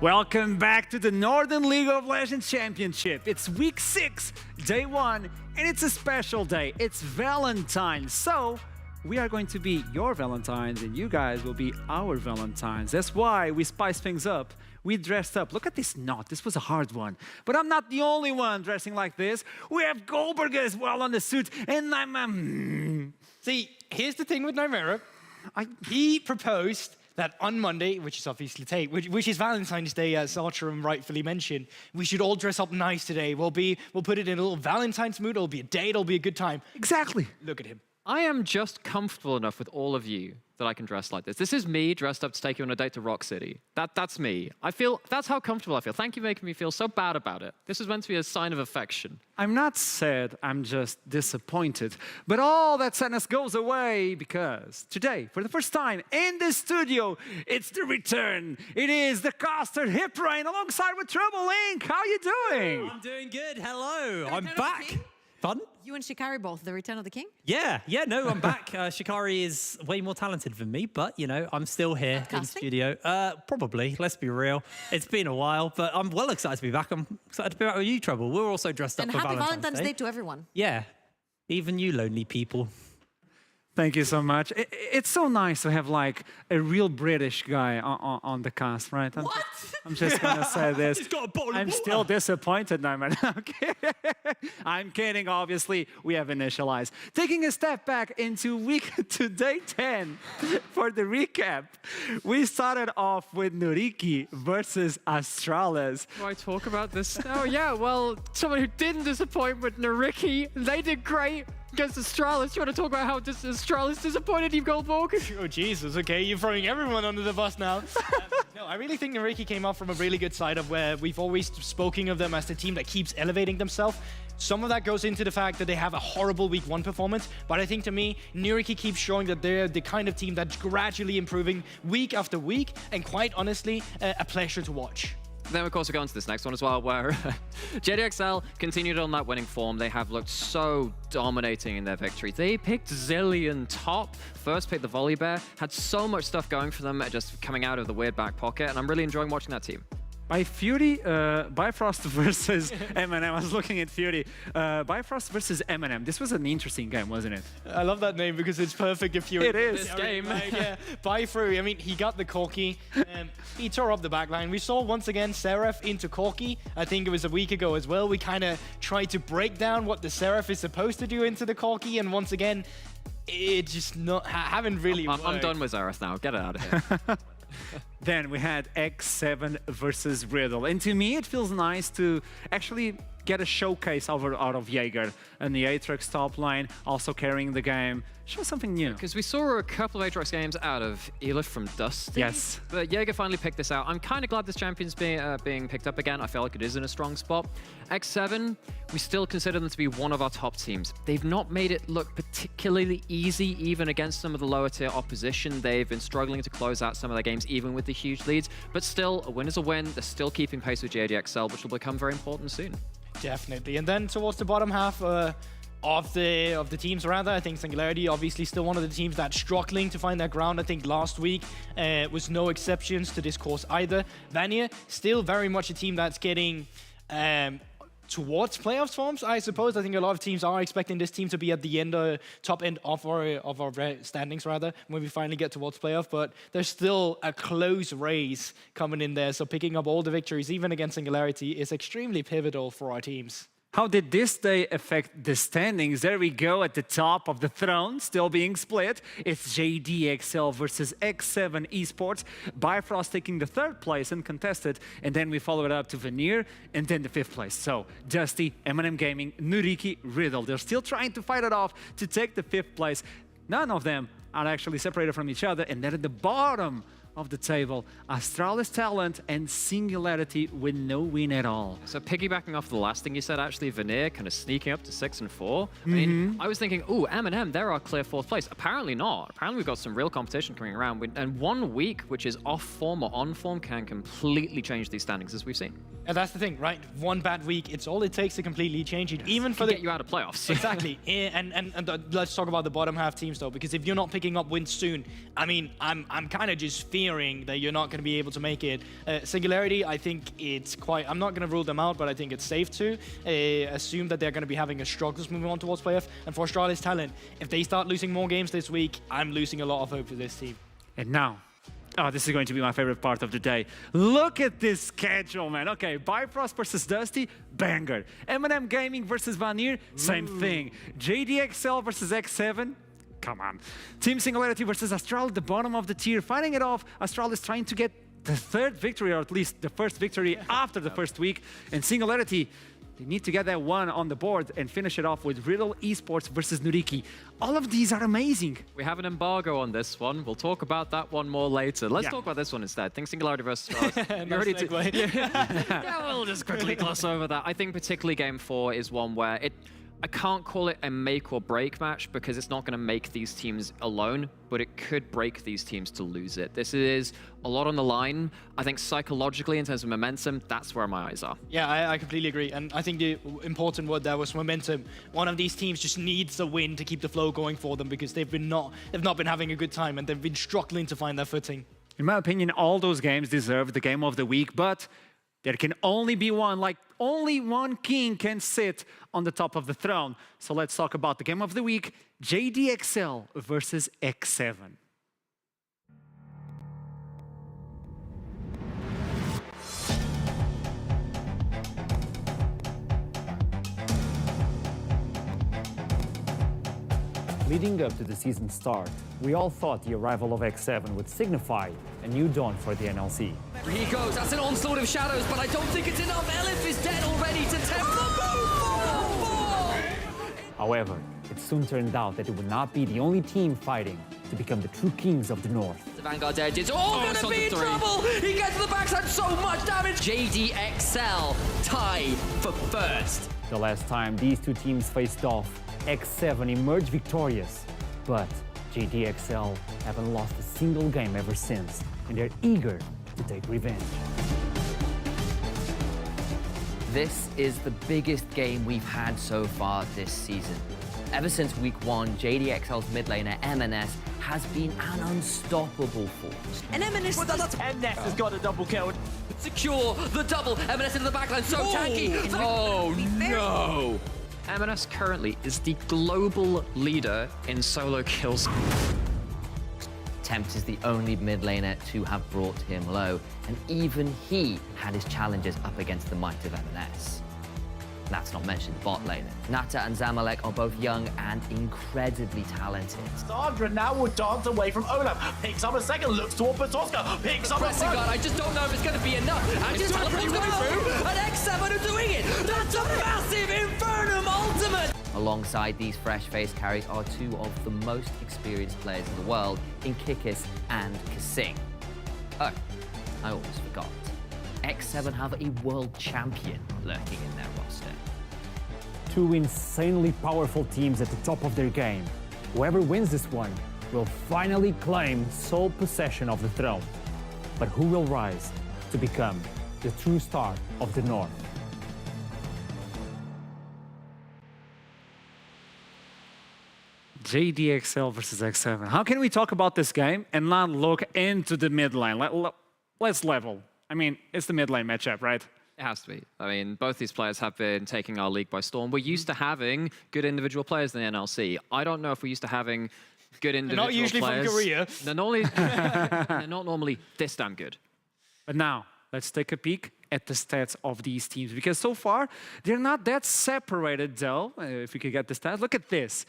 Welcome back to the Northern League of Legends Championship. It's week 6, day 1, and it's a special day. It's Valentine's, so we are going to be your Valentines and you guys will be our Valentines. That's why we spiced things up. We dressed up. Look at this knot. This was a hard one. But I'm not the only one dressing like this. We have Goldberg as well on the suit, and I'm... See, here's the thing with Nymera. He proposed that on Monday, which is obviously today, which is Valentine's Day, as Archerum rightfully mentioned, we should all dress up nice today. We'll put it in a little Valentine's mood. It'll be a date. It'll be a good time. Exactly. Look at him. I am just comfortable enough with all of you that I can dress like this. This is me dressed up to take you on a date to Rock City. That's me. That's how comfortable I feel. Thank you for making me feel so bad about it. This is meant to be a sign of affection. I'm not sad, I'm just disappointed. But all that sadness goes away because today, for the first time in the studio, it's the return. It is the caster Hip Rain alongside with Trouble Link. How are you doing? I'm doing good. Hello. I'm Return of the back. King? Pardon? You and Shikari both, the Return of the King? Yeah, no, I'm back. Shikari is way more talented than me, but, you know, I'm still here in the studio. Probably, let's be real. It's been a while, but I'm well excited to be back. I'm excited to be back with you, Trouble. We're also dressed up And for happy Valentine's Day to everyone. Yeah, even you lonely people. Thank you so much. It's so nice to have like a real British guy on the cast, right? I'm just gonna say this. He's got a bottle of I'm water. still disappointed, Nyman. Okay. I'm kidding, obviously. We have initialized. Taking a step back into day 10 for the recap. We started off with Nuriki versus Astralis. Do I talk about this now? Yeah, well, someone who didn't disappoint with Nariki, they did great against Astralis. You want to talk about how Astralis disappointed you, Goldborg? Oh, Jesus. Okay, you're throwing everyone under the bus now. No, I really think Nariki came off from a really good side of where we've always spoken of them as the team that keeps elevating themselves. Some of that goes into the fact that they have a horrible week 1 performance, but I think to me, Nariki keeps showing that they're the kind of team that's gradually improving week after week, and quite honestly, a pleasure to watch. Then, of course, we go on to this next one as well, where JDXL continued on that winning form. They have looked so dominating in their victory. They picked Zillion top, first picked the Volley Bear, had so much stuff going for them, just coming out of the weird back pocket, and I'm really enjoying watching that team. Bifrost versus M&M. I was looking at Fury. Bifrost versus M&M. This was an interesting game, wasn't it? I love that name because it's perfect if you're It is. This game. Yeah, Bifru. I mean, he got the Corki. He tore up the backline. We saw once again Seraph into Corki. I think it was a week ago as well. We kind of tried to break down what the Seraph is supposed to do into the Corki, and once again, it just haven't really worked. I'm done with Zareth now. Get it out of here. Then we had X7 versus Riddle. And to me, it feels nice to actually get a showcase out of Jaeger and the Aatrox top line, also carrying the game. Show something new. Because we saw a couple of Aatrox games out of Elif from Dusty. Yes. But Jaeger finally picked this out. I'm kind of glad this champion's being picked up again. I feel like it is in a strong spot. X7, we still consider them to be one of our top teams. They've not made it look particularly easy, even against some of the lower tier opposition. They've been struggling to close out some of their games, even with the huge leads. But still, a win is a win. They're still keeping pace with JDXL, which will become very important soon. Definitely. And then towards the bottom half of the teams around that, I think Singularity obviously still one of the teams that's struggling to find their ground. I think last week was no exceptions to this course either. Vania, still very much a team that's getting towards playoffs forms, I suppose. I think a lot of teams are expecting this team to be at the top end of our standings, rather, when we finally get towards playoff. But there's still a close race coming in there. So picking up all the victories, even against Singularity, is extremely pivotal for our teams. How did this day affect the standings? There we go at the top of the throne, still being split. It's JDXL versus X7 Esports. Bifrost taking the 3rd place uncontested, and then we follow it up to Veneer, and then the 5th place. So Dusty, M&M Gaming, Nuriki, Riddle. They're still trying to fight it off to take the 5th place. None of them are actually separated from each other, and then at the bottom of the table, Astralis Talent and Singularity with no win at all. So piggybacking off the last thing you said, actually, Veneer kind of sneaking up to 6 and 4. I mean, I was thinking, ooh, M&M, they're our clear 4th place. Apparently not. Apparently we've got some real competition coming around. And 1 week, which is off form or on form, can completely change these standings, as we've seen. And that's the thing, right? 1 bad week, it's all it takes to completely change it, even for get you out of playoffs. Exactly. And let's talk about the bottom half teams though, because if you're not picking up wins soon, I mean, I'm kind of just fearing sneering that you're not going to be able to make it. Singularity, I think it's quite... I'm not going to rule them out, but I think it's safe to assume that they're going to be having a struggles moving on towards playoff. And for Australia's talent, if they start losing more games this week, I'm losing a lot of hope for this team. And now, oh, this is going to be my favorite part of the day. Look at this schedule, man. Okay, Bifrost versus Dusty, banger. M&M Gaming versus Vanir, same thing. JDXL versus X7, come on. Team Singularity versus Astral, the bottom of the tier. Fighting it off, Astral is trying to get the third victory, or at least the first victory after the first week. And Singularity, they need to get that one on the board and finish it off with Riddle Esports versus Nuriki. All of these are amazing. We have an embargo on this one. We'll talk about that one more later. Let's talk about this one instead. Think Singularity versus Stars. Yeah, we'll just quickly gloss over that. I think particularly Game 4 is one where I can't call it a make or break match because it's not going to make these teams alone, but it could break these teams to lose it. This is a lot on the line. I think psychologically, in terms of momentum, that's where my eyes are. Yeah, I completely agree. And I think the important word there was momentum. One of these teams just needs a win to keep the flow going for them because they've not been having a good time and they've been struggling to find their footing. In my opinion, all those games deserve the game of the week, but there can only be one, like only one king can sit on the top of the throne. So let's talk about the game of the week, JDXL versus X7. Leading up to the season start, we all thought the arrival of X7 would signify a new dawn for the NLC. Here he goes, that's an onslaught of shadows, but I don't think it's enough. Elif is dead already to tempt the move. However, it soon turned out that it would not be the only team fighting to become the true kings of the North. The Vanguard's edge is all gonna be in trouble. He gets to the backside, so much damage. JDXL tie for first. The last time these two teams faced off, X7 emerged victorious, but JDXL haven't lost a single game ever since, and they're eager to take revenge. This is the biggest game we've had so far this season. Ever since week 1, JDXL's mid laner, MNS, has been an unstoppable force. And M&S MNS has got a double kill. Secure the double. MNS into the backline, so tanky. Oh no! M&S currently is the global leader in solo kills. Tempt is the only mid laner to have brought him low, and even he had his challenges up against the might of M&S. That's not mentioned bot laner. Nata and Zamalek are both young and incredibly talented. Sandra now will dance away from Olaf. Picks up a second, looks toward Patoska. Picks up a Pressing guard, I just don't know if it's going to be enough. And just teleports through, and X7 are doing it. That's a massive Infernum ultimate. Alongside these fresh-faced carries are two of the most experienced players in the world in Kikis and Kasing. Oh, I almost forgot. X7 have a world champion lurking in their roster. Two insanely powerful teams at the top of their game. Whoever wins this one will finally claim sole possession of the throne. But who will rise to become the true star of the North? JDXL versus X7. How can we talk about this game and not look into the mid lane? Let's level. I mean, it's the mid lane matchup, right? It has to be. I mean, both these players have been taking our league by storm. We're used to having good individual players in the NLC. I don't know if we're used to having good individual players. Not usually from Korea. They're not normally this damn good. But now, let's take a peek at the stats of these teams, because so far, they're not that separated, though. If you could get the stats, look at this.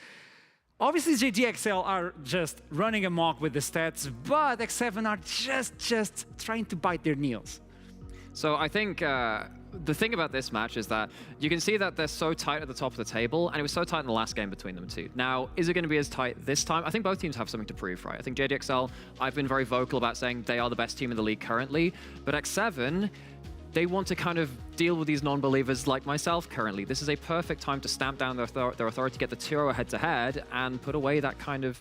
Obviously, JDXL are just running amok with the stats, but X7 are just trying to bite their nails. So I think the thing about this match is that you can see that they're so tight at the top of the table, and it was so tight in the last game between them two. Now, is it going to be as tight this time? I think both teams have something to prove, right? I think JDXL, I've been very vocal about saying they are the best team in the league currently, but X7, they want to kind of deal with these non-believers like myself currently. This is a perfect time to stamp down their authority, get the 2-0 head-to-head, and put away that kind of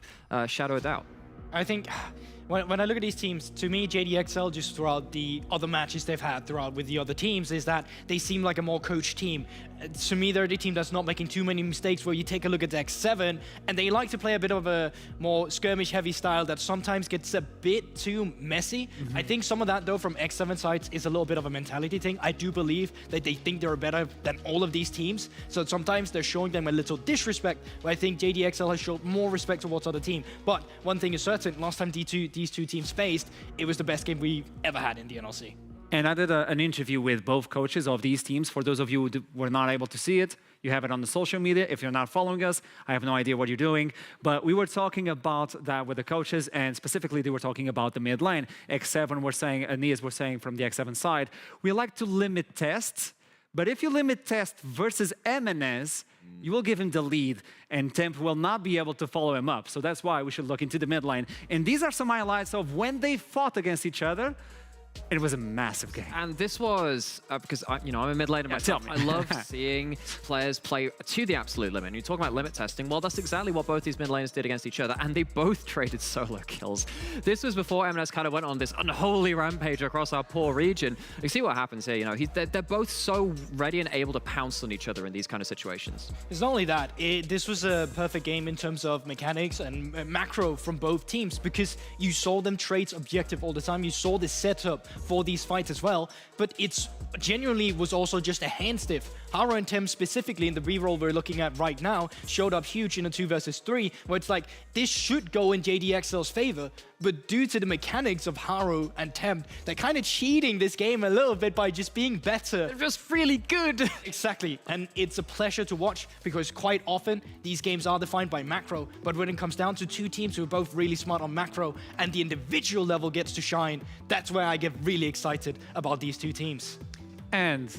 shadow of doubt. I think when I look at these teams, to me, JDXL, just throughout the other matches they've had throughout with the other teams, is that they seem like a more coached team. to me, they're the team that's not making too many mistakes, where you take a look at X7, and they like to play a bit of a more skirmish-heavy style that sometimes gets a bit too messy. I think some of that, though, from X7 sides is a little bit of a mentality thing. I do believe that they think they're better than all of these teams, so sometimes they're showing them a little disrespect, but I think JDXL has showed more respect towards other team. But one thing is certain, last time these two teams faced, it was the best game we've ever had in the NLC. And I did an interview with both coaches of these teams. For those of you who were not able to see it, you have it on the social media. If you're not following us, I have no idea what you're doing. But we were talking about that with the coaches, and specifically they were talking about the mid lane. X7 were saying, Nias were saying from the X7 side, we like to limit tests, but if you limit test versus MNS, you will give him the lead, and Temp will not be able to follow him up. So that's why we should look into the mid lane. And these are some highlights of when they fought against each other. It was a massive game. And this was, because I'm a mid laner myself, I love seeing players play to the absolute limit. And you talk about limit testing, well, that's exactly what both these mid laners did against each other, and they both traded solo kills. This was before M&S kind of went on this unholy rampage across our poor region. You see what happens here, they're both so ready and able to pounce on each other in these kind of situations. It's not only that, this was a perfect game in terms of mechanics and macro from both teams, because you saw them trade objective all the time. You saw this setup for these fights as well, but it's genuinely was also just a hand stiff. Haro and Tem specifically in the reroll we're looking at right now showed up huge in a 2 versus 3, where it's like, this should go in JDXL's favor, but due to the mechanics of Haro and Tem, they're kind of cheating this game a little bit by just being better. They're just really good. Exactly, and it's a pleasure to watch, because quite often these games are defined by macro, but when it comes down to two teams who are both really smart on macro and the individual level gets to shine, that's where I get really excited about these two teams. And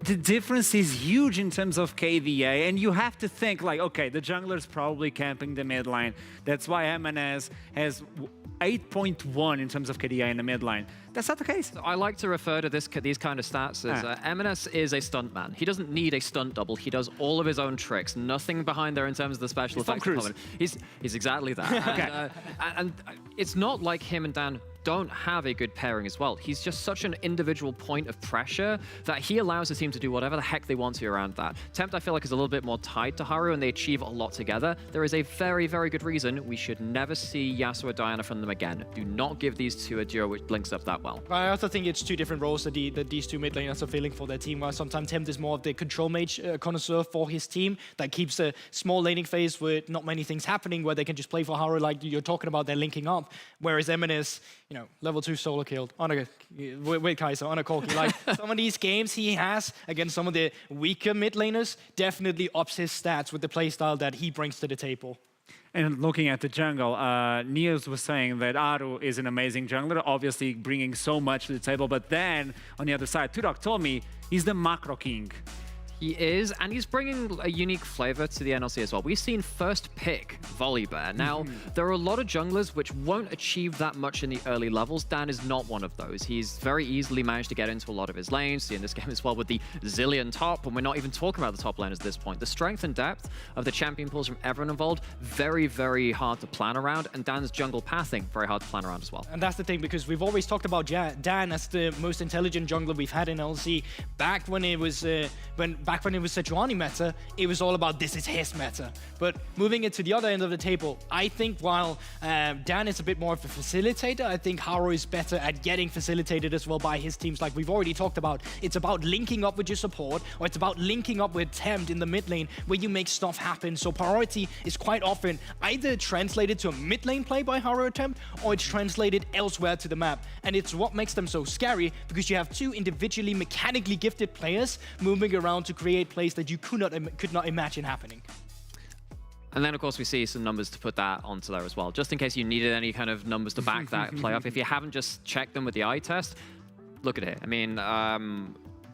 the difference is huge in terms of KVA, and you have to think like, okay, the jungler's probably camping the mid lane. That's why MNS has 8.1 in terms of KDA in the mid lane. That's not the case. I like to refer to these kind of stats as M&S is a stunt man. He doesn't need a stunt double. He does all of his own tricks. Nothing behind there in terms of the special effects. He's exactly that. Okay. And it's not like him and Dan don't have a good pairing as well. He's just such an individual point of pressure that he allows the team to do whatever the heck they want to around that. Tempt, I feel like, is a little bit more tied to Haru, and they achieve a lot together. There is a very, very good reason we should never see Yasuo or Diana from them again. Do not give these two a duo which links up that well. I also think it's two different roles that these two mid laners are filling for their team, while sometimes Tempt is more of the control mage connoisseur for his team that keeps a small laning phase with not many things happening, where they can just play for Haru like you're talking about, they're linking up, whereas MNS, level 2 solo killed on with Kaiser on a Corki. Like some of these games he has against some of the weaker mid laners definitely ups his stats with the playstyle that he brings to the table. And looking at the jungle, Niels was saying that Aru is an amazing jungler, obviously bringing so much to the table. But then on the other side, Turok told me he's the macro king. He is, and he's bringing a unique flavor to the NLC as well. We've seen first pick Volibear. Now, there are a lot of junglers which won't achieve that much in the early levels. Dan is not one of those. He's very easily managed to get into a lot of his lanes. See in this game as well with the zillion top, and we're not even talking about the top laners at this point. The strength and depth of the champion pools from everyone involved, very, very hard to plan around, and Dan's jungle pathing, very hard to plan around as well. And that's the thing, because we've always talked about Dan as the most intelligent jungler we've had in LC. Back when it was Sejuani meta, it was all about this is his meta. But moving it to the other end of the table, I think while Dan is a bit more of a facilitator, I think Haro is better at getting facilitated as well by his teams. Like we've already talked about, it's about linking up with your support, or it's about linking up with Tempt in the mid lane where you make stuff happen. So priority is quite often either translated to a mid lane play by Haro or Tempt, or it's translated elsewhere to the map. And it's what makes them so scary, because you have two individually mechanically gifted players moving around to create plays that you could not imagine happening. And then, of course, we see some numbers to put that onto there as well, just in case you needed any kind of numbers to back that play off. If you haven't just checked them with the eye test, look at it. I mean,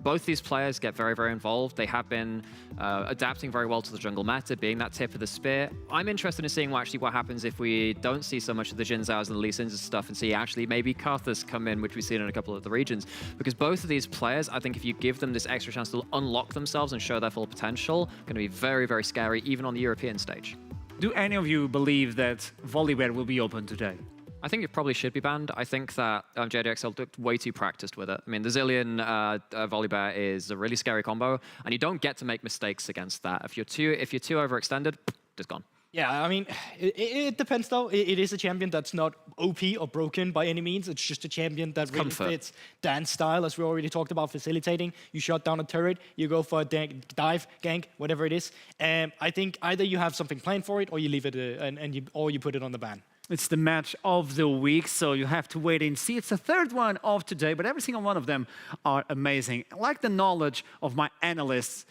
both these players get very, very involved. They have been adapting very well to the jungle meta, being that tip of the spear. I'm interested in seeing what happens if we don't see so much of the Jin Zhaos and the Lee Sins and stuff, and see actually maybe Karthus come in, which we've seen in a couple of the regions. Because both of these players, I think if you give them this extra chance to unlock themselves and show their full potential, going to be very, very scary, even on the European stage. Do any of you believe that Volibear will be open today? I think it probably should be banned. I think that JDXL looked way too practiced with it. I mean, the Zillion Volibear is a really scary combo, and you don't get to make mistakes against that. If you're too overextended, just gone. Yeah, I mean, it depends though. It is a champion that's not OP or broken by any means. It's just a champion that really fits Dan's style, as we already talked about facilitating. You shot down a turret, you go for a dive, gank, whatever it is. I think either you have something planned for it, or you leave it, or you put it on the ban. It's the match of the week, so you have to wait and see. It's the third one of today, but every single one of them are amazing. I like the knowledge of my analysts,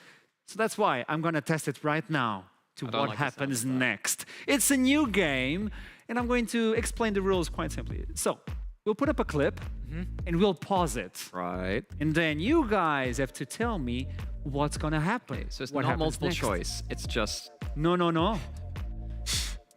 so that's why I'm going to test it right now to what happens next. It's a new game, and I'm going to explain the rules quite simply. So, we'll put up a clip, and we'll pause it. Right. And then you guys have to tell me what's going to happen. Okay, so it's what not multiple next. choice. It's just... No.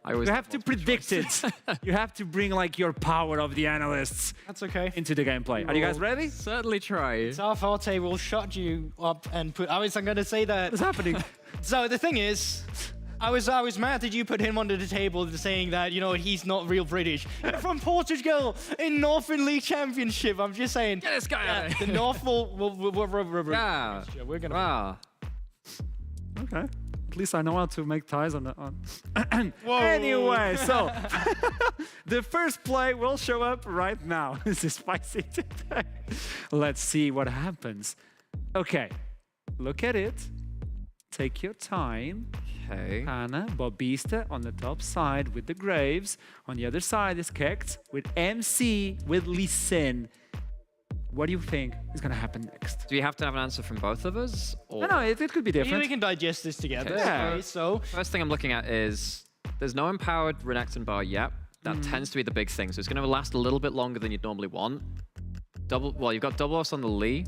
You have to predict it. You have to bring like your power of the analysts into the gameplay. Are you guys ready? Certainly try. It's our forte. We'll shut you up and put... I'm going to say that... What's happening? So the thing is, I was mad that you put him under the table saying that, you know, he's not real British. You're from Portugal in Northern League Championship. I'm just saying. Get this guy out of here. The North Yeah. We're going to... Wow. Okay. At least I know how to make ties on. Anyway, so the first play will show up right now. This is spicy today. Let's see what happens. Okay, look at it. Take your time. Okay. Hannah, Bobista on the top side with the Graves. On the other side is Kekt with MC with Lee Sin. What do you think is going to happen next? Do you have to have an answer from both of us? Or? No, it could be different. We can digest this together. Okay. Yeah. Okay, so First thing I'm looking at is there's no empowered Renekton bar yet. That tends to be the big thing. So it's going to last a little bit longer than you'd normally want. You've got double offs on the Lee.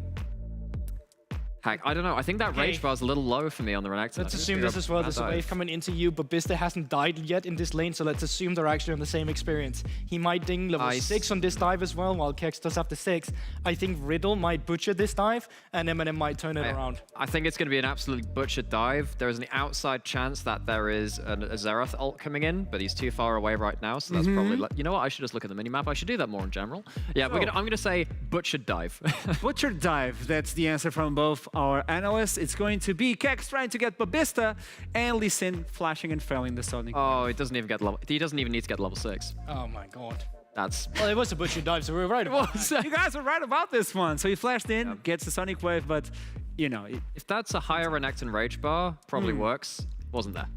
Heck, I don't know. I think that rage bar is a little low for me on the Renekton. let's assume this as well. There's a wave coming into you, but Bista hasn't died yet in this lane, so let's assume they're actually on the same experience. He might ding level 6 on this dive as well, while Kex does have the 6. I think Riddle might butcher this dive, and Eminem might turn it around. I think it's going to be an absolutely butchered dive. There is an outside chance that there is a Xerath ult coming in, but he's too far away right now, so that's probably... You know what? I should just look at the minimap. I should do that more in general. Yeah, I'm going to say butchered dive. Butchered dive. That's the answer from both our analysts. It's going to be Kex trying to get Bobista and Lee Sin flashing and failing the Sonic. Oh, he doesn't even get level. He doesn't even need to get level 6. Oh my god. That's... Well, it was a butcher dive, so we were right about that. You guys were right about this one. So he flashed in, gets the Sonic Wave, but you know. If that's a higher Renekton rage bar, probably works. Wasn't there.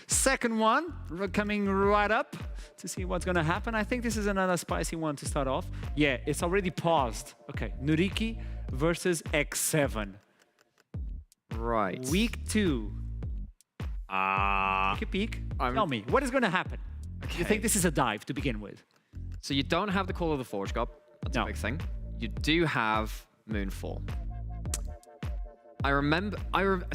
Second one coming right up to see what's going to happen. I think this is another spicy one to start off. Yeah, it's already paused. Okay, Nuriki versus X7. Right. Week 2. Take a peek. Tell me, what is going to happen? Okay. You think this is a dive to begin with? So you don't have the Call of the Forge God. That's a big thing. You do have Moonfall. I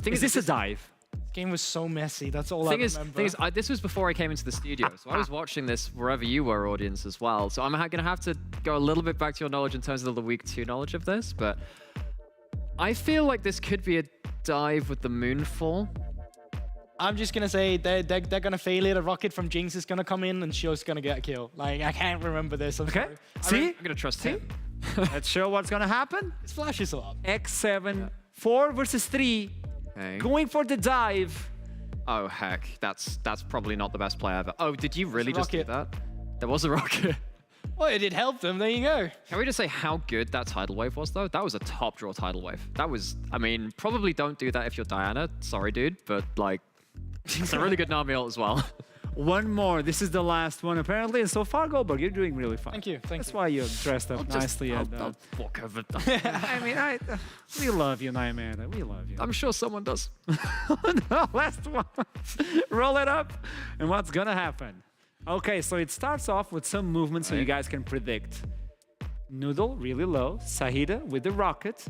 think is this a dive? This game was so messy. That's all I remember. This was before I came into the studio, so I was watching this wherever you were, audience, as well. So I'm going to have to go a little bit back to your knowledge in terms of the week 2 knowledge of this, but I feel like this could be a dive with the Moonfall. I'm just going to say they're going to fail it. A rocket from Jinx is going to come in and she's going to get a kill. Like, I can't remember this. I'm sorry. See? I'm going to trust him. Let's show what's going to happen. This flashes a lot. X7, 4 versus 3. Okay. Going for the dive. Oh, heck. That's probably not the best play ever. Oh, did you really just do rocket. that? There was a rocket. Well, it did help them. There you go. Can we just say how good that tidal wave was, though? That was a top draw tidal wave. That was, I mean, probably don't do that if you're Diana. Sorry, dude, but like, it's a really good Nami ult as well. One more. This is the last one, apparently. And so far, Goldberg, you're doing really fine. Thank you. That's why you're dressed up nicely. I'll walk over. I mean, we love you, Nyamanda. We love you. I'm sure someone does. The last one. Roll it up. And what's going to happen? Okay, so it starts off with some movement so you guys can predict. Noodle, really low. Sahida with the rocket.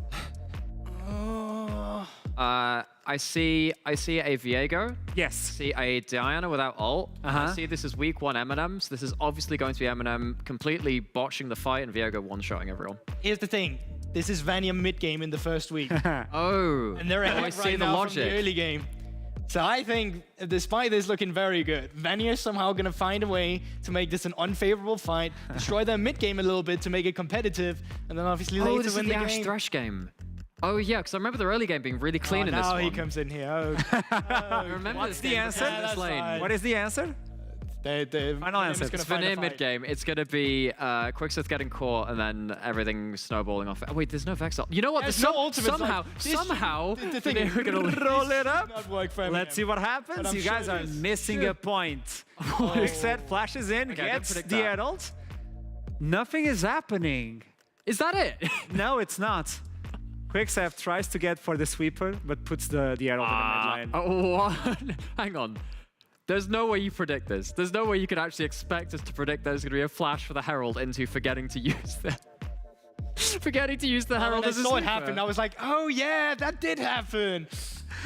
I see a Viego. Yes. See a Diana without ult. I see this is week 1 Eminem, so this is obviously going to be Eminem completely botching the fight and Viego one-shotting everyone. Here's the thing. This is Vania mid-game in the first week. Oh. And they're ahead I right see the now logic. from the early game. So I think, despite this looking very good, Vanier is somehow going to find a way to make this an unfavorable fight, destroy their mid game a little bit to make it competitive, and then obviously Oh, later this is win the the Ash game. Thresh game. Oh yeah, because I remember the early game being really clean in this now one. he comes in here. Oh, I remember What's this the game answer? because of this That's lane. fine. What is the answer? Final answer. Gonna It's find a Vanir fight. mid game. It's going to be Quicksith getting caught and then everything snowballing off. Oh wait, there's no Vex. You know what? There's There's no ultimate, somehow, like, this- somehow, the thing Vanir is- are going to Roll it up. Not work for him. Let's see what But happens. I'm You sure guys are it is. missing a point. Quickset flashes in, Okay, I didn't gets predict the that. adult. Nothing is happening. Is that it? No, it's not. Quickset tries to get for the sweeper, but puts the herald in the mid lane. Oh, what? Hang on. There's no way you predict this. There's no way you could actually expect us to predict there's going to be a flash for the Herald into forgetting to use the forgetting to use the Herald When I as a saw it sweeper. happen, I was like, oh yeah, that did happen.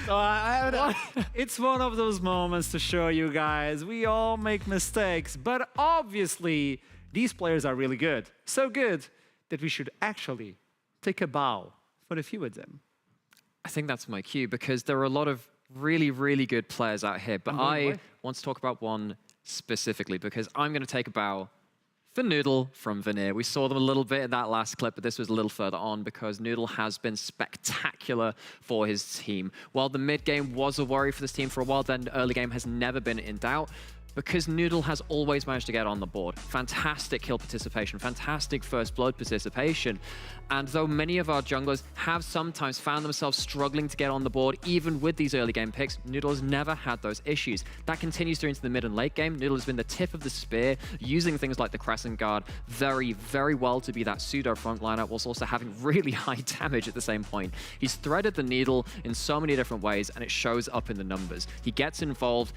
So I It's one of those moments to show you guys we all make mistakes, but obviously these players are really good. So good that we should actually take a bow for a few of them. I think that's my cue because there are a lot of really, really good players out here, but I want to talk about one specifically because I'm going to take a bow for Noodle from Vanir. We saw them a little bit in that last clip, but this was a little further on because Noodle has been spectacular for his team. While the mid game was a worry for this team for a while, then the early game has never been in doubt because Noodle has always managed to get on the board. Fantastic kill participation, fantastic first blood participation. And though many of our junglers have sometimes found themselves struggling to get on the board, even with these early game picks, Noodle has never had those issues. That continues through into the mid and late game. Noodle has been the tip of the spear, using things like the Crescent Guard very, very well to be that pseudo frontliner, whilst also having really high damage at the same point. He's threaded the needle in so many different ways, and it shows up in the numbers. He gets involved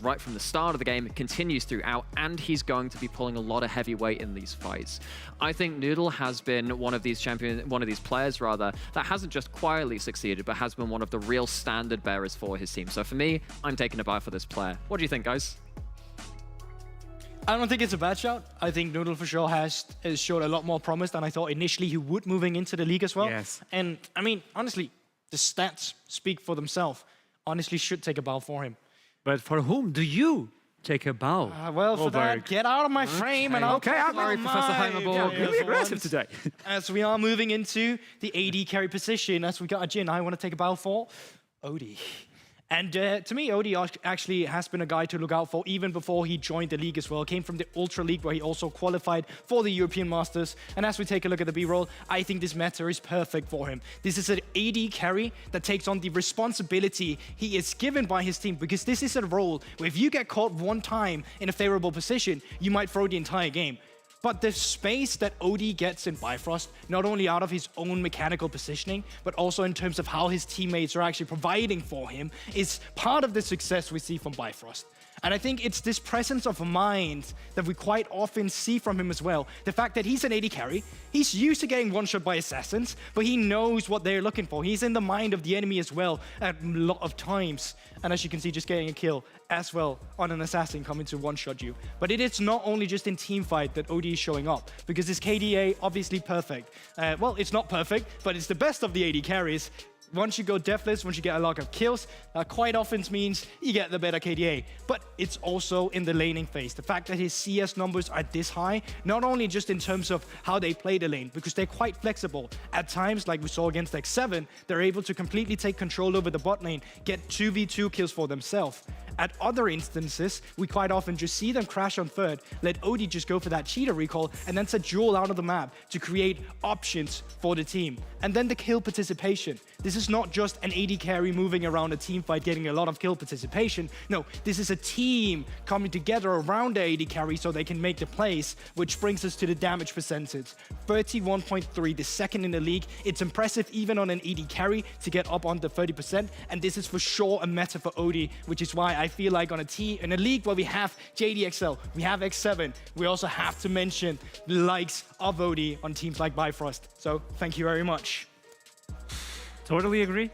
right from the start of the game, continues throughout, and he's going to be pulling a lot of heavy weight in these fights. I think Noodle has been one of these players rather, that hasn't just quietly succeeded, but has been one of the real standard bearers for his team. So for me, I'm taking a buy for this player. What do you think, guys? I don't think it's a bad shout. I think Noodle for sure has showed a lot more promise than I thought initially he would moving into the league as well. Yes. And I mean, honestly, the stats speak for themselves. Honestly, should take a bow for him. But for whom do you take a bow? Well, for that, Oberg? get out of my frame and I'll Okay, talk I'm about sorry, Professor my Heimerborg. career Really for aggressive once. today. As we are moving into the AD carry position, as we got a Jin, I want to take a bow for Odie. And to me, Odie actually has been a guy to look out for even before he joined the league as well. Came from the Ultra League where he also qualified for the European Masters. And as we take a look at the B-roll, I think this meta is perfect for him. This is an AD carry that takes on the responsibility he is given by his team, because this is a role where if you get caught one time in a favorable position, you might throw the entire game. But the space that Odie gets in Bifrost, not only out of his own mechanical positioning, but also in terms of how his teammates are actually providing for him, is part of the success we see from Bifrost. And I think it's this presence of mind that we quite often see from him as well. The fact that he's an AD carry, he's used to getting one-shot by assassins, but he knows what they're looking for. He's in the mind of the enemy as well at a lot of times. And as you can see, just getting a kill as well on an assassin coming to one-shot you. But it is not only just in teamfight that OD is showing up, because his KDA, obviously perfect. Well, it's not perfect, but it's the best of the AD carries. Once you go deathless, once you get a lot of kills, quite often means you get the better KDA. But it's also in the laning phase. The fact that his CS numbers are this high, not only just in terms of how they play the lane, because they're quite flexible. At times, like we saw against X7, they're able to completely take control over the bot lane, get 2v2 kills for themselves. At other instances, we quite often just see them crash on third, let Odie just go for that cheater recall, and then set Jewel out of the map to create options for the team. And then the kill participation. This is not just an AD carry moving around a team fight getting a lot of kill participation. No, this is a team coming together around the AD carry so they can make the plays, which brings us to the damage percentage. 31.3, the second in the league. It's impressive even on an AD carry to get up on the 30%, and this is for sure a meta for Odie, which is why I feel like on in a league where we have JDXL, we have X7, we also have to mention the likes of Odie on teams like Bifrost. So thank you very much. Totally agree.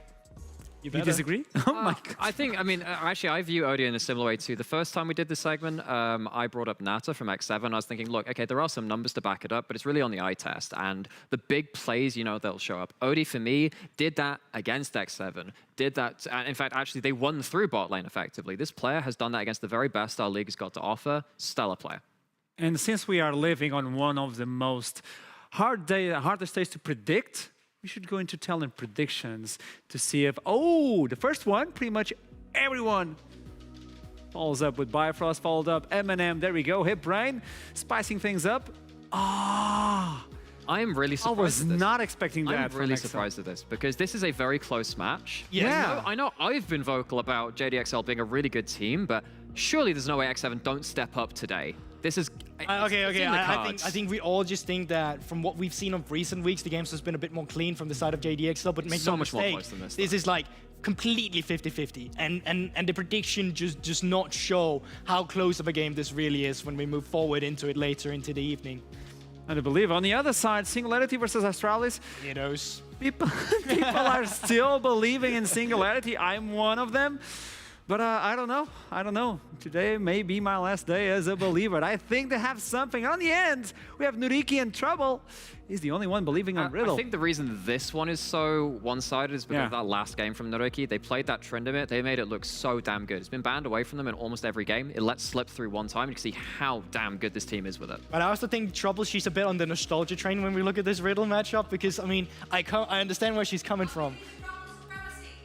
You better. disagree? Oh my god. I think, I mean, actually, I view Odie in a similar way too. The first time we did this segment, I brought up Nata from X7. I was thinking, look, okay, there are some numbers to back it up, but it's really on the eye test. And the big plays, you know, they'll show up. Odie, for me, did that against X7. Did that, and in fact, actually, they won through bot lane effectively. This player has done that against the very best our league has got to offer. Stellar player. And since we are living on one of the most hardest days to predict, we should go into talent predictions to see if, the first one, pretty much everyone follows up with Bifrost, followed up Eminem. There we go. Hip Brain, spicing things up. I am really surprised. was at this. not expecting that. I'm really surprised at this because this is a very close match. Yeah. I know I've been vocal about JDXL being a really good team, but surely there's no way X7 don't step up today. This is Okay. I think we all just think that from what we've seen of recent weeks, the games has been a bit more clean from the side of JDXL, but make So no much more mistake, close than this, this is like completely 50-50, and the prediction just does not show how close of a game this really is when we move forward into it later into the evening. And I believe on the other side, Singularity versus Astralis. Weirdos. People are still believing in Singularity. I'm one of them. But I don't know. Today may be my last day as a believer. I think they have something. On the end, we have Nuriki in trouble. He's the only one believing on Riddle. I think the reason this one is so one-sided is because of that last game from Nuriki. They played that Tryndamere. They made it look so damn good. It's been banned away from them in almost every game. It lets slip through one time. You can see how damn good this team is with it. But I also think Trouble, she's a bit on the nostalgia train when we look at this Riddle matchup, because, I mean, I understand where she's coming from.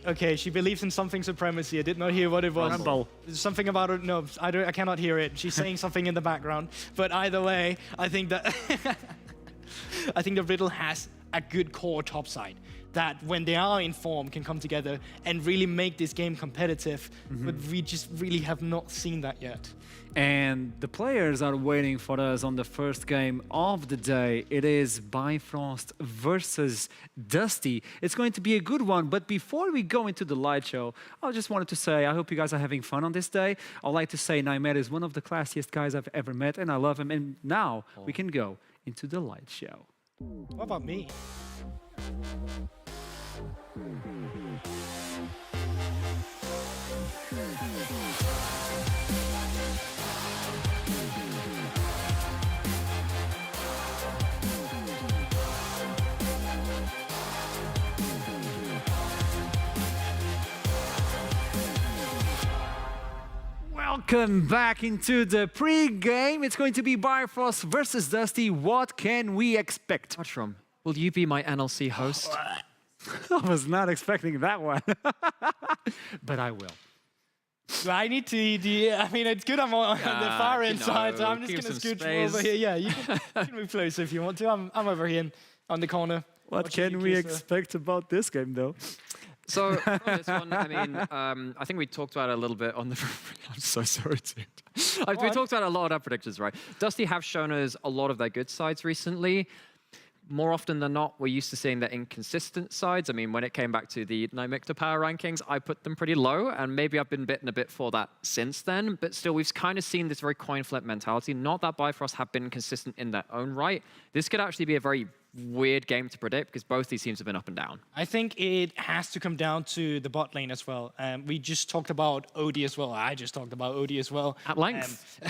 Okay, she believes in something supremacy. I did not hear what it was. Rumble. There's something about it. No, I cannot hear it. She's saying something in the background. But either way, I think that I think the Riddle has a good core top side that when they are in form can come together and really make this game competitive. But we just really have not seen that yet. And the players are waiting for us on the first game of the day. It is Bifrost versus Dusty. It's going to be a good one, but before we go into the light show, I just wanted to say I hope you guys are having fun on this day. I'd like to say Nightmare is one of the classiest guys I've ever met, and I love him. And now we can go into the light show. What about me? Welcome back into the pre-game. It's going to be Bifrost versus Dusty. What can we expect? Mushroom, will you be my NLC host? I was not expecting that one, but I will. I need to. I mean, it's good. I'm on the far end side, so I'm just keep gonna some scoot space. over here. Yeah, you can move closer if you want to. I'm over here on the corner. What watching can you we kiss, expect about this game, though? So from this one, I mean, I think we talked about it a little bit on the. I'm so sorry, dude. We talked about a lot of our predictions, right? Dusty have shown us a lot of their good sides recently. More often than not, we're used to seeing the inconsistent sides. I mean, when it came back to the Nymicta power rankings, I put them pretty low, and maybe I've been bitten a bit for that since then. But still, we've kind of seen this very coin flip mentality. Not that Bifrost have been consistent in their own right. This could actually be a very weird game to predict because both these teams have been up and down. I think it has to come down to the bot lane as well. We just talked about Odie as well. I just talked about Odie as well. At length.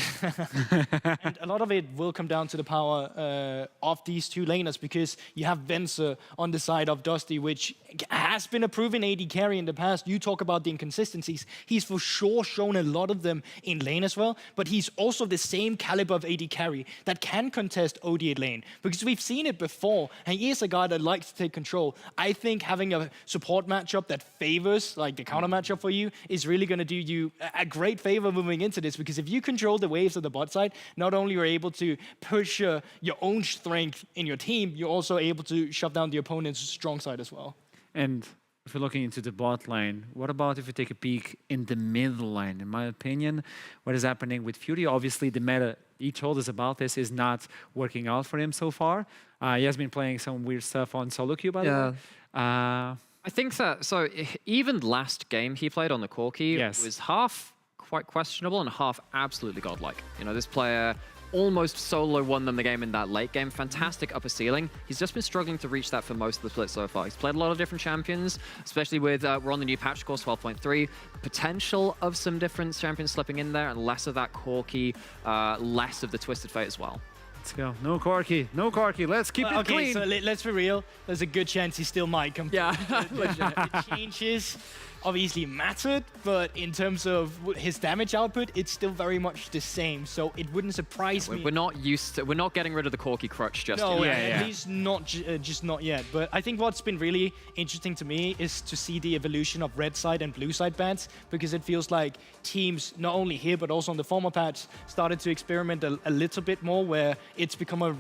And a lot of it will come down to the power of these two laners, because you have Venser on the side of Dusty, which has been a proven AD carry in the past. You talk about the inconsistencies. He's for sure shown a lot of them in lane as well, but he's also the same caliber of AD carry that can contest OD at lane, because we've seen it before. And he is a guy that likes to take control. I think having a support matchup that favors like the counter matchup for you is really going to do you a great favor moving into this, because if you control the waves of the bot side, not only are you able to push your own strength in your team, you're also able to shut down the opponent's strong side as well. And if we're looking into the bot lane, what about if we take a peek in the mid lane? In my opinion, what is happening with Fury? Obviously, the meta he told us about this is not working out for him so far. He has been playing some weird stuff on solo queue, by the way. I think that, so even last game he played on the Corki was half quite questionable and half absolutely godlike. You know, this player almost solo won them the game in that late game. Fantastic upper ceiling. He's just been struggling to reach that for most of the split so far. He's played a lot of different champions, especially with, we're on the new patch course 12.3. Potential of some different champions slipping in there, and less of that Corki, less of the Twisted Fate as well. Let's go. No Corki. No Corki. Let's keep it clean. So let's be real. There's a good chance he still might come. Yeah. The changes obviously mattered, but in terms of his damage output, it's still very much the same. So it wouldn't surprise me. We're not used to. We're not getting rid of the Corki crutch just no, yet. at least not just not yet. But I think what's been really interesting to me is to see the evolution of red side and blue side bans, because it feels like teams not only here but also on the former patch started to experiment a little bit more, where it's become a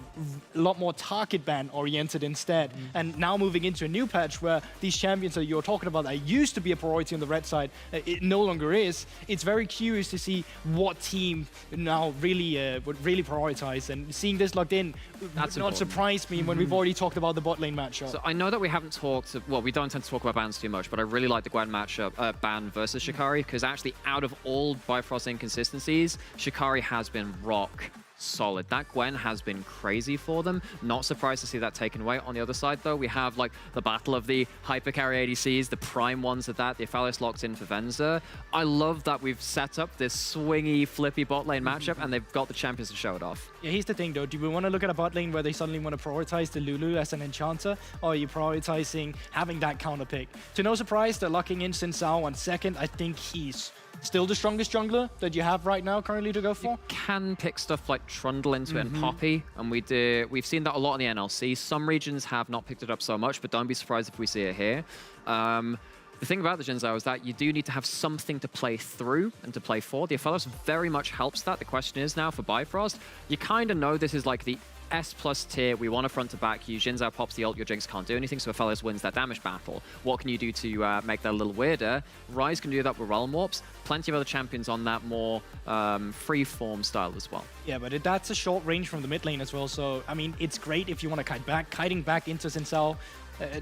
lot more target ban oriented instead. And now moving into a new patch where these champions that you're talking about that used to be a priority on the red side, it no longer is. It's very curious to see what team now really would really prioritize, and seeing this locked in would not surprise me when we've already talked about the bot lane matchup. So I know that we haven't talked, well, we don't tend to talk about bans too much, but I really like the Gwen matchup, ban versus Shikari, because actually out of all Bifrost inconsistencies, Shikari has been rock solid. That Gwen has been crazy for them. Not surprised to see that taken away. On the other side, though, we have like the battle of the hypercarry ADCs, the prime ones at that, the Aphelios locked in for Venza. I love that we've set up this swingy, flippy bot lane matchup, and they've got the champions to show it off. Yeah, here's the thing, though. Do we want to look at a bot lane where they suddenly want to prioritize the Lulu as an enchanter, or are you prioritizing having that counter pick? To no surprise, they're locking in Xin Zhao on second. I think he's still the strongest jungler that you have right now currently to go for. You can pick stuff like Trundle into it and Poppy, and we've seen that a lot in the NLC. Some regions have not picked it up so much, but don't be surprised if we see it here. The thing about the Xin Zhao is that you do need to have something to play through and to play for. The Aphelios very much helps that. The question is now for Bifrost, you kind of know this is like the S+ tier, we want a front to back you. Xin Zhao pops the ult, your Jinx can't do anything, so Aphelios wins that damage battle. What can you do to make that a little weirder? Ryze can do that with Realm Warps. Plenty of other champions on that more free-form style as well. Yeah, but that's a short range from the mid lane as well, so, I mean, it's great if you want to kite back. Kiting back into Xin Zhao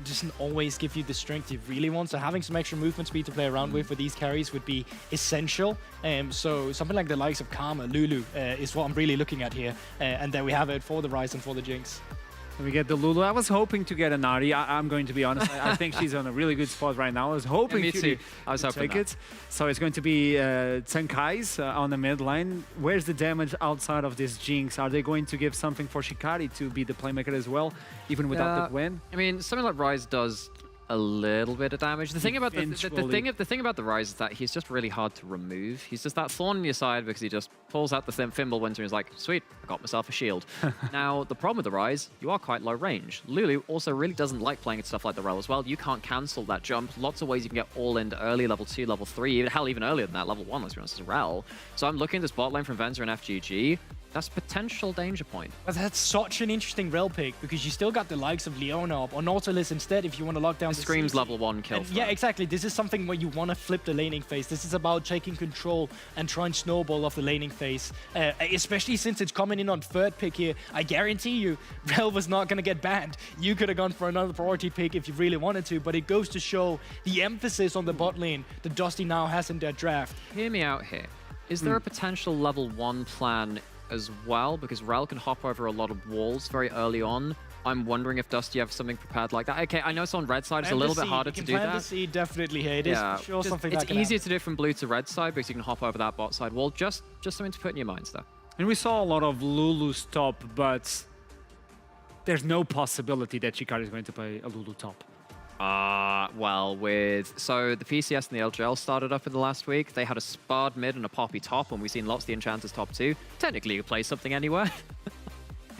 doesn't always give you the strength you really want, so having some extra movement speed to play around with for these carries would be essential. So something like the likes of Karma, Lulu is what I'm really looking at here, and there we have it for the Ryze and for the Jinx. We get the Lulu. I was hoping to get a Nari. I'm going to be honest. I think she's on a really good spot right now. I was hoping to take it. So it's going to be Tsenkai's on the mid lane. Where's the damage outside of this Jinx? Are they going to give something for Shikari to be the playmaker as well, even without the Gwen? I mean, something like Ryze does a little bit of damage. The thing about the thing about the Ryze is that he's just really hard to remove. He's just that thorn on your side because he just pulls out the Thimble Winter and is like, sweet, I got myself a shield. Now, the problem with the Ryze, you are quite low range. Lulu also really doesn't like playing at stuff like the Rel as well. You can't cancel that jump. Lots of ways you can get all in early, level 2, level 3, hell, even earlier than that, level 1, let's be honest, as Rel. So I'm looking at this bot lane from Venza and FGG. That's a potential danger point. But that's such an interesting Rel pick, because you still got the likes of Leona or Nautilus instead if you want to lock down the Scream's level 1 kill. Yeah, exactly. This is something where you want to flip the laning phase. This is about taking control and try and snowball off the laning phase. Especially since it's coming in on third pick here. I guarantee you, Rel was not going to get banned. You could have gone for another priority pick if you really wanted to, but it goes to show the emphasis on the bot lane that Dusty now has in their draft. Hear me out here. Is there a potential level 1 plan as well, because Rel can hop over a lot of walls very early on? I'm wondering if Dusty have something prepared like that. Okay, I know it's on red side, it's a little bit harder to do that. Plant the seed, definitely here. It is for sure something it's easier to do from blue to red side because you can hop over that bot side wall. Just something to put in your minds there. And we saw a lot of Lulu's top, but there's no possibility that Shikari is going to play a Lulu top. Well, so the PCS and the LGL started up in the last week. They had a Spard mid and a Poppy top, and we've seen lots of the Enchanters top too. Technically, you could play something anywhere.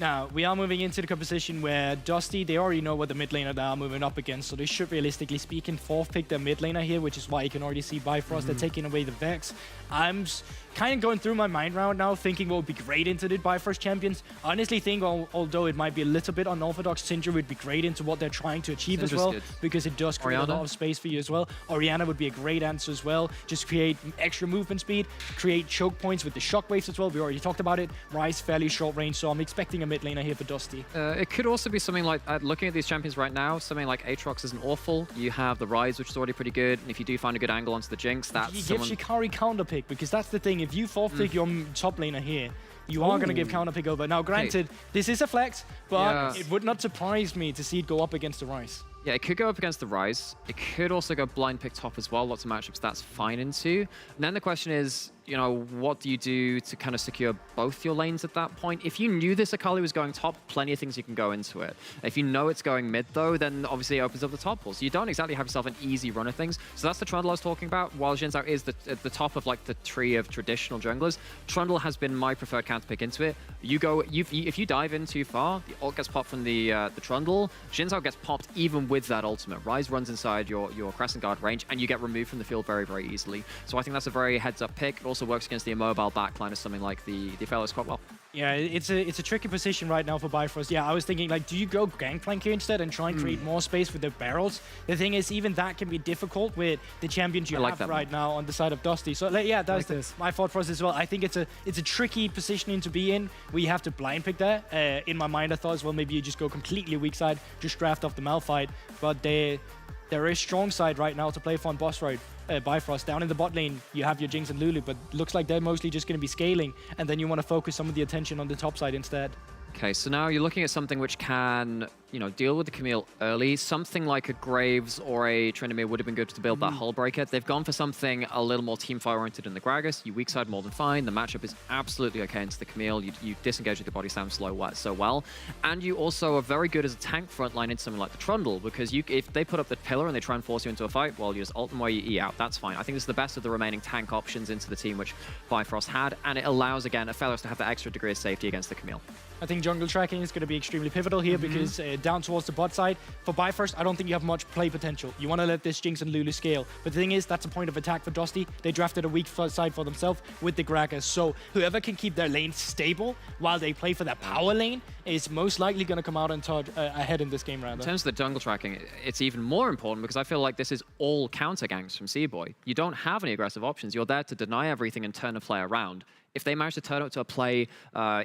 Now, we are moving into the composition where Dusty, they already know what the mid laner they are moving up against, so they should, realistically speaking, fourth pick their mid laner here, which is why you can already see Bifrost, they're taking away the Vex. I'm kind of going through my mind right now, thinking what would be great into the Bifrost champions. I honestly think, although it might be a little bit unorthodox, Syndra would be great into what they're trying to achieve as well, because it does create a lot of space for you as well. Orianna would be a great answer as well. Just create extra movement speed, create choke points with the shockwaves as well. We already talked about it. Ryze fairly short range, so I'm expecting a mid laner here for Dusty. It could also be something like, looking at these champions right now, something like Aatrox isn't awful. You have the Ryze, which is already pretty good, and if you do find a good angle onto the Jinx, that's you give Shikari counter pick, because that's the thing. If you fourth pick your top laner here, you are going to give counter pick over. Now, granted, this is a flex, but it would not surprise me to see it go up against the Ryze. Yeah, it could go up against the Ryze. It could also go blind pick top as well. Lots of matchups that's fine into. And then the question is, you know, what do you do to kind of secure both your lanes at that point? If you knew this Akali was going top, plenty of things you can go into it. If you know it's going mid though, then obviously it opens up the top wall. So you don't exactly have yourself an easy run of things. So that's the Trundle I was talking about. While Xin Zhao is at the top of like the tree of traditional junglers, Trundle has been my preferred counter pick into it. You go, if you dive in too far, the ult gets popped from the Trundle. Xin Zhao gets popped even with that ultimate. Ryze runs inside your Crescent Guard range, and you get removed from the field very, very easily. So I think that's a very heads-up pick. It also works against the immobile backline of something like the Fellows quite well. Yeah, it's a tricky position right now for Bifrost. Yeah, I was thinking, like, do you go Gangplank here instead and try and create more space with the barrels? The thing is, even that can be difficult with the champions you have right now on the side of Dusty. So, yeah, that's my thought process as well. I think it's a tricky positioning to be in, where you have to blind pick there. In my mind, I thought as well, maybe you just go completely weak side, just draft off the Malphite. But there is strong side right now to play for on boss road. Bifrost down in the bot lane, you have your Jinx and Lulu, but looks like they're mostly just going to be scaling, and then you want to focus some of the attention on the top side instead. Okay, so now you're looking at something which can, you know, deal with the Camille early. Something like a Graves or a Tryndamere would have been good to build that Hull Breaker. They've gone for something a little more teamfight-oriented in the Gragas. You weak side more than fine. The matchup is absolutely okay into the Camille. You disengage with the body slam so well. And you also are very good as a tank frontline into something like the Trundle, because if they put up the pillar and they try and force you into a fight, well, you just ult them while you E out. That's fine. I think this is the best of the remaining tank options into the team which Bifrost had, and it allows, again, Aphelios to have that extra degree of safety against the Camille. I think jungle tracking is going to be extremely pivotal here because down towards the bot side, for Bifrost, I don't think you have much play potential. You want to let this Jinx and Lulu scale. But the thing is, that's a point of attack for Dusty. They drafted a weak side for themselves with the Gragas. So whoever can keep their lane stable while they play for that power lane is most likely going to come out and ahead in this game round. In terms of the jungle tracking, it's even more important because I feel like this is all counter ganks from Seaboy. You don't have any aggressive options. You're there to deny everything and turn a play around. If they manage to turn up to a play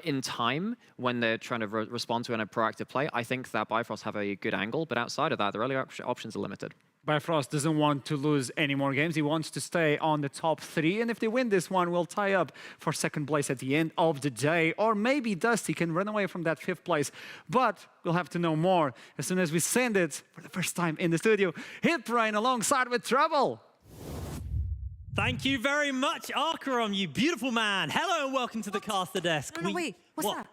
in time when they're trying to respond to a proactive play, I think that Bifrost have a good angle. But outside of that, the early options are limited. Bifrost doesn't want to lose any more games. He wants to stay on the top 3. And if they win this one, we'll tie up for second place at the end of the day. Or maybe Dusty can run away from that 5th place. But we'll have to know more as soon as we send it for the first time in the studio. Hiprain alongside with Trouble. Thank you very much, Archeron, you beautiful man. Hello and welcome to the caster desk. No, wait, what's that?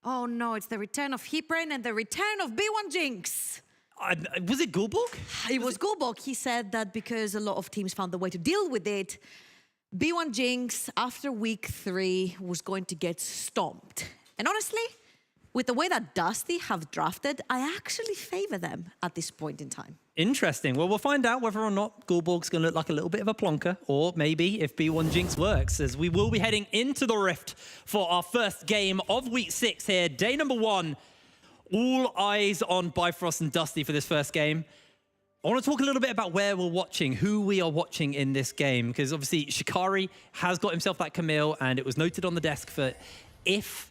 Oh no, it's the return of Hiprain and the return of B1 Jinx. Was it Gulborg? It was Gulborg. He said that because a lot of teams found the way to deal with it, B1 Jinx, after week 3, was going to get stomped. And honestly, with the way that Dusty have drafted, I actually favor them at this point in time. Interesting. Well, we'll find out whether or not Gulborg's going to look like a little bit of a plonker, or maybe if B1 Jinx works, as we will be heading into the Rift for our first game of week 6 here. Day number 1. All eyes on Bifrost and Dusty for this first game. I want to talk a little bit about where we're watching, who we are watching in this game, because obviously Shikari has got himself that Camille, and it was noted on the desk that if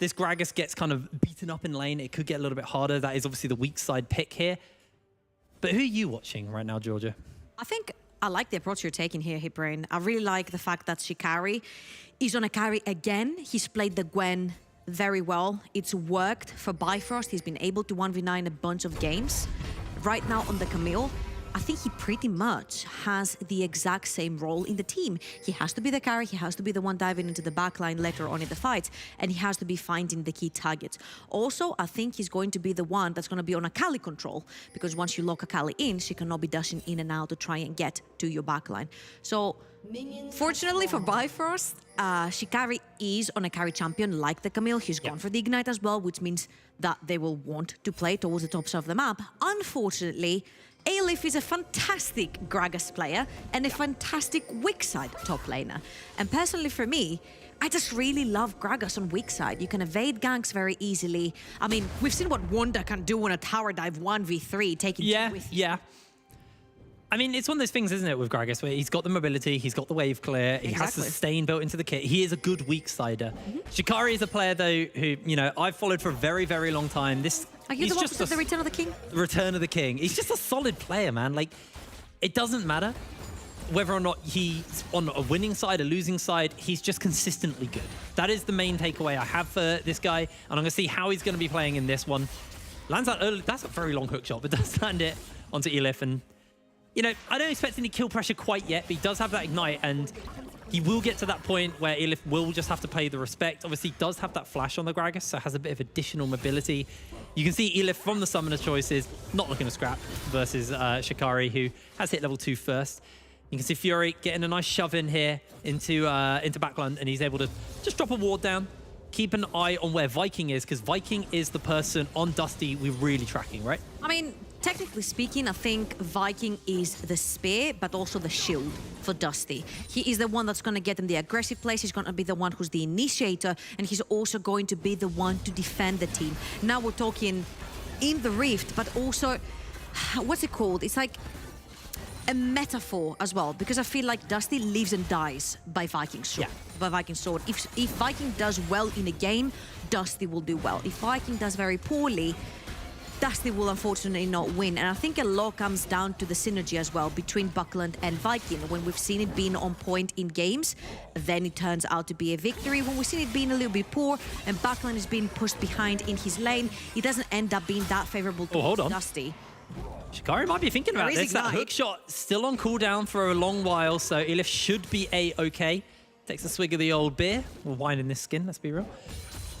this Gragas gets kind of beaten up in lane, it could get a little bit harder. That is obviously the weak side pick here. But who are you watching right now, Georgia? I think I like the approach you're taking here, Hiprain. I really like the fact that Shikari is on a carry again. He's played the Gwen very well. It's worked for Bifrost. He's been able to 1v9 a bunch of games. Right now on the Camille, I think he pretty much has the exact same role in the team. He has to be the carry, he has to be the one diving into the backline later on in the fight, and he has to be finding the key targets. Also, I think he's going to be the one that's going to be on Akali control, because once you lock Akali in, she cannot be dashing in and out to try and get to your backline. So, fortunately for Bifrost, Shikari is on a carry champion like the Camille. He's gone for the Ignite as well, which means that they will want to play towards the tops of the map. Unfortunately, Aelif is a fantastic Gragas player and a fantastic weak side top laner. And personally for me, I just really love Gragas on weak side. You can evade ganks very easily. I mean, we've seen what Wanda can do on a tower dive 1v3, taking two with you. Yeah. I mean, it's one of those things, isn't it, with Gragas, where he's got the mobility, he's got the wave clear, he has sustain built into the kit. He is a good weak sider. Shikari is a player, though, who, you know, I've followed for a very, very long time. Are you the one for the Return of the King? Return of the King. He's just a solid player, man. Like, it doesn't matter whether or not he's on a winning side, a losing side, he's just consistently good. That is the main takeaway I have for this guy, and I'm going to see how he's going to be playing in this one. Lands out early. That's a very long hook shot, but does land it onto Elif. And, you know, I don't expect any kill pressure quite yet, but he does have that ignite, and he will get to that point where Elif will just have to pay the respect. Obviously, he does have that flash on the Gragas, so has a bit of additional mobility. You can see Elif from the summoner choices, not looking to scrap versus Shikari, who has hit level 2 first. You can see Fury getting a nice shove in here into backline, and he's able to just drop a ward down. Keep an eye on where Viking is, because Viking is the person on Dusty we're really tracking, right? I mean, technically speaking, I think Viking is the spear, but also the shield for Dusty. He is the one that's going to get in the aggressive place. He's going to be the one who's the initiator, and he's also going to be the one to defend the team. Now we're talking in the Rift, but also, what's it called? It's like a metaphor as well, because I feel like Dusty lives and dies by Viking's sword. Yeah. By Viking's sword. If Viking does well in a game, Dusty will do well. If Viking does very poorly, Dusty will unfortunately not win. And I think a lot comes down to the synergy as well between Buckland and Viking. When we've seen it being on point in games, then it turns out to be a victory. When we've seen it being a little bit poor and Buckland is being pushed behind in his lane, it doesn't end up being that favorable to Dusty. Shikari might be thinking about this. That hook shot still on cooldown for a long while, so Elif should be A-okay. Takes a swig of the old beer. We're winding this skin, let's be real.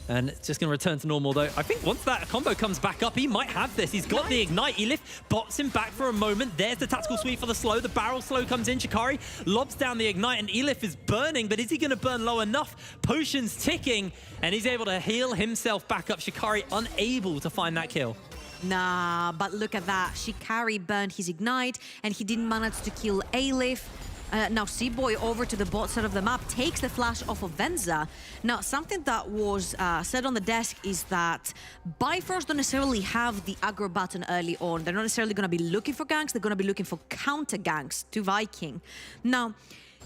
And it's just going to return to normal, though. I think once that combo comes back up, he might have this. He's got the ignite. Elif bots him back for a moment. There's the tactical sweep for the slow. The barrel slow comes in. Shikari lobs down the ignite, and Elif is burning, but is he going to burn low enough? Potions ticking, and he's able to heal himself back up. Shikari unable to find that kill. Nah, but look at that. Shikari burned his ignite, and he didn't manage to kill Elif. Now C-Boy over to the bot side of the map takes the flash off of Venza. Now, something that was said on the desk is that Bifrost don't necessarily have the aggro button early on. They're not necessarily going to be looking for ganks. They're going to be looking for counter ganks to Viking. Now,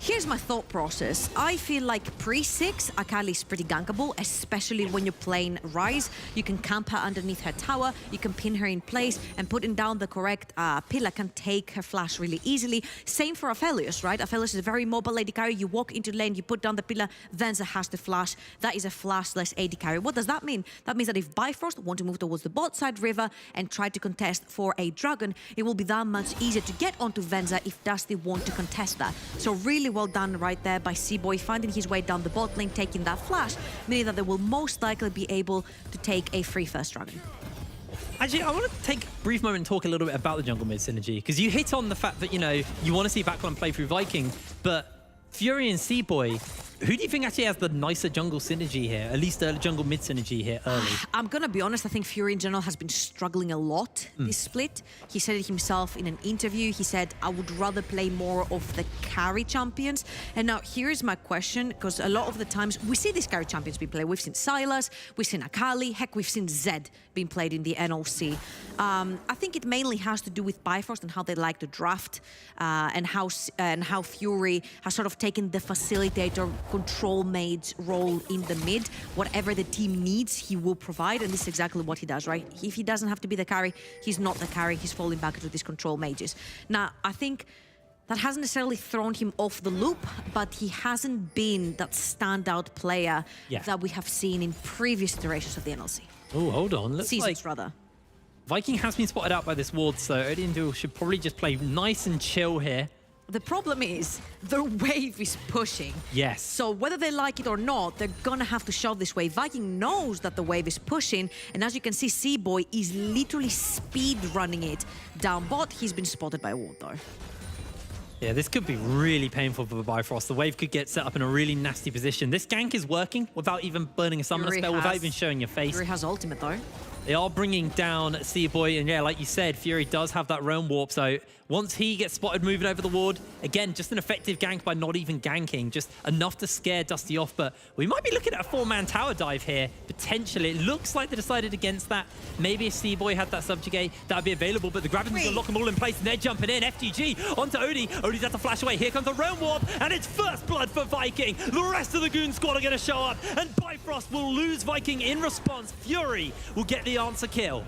here's my thought process. I feel like pre-6, Akali is pretty gankable, especially when you're playing Ryze. You can camp her underneath her tower, you can pin her in place, and putting down the correct pillar can take her flash really easily. Same for Aphelios, right? Aphelios is a very mobile AD carry. You walk into lane, you put down the pillar, Venza has the flash. That is a flashless AD carry. What does that mean? That means that if Bifrost want to move towards the bot side river and try to contest for a dragon, it will be that much easier to get onto Venza if Dusty want to contest that. So really well done right there by C-Boy, finding his way down the bot lane, taking that flash, meaning that they will most likely be able to take a free first dragon. Actually, I want to take a brief moment and talk a little bit about the jungle mid synergy, because you hit on the fact that, you know, you want to see backline play through Viking, but Fury and C-Boy, who do you think actually has the nicer jungle synergy here? At least jungle mid synergy here early. I'm going to be honest, I think Fury in general has been struggling a lot this split. He said it himself in an interview. He said, I would rather play more of the carry champions. And now here's my question, because a lot of the times we see these carry champions being played. We've seen Sylas, we've seen Akali, heck, we've seen Zed being played in the NLC. I think it mainly has to do with Bifrost and how they like to draft and how Fury has sort of taken the facilitator control made's role in the mid. Whatever the team needs, he will provide, and this is exactly what he does, right? If he doesn't have to be the carry, he's not the carry, he's falling back into these control mages. Now, I think that hasn't necessarily thrown him off the loop, but he hasn't been that standout player that we have seen in previous iterations of the NLC. Oh, hold on. Looks Seasons, like rather. Viking has been spotted out by this ward, so Odin Duel should probably just play nice and chill here. The problem is the wave is pushing. Yes. So whether they like it or not, they're gonna have to shove this wave. Viking knows that the wave is pushing, and as you can see, C-Boy is literally speed running it down bot. He's been spotted by a ward though. Yeah, this could be really painful for Bifrost. The wave could get set up in a really nasty position. This gank is working without even burning a summoner spell, without even showing your face. Fury has ultimate though. They are bringing down C-Boy, and yeah, like you said, Fury does have that realm warp, so once he gets spotted moving over the ward, again, just an effective gank by not even ganking, just enough to scare Dusty off, but we might be looking at a 4-man tower dive here, potentially. It looks like they decided against that. Maybe if C-Boy had that subjugate, that would be available, but the Grabbins are going to lock them all in place, and they're jumping in. FTG onto Odie. Odie's had to flash away. Here comes the realm warp, and it's first blood for Viking. The rest of the Goon squad are going to show up, and Bifrost will lose Viking in response. Fury will get the answer kill.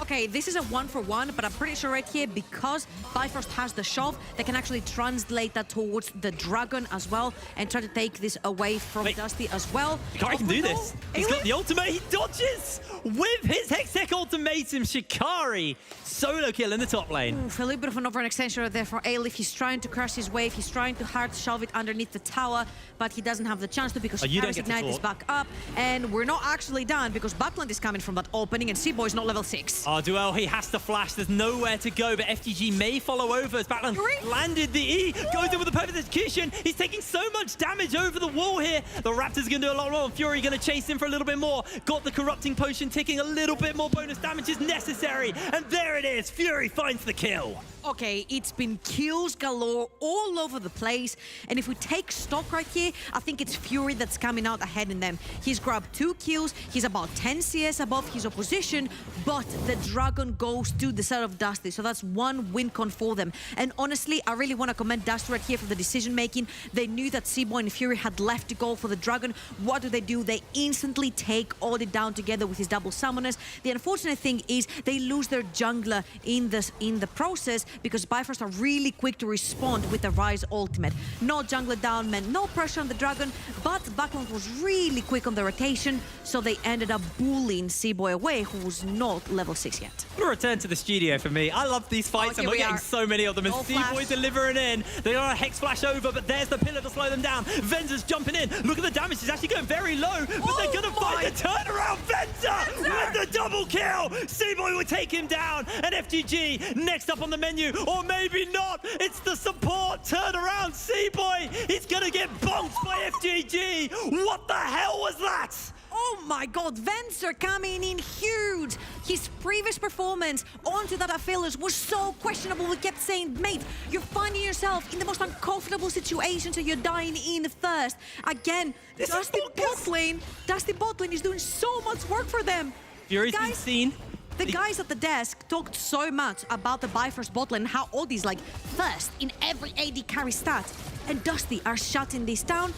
Okay, this is a 1-for-1, but I'm pretty sure right here, because Bifrost has the shove, they can actually translate that towards the Dragon as well and try to take this away from Dusty as well. Shikari can do this. He's got the ultimate. He dodges with his Hextech ultimatum. Shikari, solo kill in the top lane. Oof, a little bit of an overextension right there for Aelif. He's trying to crush his wave. He's trying to hard shove it underneath the tower, but he doesn't have the chance to because Shikari's Ignite is back up. And we're not actually done because Backland is coming from that opening and Seaboy's not level 6. Oh, Duel, he has to flash. There's nowhere to go, but FTG may follow over as Backland landed the E. Goes in with the perfect execution. He's taking so much damage over the wall here. The Raptors going to do a lot more. Fury going to chase him for a little bit more. Got the corrupting potion ticking. A little bit more bonus damage is necessary. And there it is. Fury finds the kill. Okay, it's been kills galore all over the place. And if we take stock right here, I think it's Fury that's coming out ahead in them. He's grabbed 2 kills. He's about 10 CS above his opposition, but the Dragon goes to the side of Dusty. So that's 1 win con for them. And honestly, I really want to commend Dusty right here for the decision making. They knew that Seaboy and Fury had left to go for the Dragon. What do? They instantly take all it down together with his double summoners. The unfortunate thing is they lose their jungler in the process, because Bifrost are really quick to respond with the Rise ultimate. No jungler down meant no pressure on the Dragon, but Backland was really quick on the rotation, so they ended up bullying Seaboy away, who was not level 6 yet. What a return to the studio for me. I love these fights, and we're getting so many of them. And Seaboy delivering in. They are a Hex Flash over, but there's the pillar to slow them down. Venza's jumping in. Look at the damage. He's actually going very low, but they're going to find the turnaround. Venza with the double kill. Seaboy will take him down. And FGG next up on the menu. Or maybe not. It's the support turnaround. Seaboy, he's going to get bonked by FGG. What the hell was that? Oh my god, Venser coming in huge! His previous performance onto that Aphelios was so questionable. We kept saying, mate, you're finding yourself in the most uncomfortable situation, so you're dying in first. Again, Dusty bot lane is doing so much work for them. Fury's been seen. The guys at the desk talked so much about the Bifrost bot lane, how Odie's like first in every AD carry stat, and Dusty are shutting this down.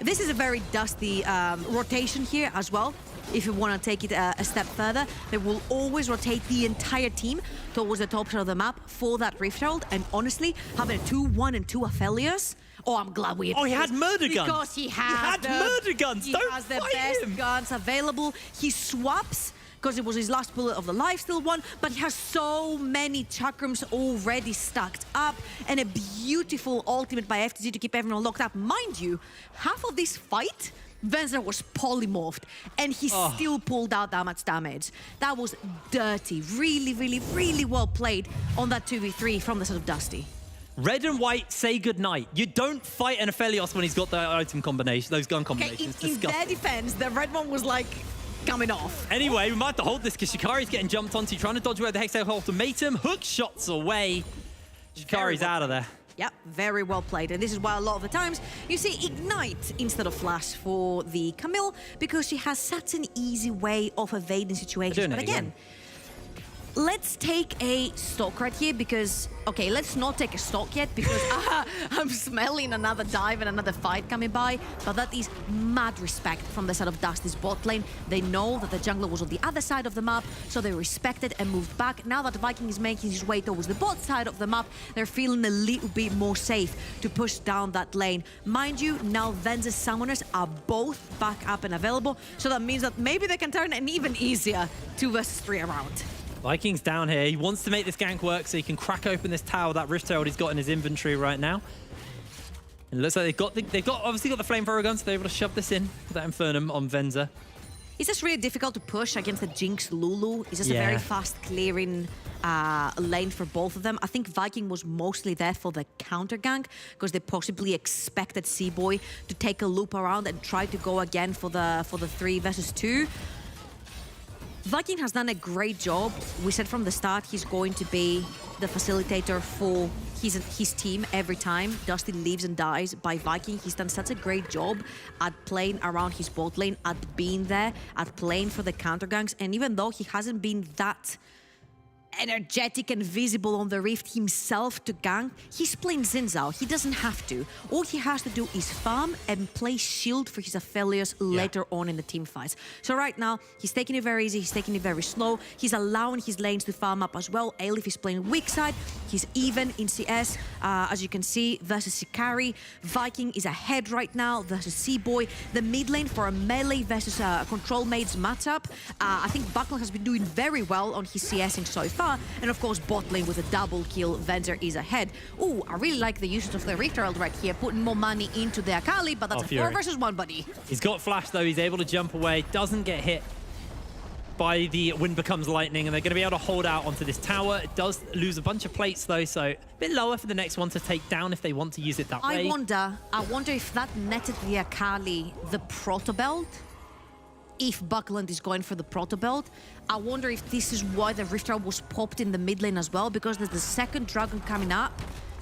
This is a very Dusty rotation here as well. If you want to take it a step further, they will always rotate the entire team towards the top side of the map for that Rift Herald. And honestly, having a 2-1 and 2 Aphelios, oh, I'm glad we had. Oh, he had murder guns. Because he has murder guns. He Don't has the fight best him. guns available. He swaps, because it was his last bullet of the lifesteal one, but he has so many chakrams already stacked up, and a beautiful ultimate by FTG to keep everyone locked up. Mind you, half of this fight, Venzer was polymorphed, and he still pulled out that much damage. That was dirty. Really, really, really well played on that 2v3 from the side of Dusty. Red and white say goodnight. You don't fight an Aphelios when he's got the item combination, those gun combinations. Okay, in their defense, the red one was like coming off. Anyway, we might have to hold this because Shikari's getting jumped onto, trying to dodge away the Hextech ultimatum. Hook shots away. Shikari's out of there. Yep, very well played. And this is why a lot of the times you see Ignite instead of Flash for the Camille, because she has such an easy way of evading situations. But again, let's take a stock right here because, okay, let's not take a stock yet because I'm smelling another dive and another fight coming by, but that is mad respect from the side of Dusty's bot lane. They know that the jungler was on the other side of the map, so they respected and moved back. Now that Viking is making his way towards the bot side of the map, they're feeling a little bit more safe to push down that lane. Mind you, now Venza's summoners are both back up and available, so that means that maybe they can turn an even easier 2 versus 3 around. Viking's down here. He wants to make this gank work so he can crack open this tower that Rift Herald he's got in his inventory right now. And it looks like they've obviously got the flamethrower gun, so they're able to shove this in with that Infernum on Venza. It's just really difficult to push against the Jinx Lulu. It's just a very fast clearing lane for both of them. I think Viking was mostly there for the counter gank because they possibly expected Seaboy to take a loop around and try to go again for the 3 versus 2. Viking has done a great job. We said from the start he's going to be the facilitator for his team every time Dusty lives and dies by Viking. He's done such a great job at playing around his bot lane, at being there, at playing for the counter ganks. And even though he hasn't been that energetic and visible on the Rift himself to gank. He's playing Xin Zhao. He doesn't have to. All he has to do is farm and play shield for his Aphelios later on in the team fights. So right now, he's taking it very easy. He's taking it very slow. He's allowing his lanes to farm up as well. Aelif is playing weak side. He's even in CS, as you can see, versus Shikari. Viking is ahead right now versus C-Boy. The mid lane for a melee versus control mates matchup. I think Buckland has been doing very well on his CSing so far. And of course, bot lane with a double kill, Venzer is ahead. Ooh, I really like the usage of the Rift Herald right here, putting more money into the Akali, but that's a 4 versus 1, buddy. He's got flash though, he's able to jump away, doesn't get hit by the Wind Becomes Lightning, and they're going to be able to hold out onto this tower. It does lose a bunch of plates though, so a bit lower for the next one to take down if they want to use it that way. I wonder if that netted the Akali the Proto Belt. If Buckland is going for the Proto Belt, I wonder if this is why the Rift Herald was popped in the mid lane as well, because there's the second dragon coming up.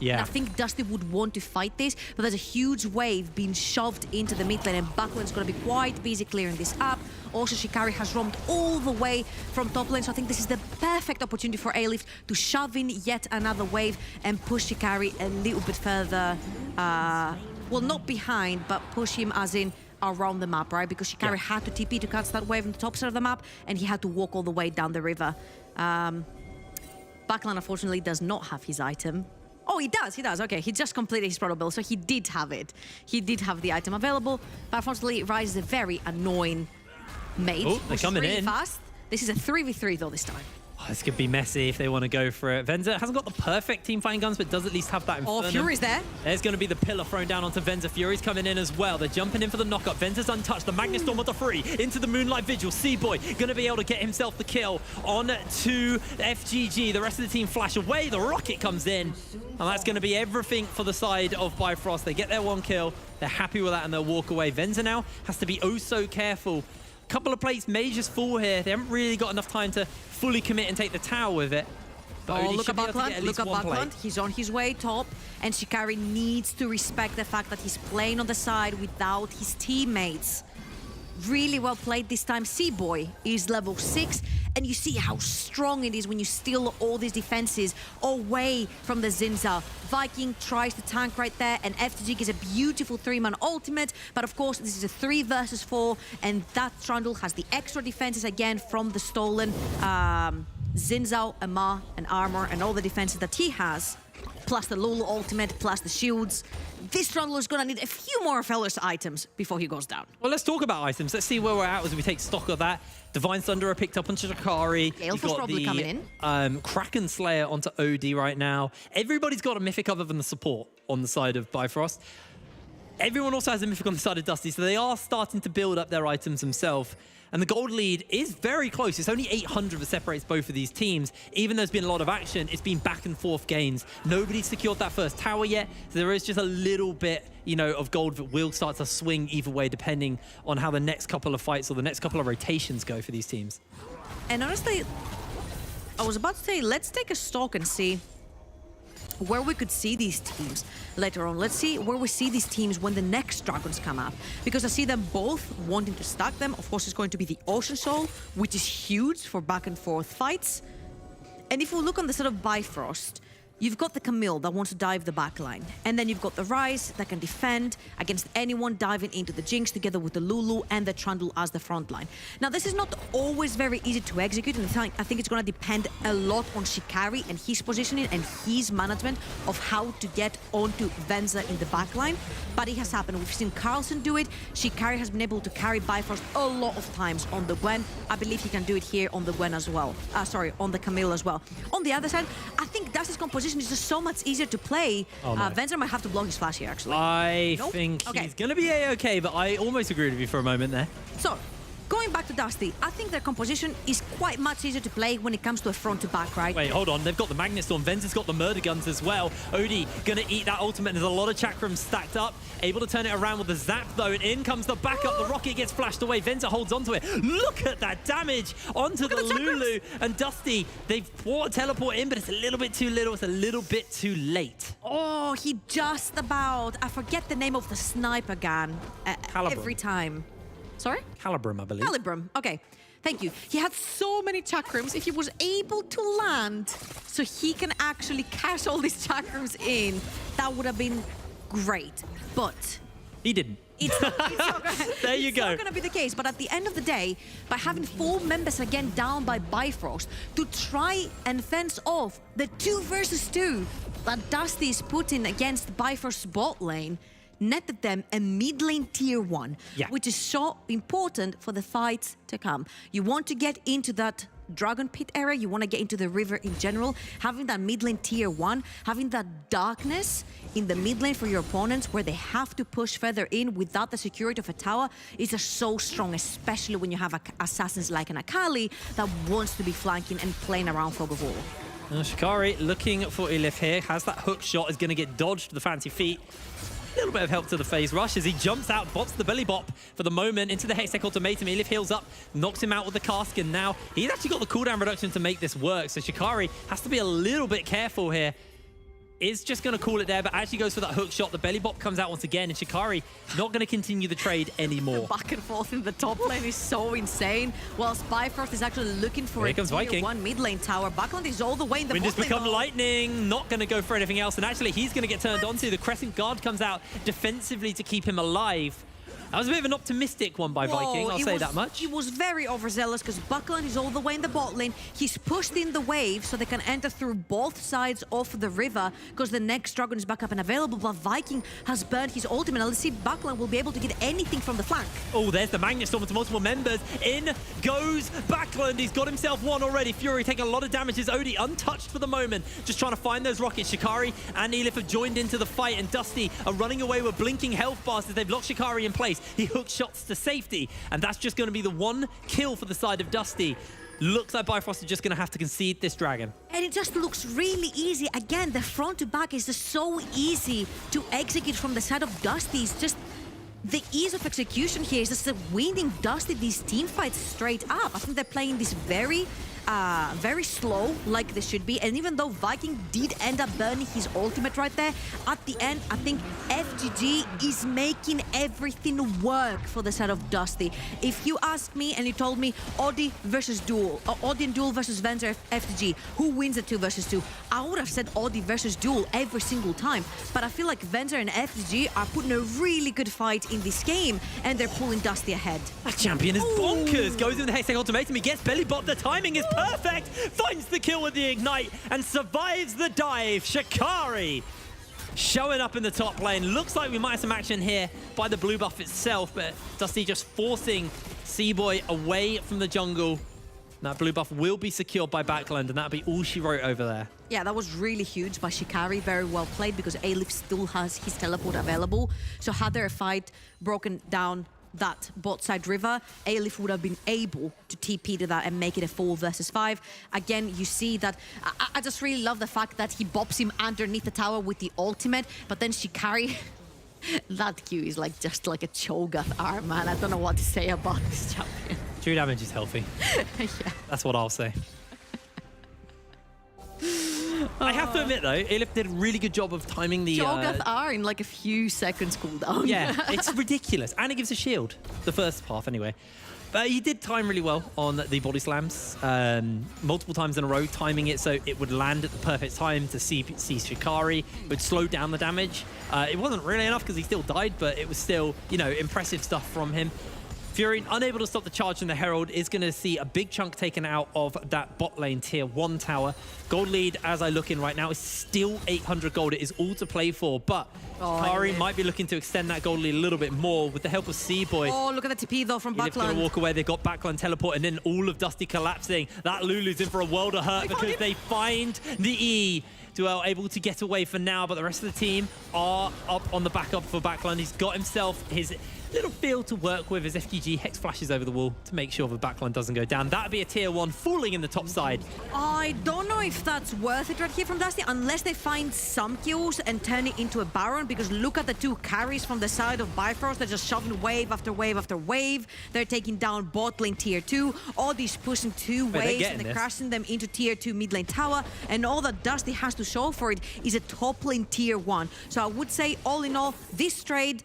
Yeah. And I think Dusty would want to fight this, but there's a huge wave being shoved into the mid lane, and Buckland's going to be quite busy clearing this up. Also, Shikari has roamed all the way from top lane, so I think this is the perfect opportunity for Aelif to shove in yet another wave and push Shikari a little bit further. Well, not behind, but push him as in around the map, right? Because Shikari had to TP to catch that wave on the top side of the map, and he had to walk all the way down the river. Buckland, unfortunately, does not have his item. Oh, he does. Okay, he just completed his proto build, so he did have it. He did have the item available, but unfortunately, Ryze is a very annoying mate. Oh, they're coming really in. fast. This is a 3v3 though this time. Oh, this could be messy if they want to go for it. Venzer hasn't got the perfect team fighting guns, but does at least have that Infernum. Oh, Fury's there. There's going to be the pillar thrown down onto Venzer. Fury's coming in as well. They're jumping in for the knockup. Venzer's untouched. The Magnus Storm onto free. Into the Moonlight Vigil. C-Boy going to be able to get himself the kill on to FGG. The rest of the team flash away. The rocket comes in. And that's going to be everything for the side of Bifrost. They get their 1 kill. They're happy with that and they'll walk away. Venzer now has to be oh so careful. Couple of plates may just fall here. They haven't really got enough time to fully commit and take the tower with it. But oh, look at Buckland. Look at Buckland. He's on his way top. And Shikari needs to respect the fact that he's playing on the side without his teammates. Really well played this time. C-Boy is level 6. And you see how strong it is when you steal all these defenses away from the Xin Zhao. Viking tries to tank right there, and FTG gets a beautiful 3-man ultimate. But of course, this is a 3 versus 4, and that Trundle has the extra defenses again from the stolen Xin Zhao, Amar, and armor, and all the defenses that he has, plus the Lulu ultimate, plus the shields. This Trundle is going to need a few more Feller's items before he goes down. Well, let's talk about items. Let's see where we're at as we take stock of that. Divine Thunder are picked up onto Shikari. You've got probably coming in. Kraken Slayer onto OD right now. Everybody's got a mythic other than the support on the side of Bifrost. Everyone also has a mythic on the side of Dusty, so they are starting to build up their items themselves. And the gold lead is very close. It's only 800 that separates both of these teams. Even though there's been a lot of action, it's been back and forth gains. Nobody's secured that first tower yet, so there is just a little bit, you know, of gold that will start to swing either way, depending on how the next couple of fights or the next couple of rotations go for these teams. And honestly, I was about to say, let's take a stock and see where we could see these teams later on. Let's see where we see these teams when the next Dragons come up. Because I see them both wanting to stack them. Of course, it's going to be the Ocean Soul, which is huge for back and forth fights. And if we look on the side of Bifrost, you've got the Camille that wants to dive the backline. And then you've got the Ryze that can defend against anyone diving into the Jinx together with the Lulu and the Trundle as the front line. Now, this is not always very easy to execute, and I think it's going to depend a lot on Shikari and his positioning and his management of how to get onto Venza in the backline. But it has happened. We've seen Carlson do it. Shikari has been able to carry Bifrost a lot of times on the Gwen. I believe he can do it here on the Gwen as well. On the Camille as well. On the other side, I think Dusty's composition is just so much easier to play. Oh, no. Venzer might have to blow his flash here, actually. I think he's going to be A-okay, but I almost agreed with you for a moment there. So, going back to Dusty, I think their composition is quite much easier to play when it comes to a front-to-back, right? Wait, hold on. They've got the Magnus Storm. Venzer's got the Murder Guns as well. Odie going to eat that ultimate. There's a lot of Chakrams stacked up. Able to turn it around with the Zap, though. And in comes the backup. The rocket gets flashed away. Venzer holds onto it. Look at that damage onto the Lulu. And Dusty, they've brought a teleport in, but it's a little bit too little. It's a little bit too late. Oh, he just about... I forget the name of the sniper gun every time. Sorry? Calibrum, I believe. Calibrum, okay. Thank you. He had so many chakrams. If he was able to land so he can actually cash all these chakrams in, that would have been great. But He didn't. it's not There you it's go. not going to be the case. But at the end of the day, by having 4 members again down by Bifrost to try and fence off the 2 versus 2 that Dusty is putting against Bifrost's bot lane, netted them a mid lane tier 1, Yeah. which is so important for the fights to come. You want to get into that Dragon Pit area, you want to get into the river in general, having that mid lane tier 1, having that darkness in the mid lane for your opponents where they have to push further in without the security of a tower is just so strong, especially when you have assassins like an Akali that wants to be flanking and playing around Fog of War. Shikari looking for Elif here, has that hook shot, is going to get dodged, the fancy feet. A little bit of help to the phase rush as he jumps out, bots the belly bop for the moment into the Hextech Ultimatum. Elif heals up, knocks him out with the cask, and now he's actually got the cooldown reduction to make this work. So Shikari has to be a little bit careful here. Is just going to call it there, but actually goes for that hook shot. The belly bop comes out once again, and Shikari not going to continue the trade anymore. Back and forth in the top lane is so insane. Whilst Bifrost is actually looking for Here a comes tier Viking. 1 mid lane tower. Backland is all the way in the Wind has bot lane. become though. lightning, not going to go for anything else, and actually he's going to get turned onto. The Crescent Guard comes out defensively to keep him alive. That was a bit of an optimistic one by Viking, I'll say that much. He was very overzealous because Buckland is all the way in the bot lane. He's pushed in the wave so they can enter through both sides of the river because the next dragon is back up and available, but Viking has burned his ultimate. Now let's see if Buckland will be able to get anything from the flank. Oh, there's the Magnet Storm to multiple members. In goes Backland. He's got himself one already. Fury taking a lot of damage. His Odie untouched for the moment. Just trying to find those rockets. Shikari and Elif have joined into the fight, and Dusty are running away with blinking health bars as they've locked Shikari in place. He hooks shots to safety, and that's just going to be the one kill for the side of Dusty. Looks like Bifrost are just going to have to concede this dragon. And it just looks really easy. Again, the front to back is just so easy to execute from the side of Dusty. It's just the ease of execution here is just winning Dusty these team fights straight up. I think they're playing this very slow, like they should be. And even though Viking did end up burning his ultimate right there, at the end, I think FGG is making everything work for the side of Dusty. If you asked me and you told me Audi versus Duel, or Audi and Duel versus Venzer FGG, who wins the 2 versus 2? I would have said Audi versus Duel every single time. But I feel like Venzer and FGG are putting a really good fight in this game, and they're pulling Dusty ahead. That champion is bonkers. Goes in the Hextech Ultimatum. He gets belly bot. The timing is perfect. Finds the kill with the ignite and survives the dive. Shikari showing up in the top lane. Looks like we might have some action here by the blue buff itself, but Dusty just forcing Seaboy away from the jungle. That blue buff will be secured by Backland, and that'll be all she wrote over there. Yeah, that was really huge by Shikari. Very well played because Elif still has his teleport available. So had there a fight broken down that bot side river, Elif would have been able to TP to that and make it a 4 versus 5. Again, you see that I just really love the fact that he bops him underneath the tower with the ultimate, but then Shikari, that Q is like just like a Cho'Gath arm, man. I don't know what to say about this champion. True damage is healthy. Yeah. That's what I'll say. I have to admit, though, Elif did a really good job of timing the... Cho'Gath R in like a few seconds cooldown. Yeah, it's ridiculous. And it gives a shield. The first half, anyway. But he did time really well on the body slams. Multiple times in a row, timing it so it would land at the perfect time to see Shikari. It would slow down the damage. It wasn't really enough because he still died, but it was still, you know, impressive stuff from him. Fury, unable to stop the charge from the Herald, is going to see a big chunk taken out of that bot lane tier 1 tower. Gold lead, as I look in right now, is still 800 gold. It is all to play for, but Kari might be looking to extend that gold lead a little bit more with the help of Seaboy. Oh, look at the TP though from Elif's going to Backland. walk away. They've got Backland teleport, and then all of Dusty collapsing. That Lulu's in for a world of hurt because they find the E. Duel able to get away for now, but the rest of the team are up on the backup for Backland. He's got himself his little field to work with as FGG Hex flashes over the wall to make sure the Backland doesn't go down. That'd be a tier 1 falling in the top side. I don't know if that's worth it right here from Dusty, unless they find some kills and turn it into a Baron. down because look at the two carries from the side of Bifrost. They're just shoving wave after wave after wave. They're taking down bot lane tier 2. All these pushing two waves and they're crashing them into tier 2 mid lane tower. And all that Dusty has to show for it is a top lane tier 1. So I would say all in all, this trade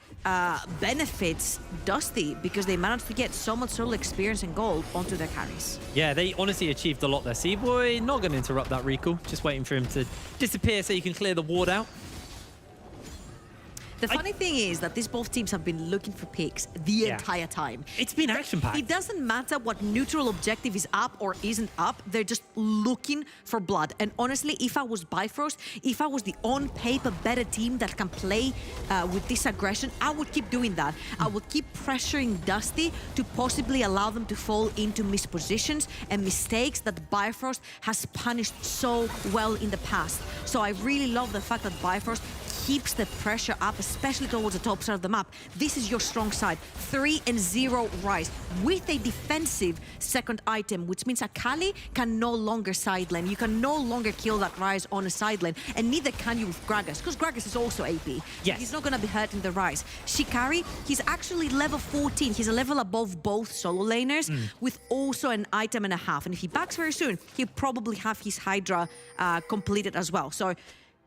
benefits Dusty because they managed to get so much solo experience and gold onto their carries. Yeah, they honestly achieved a lot there. C-Boy, not going to interrupt that recall. Just waiting for him to disappear so you can clear the ward out. The funny thing is that these both teams have been looking for picks the entire time. It's been action-packed. It doesn't matter what neutral objective is up or isn't up. They're just looking for blood. And honestly, if I was Bifrost, if I was the on-paper better team that can play with this aggression, I would keep doing that. I would keep pressuring Dusty to possibly allow them to fall into mispositions and mistakes that Bifrost has punished so well in the past. So I really love the fact that Bifrost keeps the pressure up, especially towards the top side of the map. This is your strong side. 3-0 Rise with a defensive second item, which means Akali can no longer side lane. You can no longer kill that Rise on a side lane, and neither can you with Gragas, because Gragas is also AP. Yes. He's not going to be hurting the Rise. Shikari, he's actually level 14. He's a level above both solo laners with also an item and a half. And if he backs very soon, he'll probably have his Hydra completed as well. So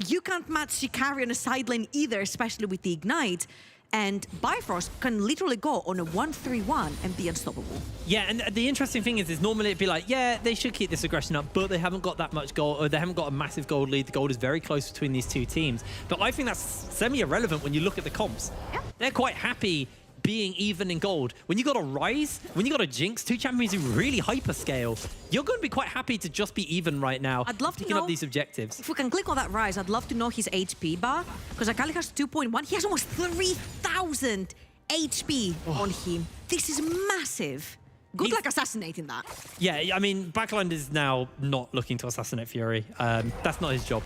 you can't match Shikari on a side lane either, especially with the Ignite. And Bifrost can literally go on a 1-3-1 and be unstoppable. Yeah, and the interesting thing is normally it'd be like, yeah, they should keep this aggression up, but they haven't got that much gold, or they haven't got a massive gold lead. The gold is very close between these two teams. But I think that's semi-irrelevant when you look at the comps. Yeah. They're quite happy being even in gold. When you got a Rise, when you got a Jinx, two champions who really hyperscale, you're going to be quite happy to just be even right now. I'd love to picking know up these objectives. If we can click on that Rise, I'd love to know his HP bar, because Akali has 2.1. He has almost 3,000 HP on him. This is massive. Good luck assassinating that. Yeah, I mean, Backland is now not looking to assassinate Fury. That's not his job.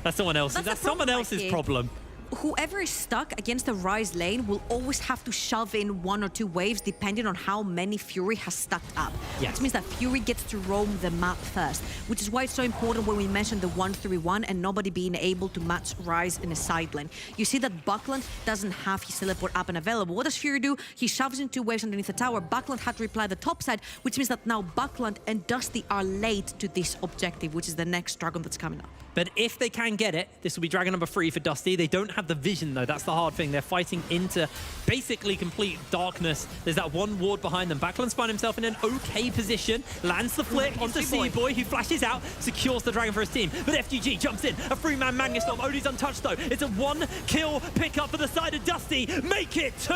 That's someone else's. That's someone else's problem. Whoever is stuck against the Rise lane will always have to shove in 1 or 2 waves depending on how many Fury has stacked up. Yes. Which means that Fury gets to roam the map first, which is why it's so important when we mentioned the 1-3-1 and nobody being able to match Rise in a side lane. You see that Buckland doesn't have his teleport up and available. What does Fury do? He shoves in 2 waves underneath the tower. Buckland had to reply the top side, which means that now Buckland and Dusty are late to this objective, which is the next dragon that's coming up. But if they can get it, this will be dragon number 3 for Dusty. They don't have the vision, though. That's the hard thing. They're fighting into basically complete darkness. There's that one ward behind them. Backland's found himself in an okay position. Lands the flip onto C-Boy, who flashes out, secures the dragon for his team. But FGG jumps in. A 3-man Magna Storm. Odie's untouched, though. It's a 1-kill pickup for the side of Dusty. Make it 2.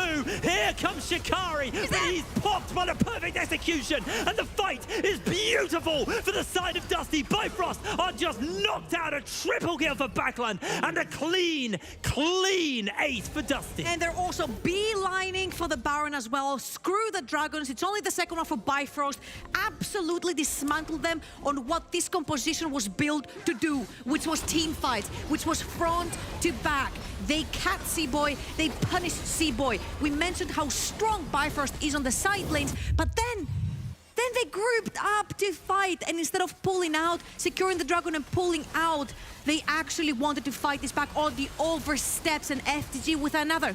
Here comes Shikari. But he's popped by the perfect execution. And the fight is beautiful for the side of Dusty. Bifrost are just knocked out. A triple kill for Backland and a clean ace for Dusty. And they're also beelining for the Baron as well. Screw the Dragons. It's only the second one for Bifrost. Absolutely dismantle them on what this composition was built to do, which was team fights, which was front to back. They cat C-Boy, they punished C-Boy. We mentioned how strong Bifrost is on the side lanes, but then they grouped up to fight, and instead of pulling out, securing the dragon and pulling out, they actually wanted to fight this back. All the oversteps and FTG with another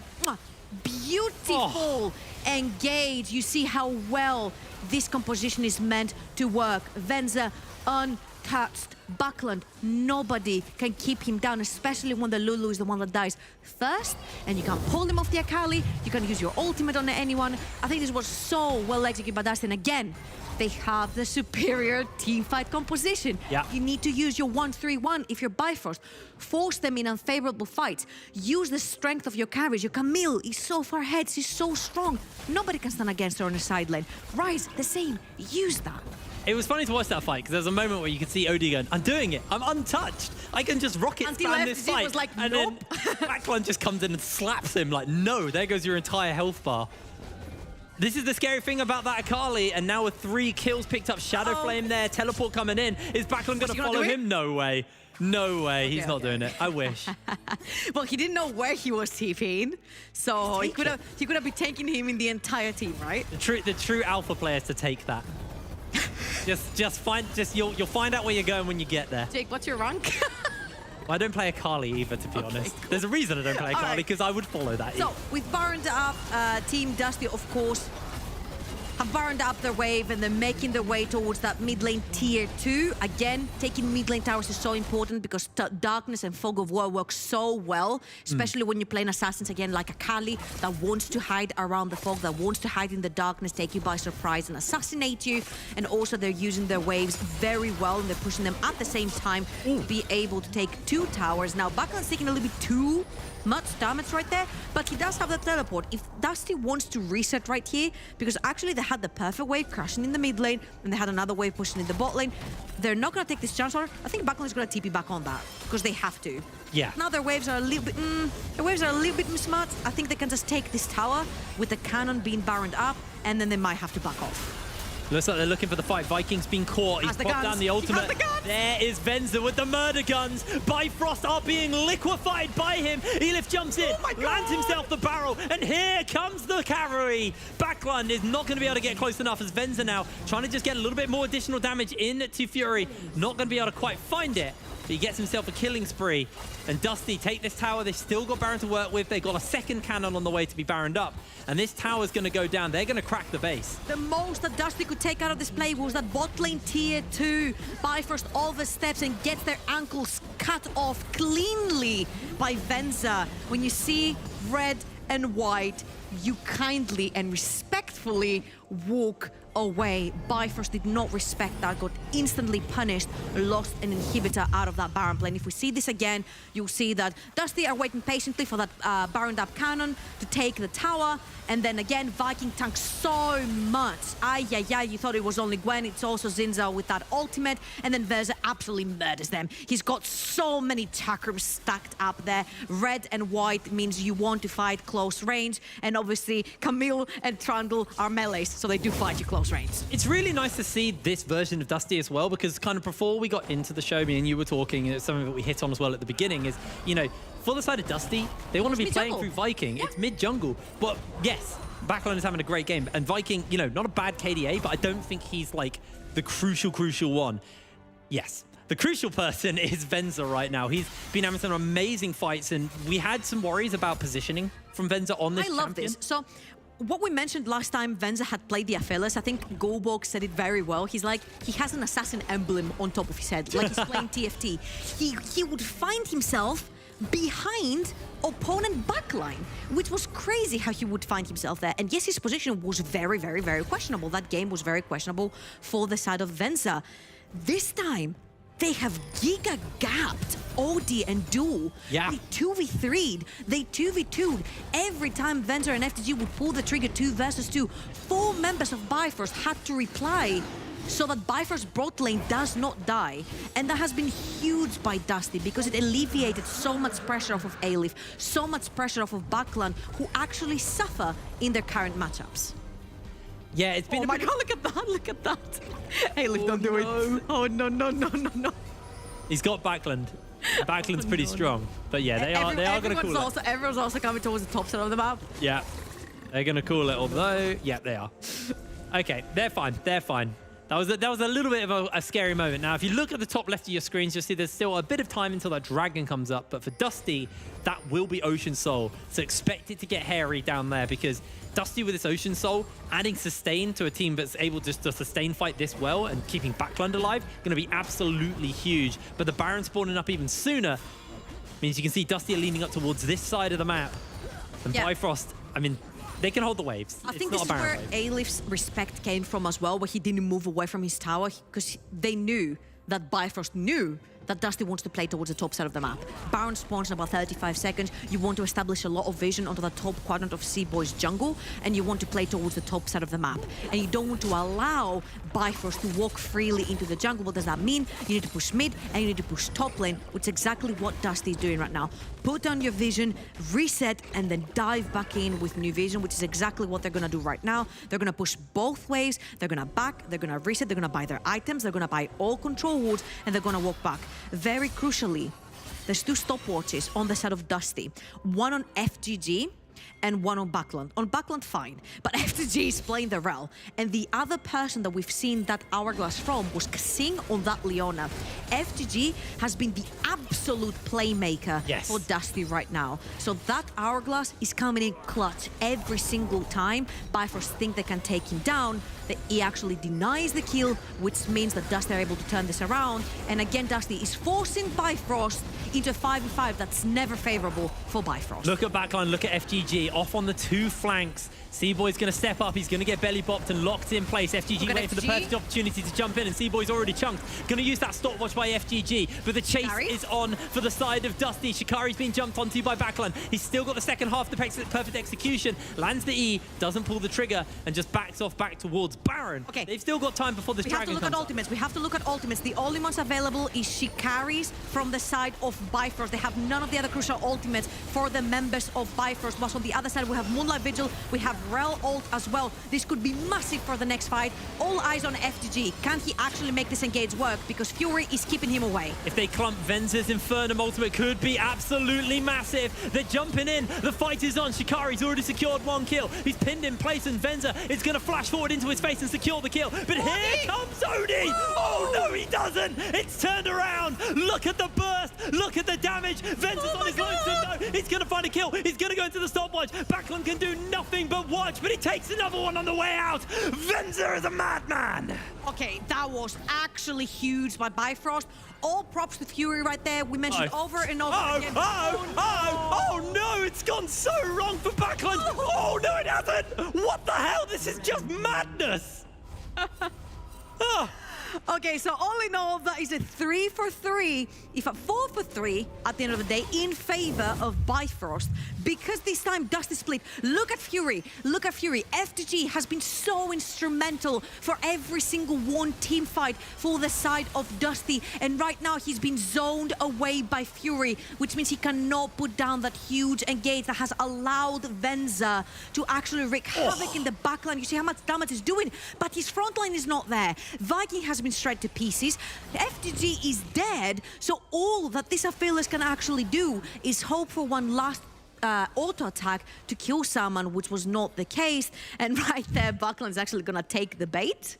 beautiful engage. You see how well this composition is meant to work. Venza untouched. Buckland, nobody can keep him down, especially when the Lulu is the one that dies first, and you can pull him off the Akali, you can use your ultimate on anyone. I think this was so well executed by Dustin. Again, they have the superior teamfight composition. Yeah. You need to use your 1-3-1 if you're Bifrost. Force them in unfavorable fights. Use the strength of your carries. Your Camille is so far ahead, she's so strong. Nobody can stand against her on the side lane. Rise, the same. Use that. It was funny to watch that fight because there's a moment where you could see Odie going, I'm doing it. I'm untouched. I can just rocket spam this fight. Was like, and nope. then Backland just comes in and slaps him like, no, there goes your entire health bar. This is the scary thing about that Akali, and now with 3 kills picked up, Shadow Flame there, teleport coming in. Is Backland going to follow him? No way. No way. He's not doing it. I wish. Well, he didn't know where he was TPing, so he could have been taking him in the entire team, right? The true alpha players to take that. You'll find out where you're going when you get there. Jake, what's your rank? I don't play Akali either, to be honest. cool. There's a reason I don't play All Akali, right. because I would follow that. So, with Burned Up, Team Dusty, of course, have burned up their wave and they're making their way towards that mid lane tier 2. Again, taking mid lane towers is so important because Darkness and Fog of War work so well, especially when you're playing assassins again like Akali that wants to hide around the fog, that wants to hide in the darkness, take you by surprise and assassinate you. And also they're using their waves very well and they're pushing them at the same time to be able to take 2 towers. Now, Buckland's taking a little bit too much damage right there, but he does have the teleport. If Dusty wants to reset right here, because actually they had the perfect wave crashing in the mid lane and they had another wave pushing in the bot lane, they're not going to take this chance order. I think Buckland is going to TP back on that because they have to. Yeah. Now their waves are a little bit, smart. I think they can just take this tower with the cannon being barrened up and then they might have to back off. Looks like they're looking for the fight. Viking's been caught. He's Has the popped guns. down the He has ultimate. the guns. There is Venza with the murder guns. Bifrost are being liquefied by him. Elif jumps in, lands himself the barrel, and here comes the carry. Backland is not going to be able to get close enough as Venza now trying to just get a little bit more additional damage into Fury. Not going to be able to quite find it. But he gets himself a killing spree. And Dusty take this tower. They've still got Baron to work with. They've got a second cannon on the way to be Baroned up. And this tower's going to go down. They're going to crack the base. The most that Dusty could take out of this play was that bot lane tier 2. Bifrost oversteps and gets their ankles cut off cleanly by Venza. When you see red and white, you kindly and respectfully walk away. Bifrost did not respect that, got instantly punished, lost an inhibitor out of that Baron plane. If we see this again, you'll see that Dusty are waiting patiently for that Baroned up cannon to take the tower, and then again, Viking tanks so much. You thought it was only Gwen, it's also Zinza with that ultimate, and then Verza absolutely murders them. He's got so many chakrams stacked up there. Red and white means you want to fight close range, and obviously Camille and Trundle are melees, so they do fight you close range. It's really nice to see this version of Dusty as well, because kind of before we got into the show, me and you were talking, and it's something that we hit on as well at the beginning, is, you know, for the side of Dusty, they want to be playing through Viking. Yeah. It's mid-jungle. But yes, Backline is having a great game. And Viking, you know, not a bad KDA, but I don't think he's like the crucial one. Yes. The crucial person is Venza right now. He's been having some amazing fights, and we had some worries about positioning from Venza on this champion. I love this. So, what we mentioned last time Venza had played the Aphelios, I think Golborg said it very well. He's like, he has an assassin emblem on top of his head, like he's playing TFT. He would find himself behind opponent backline, which was crazy how he would find himself there. And yes, his position was very, very, very questionable. That game was very questionable for the side of Venza. This time, they have giga gapped OD and Duel. Yeah. They 2v3'd, they 2v2'd. Every time Venza and FTG would pull the trigger 2 versus 2, 4 members of Bifrost had to reply so that Bifrost's bot lane does not die. And that has been huge by Dusty because it alleviated so much pressure off of Elif, so much pressure off of Backland, who actually suffer in their current matchups. Yeah, it's been Oh my god, look at that, look at that. Elif, don't do it. Oh, no. He's got Backland. Backland's pretty strong. But yeah, they are going to cool it. Everyone's also coming towards the top side of the map. Yeah, they're going to cool it, although, yeah, they are. Okay, they're fine. That was a little bit of a scary moment. Now, if you look at the top left of your screens, you'll see there's still a bit of time until that dragon comes up. But for Dusty, that will be Ocean Soul. So expect it to get hairy down there because Dusty with this Ocean Soul, adding sustain to a team that's able just to sustain fight this well and keeping Backland alive, going to be absolutely huge. But the Baron spawning up even sooner means you can see Dusty leaning up towards this side of the map. And Bifrost, I mean, they can hold the waves. I think this is where Elif's respect came from as well, where he didn't move away from his tower because they knew that Bifrost knew that Dusty wants to play towards the top side of the map. Baron spawns in about 35 seconds. You want to establish a lot of vision onto the top quadrant of Seaboy's jungle, and you want to play towards the top side of the map. And you don't want to allow Bifrost to walk freely into the jungle. What does that mean? You need to push mid, and you need to push top lane, which is exactly what Dusty is doing right now. Put down your vision, reset, and then dive back in with new vision, which is exactly what they're going to do right now. They're going to push both waves. They're going to back, they're going to reset, they're going to buy their items, they're going to buy all control wards, and they're going to walk back. Very crucially, there's 2 stopwatches on the side of Dusty. One on FGG, and one on backland. On backland, fine. But FTG is playing the Rel. And the other person that we've seen that hourglass from was Xing on that Leona. FTG has been the absolute playmaker for Dusty right now. So that hourglass is coming in clutch every single time. Bifrost think they can take him down. That he actually denies the kill, which means that Dusty are able to turn this around. And again, Dusty is forcing Bifrost into a 5v5 that's never favorable for Bifrost. Look at backline, look at FGG, off on the 2 flanks. C-Boy's going to step up, he's going to get belly bopped and locked in place. FGG waiting for the perfect opportunity to jump in, and C-Boy's already chunked. Going to use that stopwatch by FGG, but the chase is on for the side of Dusty. Shikari's being jumped onto by backline. He's still got the second half, the perfect execution. Lands the E, doesn't pull the trigger, and just backs off back towards Baron. Okay. They've still got time before this dragon comes up. We have to look at ultimates. The only ones available is Shikari's from the side of Bifrost. They have none of the other crucial ultimates for the members of Bifrost. Whilst on the other side, we have Moonlight Vigil, we have Rel ult as well. This could be massive for the next fight. All eyes on FTG. Can he actually make this engage work? Because Fury is keeping him away. If they clump, Venza's Infernum ultimate could be absolutely massive. They're jumping in. The fight is on. Shikari's already secured 1 kill. He's pinned in place, and Venza is going to flash forward into his face and secure the kill. But here comes Odie! Oh no, he doesn't! It's turned around! Look at the burst! Look at the damage! Venza's on his lonesome though! He's gonna find a kill! He's gonna go into the stopwatch! Backland can do nothing but watch, but he takes another one on the way out! Venza is a madman! Okay, that was actually huge by Bifrost. All props to Fury right there. We mentioned over and over again. Oh no, it's gone so wrong for Backland! Oh no, it hasn't! What the hell? This is just madness! Okay, so all in all, that is a 3 for 3, if a 4 for 3 at the end of the day, in favor of Bifrost. Because this time Dusty split. Look at Fury. Look at Fury. FTG has been so instrumental for every single one team fight for the side of Dusty. And right now he's been zoned away by Fury, which means he cannot put down that huge engage that has allowed Venza to actually wreak havoc in the backline. You see how much damage he's doing, but his front line is not there. Viking has been shredded to pieces. FTG is dead, so all that this Aphelios can actually do is hope for one last auto attack to kill someone, which was not the case. And right there, Buckland is actually gonna take the bait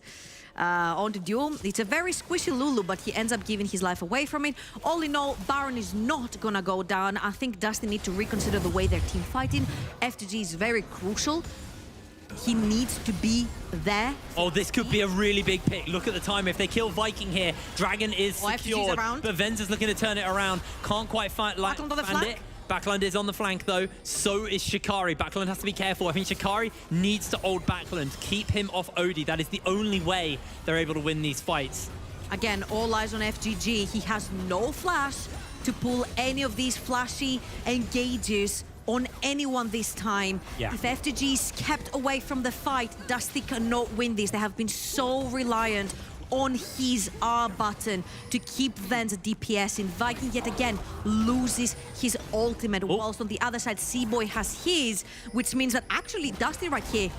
onto duel. It's a very squishy Lulu, but he ends up giving his life away from it. All in all, Baron is not gonna go down. I think Dusty need to reconsider the way they're team fighting. FTG is very crucial. He needs to be there. Oh, this could be a really big pick. Look at the time. If they kill Viking here, Dragon is secured. But Venza's looking to turn it around. Can't quite find it. Backland is on the flank though, so is Shikari. Backland has to be careful. I think Shikari needs to hold Backland, keep him off Odie. That is the only way they're able to win these fights. Again, all eyes on FGG. He has no flash to pull any of these flashy engages on anyone this time. If FTG is kept away from the fight, Dusty cannot win this. They have been so reliant on his R button to keep Venza DPS in. Viking yet again loses his ultimate, whilst on the other side C-Boy has his, which means that actually Dusty right here,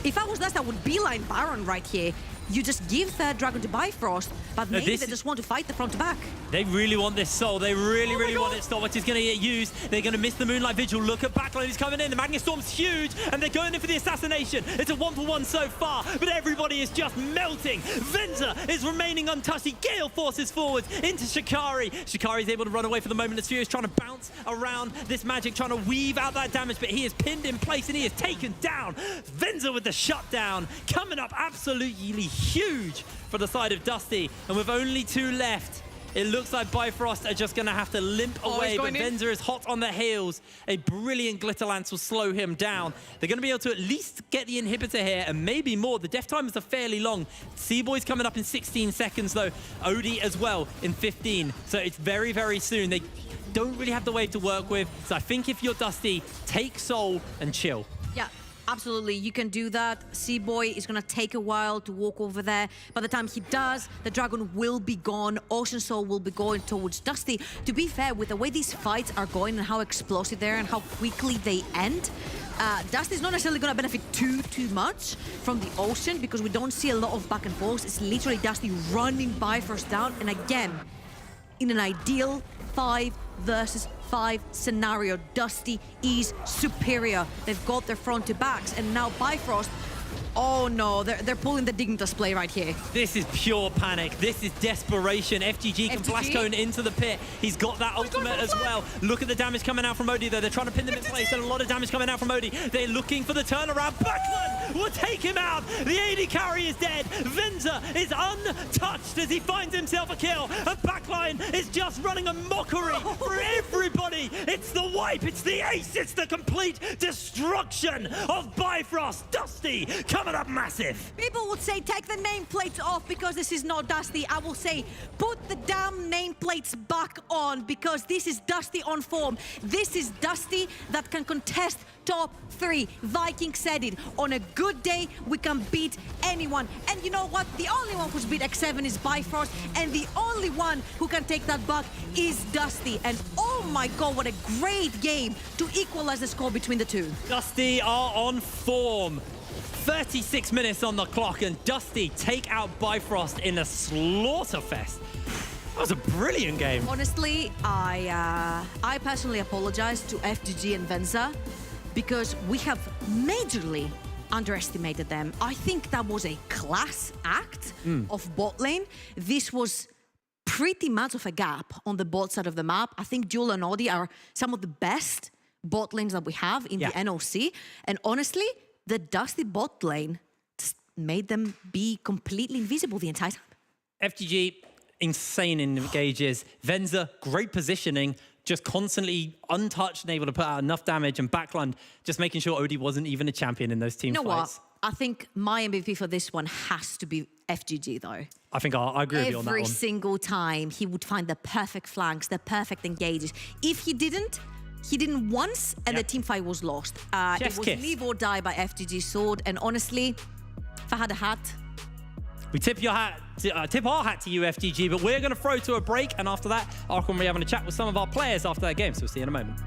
if I was Dusty, I would beeline Baron right here. You just give third dragon to Bifrost, but maybe they just want to fight the front to back. They really want this soul. They really want it. Stopwatch is going to get used. They're going to miss the Moonlight Vigil. Look at Backline. He's coming in. The Magnet Storm's huge, and they're going in for the assassination. It's a 1-for-1 so far, but everybody is just melting. Venza is remaining untouched. He gale forces forward into Shikari. Shikari is able to run away for the moment. As Furious trying to bounce around this magic, trying to weave out that damage, but he is pinned in place and he is taken down. Venza with the shutdown coming up absolutely huge for the side of Dusty, and with only 2 left, it looks like Bifrost are just going to have to limp away, but Venza is hot on the heels. A brilliant Glitter Lance will slow him down. They're going to be able to at least get the inhibitor here, and maybe more. The death times are fairly long. C-Boy's coming up in 16 seconds, though. Odie as well in 15, so it's very soon. They don't really have the wave to work with, so I think if you're Dusty, take Soul and chill. Yeah. Absolutely, you can do that. C-Boy is going to take a while to walk over there. By the time he does, the dragon will be gone. Ocean Soul will be going towards Dusty. To be fair, with the way these fights are going and how explosive they are and how quickly they end, Dusty's not necessarily going to benefit too much from the Ocean, because we don't see a lot of back and forth. It's literally Dusty running Bifrost down. And again, in an ideal 5 versus 5 scenario. Dusty is superior. They've got their front to backs, and now Bifrost, oh no, they're pulling the Dignitas play right here. This is pure panic. This is desperation. FGG can blast cone into the pit. He's got that ultimate as well. Look at the damage coming out from Odie though. They're trying to pin them in place, and a lot of damage coming out from Odie. They're looking for the turnaround. Backlund will take him out. The AD carry is dead. Venza is untouched as he finds himself a kill. And Backline is just running a mockery for everybody. It's the wipe. It's the ace. It's the complete destruction of Bifrost. Dusty coming up massive. People would say take the nameplates off because this is not Dusty. I will say put the damn nameplates back on because this is Dusty on form. This is Dusty that can contest top 3. Viking said it. On a good day, we can beat anyone. And you know what? The only one who's beat X7 is Bifrost, and the only one who can take that back is Dusty. And oh my god, what a great game to equalize the score between the two. Dusty are on form. 36 minutes on the clock, and Dusty take out Bifrost in a slaughterfest. That was a brilliant game. Honestly, I personally apologize to FGG and Venza because we have majorly underestimated them. I think that was a class act of bot lane. This was pretty much of a gap on the bot side of the map. I think Duel and Audi are some of the best bot lanes that we have in the NLC. And honestly, the Dusty bot lane just made them be completely invisible the entire time. FGG, insane in engages. Venza, great positioning, just constantly untouched and able to put out enough damage. And Backland, just making sure Odie wasn't even a champion in those team fights. You know fights. what? I think my MVP for this one has to be FGG, though. I think I agree with you on that one. Every single time, he would find the perfect flanks, the perfect engages. If he didn't once, and the team fight was lost. It was live or die by FGG Sword, and honestly, if I had a hat... We tip our hat to you, FGG, but we're going to throw to a break, and after that, Ark will be having a chat with some of our players after that game, so we'll see you in a moment.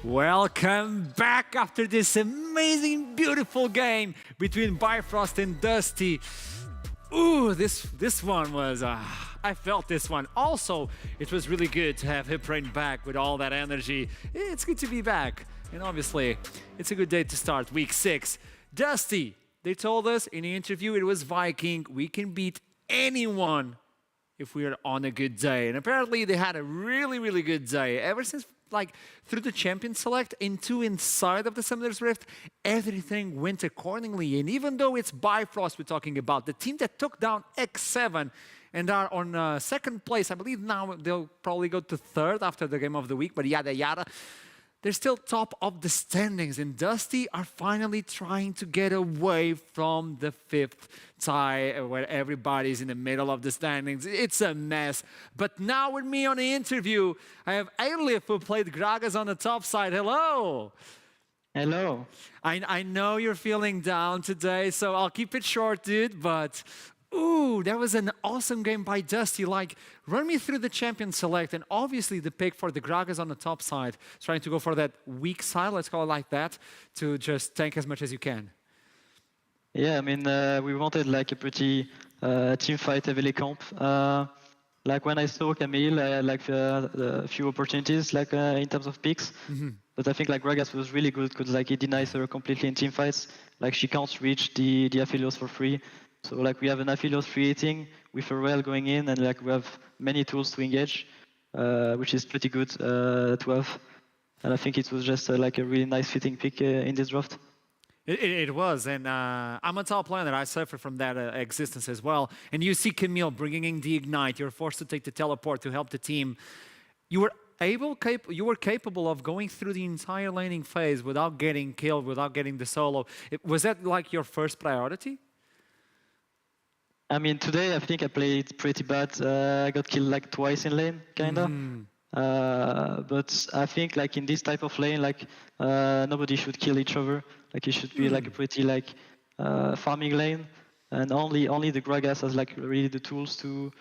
Welcome back after this amazing, beautiful game between Bifrost and Dusty. Ooh, this one was, I felt this one. Also, it was really good to have Hiprain back with all that energy. It's good to be back. And obviously, it's a good day to start week 6. Dusty, they told us in the interview it was Viking. We can beat anyone if we are on a good day. And apparently they had a really, really good day. Ever since, like, through the Champion Select into inside of the Summoner's Rift, everything went accordingly. And even though it's Bifrost we're talking about, the team that took down X7 and are on second place, I believe now they'll probably go to third after the game of the week, but yada yada. They're still top of the standings, and Dusty are finally trying to get away from the 5th tie where everybody's in the middle of the standings. It's a mess. But now with me on the interview, I have Alif, who played Gragas on the top side. Hello. Hello. I know you're feeling down today, so I'll keep it short, dude, but ooh, that was an awesome game by Dusty. Like, run me through the Champion Select, and obviously the pick for the Gragas on the top side, trying to go for that weak side, let's call it like that, to just tank as much as you can. Yeah, I mean, we wanted like a pretty team fight heavily comp. Like when I saw Camille, I had like a few opportunities like in terms of picks. But I think like Gragas was really good because like he denies her completely in team fights. Like she can't reach the Aphelios for free. So like we have an Aphelios free hitting with a rail going in, and like we have many tools to engage, which is pretty good to have. And I think it was just like a really nice fitting pick in this draft. It was, and I'm a top laner. I suffer from that existence as well. And you see Camille bringing in the Ignite. You're forced to take the teleport to help the team. You were capable of going through the entire laning phase without getting killed, without getting the solo. Was that like your first priority? I mean, today I think I played pretty bad. I got killed like twice in lane, kinda. But I think like in this type of lane, like nobody should kill each other. Like it should be like a pretty like farming lane, and only the Gragas has like really the tools to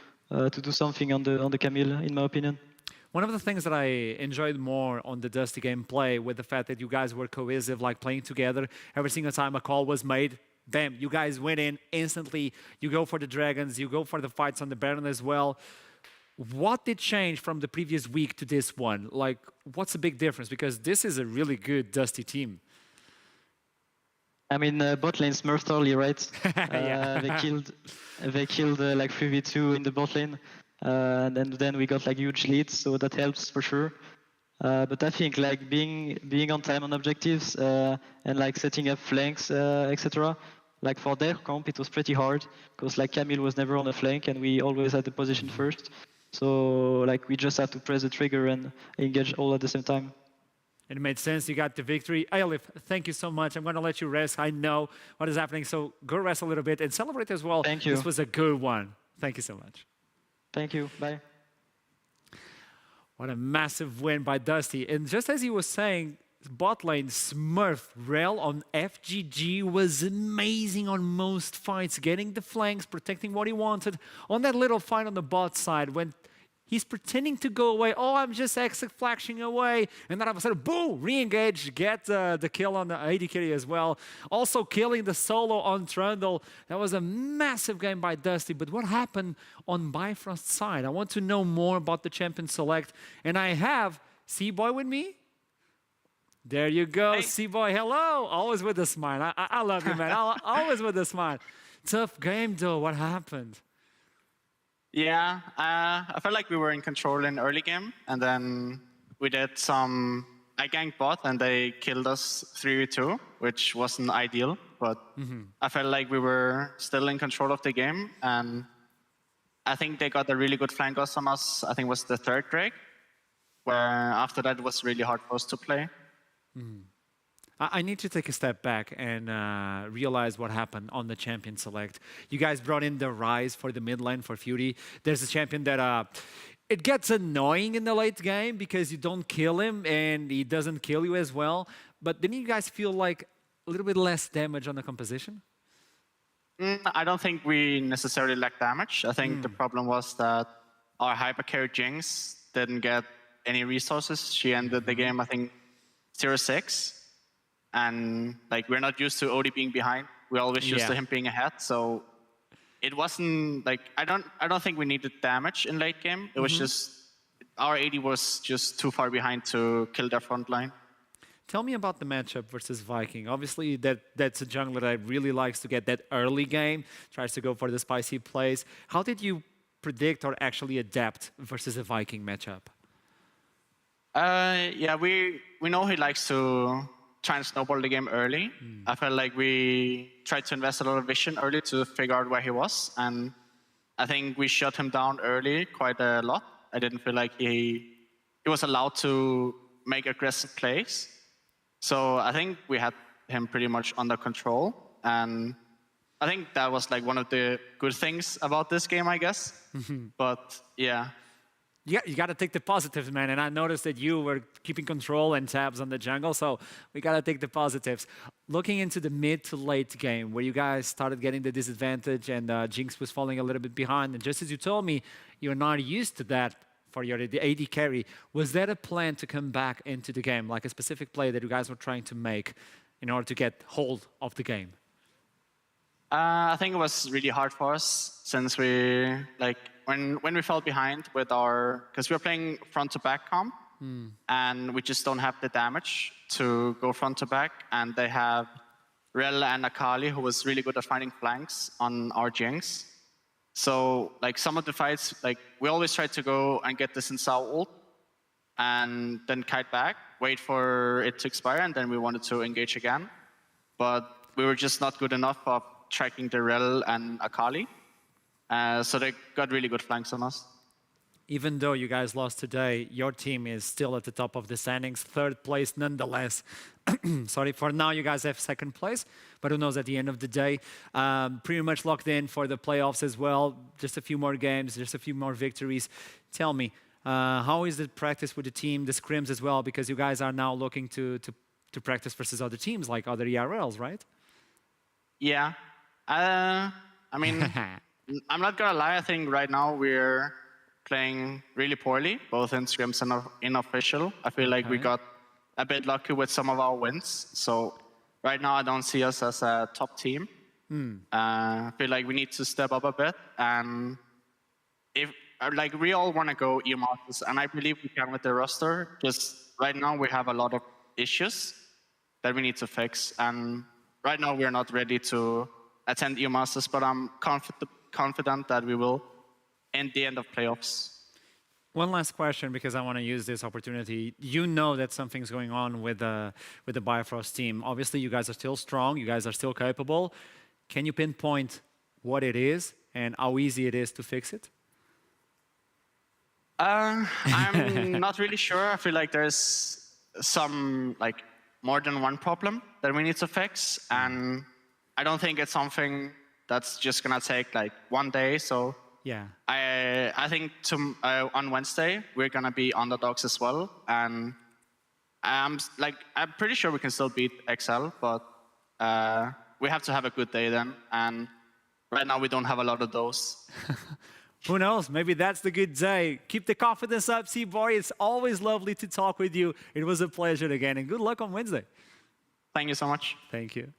do something on the Camille, in my opinion. One of the things that I enjoyed more on the Dusty gameplay with the fact that you guys were cohesive, like playing together. Every single time a call was made, bam, you guys went in instantly. You go for the dragons, you go for the fights on the Baron as well. What did change from the previous week to this one? Like, what's the big difference? Because this is a really good Dusty team. I mean, bot lane smurfed early, right? Yeah. They killed like 3v2 in the bot lane, and then we got like huge leads, so that helps for sure. But I think like being on time on objectives and like setting up flanks, etc. Like for their comp, it was pretty hard because like Camille was never on a flank, and we always had the position first. So like we just have to press the trigger and engage all at the same time. It made sense. You got the victory. Alif, thank you so much. I'm going to let you rest. I know what is happening, so go rest a little bit and celebrate as well. Thank you. This was a good one. Thank you so much. Thank you. Bye. What a massive win by Dusty. And just as he was saying, bot lane Smurf Rel on FGG was amazing on most fights, getting the flanks, protecting what he wanted. On that little fight on the bot side, when he's pretending to go away, oh, I'm just flashing away, and then all of a sudden, boom, re-engage, get the kill on the AD carry as well. Also killing the solo on Trundle. That was a massive game by Dusty, but what happened on Bifrost's side? I want to know more about the Champion Select, and I have C-Boy with me. There you go, hey. C-Boy, hello. Always with a smile. I love you, man. Always with a smile. Tough game, though. What happened? Yeah, I felt like we were in control in early game, and then we did some... I ganked bot, and they killed us 3v2, which wasn't ideal, but I felt like we were still in control of the game, and I think they got a really good flank on us. I think it was the third Drake, where after that it was really hard for us to play. I need to take a step back and realize what happened on the Champion Select. You guys brought in the Rise for the mid lane for Fury. There's a champion that it gets annoying in the late game because you don't kill him and he doesn't kill you as well. But didn't you guys feel like a little bit less damage on the composition? I don't think we necessarily lacked damage. I think the problem was that our hypercarry Jinx didn't get any resources. She ended the game, I think, 0-6. And like we're not used to Odie being behind. We're always used to him being ahead. So it wasn't like I don't think we needed damage in late game. It was just our AD was just too far behind to kill their front line. Tell me about the matchup versus Viking. Obviously, that's a jungler that really likes to get that early game, tries to go for the spicy plays. How did you predict or actually adapt versus a Viking matchup? Yeah, we know he likes to try and snowball the game early. I felt like we tried to invest a lot of vision early to figure out where he was, and I think we shut him down early quite a lot. I didn't feel like he was allowed to make aggressive plays. So I think we had him pretty much under control, and I think that was like one of the good things about this game, I guess. But yeah. Yeah, you got to take the positives, man. And I noticed that you were keeping control and tabs on the jungle, so we got to take the positives. Looking into the mid to late game, where you guys started getting the disadvantage and Jinx was falling a little bit behind, and just as you told me, you're not used to that for the AD carry. Was that a plan to come back into the game, like a specific play that you guys were trying to make in order to get hold of the game? I think it was really hard for us since we like when we fell behind with our because we were playing front to back comp and we just don't have the damage to go front to back, and they have Rel and Akali who was really good at finding flanks on our Jinx. So like some of the fights, like we always tried to go and get this in Sao ult and then kite back, wait for it to expire, and then we wanted to engage again. But we were just not good enough of tracking the Rel and Akali. So they got really good flanks on us. Even though you guys lost today, your team is still at the top of the standings, third place nonetheless. Sorry, for now you guys have second place, but who knows at the end of the day. Pretty much locked in for the playoffs as well. Just a few more games, just a few more victories. Tell me, how is the practice with the team, the scrims as well? Because you guys are now looking to practice versus other teams, like other ERLs, right? Yeah. I mean, I'm not gonna lie, I think right now we're playing really poorly, both in scrims and in official. I feel like we got a bit lucky with some of our wins. So right now I don't see us as a top team. I feel like we need to step up a bit. And if like we all want to go EU Masters, and I believe we can with the roster. Just right now we have a lot of issues that we need to fix. And right now we're not ready to attend EU Masters, but I'm confident that we will end the end of playoffs. One last question, because I want to use this opportunity. You know that something's going on with the Bifrost team. Obviously, you guys are still strong. You guys are still capable. Can you pinpoint what it is and how easy it is to fix it? I'm not really sure. I feel like there's some like more than one problem that we need to fix, and I don't think it's something that's just gonna take like one day. So yeah, I think on Wednesday we're gonna be underdogs as well, and I'm pretty sure we can still beat XL, but we have to have a good day then. And right now we don't have a lot of those. Who knows? Maybe that's the good day. Keep the confidence up, C-Boy. It's always lovely to talk with you. It was a pleasure again, and good luck on Wednesday. Thank you so much. Thank you.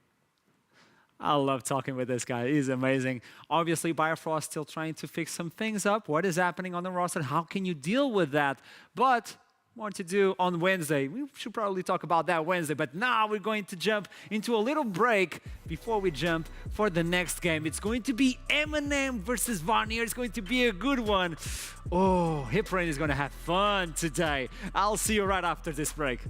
I love talking with this guy. He's amazing. Obviously, Bifrost still trying to fix some things up. What is happening on the roster? How can you deal with that? But more to do on Wednesday. We should probably talk about that Wednesday. But now we're going to jump into a little break before we jump for the next game. It's going to be Eminem versus Varnier. It's going to be a good one. Oh, HipRain is going to have fun today. I'll see you right after this break.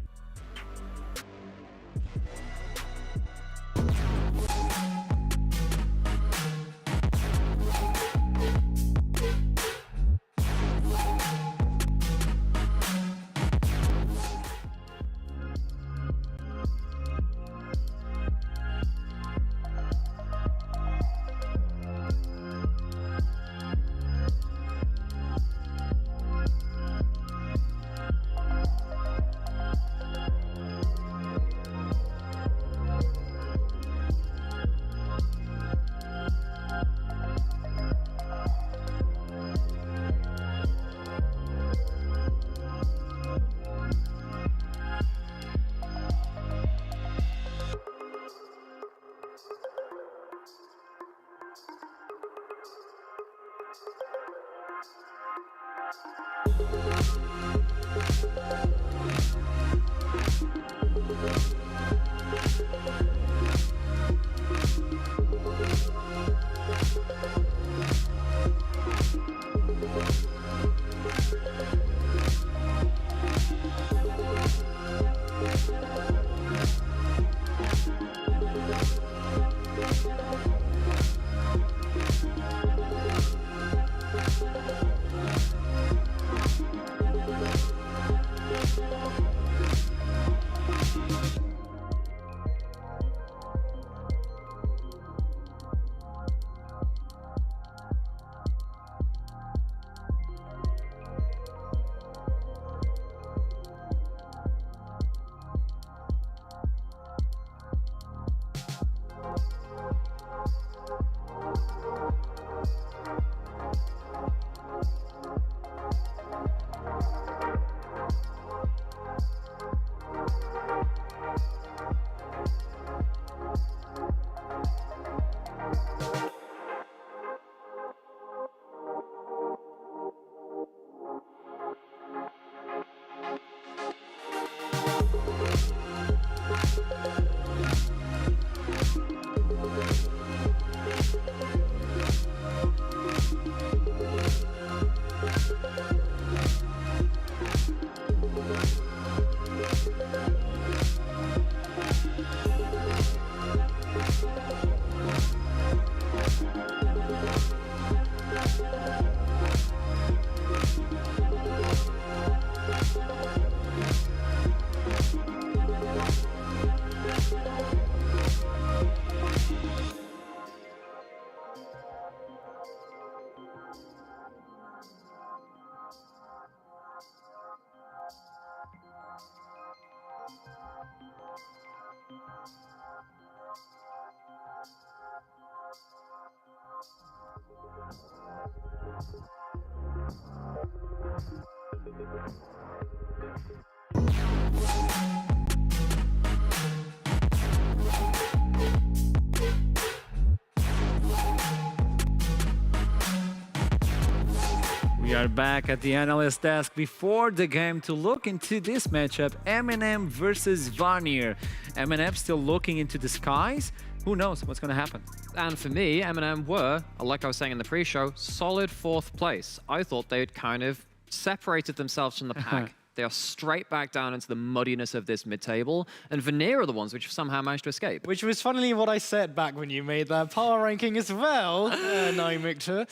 We are back at the analyst desk before the game to look into this matchup, M&M versus Vanir. M&M still looking into the skies. Who knows what's going to happen? And for me, M&M were, like I was saying in the pre-show, solid 4th place. I thought they'd kind of separated themselves from the pack. They are straight back down into the muddiness of this mid-table, and Vanir are the ones which have somehow managed to escape. Which was funnily what I said back when you made that power ranking as well, Victor.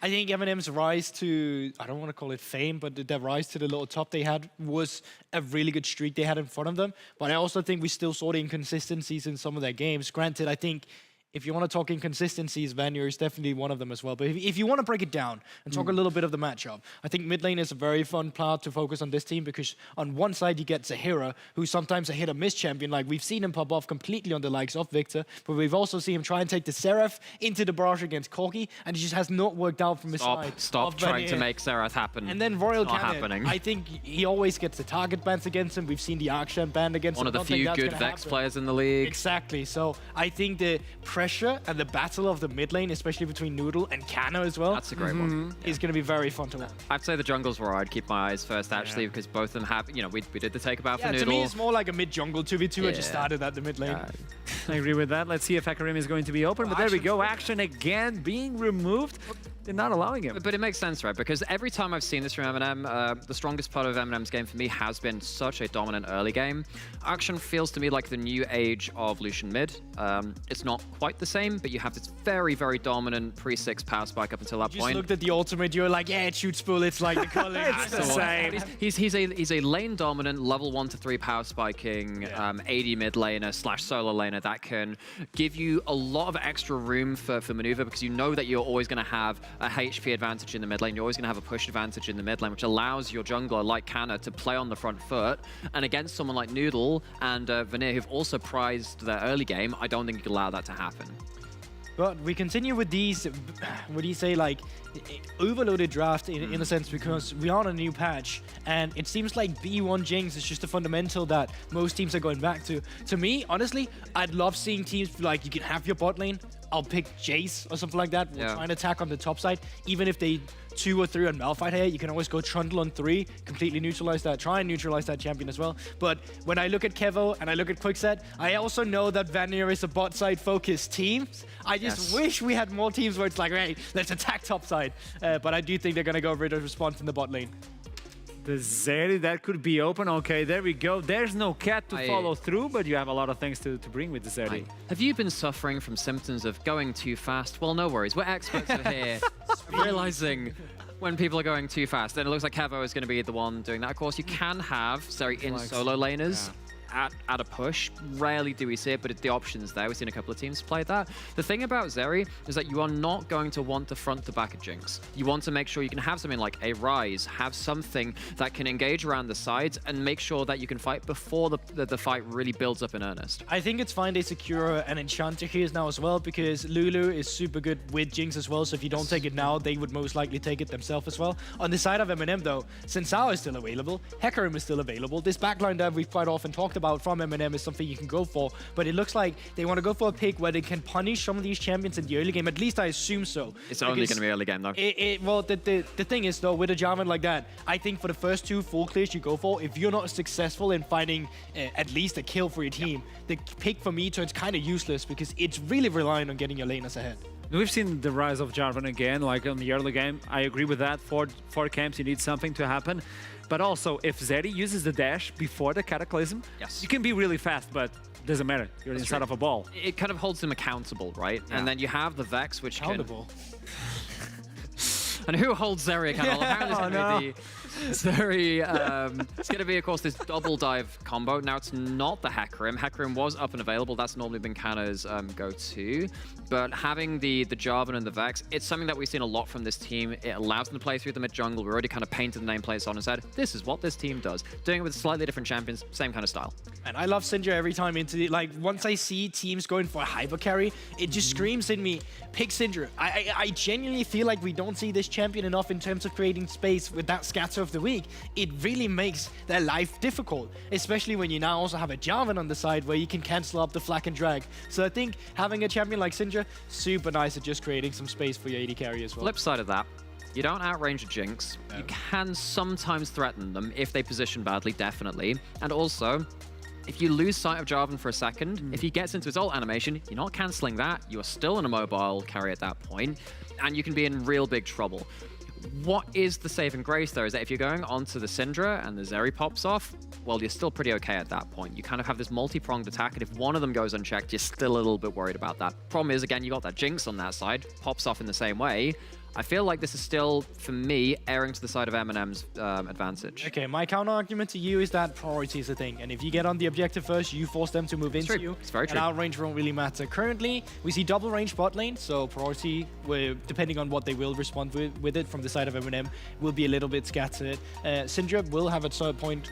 I think M&M's rise to, I don't want to call it fame, but their rise to the little top they had was a really good streak they had in front of them. But I also think we still saw the inconsistencies in some of their games. Granted, I think if you want to talk inconsistencies, Vanir is definitely one of them as well. But if you want to break it down and talk a little bit of the matchup, I think mid lane is a very fun part to focus on this team because on one side you get Zahira, who's sometimes a hit-or-miss champion. Like we've seen him pop off completely on the likes of Victor, but we've also seen him try and take the Seraph into the barrage against Corki, and it just has not worked out from his side. Stop trying to make Seraph happen. And then Royal Cannon, happening. I think he always gets the target bans against him. We've seen the Arcshan ban against him. One of the few good Vex players in the league. Exactly. So I think the pressure and the battle of the mid lane, especially between Noodle and Kana as well. That's a great one. Is going to be very fun to watch. I'd say the jungle's where I'd keep my eyes first, actually, because both of them have, you know, we did the take about for Noodle. To me, it's more like a mid-jungle 2v2. I just started at the mid lane. I agree with that. Let's see if Hecarim is going to be open. But there we go. Action again being removed. They're not allowing him. But it makes sense, right? Because every time I've seen this from M&M, the strongest part of M&M's game for me has been such a dominant early game. Action feels to me like the new age of Lucian mid. It's not quite the same, but you have this very, very dominant pre-6 power spike up until that You point. just looked at the ultimate, you were like, yeah, it shoots bullets like the color. It's the same. He's a lane dominant, level 1 to 3 power spiking, AD mid laner / solo laner that can give you a lot of extra room for maneuver because you know that you're always going to have a HP advantage in the mid lane. You're always going to have a push advantage in the mid lane, which allows your jungler like Kana to play on the front foot. And against someone like Noodle and Vanir, who've also prized their early game, I don't think you can allow that to happen. But we continue with these, what do you say, like, overloaded draft in a sense because we are on a new patch and it seems like B1 Jinx is just a fundamental that most teams are going back to. To me, honestly, I'd love seeing teams like you can have your bot lane, I'll pick Jace or something like that. We'll try and attack on the top side. Even if they 2 or 3 on Malphite here, you can always go Trundle on 3, completely neutralize that, try and neutralize that champion as well. But when I look at Kevo and I look at Quickset, I also know that Vanir is a bot side focused team. I just wish we had more teams where it's like, hey, let's attack top side. But I do think they're going to go rid of response in the bot lane. The Zeri, that could be open. Okay, there we go. There's no cat to follow through, but you have a lot of things to bring with the Zeri. Have you been suffering from symptoms of going too fast? Well, no worries. We're experts here. Realizing when people are going too fast. And it looks like Kevo is going to be the one doing that. Of course, you can have Zeri in solo laners. At a push. Rarely do we see it, but the option's there. We've seen a couple of teams play that. The thing about Zeri is that you are not going to want to front to back a Jinx. You want to make sure you can have something like a Rise, have something that can engage around the sides and make sure that you can fight before the fight really builds up in earnest. I think it's fine they secure an Enchanter here now as well, because Lulu is super good with Jinx as well, so if you don't take it now, they would most likely take it themselves as well. On the side of M&M though, Sensao is still available, Hecarim is still available. This backline that we've quite often talked about from M&M is something you can go for, but it looks like they want to go for a pick where they can punish some of these champions in the early game. At least I assume so. It's only going to be early game though. Well, the thing is though, with a Jarvan like that, I think for the first 2 full clears you go for, if you're not successful in finding at least a kill for your team, the pick for me turns kind of useless because it's really relying on getting your laners ahead. We've seen the rise of Jarvan again, like in the early game. I agree with that. For camps, you need something to happen. But also, if Zeri uses the dash before the Cataclysm, you can be really fast, but doesn't matter. You're inside of a ball. It kind of holds him accountable, right? Yeah. And then you have the Vex, which accountable. And who holds Zeri accountable? Apparently it's going to be, of course, this double dive combo. Now, it's not the Hecarim. Hecarim was up and available. That's normally been Kanna's go-to. But having the Jarvan and the Vex, it's something that we've seen a lot from this team. It allows them to play through the mid-jungle. We already kind of painted the nameplates on and said, this is what this team does. Doing it with slightly different champions, same kind of style. And I love Syndra every time into the, like, once I see teams going for a hyper carry, it just screams in me, pick Syndra. I genuinely feel like we don't see this champion enough in terms of creating space with that scatter of the week. It really makes their life difficult, especially when you now also have a Jarvan on the side where you can cancel up the flak and drag. So I think having a champion like Syndra, super nice at just creating some space for your AD carry as well. Flip side of that, you don't outrange a Jinx. No. You can sometimes threaten them if they position badly, definitely. And also, if you lose sight of Jarvan for a second, if he gets into his ult animation, you're not cancelling that. You are still in a mobile carry at that point, and you can be in real big trouble. What is the saving grace, though, is that if you're going onto the Syndra and the Zeri pops off, well, you're still pretty okay at that point. You kind of have this multi-pronged attack, and if one of them goes unchecked, you're still a little bit worried about that. Problem is, again, you got that Jinx on that side, pops off in the same way. I feel like this is still, for me, erring to the side of M&M's advantage. Okay, my counter-argument to you is that priority is a thing. And if you get on the objective first, you force them to move into you. It's very true. And outrange won't really matter. Currently, we see double range bot lane, so priority, depending on what they will respond with it from the side of M&M, will be a little bit scattered. Syndra will have at some point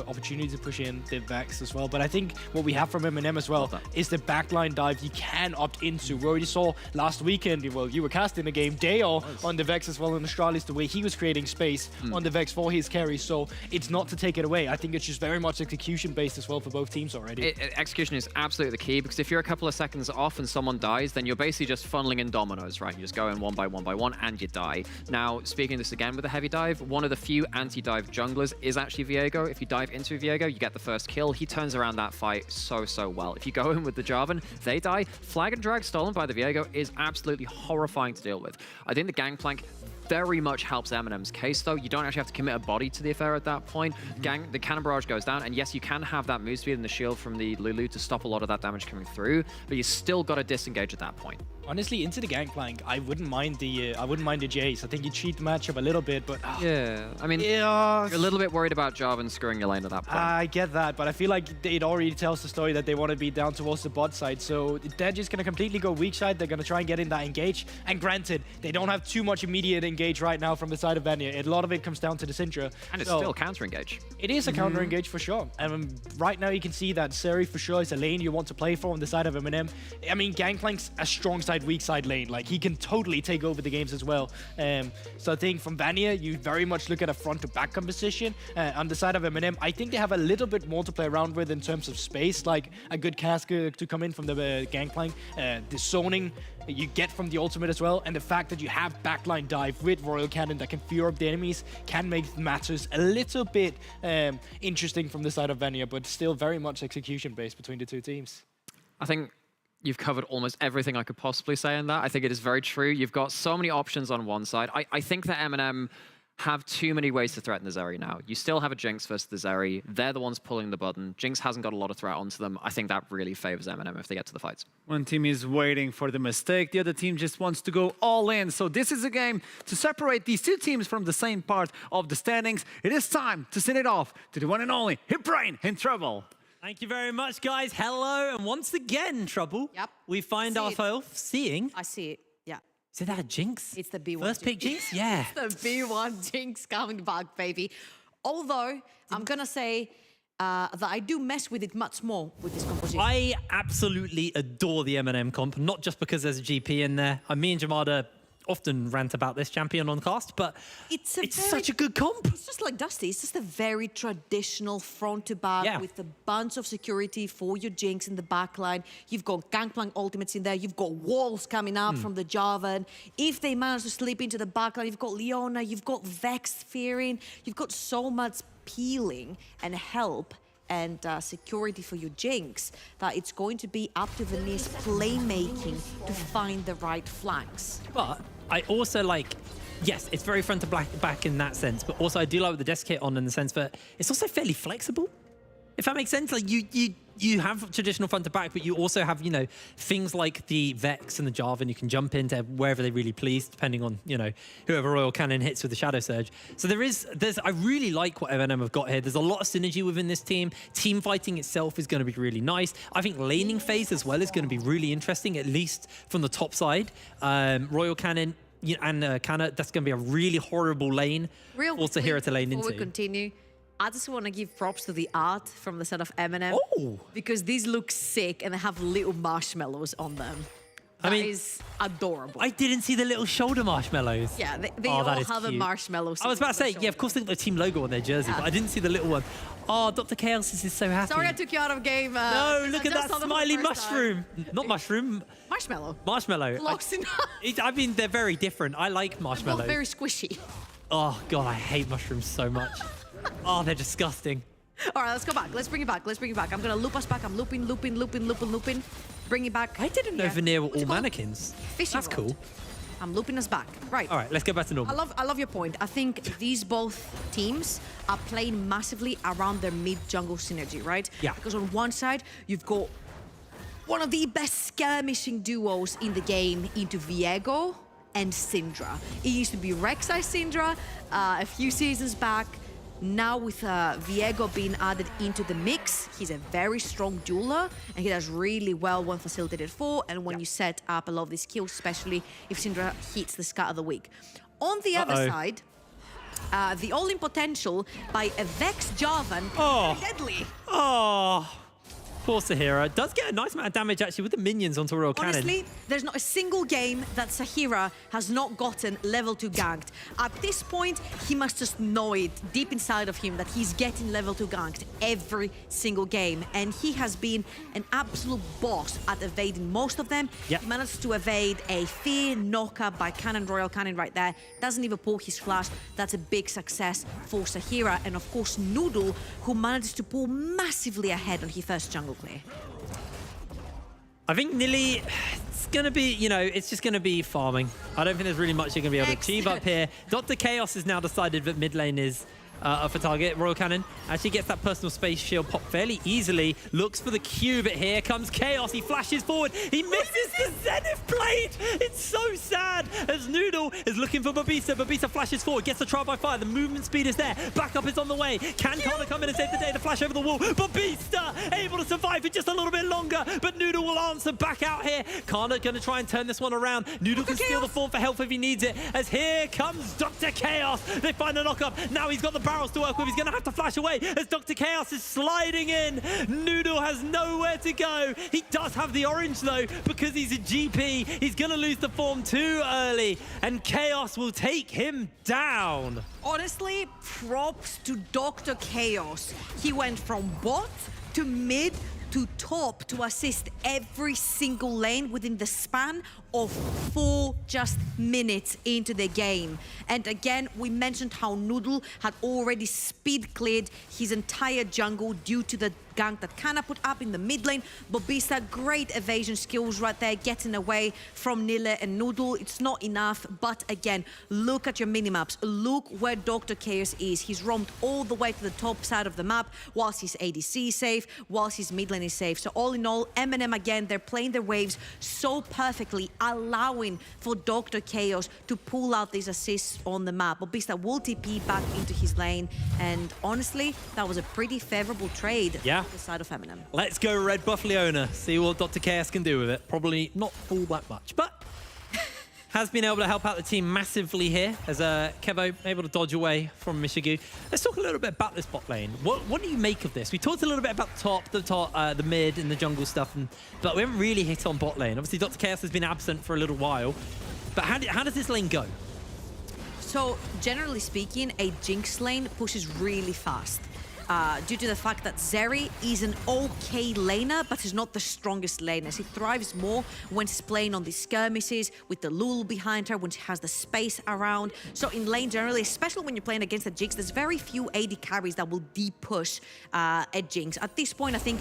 opportunity to push in the Vex as well. But I think what we have from M&M as well is the backline dive you can opt into. We already saw last weekend, well, you were casting the game, Dale on the Vex as well in Astralis, the way he was creating space on the Vex for his carry. So it's not to take it away. I think it's just very much execution based as well for both teams already. Execution is absolutely the key, because if you're a couple of seconds off and someone dies, then you're basically just funneling in dominoes, right? You just go in one by one and you die. Now, speaking of this again with a heavy dive, one of the few anti-dive junglers is actually Viego. If you dive into Viego, you get the first kill. He turns around that fight so well. If you go in with the Jarvan, they die. Flag and drag stolen by the Viego is absolutely horrifying to deal with. I think the Gangplank very much helps M&M's case, though. You don't actually have to commit a body to the affair at that point. The Cannon Barrage goes down, and yes, you can have that move speed and the shield from the Lulu to stop a lot of that damage coming through, but you still got to disengage at that point. Honestly, into the Gangplank, I wouldn't mind the Jace. I think you cheat the matchup a little bit, but yeah, I mean, you're a little bit worried about Jarvan screwing your lane at that point. I get that, but I feel like it already tells the story that they want to be down towards the bot side, so they're just going to completely go weak side. They're going to try and get in that engage, and granted, they don't have too much immediate engage right now from the side of Vanya. A lot of it comes down to the Syndra. And it's still counter engage. It is a counter engage for sure. And right now you can see that Zeri for sure is a lane you want to play for on the side of M&M. I mean, Gangplank's a strong side, weak side lane. Like, he can totally take over the games as well. So I think from Vanya, you very much look at a front to back composition. On the side of M&M, I think they have a little bit more to play around with in terms of space, like a good cask to come in from the Gangplank, the zoning you get from the ultimate as well, and the fact that you have backline dive with Royal Cannon that can fear up the enemies can make matters a little bit interesting from the side of Vanya, but still very much execution based between the two teams. I think you've covered almost everything I could possibly say in that. I think it is very true. You've got so many options on one side. I think that M&M have too many ways to threaten the Zeri now. You still have a Jinx versus the Zeri. They're the ones pulling the button. Jinx hasn't got a lot of threat onto them. I think that really favors M&M if they get to the fights. One team is waiting for the mistake. The other team just wants to go all in. So this is a game to separate these two teams from the same part of the standings. It is time to send it off to the one and only HitBrain in Trouble. Thank you very much, guys. Hello, and once again, Trouble. Yep. We find ourselves seeing... I see it. Yeah. Is that a Jinx? It's the B1 First pick Jinx? Yeah. It's the B1 Jinx coming back, baby. Although, I'm going to say that I do mess with it much more with this composition. I absolutely adore the M&M comp, not just because there's a GP in there. Me and Jamada often rant about this champion on cast, but it's such a good comp. It's just like Dusty. It's just a very traditional front to back with a bunch of security for your Jinx in the backline. You've got Gangplank ultimates in there. You've got walls coming up from the Jarvan. If they manage to slip into the backline, you've got Leona, you've got Vex fearing. You've got so much peeling and help and security for your Jinx that it's going to be up to Vanessa's playmaking to find the right flanks. But I also like, yes, it's very front to back in that sense, but also I do like the desk kit on in the sense that it's also fairly flexible. If that makes sense, like you have traditional front to back, but you also have, you know, things like the Vex and the Jarvan. You can jump into wherever they really please, depending on, you know, whoever Royal Cannon hits with the Shadow Surge. So I really like what M&M have got here. There's a lot of synergy within this team. Team fighting itself is going to be really nice. I think laning phase as well is going to be really interesting, at least from the top side. Royal Cannon and Canna, that's going to be a really horrible lane for Sahira to lane into. Before we continue, I just want to give props to the art from the set of M&M. Oh! Because these look sick and they have little marshmallows on them. That is adorable. I didn't see the little shoulder marshmallows. Yeah, they all have a marshmallow. I was about to say, yeah, of course they've got the team logo on their jersey, but I didn't see the little one. Oh, Dr. Chaos is so happy. Sorry I took you out of game. No, look at that smiley mushroom. Not mushroom. Marshmallow. Marshmallow. I mean, they're very different. I like marshmallows. They're very squishy. Oh, God, I hate mushrooms so much. Oh, they're disgusting. All right, let's go back. Let's bring it back. I'm going to loop us back. I'm looping. Bring it back. I didn't know Veneer were all mannequins. That's cool. I'm looping us back. Right. All right, let's go back to normal. I love your point. I think these both teams are playing massively around their mid-jungle synergy, right? Yeah. Because on one side, you've got one of the best skirmishing duos in the game into Viego and Syndra. It used to be Rek'Sai Syndra a few seasons back. Now with Viego being added into the mix, he's a very strong dueler and he does really well when facilitated for and when you set up a lot of these kills, especially if Syndra hits the Scat of the Week. On the other side, the all-in potential by a Vex Jarvan, deadly. Oh, poor Sahira. Does get a nice amount of damage actually with the minions onto Royal Cannon. Honestly, there's not a single game that Sahira has not gotten level 2 ganked. At this point, he must just know it deep inside of him that he's getting level 2 ganked every single game. And he has been an absolute boss at evading most of them. Yep. He managed to evade a Fear knockup by Royal Cannon right there. Doesn't even pull his flash. That's a big success for Sahira. And of course, Noodle, who manages to pull massively ahead on his first jungle clear. I think Nilly, it's going to be, you know, it's just going to be farming. I don't think there's really much you're going to be able to achieve up here. Dr. Chaos has now decided that mid lane is for target. Royal Cannon actually gets that personal space shield pop fairly easily. Looks for the Q, but here comes Chaos. He flashes forward. He misses the Zenith Blade. It's so sad as Noodle is looking for Babisa. Babisa flashes forward, gets the trial by fire. The movement speed is there. Backup is on the way. Can Kana come in and save the day? The flash over the wall. Babisa able to survive for just a little bit longer, but Noodle will answer back out here. Kana going to try and turn this one around. Noodle can steal the form for health if he needs it, as here comes Dr. Chaos. They find the knockup. Now he's got the barrels to work with. He's going to have to flash away as Dr. Chaos is sliding in. Noodle has nowhere to go. He does have the orange though, because he's a GP. He's going to lose the form too early, and Chaos will take him down. Honestly, props to Dr. Chaos. He went from bot to mid to top to assist every single lane within the span of 4 just minutes into the game. And again, we mentioned how Noodle had already speed cleared his entire jungle due to the gank that Kana put up in the mid lane. Bobista, great evasion skills right there, getting away from Nille and Noodle. It's not enough, but again, look at your minimaps. Look where Dr. Chaos is. He's roamed all the way to the top side of the map, whilst his ADC is safe, whilst his mid lane is safe. So all in all, MNM again, they're playing their waves so perfectly, allowing for Dr. Chaos to pull out these assists on the map. Bobista will TP back into his lane, and honestly, that was a pretty favorable trade on the side of MNM. Let's go Red Buff Leona, see what Dr. Chaos can do with it. Probably not all that much, but has been able to help out the team massively here as Kevo able to dodge away from Mishigu. Let's talk a little bit about this bot lane. What do you make of this? We talked a little bit about the mid and the jungle stuff, but we haven't really hit on bot lane. Obviously, Dr. Chaos has been absent for a little while, but how does this lane go? So generally speaking, a Jinx lane pushes really fast. Due to the fact that Zeri is an okay laner, but is not the strongest laner. She thrives more when she's playing on these skirmishes with the Lul behind her, when she has the space around. So in lane generally, especially when you're playing against a Jinx, there's very few AD carries that will deep push a Jinx. At this point, I think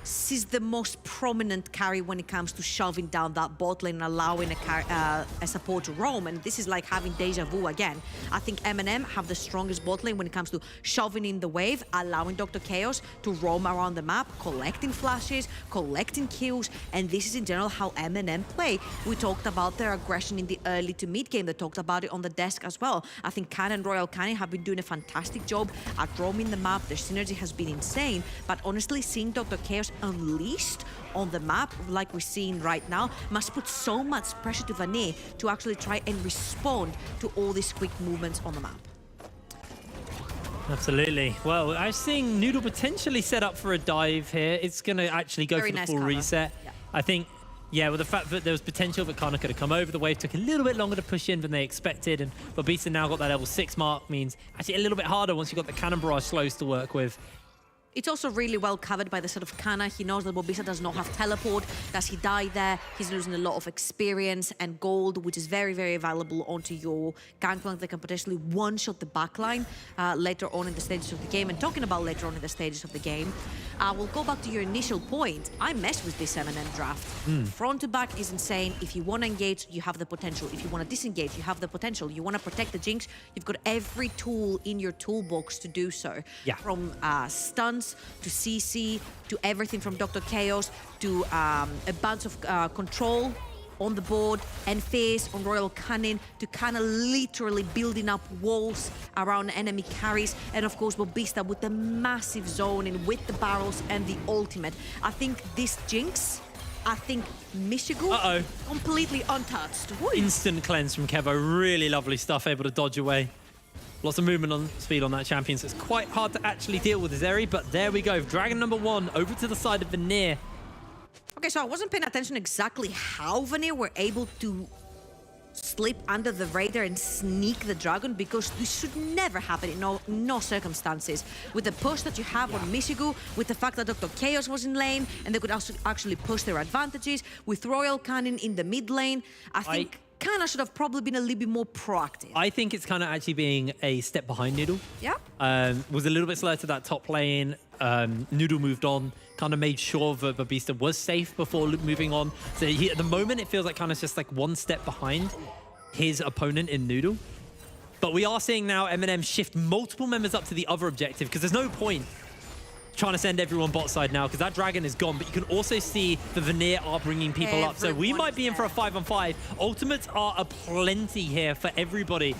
she's the most prominent carry when it comes to shoving down that bot lane and allowing a support to roam. And this is like having deja vu again. I think MNM have the strongest bot lane when it comes to shoving in the wave, allowing Dr. Chaos to roam around the map, collecting flashes, collecting kills, and this is in general how MNM play. We talked about their aggression in the early to mid game. They talked about it on the desk as well. I think Kana and Royal Canin have been doing a fantastic job at roaming the map. Their synergy has been insane, but honestly, seeing Dr. Chaos unleashed on the map like we're seeing right now must put so much pressure to Vanir to actually try and respond to all these quick movements on the map. Absolutely. Well, I was seeing Noodle potentially set up for a dive here. It's going to actually go for the full reset. Yeah. I think, with the fact that there was potential that Kana could have come over, the wave took a little bit longer to push in than they expected, and Bobista now got that level 6 mark, means actually a little bit harder once you've got the Cannon Barrage slows to work with. It's also really well covered by the sort of Kana. He knows that Bobista does not have teleport. Does he die there? He's losing a lot of experience and gold, which is very, very valuable onto your Gangplank that can potentially one-shot the backline later on in the stages of the game. And talking about later on in the stages of the game, we'll go back to your initial point. I messed with this MNM draft. Front to back is insane. If you want to engage, you have the potential. If you want to disengage, you have the potential. You want to protect the Jinx, you've got every tool in your toolbox to do so. Yeah. From stuns to CC, to everything from Dr. Chaos, to a bunch of control on the board, and Fierce on Royal Canin, to kind of literally building up walls around enemy carries, and of course Bobista with the massive zoning, with the barrels and the ultimate. I think this Jinx, I think Mishigu, completely untouched. Instant cleanse from Kevo, really lovely stuff, able to dodge away. Lots of movement on speed on that champion, so it's quite hard to actually deal with Zeri, but there we go. Dragon number 1 over to the side of Vanir. Okay, so I wasn't paying attention exactly how Vanir were able to slip under the radar and sneak the dragon, because this should never happen in no circumstances. With the push that you have on Mishigu, with the fact that Dr. Chaos was in lane and they could also actually push their advantages, with Royal Canin in the mid lane, I think Kana should have probably been a little bit more proactive. I think it's kind of actually being a step behind Noodle. Yeah. Was a little bit slow to that top lane. Noodle moved on, kind of made sure that Bobista was safe before moving on. So at the moment, it feels like kind of just like one step behind his opponent in Noodle. But we are seeing now MNM shift multiple members up to the other objective, because there's no point trying to send everyone bot side now, because that dragon is gone. But you can also see the Vanir are bringing people up. So we might be in for a 5-on-5. Ultimates are aplenty here for everybody.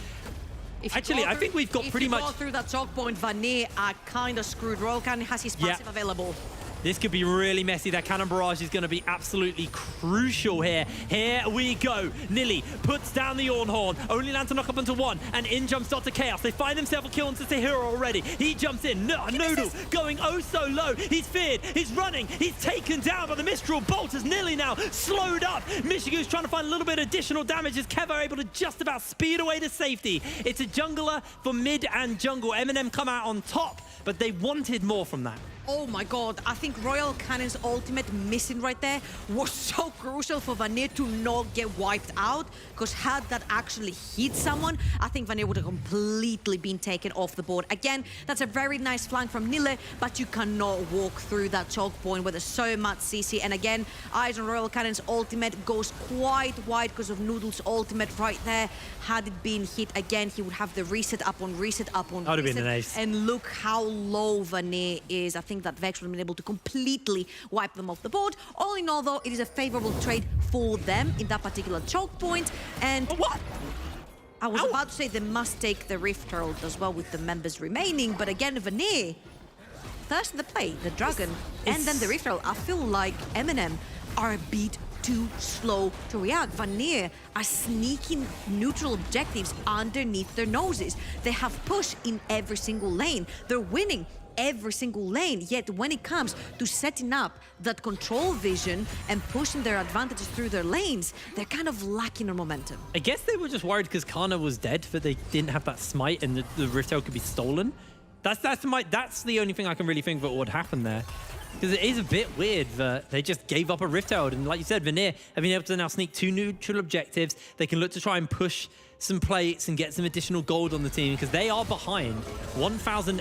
Actually, I think we've got pretty much... If you go through that choke point, Vanir are kind of screwed. Royal Canin has his passive available. This could be really messy. That Cannon Barrage is going to be absolutely crucial here. Here we go. Nilly puts down the Ornhorn. Only lands to knock up into 1. And in jumps Dr. Chaos. They find themselves a kill onto Tahira already. He jumps in. Noodle going oh so low. He's feared. He's running. He's taken down by the Mistral Bolt as Nilly now slowed up. Michigu's trying to find a little bit of additional damage as Kevo able to just about speed away to safety. It's a jungler for mid and jungle. MNM come out on top, but they wanted more from that. Oh my god, I think Royal Cannon's ultimate missing right there was so crucial for Vanir to not get wiped out, because had that actually hit someone, I think Vanir would have completely been taken off the board. Again, that's a very nice flank from Nille, but you cannot walk through that choke point where there's so much CC. And again, eyes on Royal Cannon's ultimate goes quite wide because of Noodle's ultimate right there. Had it been hit again, he would have the reset up on reset up on That would have reset. been an ace. And look how low Vanir is. I think that Vex would have been able to completely wipe them off the board. All in all, though, it is a favorable trade for them in that particular choke point. And What? I was about to say they must take the Rift Herald as well with the members remaining, but again, Vanir, first the play, the Dragon, and then the Rift Herald. I feel like Eminem are a bit too slow to react. Vanir are sneaking neutral objectives underneath their noses. They have push in every single lane. They're winning every single lane, yet when it comes to setting up that control vision and pushing their advantages through their lanes, they're kind of lacking on momentum. I guess they were just worried because Kana was dead, but they didn't have that smite and the Rift Herald could be stolen. That's the only thing I can really think that would happen there. Because it is a bit weird that they just gave up a Rift Herald. And like you said, Vanir have been able to now sneak 2 neutral objectives. They can look to try and push some plates and get some additional gold on the team because they are behind 2,000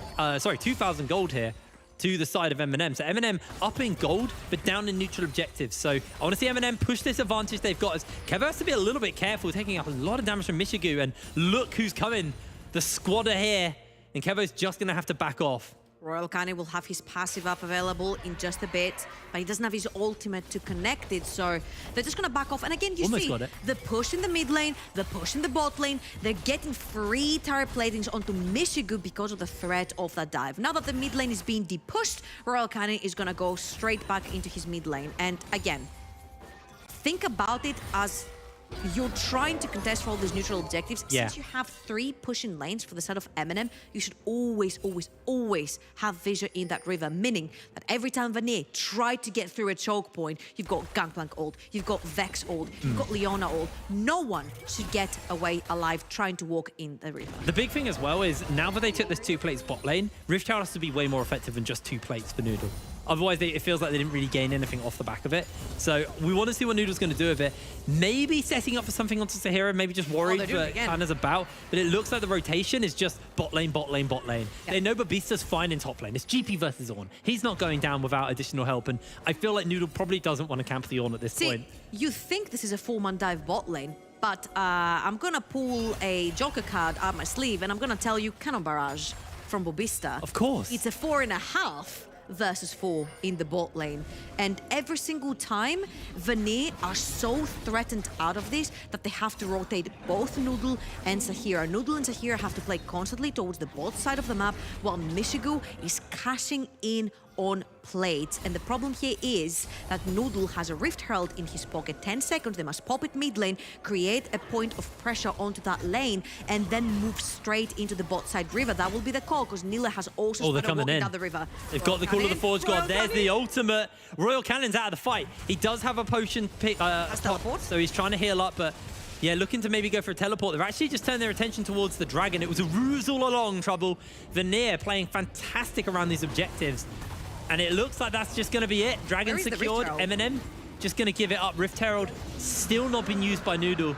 gold here to the side of Eminem. So Eminem up in gold, but down in neutral objectives. So I want to see Eminem push this advantage they've got. As Kevo has to be a little bit careful, taking up a lot of damage from Mishigu. And look who's coming. The squad are here. And Kevo's just going to have to back off. Royal Cannon will have his passive up available in just a bit, but he doesn't have his ultimate to connect it, so they're just going to back off. And again, you Almost see got it. the push in the mid lane, the push in the bot lane. They're getting free turret platings onto Mishigu because of the threat of that dive. Now that the mid lane is being depushed, Royal Cannon is going to go straight back into his mid lane. And again, think about it as you're trying to contest for all these neutral objectives. Yeah. Since you have 3 pushing lanes for the side of Eminem, you should always, always, always have vision in that river, meaning that every time Vanir tried to get through a choke point, you've got Gangplank ult, you've got Vex ult, you've got Leona ult. No one should get away alive trying to walk in the river. The big thing as well is now that they took this 2 plates bot lane, Rift Herald has to be way more effective than just 2 plates for Noodle. Otherwise, it feels like they didn't really gain anything off the back of it. So we want to see what Noodle's going to do with it. Maybe setting up for something onto Sahira, maybe just worried that Kana's about. But it looks like the rotation is just bot lane, bot lane, bot lane. Yeah. They know Babista's fine in top lane. It's GP versus Ornn. He's not going down without additional help. And I feel like Noodle probably doesn't want to camp the Ornn at this point. You think this is a 4-man dive bot lane, but I'm going to pull a Joker card out my sleeve and I'm going to tell you Cannon Barrage from Babista. Of course. It's a 4.5 versus 4 in the bot lane. And every single time, Vanir are so threatened out of this that they have to rotate both Noodle and Sahira. Noodle and Sahira have to play constantly towards the bot side of the map, while Mishigu is cashing in on plates. And the problem here is that Noodle has a Rift Herald in his pocket. 10 seconds, they must pop it mid lane, create a point of pressure onto that lane, and then move straight into the bot side river. That will be the call, because Nille has also started walking down the river. They've got the call of the Forge God. There's the ultimate. Royal Cannon's out of the fight. He does have a potion pick, teleport, so he's trying to heal up, but yeah, looking to maybe go for a teleport. They've actually just turned their attention towards the Dragon. It was a ruse all along, Trouble. Vanir playing fantastic around these objectives. And it looks like that's just going to be it. Dragon secured. Eminem just going to give it up. Rift Herald still not been used by Noodle.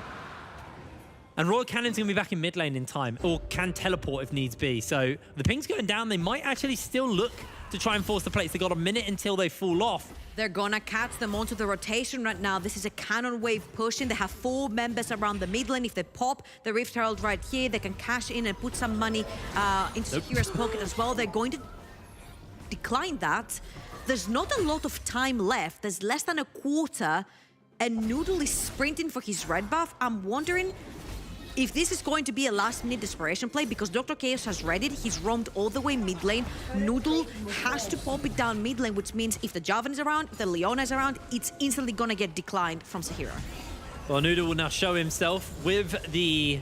And Royal Cannon's going to be back in mid lane in time, or can teleport if needs be. So the ping's going down. They might actually still look to try and force the plates. They got a minute until they fall off. They're gonna catch them onto the rotation right now. This is a cannon wave pushing. They have 4 members around the mid lane. If they pop the Rift Herald right here, they can cash in and put some money into Sahira's pocket as well. They're going to decline that. There's not a lot of time left. There's less than a quarter, and Noodle is sprinting for his red buff. I'm wondering if this is going to be a last-minute desperation play, because Dr. Chaos has read it. He's roamed all the way mid lane. Noodle has to pop it down mid lane, which means if the Javan is around, if the Leona is around, it's instantly gonna get declined from Sahira. Well, Noodle will now show himself with the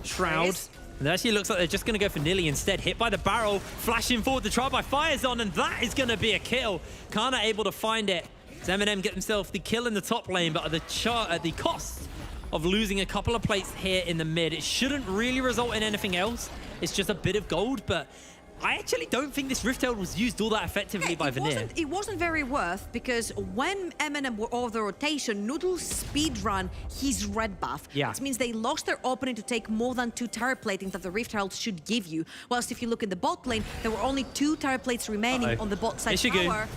Shroud. And it actually looks like they're just going to go for Nilly instead. Hit by the barrel, flashing forward. The trial by Fire's on, and that is going to be a kill. Kana able to find it. So Eminem get himself the kill in the top lane, but at the cost of losing a couple of plates here in the mid. It shouldn't really result in anything else. It's just a bit of gold, but I actually don't think this Rift Herald was used all that effectively by Vanir. It wasn't very worth, because when MNM were over the rotation, Noodle speedrun his red buff. Yeah. Which means they lost their opening to take more than 2 turret platings that the Rift Herald should give you. Whilst if you look in the bot lane, there were only 2 turret plates remaining on the bot side tower.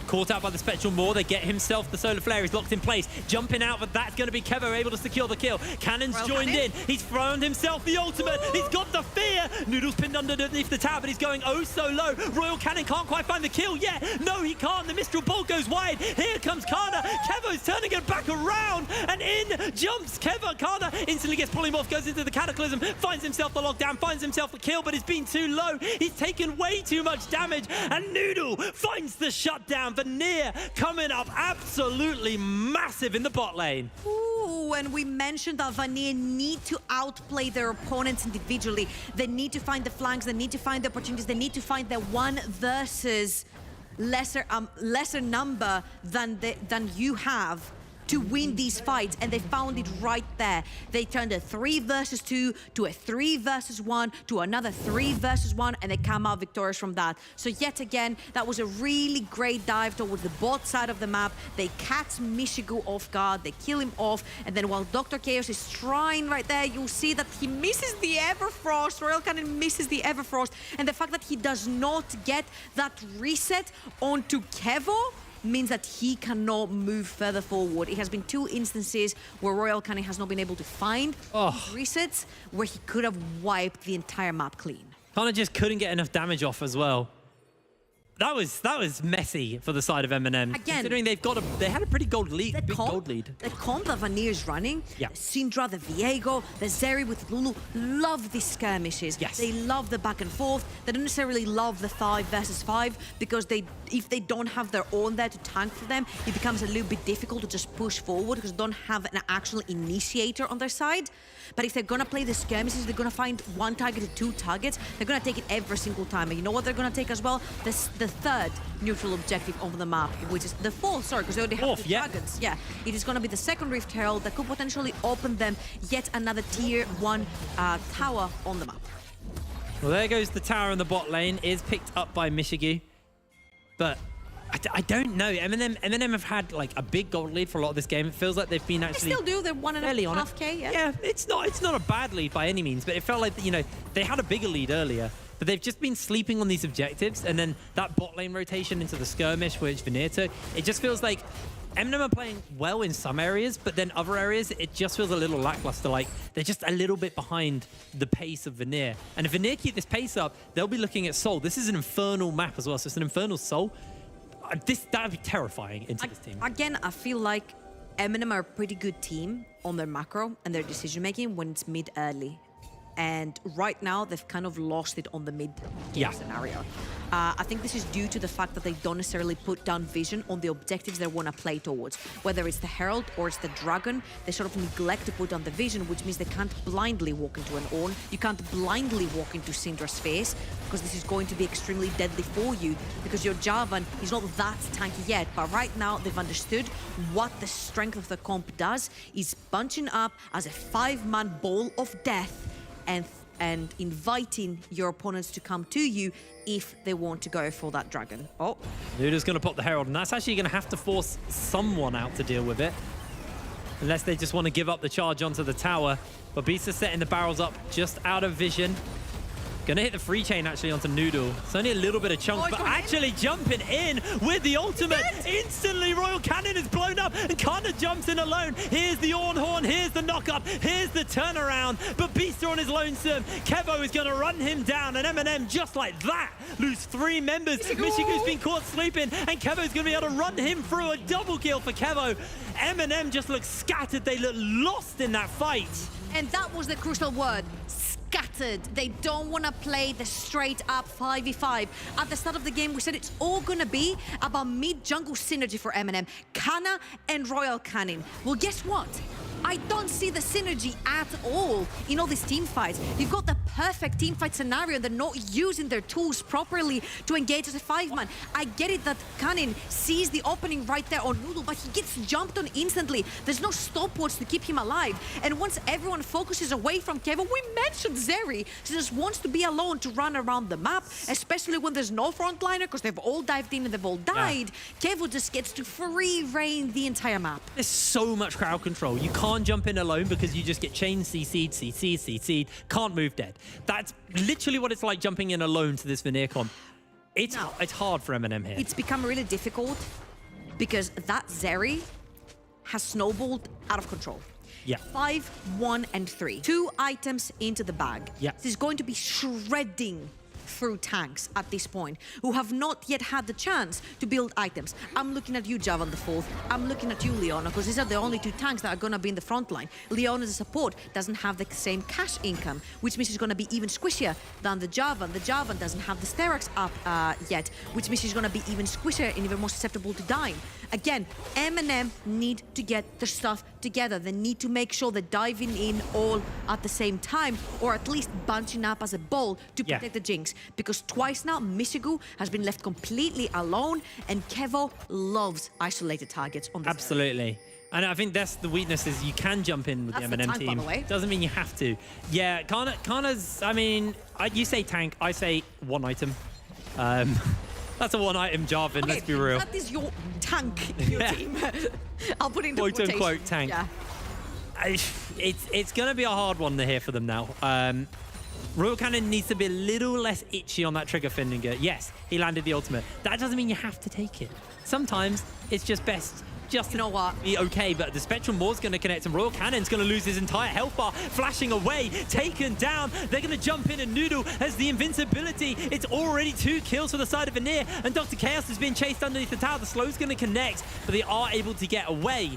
Caught out by the Spectral Maw, they get himself the Solar Flare, he's locked in place, jumping out, but that's going to be Kevo able to secure the kill. Cannon's joined in, he's thrown himself the ultimate, he's got the fear! Noodle's pinned underneath the tower, but he's going oh so low. Royal Cannon can't quite find the kill yet. No, he can't, the Mistral Bolt goes wide. Here comes Kana, Kevo's turning it back around, and in jumps Kevo. Kana instantly gets polymorph, goes into the Cataclysm, finds himself the lockdown, finds himself a kill, but it's been too low. He's taken way too much damage, and Noodle finds the shutdown. Vanir coming up absolutely massive in the bot lane. Ooh, and we mentioned that Vanir need to outplay their opponents individually. They need to find the flanks, they need to find the opportunities, they need to find the one versus lesser number than you have to win these fights, and they found it right there. They turned a 3 versus 2 to a 3 versus 1 to another 3 versus 1, and they come out victorious from that. So yet again, that was a really great dive towards the bot side of the map. They catch Mishigu off guard, they kill him off, and then while Dr. Chaos is trying right there, you'll see that he misses the Everfrost. Royal Cannon misses the Everfrost, and the fact that he does not get that reset onto Kevo means that he cannot move further forward. It has been 2 instances where Royal Cannon has not been able to find resets where he could have wiped the entire map clean. Kana just couldn't get enough damage off as well. That was messy for the side of MNM. Again, considering they had a pretty gold lead, big gold lead. The comp that Vanir is running, the Syndra, the Viego, the Zeri with Lulu, love these skirmishes. Yes. They love the back and forth. They don't necessarily love the 5 versus 5 because if they don't have their own there to tank for them, it becomes a little bit difficult to just push forward because they don't have an actual initiator on their side. But if they're gonna play the skirmishes, they're gonna find 1 target to 2 targets. They're gonna take it every single time. And you know what they're gonna take as well? The 3rd neutral objective on the map, which is the 4th, sorry, because they already have 2 dragons. Yeah, it is gonna be the 2nd Rift Herald that could potentially open them yet another tier 1 tower on the map. Well, there goes the tower in the bot lane. Is picked up by Mishigu. But I don't know. MNM have had like a big gold lead for a lot of this game. It feels like they've been actually... They still do. They're 1.5K, yeah. Yeah, it's not a bad lead by any means, but it felt like, they had a bigger lead earlier. But they've just been sleeping on these objectives, and then that bot lane rotation into the skirmish, which Vanir took, it just feels like MNM are playing well in some areas, but then other areas, it just feels a little lackluster. Like, they're just a little bit behind the pace of Vanir. And if Vanir keep this pace up, they'll be looking at Soul. This is an Infernal map as well, so it's an Infernal Soul. That would be terrifying into this team. Again, I feel like MNM are a pretty good team on their macro and their decision-making when it's mid-early. And right now, they've kind of lost it on the mid-game scenario. I think this is due to the fact that they don't necessarily put down vision on the objectives they want to play towards. Whether it's the Herald or it's the Dragon, they sort of neglect to put down the vision, which means they can't blindly walk into an Ornn. You can't blindly walk into Syndra's face, because this is going to be extremely deadly for you, because your Jarvan is not that tanky yet. But right now, they've understood what the strength of the comp does, is bunching up as a 5-man ball of death and inviting your opponents to come to you if they want to go for that dragon. Oh, Luda's going to pop the Herald, and that's actually going to have to force someone out to deal with it. Unless they just want to give up the charge onto the tower. But Beast setting the barrels up just out of vision. Gonna hit the free chain actually onto Noodle. It's only a little bit of chunk, but actually jumping in with the ultimate. Instantly, Royal Cannon is blown up and Kana jumps in alone. Here's the Ornn Horn, here's the knock-up, here's the turnaround. But Beast on his lonesome. Kevo is gonna run him down, and MNM just like that lose 3 members. Michigu's been caught sleeping, and Kevo's gonna be able to run him through. A double kill for Kevo. MNM just look scattered. They look lost in that fight. And that was the crucial word. Scattered. They don't want to play the straight up 5v5. At the start of the game, we said it's all going to be about mid-jungle synergy for MNM, Kana and Royal Cannon. Well, guess what? I don't see the synergy at all in all these team fights. You've got the perfect teamfight scenario. They're not using their tools properly to engage as a 5-man. I get it that Kanin sees the opening right there on Noodle, but he gets jumped on instantly. There's no stopwatch to keep him alive. And once everyone focuses away from Kevo, we mentioned Zeri. She just wants to be alone to run around the map, especially when there's no frontliner, because they've all dived in and they've all died. Kevo just gets to free reign the entire map. There's so much crowd control. You can't jump in alone because you just get chained, CC'd, can't move dead. That's literally what it's like jumping in alone to this Veneer comp. It's hard for Eminem here. It's become really difficult because that Zeri has snowballed out of control. Yeah. 5, 1, and 3. 2 items into the bag. Yeah. This is going to be shredding through tanks at this point who have not yet had the chance to build items. I'm looking at you, Javan the 4th. I'm looking at you, Leona, because these are the only 2 tanks that are going to be in the front line. Leona as a support doesn't have the same cash income, which means she's going to be even squishier than the Javan. The Javan doesn't have the Sterax up yet, which means she's going to be even squishier and even more susceptible to dying. Again, Eminem need to get their stuff together. They need to make sure they're diving in all at the same time, or at least bunching up as a ball to protect the Jinx. Because twice now, Mishigu has been left completely alone, and Kevo loves isolated targets on this. Absolutely. And I think that's the weakness, is you can jump in with That's the the Eminem tank, by team. the way. Doesn't mean you have to. Yeah, Kana's, I mean, you say tank, I say 1 item. That's a 1-item Jarvan, let's be real. That is your tank in your team. I'll put it in Quote quotation. unquote tank. Yeah. It's going to be a hard one here for them now. Royal Cannon needs to be a little less itchy on that trigger finger. Yes, he landed the ultimate. That doesn't mean you have to take it. Sometimes it's just best just to be okay, but the Spectrum Maul's going to connect and Royal Cannon's going to lose his entire health bar, flashing away, taken down. They're going to jump in and Noodle has the invincibility. It's already 2 kills for the side of Veneer, and Dr. Chaos is being chased underneath the tower. The slow's going to connect, but they are able to get away.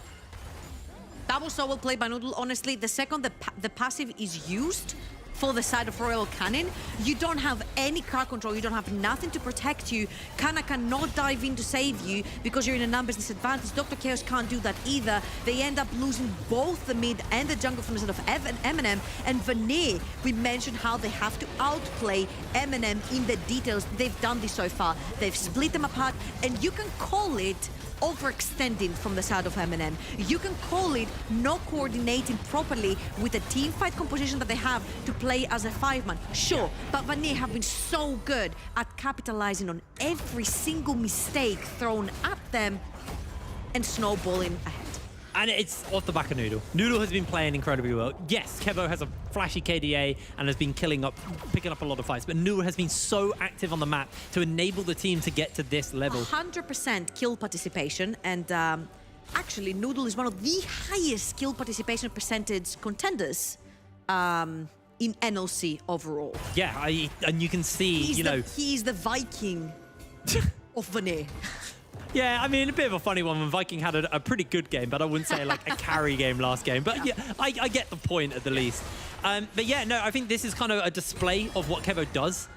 That was so well played by Noodle. Honestly, the second the passive is used for the side of Royal Cannon, you don't have any crowd control, you don't have nothing to protect you. Kana cannot dive in to save you because you're in a numbers disadvantage. Dr. Chaos can't do that either. They end up losing both the mid and the jungle from the side of Eminem. And Veneer, we mentioned how they have to outplay Eminem in the details. They've done this so far. They've split them apart, and you can call it overextending from the side of Eminem. You can call it not coordinating properly with the team fight composition that they have to play as a 5-man. Sure, but Veneer have been so good at capitalizing on every single mistake thrown at them and snowballing ahead. And it's off the back of Noodle. Noodle has been playing incredibly well. Yes, Kevo has a flashy KDA and has been picking up a lot of fights, but Noodle has been so active on the map to enable the team to get to this level. 100% kill participation, and actually Noodle is one of the highest kill participation percentage contenders in NLC overall. Yeah, and you can see, He's the Viking of Veneer. Yeah, I mean, a bit of a funny one when Viking had a pretty good game, but I wouldn't say like a carry game last game. But yeah, I get the point at the least. But yeah, no, I think this is kind of a display of what Kevo does.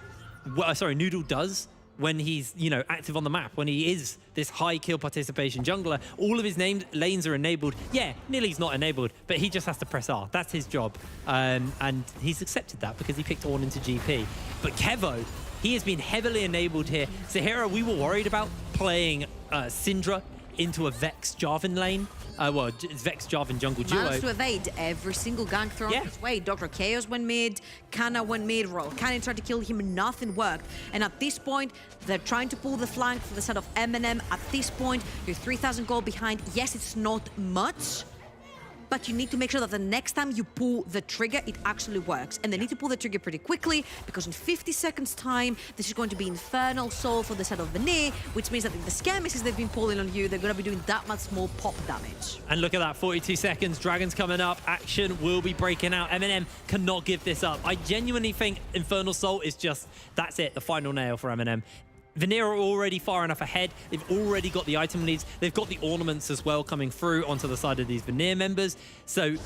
Noodle does when he's, active on the map, when he is this high kill participation jungler. All of his lanes are enabled. Yeah, Nilly's not enabled, but he just has to press R. That's his job. And he's accepted that because he picked Ornn into GP. But Kevo, he has been heavily enabled here. Zahira, we were worried about playing Syndra into a Vex Jarvan lane. It's Vex Jarvan jungle duo. Managed to evade every single gank thrown his way. Dr. Chaos went mid, Kana went mid, Royal Cannon tried to kill him, nothing worked. And at this point, they're trying to pull the flank for the side of Eminem. At this point, you're 3,000 gold behind. Yes, it's not much, but you need to make sure that the next time you pull the trigger, it actually works. And they need to pull the trigger pretty quickly, because in 50 seconds time, this is going to be Infernal Soul for the side of Veneer, which means that if the scare misses they've been pulling on you, they're going to be doing that much more pop damage. And look at that, 42 seconds, Dragon's coming up, action will be breaking out. Eminem cannot give this up. I genuinely think Infernal Soul is just, that's it, the final nail for Eminem. Veneer are already far enough ahead. They've already got the item leads. They've got the ornaments as well coming through onto the side of these Veneer members. So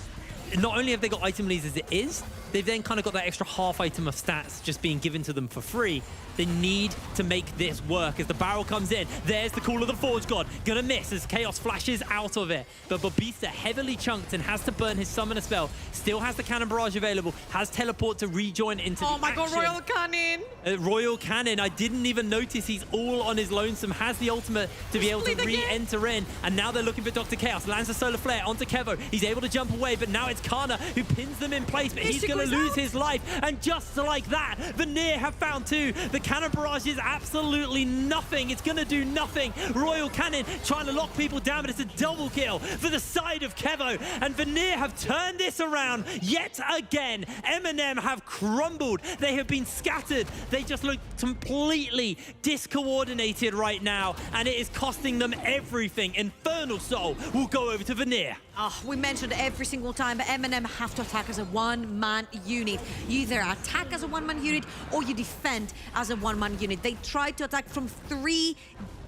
not only have they got item leads as it is, they've then kind of got that extra half item of stats just being given to them for free. They need to make this work as the barrel comes in. There's the Call of the Forge God. Gonna miss as Chaos flashes out of it. But Babista heavily chunked and has to burn his Summoner spell. Still has the Cannon Barrage available. Has Teleport to rejoin into the Oh my god, action. Royal Cannon! Royal Cannon, I didn't even notice he's all on his lonesome. Has the ultimate to be able to Split again. re-enter in. And now they're looking for Dr. Chaos. Lands a Solar Flare onto Kevo. He's able to jump away, but now it's Kana who pins them in place. But he's going to lose his life. And just like that, Veneer have found two. The Cannon Barrage is absolutely nothing. It's going to do nothing. Royal Cannon trying to lock people down, but it's a double kill for the side of Kevo. And Veneer have turned this around yet again. M&M have crumbled. They have been scattered. They just look completely discoordinated right now, and it is costing them everything. Infernal Soul will go over to Veneer. We mentioned every single time, but M&M have to attack as a one-man unit. You either attack as a one-man unit or you defend as a one-man unit. They tried to attack from 3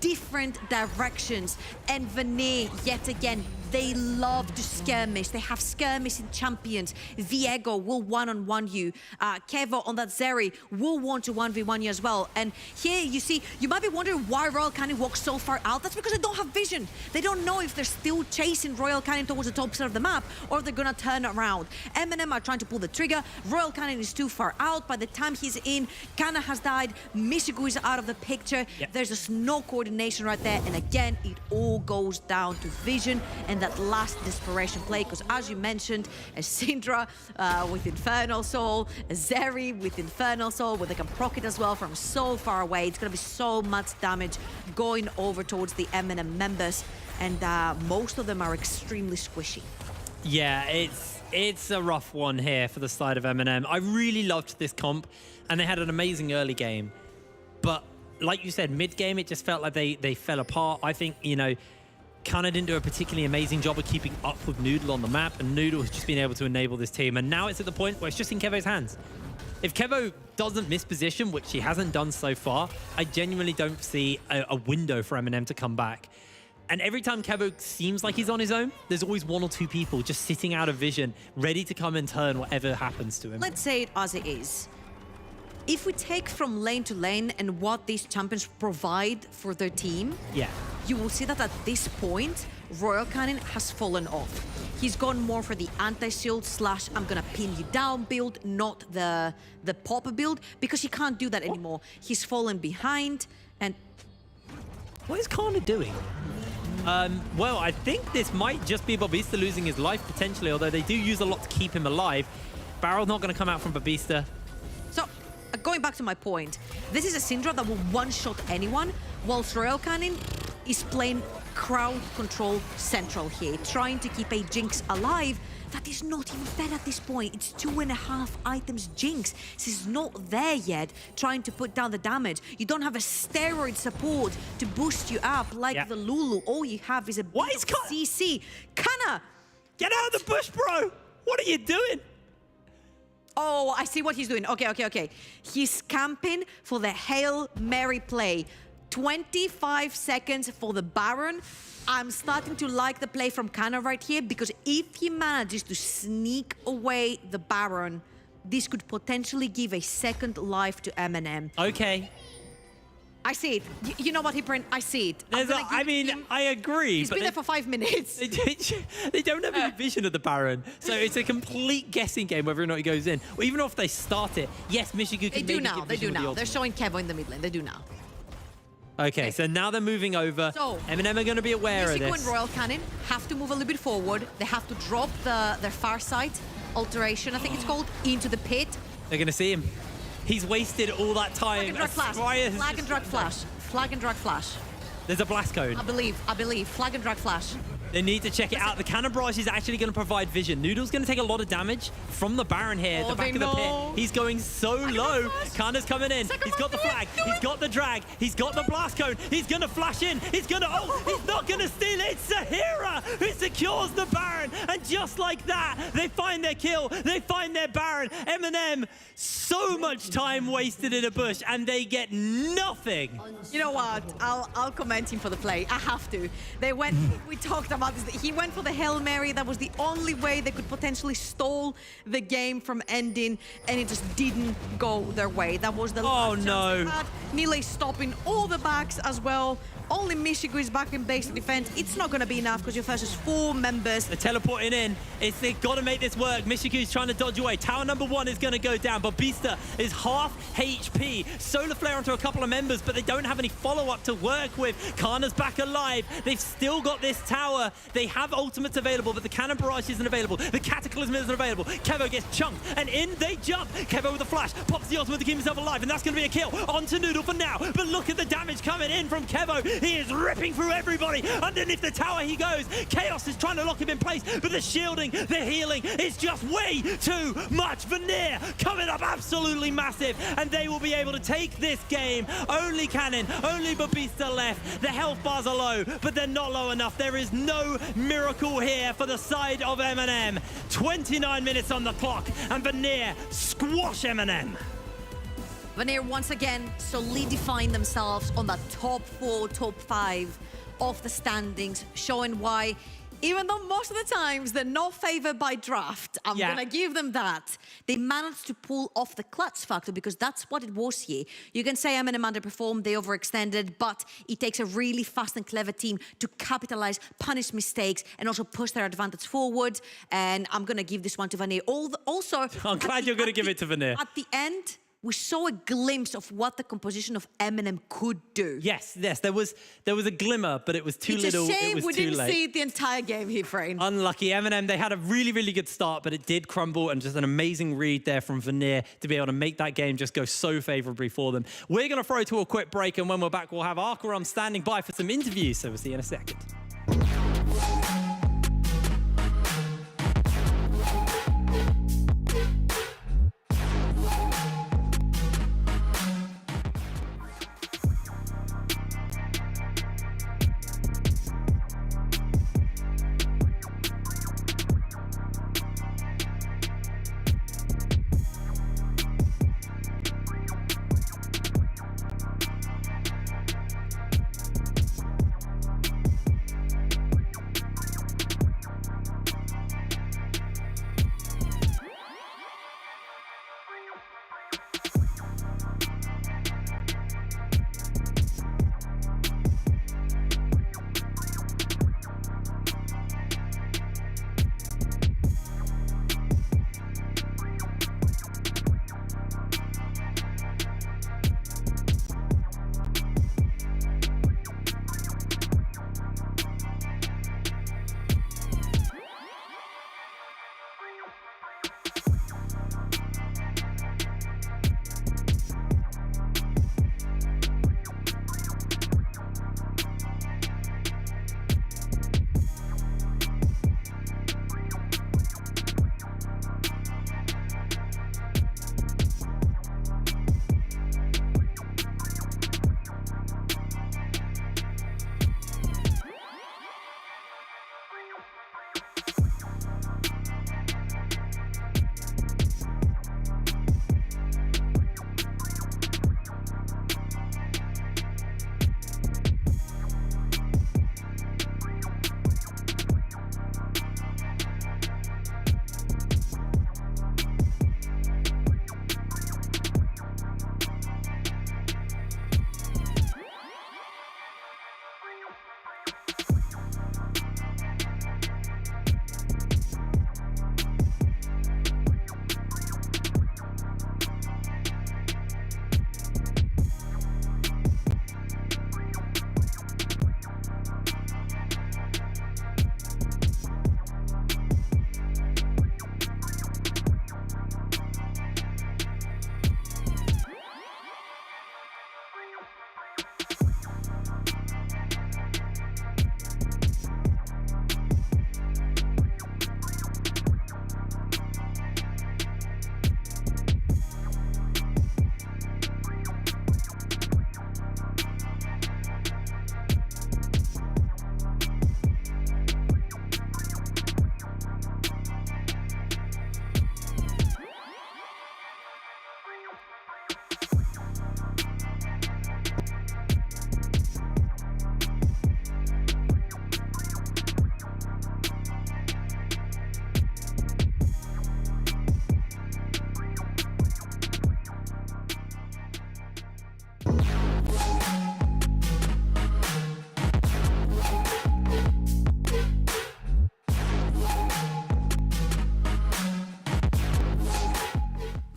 different directions, and Veneer, yet again, they love to skirmish. They have skirmishing champions. Viego will one-on-one you. Kevo on that Zeri will want to 1v1 you as well. And here you see, you might be wondering why Royal Cannon walks so far out. That's because they don't have vision. They don't know if they're still chasing Royal Cannon towards the top side of the map or they're gonna turn around. M&M are trying to pull the trigger. Royal Cannon is too far out. By the time he's in, Kana has died. Mishigu is out of the picture. Yep. There's just no coordination right there. And again, it all goes down to vision and that last desperation play, because as you mentioned, a Syndra with Infernal Soul, a Zeri with Infernal Soul, where they can proc it as well from so far away. It's going to be so much damage going over towards the M&M members, and most of them are extremely squishy. Yeah, it's a rough one here for the side of M&M. I really loved this comp, and they had an amazing early game. But like you said, mid-game, it just felt like they fell apart. I think, you know, Kana didn't do a particularly amazing job of keeping up with Noodle on the map, and Noodle has just been able to enable this team. And now it's at the point where it's just in Kevo's hands. If Kevo doesn't miss position, which he hasn't done so far, I genuinely don't see a window for M&M to come back. And every time Kevo seems like he's on his own, there's always 1 or 2 people just sitting out of vision, ready to come and turn whatever happens to him. Let's say it as it is. If we take from lane to lane and what these champions provide for their team, Yeah. you will see that at this point, Royal Cannon has fallen off. He's gone more for the anti-shield slash I'm gonna pin you down build, not the pop build, because he can't do that anymore. He's fallen behind, and What is Kana doing? Well, I think this might just be Babista losing his life potentially, although they do use a lot to keep him alive. Barrel's not going to come out from Babista. so going back to my point, this is a Syndra that will one-shot anyone, whilst Royal Cannon is playing crowd control central here, trying to keep a Jinx alive that is not even fed at this point. It's 2.5 items Jinx. This is not there yet, trying to put down the damage. You don't have a steroid support to boost you up like the Lulu. All you have is a bit of CC. Kana! Get out of the bush, bro! What are you doing? Oh, I see what he's doing. Okay. He's camping for the Hail Mary play. 25 seconds for the Baron. I'm starting to like the play from Kana right here, because if he manages to sneak away the Baron, this could potentially give a second life to M&M. Okay. I see it. You know what, Hiprin? I see it. I agree. He's been there for 5 minutes. They don't have any vision of the Baron, so it's a complete guessing game whether or not he goes in. Or even if they start it, yes, Mishigu can maybe give They vision do with the now. ultimate. They're showing Kevo in the mid lane. They do now. Okay, so now they're moving over. So, M&M are going to be aware of Mishigu this. and Royal Cannon have to move a little bit forward. They have to drop their far side alteration, I think it's called, into the pit. They're going to see him. He's wasted all that time. Flag and drag flash. Flag and drag flash. Flag and drag flash. There's a blast cone. I believe. Flag and drag flash. They need to check it out. The Cannon Barrage is actually going to provide vision. Noodle's going to take a lot of damage from the Baron here at the back of the pit. He's going so low. Kana's coming in. He's got the flag. He's got the drag. He's got the blast cone. He's going to flash in. He's going to... Oh, he's not going to steal it. It's Zahira who secures the Baron. And just like that, they find their kill. They find their Baron. M&M So much time wasted in a bush, and they get nothing. You know what? I'll commend him for the play. I have to. They went. We talked about this. He went for the Hail Mary. That was the only way they could potentially stall the game from ending, and it just didn't go their way. That was the last chance they had. Nile stopping all the backs as well. Only Michigu is back in base defense. It's not going to be enough because you're versus 4 members. They're teleporting in. They've got to make this work. Michigu's trying to dodge away. Tower number 1 is going to go down. Bobista is half HP. Solar Flare onto a couple of members, but they don't have any follow-up to work with. Kana's back alive. They've still got this tower. They have ultimates available, but the Cannon Barrage isn't available. The Cataclysm isn't available. Kevo gets chunked, and in they jump. Kevo with a flash. Pops the ultimate to keep himself alive, and that's going to be a kill. On to Noodle for now. But look at the damage coming in from Kevo. He is ripping through everybody. Underneath the tower he goes. Chaos is trying to lock him in place, but the shielding, the healing is just way too much. Veneer coming up absolutely massive, and they will be able to take this game. Only Cannon, only Bobista left. The health bars are low, but they're not low enough. There is no miracle here for the side of M&M. 29 minutes on the clock, and Veneer squash M&M. Veneer once again solidifying themselves on the top 4, top 5 of the standings, showing why, even though most of the times they're not favored by draft, I'm gonna give them that, they managed to pull off the clutch factor, because that's what it was here. You can say M&M underperformed, they overextended, but it takes a really fast and clever team to capitalize, punish mistakes, and also push their advantage forward. And I'm gonna give this one to Veneer. Also, I'm glad you're gonna give it to Veneer. At the end, we saw a glimpse of what the composition of M&M could do. Yes, there was a glimmer, but it was too little. It's a shame it was we too didn't late. see it the entire game here, Frayne. Unlucky. M&M, they had a really, really good start, but it did crumble, and just an amazing read there from Veneer to be able to make that game just go so favorably for them. We're going to throw to a quick break, and when we're back, we'll have Arkaram standing by for some interviews, so we'll see you in a second.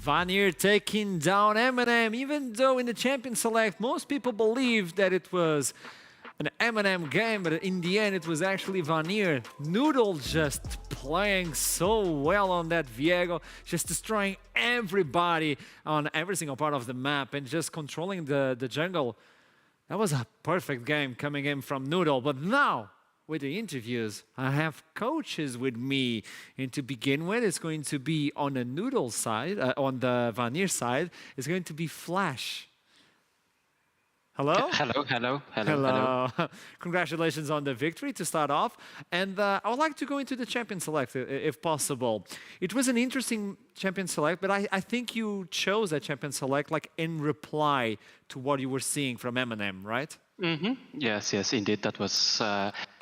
Vanir taking down Eminem, even though in the Champion Select, most people believed that it was an Eminem game, but in the end, it was actually Vanir. Noodle just playing so well on that Viego, just destroying everybody on every single part of the map and just controlling the jungle. That was a perfect game coming in from Noodle, but now, with the interviews, I have coaches with me. And to begin with, it's going to be on the Noodle side, on the Vanir side, it's going to be Flash. Hello? Hello. Congratulations on the victory to start off. And I would like to go into the Champion Select, if possible. It was an interesting Champion Select, but I think you chose that Champion Select like in reply to what you were seeing from Eminem, right? Mm-hmm. Yes, indeed. That was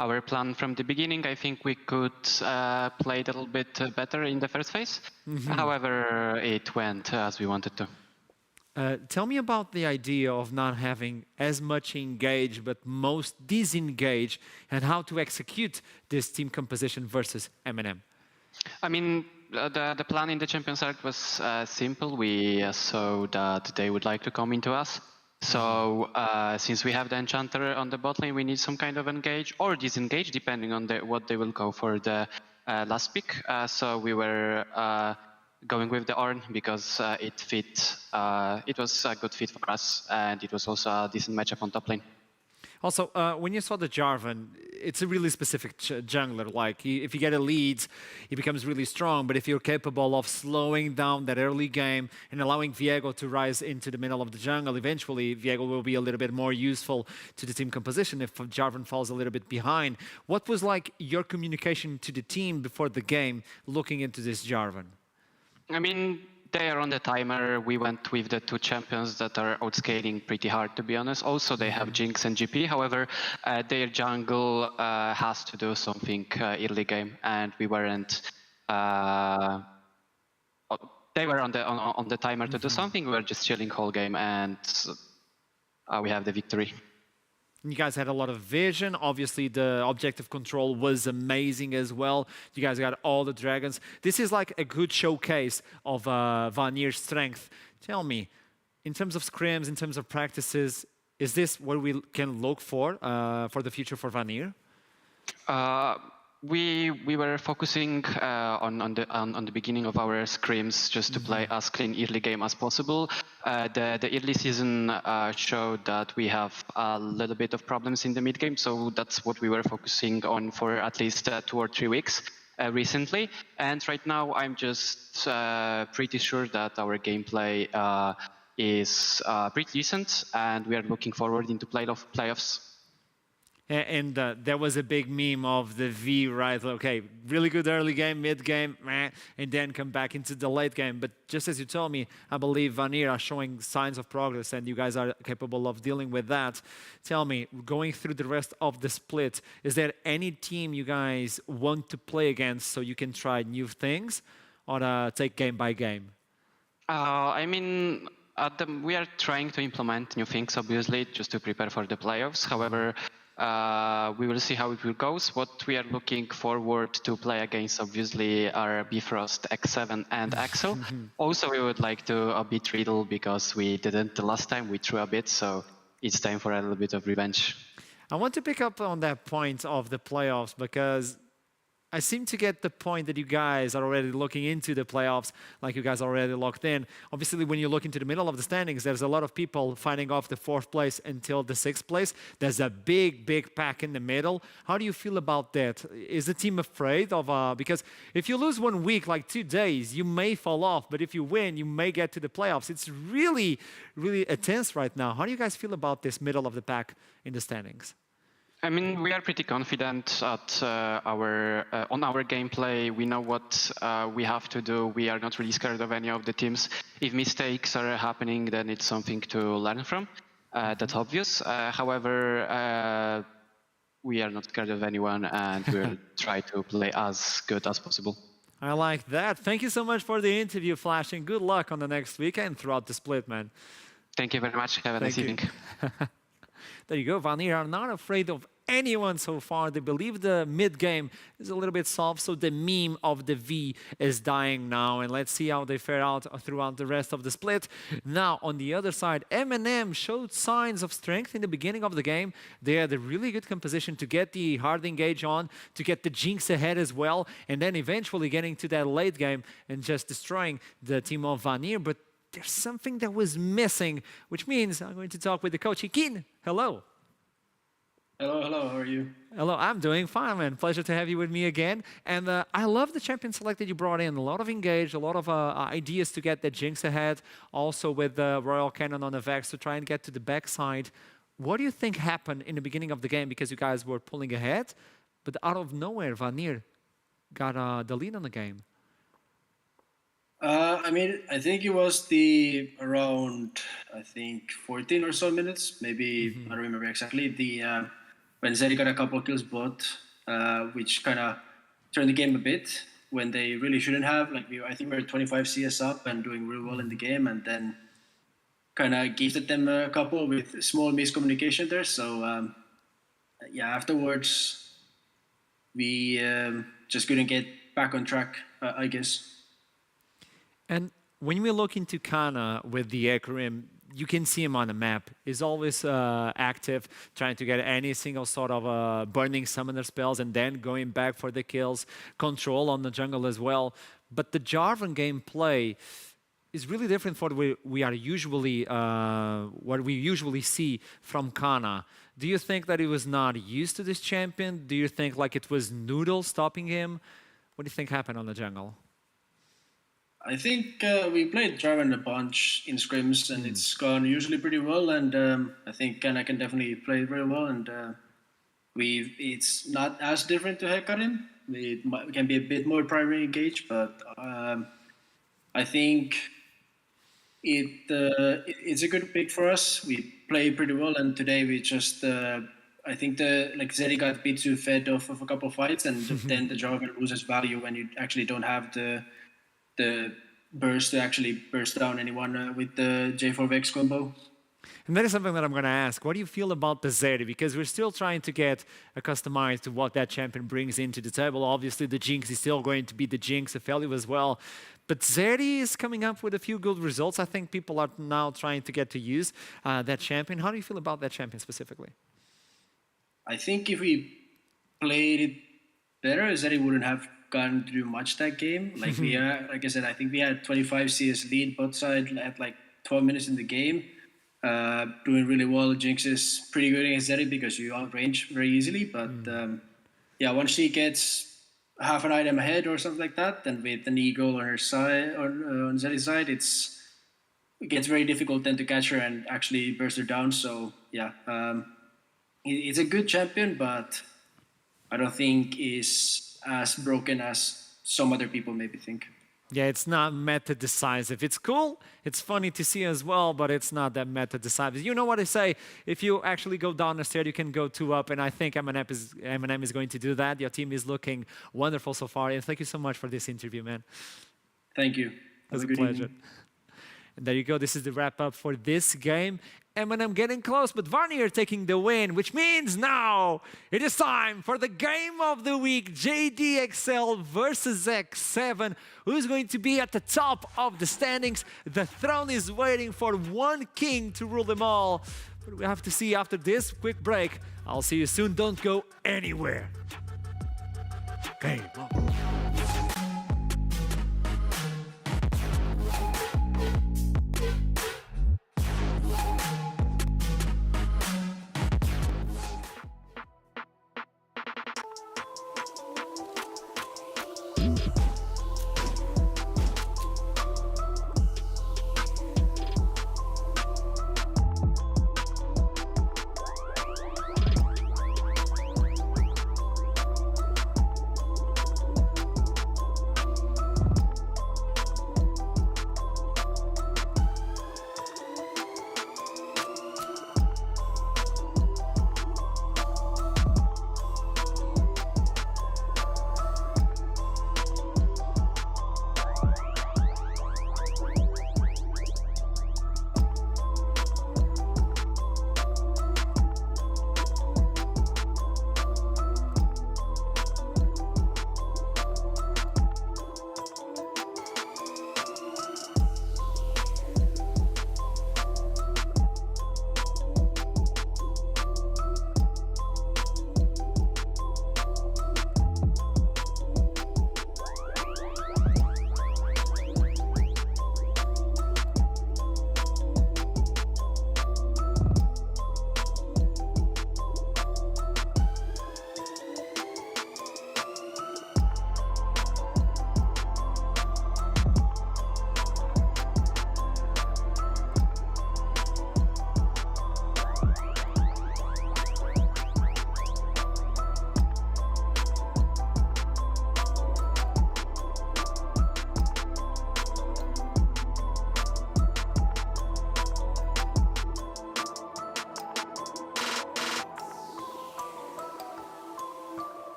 our plan from the beginning. I think we could play a little bit better in the first phase. However, it went as we wanted to. Tell me about the idea of not having as much engaged, but most disengaged, and how to execute this team composition versus Eminem. I mean, the plan in the Champions Select was simple. We saw that they would like to come into us. So since we have the Enchanter on the bot lane, we need some kind of engage or disengage, depending on what they will go for the last pick. So we were going with the Ornn because it fit. It was a good fit for us, and it was also a decent matchup on top lane. Also, when you saw the Jarvan, it's a really specific jungler. Like, if you get a lead, he becomes really strong. But if you're capable of slowing down that early game and allowing Viego to rise into the middle of the jungle, eventually Viego will be a little bit more useful to the team composition if Jarvan falls a little bit behind. What was like your communication to the team before the game, looking into this Jarvan? I mean, they are on the timer. We went with the two champions that are outscaling pretty hard, to be honest. Also, they have Jinx and GP. However, their jungle has to do something early game, and we weren't. They were on the timer to do something. We were just chilling whole game, and we have the victory. You guys had a lot of vision. Obviously, the objective control was amazing as well. You guys got all the dragons. This is like a good showcase of Vanir's strength. Tell me, in terms of scrims, in terms of practices, is this what we can look for the future for Vanir? We were focusing on the beginning of our scrims just to play as clean early game as possible. The early season showed that we have a little bit of problems in the mid game, so that's what we were focusing on for at least 2 or 3 weeks recently. And right now, I'm just pretty sure that our gameplay is pretty decent, and we are looking forward into playoffs. And there was a big meme of the V, right? Okay, really good early game, mid game, and then come back into the late game. But just as you told me, I believe Vanir are showing signs of progress, and you guys are capable of dealing with that. Tell me, going through the rest of the split, is there any team you guys want to play against so you can try new things, or take game by game? I mean, we are trying to implement new things, obviously, just to prepare for the playoffs. However, we will see how it will go. What we are looking forward to play against, obviously, are Bifrost, X7, and Axel. Also, we would like to beat Riddle because we didn't the last time. We threw a bit, so it's time for a little bit of revenge. I want to pick up on that point of the playoffs because I seem to get the point that you guys are already looking into the playoffs, like you guys are already locked in. Obviously, when you look into the middle of the standings, there's a lot of people fighting off the 4th place until the 6th place. There's a big pack in the middle. How do you feel about that? Is the team afraid of, because if you lose 1 week, like 2 days, you may fall off, but if you win, you may get to the playoffs. It's really tense right now. How do you guys feel about this middle of the pack in the standings? I mean, we are pretty confident at on our gameplay. We know what we have to do. We are not really scared of any of the teams. If mistakes are happening, then it's something to learn from. That's obvious. However, we are not scared of anyone, and we'll try to play as good as possible. I like that. Thank you so much for the interview, Flash, and good luck on the next weekend throughout the split, man. Thank you very much. Have a nice evening. There you go. Vanir are not afraid of anyone so far. They believe the mid game is a little bit soft, so the meme of the V is dying now. And let's see how they fare out throughout the rest of the split. Now, on the other side, M&M showed signs of strength in the beginning of the game. They had a really good composition to get the hard engage on, to get the Jinx ahead as well, and then eventually getting to that late game and just destroying the team of Vanir. But there's something that was missing, which means I'm going to talk with the coach. Ikin, hello. Hello, how are you? Hello, I'm doing fine, man. Pleasure to have you with me again. And I love the champion select that you brought in. A lot of engage, a lot of ideas to get the Jinx ahead. Also with the Royal Cannon on the Vex to try and get to the backside. What do you think happened in the beginning of the game? Because you guys were pulling ahead, but out of nowhere, Vanir got the lead on the game. I think it was around 14 or so minutes, maybe, I don't remember exactly, when Zeri got a couple of kills bot, which kind of turned the game a bit when they really shouldn't have. I think we were 25 CS up and doing real well in the game, and then kind of gifted them a couple with small miscommunication there. So, afterwards, we just couldn't get back on track, I guess. And when we look into Kana with the Ekrim, you can see him on the map. He's always active, trying to get any single sort of burning summoner spells and then going back for the kills, control on the jungle as well. But the Jarvan gameplay is really different from what we usually see from Kana. Do you think that he was not used to this champion? Do you think like it was Noodle stopping him? What do you think happened on the jungle? I think we played Jarvan a bunch in scrims, and it's gone usually pretty well. And I think Kana can definitely play very well. And it's not as different to Hecarim. We can be a bit more primary engaged, but I think it's a good pick for us. We play pretty well, and today we just I think Zeri got a bit too fed off of a couple of fights, and then the Jarvan loses value when you actually don't have the burst to actually burst down anyone with the J4 Vex combo. And that is something that I'm going to ask. What do you feel about the Zeri? Because we're still trying to get customized to what that champion brings into the table. Obviously, the Jinx is still going to be the Jinx, Aphelios as well. But Zeri is coming up with a few good results. I think people are now trying to get to use that champion. How do you feel about that champion specifically? I think if we played it better, Zeri wouldn't have gotten to do much that game. Like I said, I think we had 25 CS lead bot side at 12 minutes in the game. Doing really well. Jinx is pretty good against Zeri because you outrange very easily. But once she gets half an item ahead or something like that, then with an eagle on her side, on Zeri's side, it gets very difficult then to catch her and actually burst her down. So it's a good champion, but I don't think is as broken as some other people maybe think. Yeah, it's not meta decisive. It's cool, it's funny to see as well, but it's not that meta decisive. You know what I say? If you actually go down the stairs, you can go 2 up, and I think M&M is going to do that. Your team is looking wonderful so far, and thank you so much for this interview, man. Thank you. It was a pleasure. And there you go. This is the wrap up for this game. M&M getting close, but Vanir taking the win, which means now it is time for the game of the week, JDXL versus X7. Who's going to be at the top of the standings? The throne is waiting for one king to rule them all. But we have to see after this quick break. I'll see you soon. Don't go anywhere. Game on.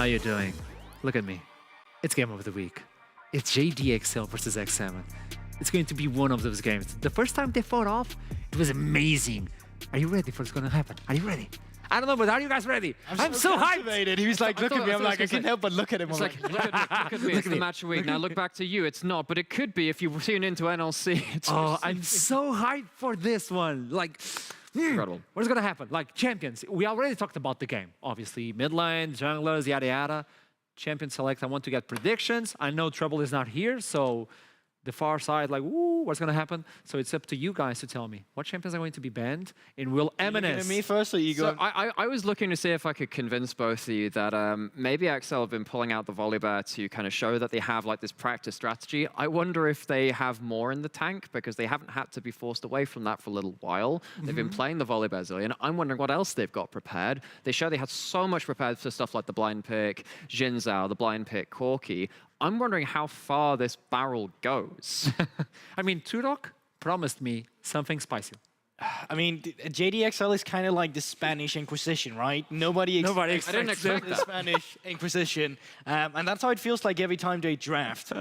How you doing? Look at me. It's game of the week. It's JDXL versus X7. It's going to be one of those games. The first time they fought off, it was amazing. Are you ready for what's going to happen? Are you ready? I don't know, but are you guys ready? I'm so hyped. He was like, look at me. I'm like, I can't help but look at him. It's like, look at me. It's the match of the week. Now look back to you. It's not, but it could be if you tune into NLC. Oh, I'm so hyped for this one. Like, incredible. What's going to happen? Like, champions. We already talked about the game. Obviously, mid lane, junglers, yada, yada. Champion select. I want to get predictions. I know Trouble is not here, so the far side, like, woo, what's going to happen? So it's up to you guys to tell me what champions are going to be banned, and will M&S... me first, or you go? So I was looking to see if I could convince both of you that maybe XL have been pulling out the Volibear to kind of show that they have like this practice strategy. I wonder if they have more in the tank because they haven't had to be forced away from that for a little while. They've been playing the Volibear Zillion. I'm wondering what else they've got prepared. They show they had so much prepared for stuff like the blind pick, Jin Zhao, the blind pick, Corki. I'm wondering how far this barrel goes. I mean, Turok promised me something spicy. I mean, JDXL is kind of like the Spanish Inquisition, right? Nobody expects the Spanish Inquisition. And that's how it feels like every time they draft,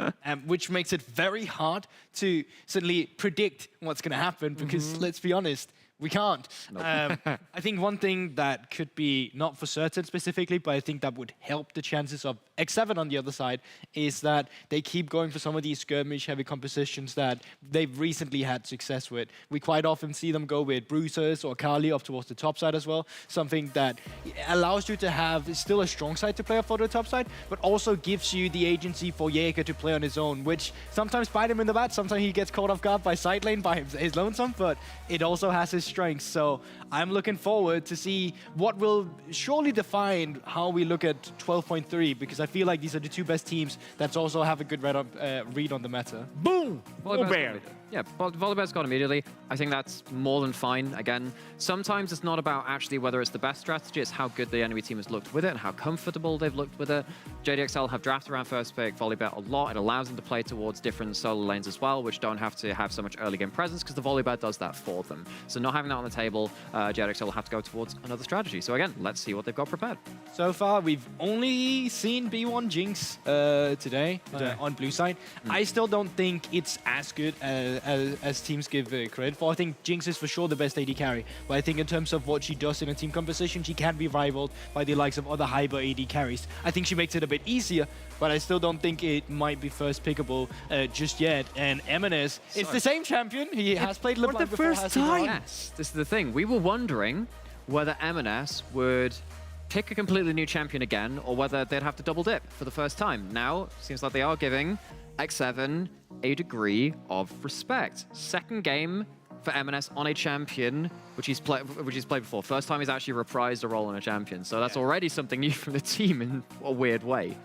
which makes it very hard to certainly predict what's going to happen because, let's be honest, we can't. Nope. I think one thing that could be, not for certain specifically, but I think that would help the chances of X7 on the other side, is that they keep going for some of these skirmish-heavy compositions that they've recently had success with. We quite often see them go with Bruisers or Kali up towards the top side as well, something that allows you to have still a strong side to play up for the top side, but also gives you the agency for Jaeger to play on his own, which sometimes bite him in the butt, sometimes he gets caught off guard by side lane by his lonesome, but it also has his strengths. So I'm looking forward to see what will surely define how we look at 12.3, because I feel like these are the two best teams that also have a good read on the meta. Boom! Volibear. Yeah, Volibear's got immediately. I think that's more than fine. Again, sometimes it's not about actually whether it's the best strategy, it's how good the enemy team has looked with it and how comfortable they've looked with it. JDXL have drafted around first pick Volibear a lot. It allows them to play towards different solo lanes as well, which don't have to have so much early game presence because the Volibear does that for them. So not having that on the table, JDXL will have to go towards another strategy. So again, let's see what they've got prepared. So far, we've only seen B1 Jinx today on blue side. I still don't think it's as good as teams give credit for. I think Jinx is for sure the best AD carry, but I think in terms of what she does in a team composition, she can be rivaled by the likes of other hyper AD carries. I think she makes it a bit easier, but I still don't think it might be first pickable just yet. And M&S is the same champion. He has played LeBlanc before. For the first time. Yes, this is the thing. We were wondering whether M&S would pick a completely new champion again, or whether they'd have to double dip for the first time. Now, seems like they are giving X7 a degree of respect. Second game for M&S on a champion, which he's played before. First time he's actually reprised a role on a champion. So that's already something new from the team in a weird way.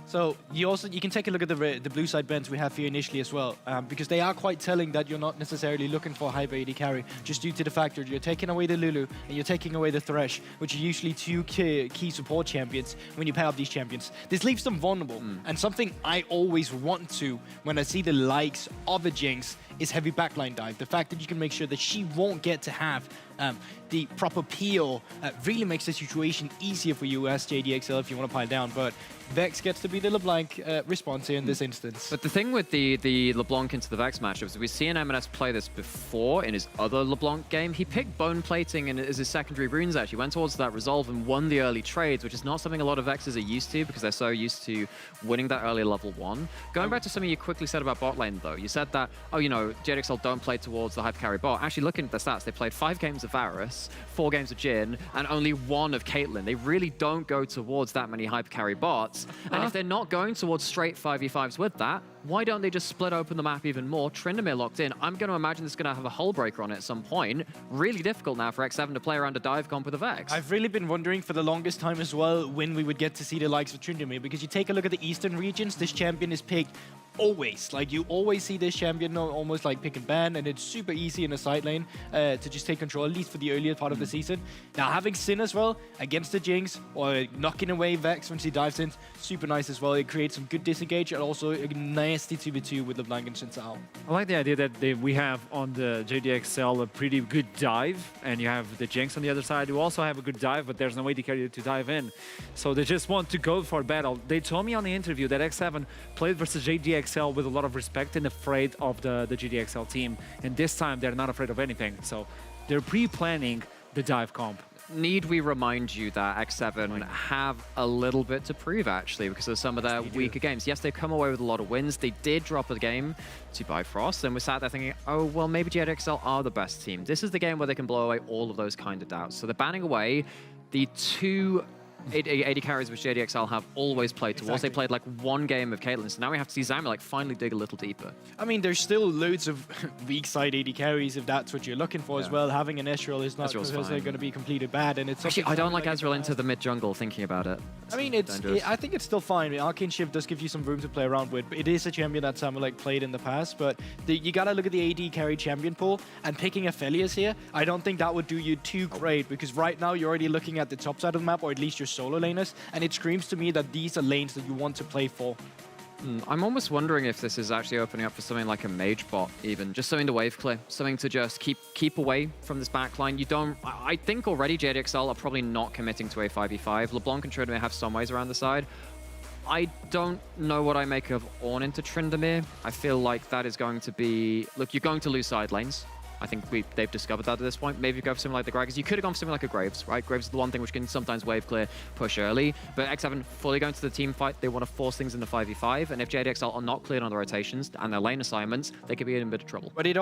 So you can take a look at the blue side bends we have here initially as well, because they are quite telling that you're not necessarily looking for a high AD carry, just due to the fact that you're taking away the Lulu and you're taking away the Thresh, which are usually two key support champions when you pair up these champions. This leaves them vulnerable, and something I always want to when I see the likes of a Jinx is heavy backline dive. The fact that you can make sure that she won't get to have the proper peel really makes the situation easier for you as JDXL if you want to pile down, but Vex gets to be the LeBlanc response here in this instance. But the thing with the LeBlanc into the Vex matchups, we've seen M&S play this before in his other LeBlanc game. He picked Bone Plating as his secondary runes actually, went towards that Resolve and won the early trades, which is not something a lot of Vexes are used to because they're so used to winning that early level 1. Going back to something you quickly said about bot lane though, you said that, oh, you know, JDXL don't play towards the hyper carry bot. Actually, looking at the stats, they played 5 games of Varus, 4 games of Jhin, and only 1 of Caitlyn. They really don't go towards that many hyper carry bots. And if they're not going towards straight 5v5s with that, why don't they just split open the map even more? Tryndamere locked in. I'm going to imagine this is going to have a hull breaker on it at some point. Really difficult now for X7 to play around a dive comp with a Vex. I've really been wondering for the longest time as well when we would get to see the likes of Tryndamere, because you take a look at the eastern regions, this champion is picked always. Like, you always see this champion almost like pick and ban, and it's super easy in a side lane to just take control, at least for the earlier part of the season. Now, having Sin as well against the Jinx, or knocking away Vex when she dives in, super nice as well. It creates some good disengage, and also a nasty 2v2 with LeBlanc and Xin Zhao. I like the idea that we have on the JDXL a pretty good dive, and you have the Jinx on the other side who also have a good dive, but there's no way to carry it to dive in. So they just want to go for battle. They told me on the interview that X7 played versus JDXL with a lot of respect and afraid of the JDXL team. And this time they're not afraid of anything. So they're pre-planning the dive comp. Need we remind you that X7 have a little bit to prove, actually, because of some of their weaker games. Yes, they've come away with a lot of wins. They did drop a game to Bifrost, and we're sat there thinking, oh, well, maybe JDXL are the best team. This is the game where they can blow away all of those kind of doubts. So they're banning away the two AD carries which JDXL have always played towards. Exactly. They played like one game of Caitlyn, so now we have to see Zamu like finally dig a little deeper. I mean, there's still loads of weak side AD carries if that's what you're looking for as well. Having an Ezreal is not because they're going to be completely bad, and it's actually I don't like Ezreal into the mid jungle. Thinking about it, I mean, I think it's still fine. Arcane Shift does give you some room to play around with. It is a champion that Samu like played in the past, but you gotta look at the AD carry champion pool, and picking Aphelios here, I don't think that would do you too great, because right now you're already looking at the top side of the map, or at least your solo laners. And it screams to me that these are lanes that you want to play for. I'm almost wondering if this is actually opening up for something like a mage bot, even. Just something to wave clear, something to just keep away from this backline. You don't... I think already JDXL are probably not committing to a 5v5. LeBlanc and Tryndamere have some ways around the side. I don't know what I make of Ornn into Tryndamere. I feel like that is going to be... Look, you're going to lose side lanes. I think they've discovered that at this point. Maybe you go for something like the Gragas. You could have gone for something like a Graves, right? Graves is the one thing which can sometimes wave clear, push early. But X7 fully going to the team fight. They want to force things into 5v5. And if JDXL are not cleared on the rotations and their lane assignments, they could be in a bit of trouble. But it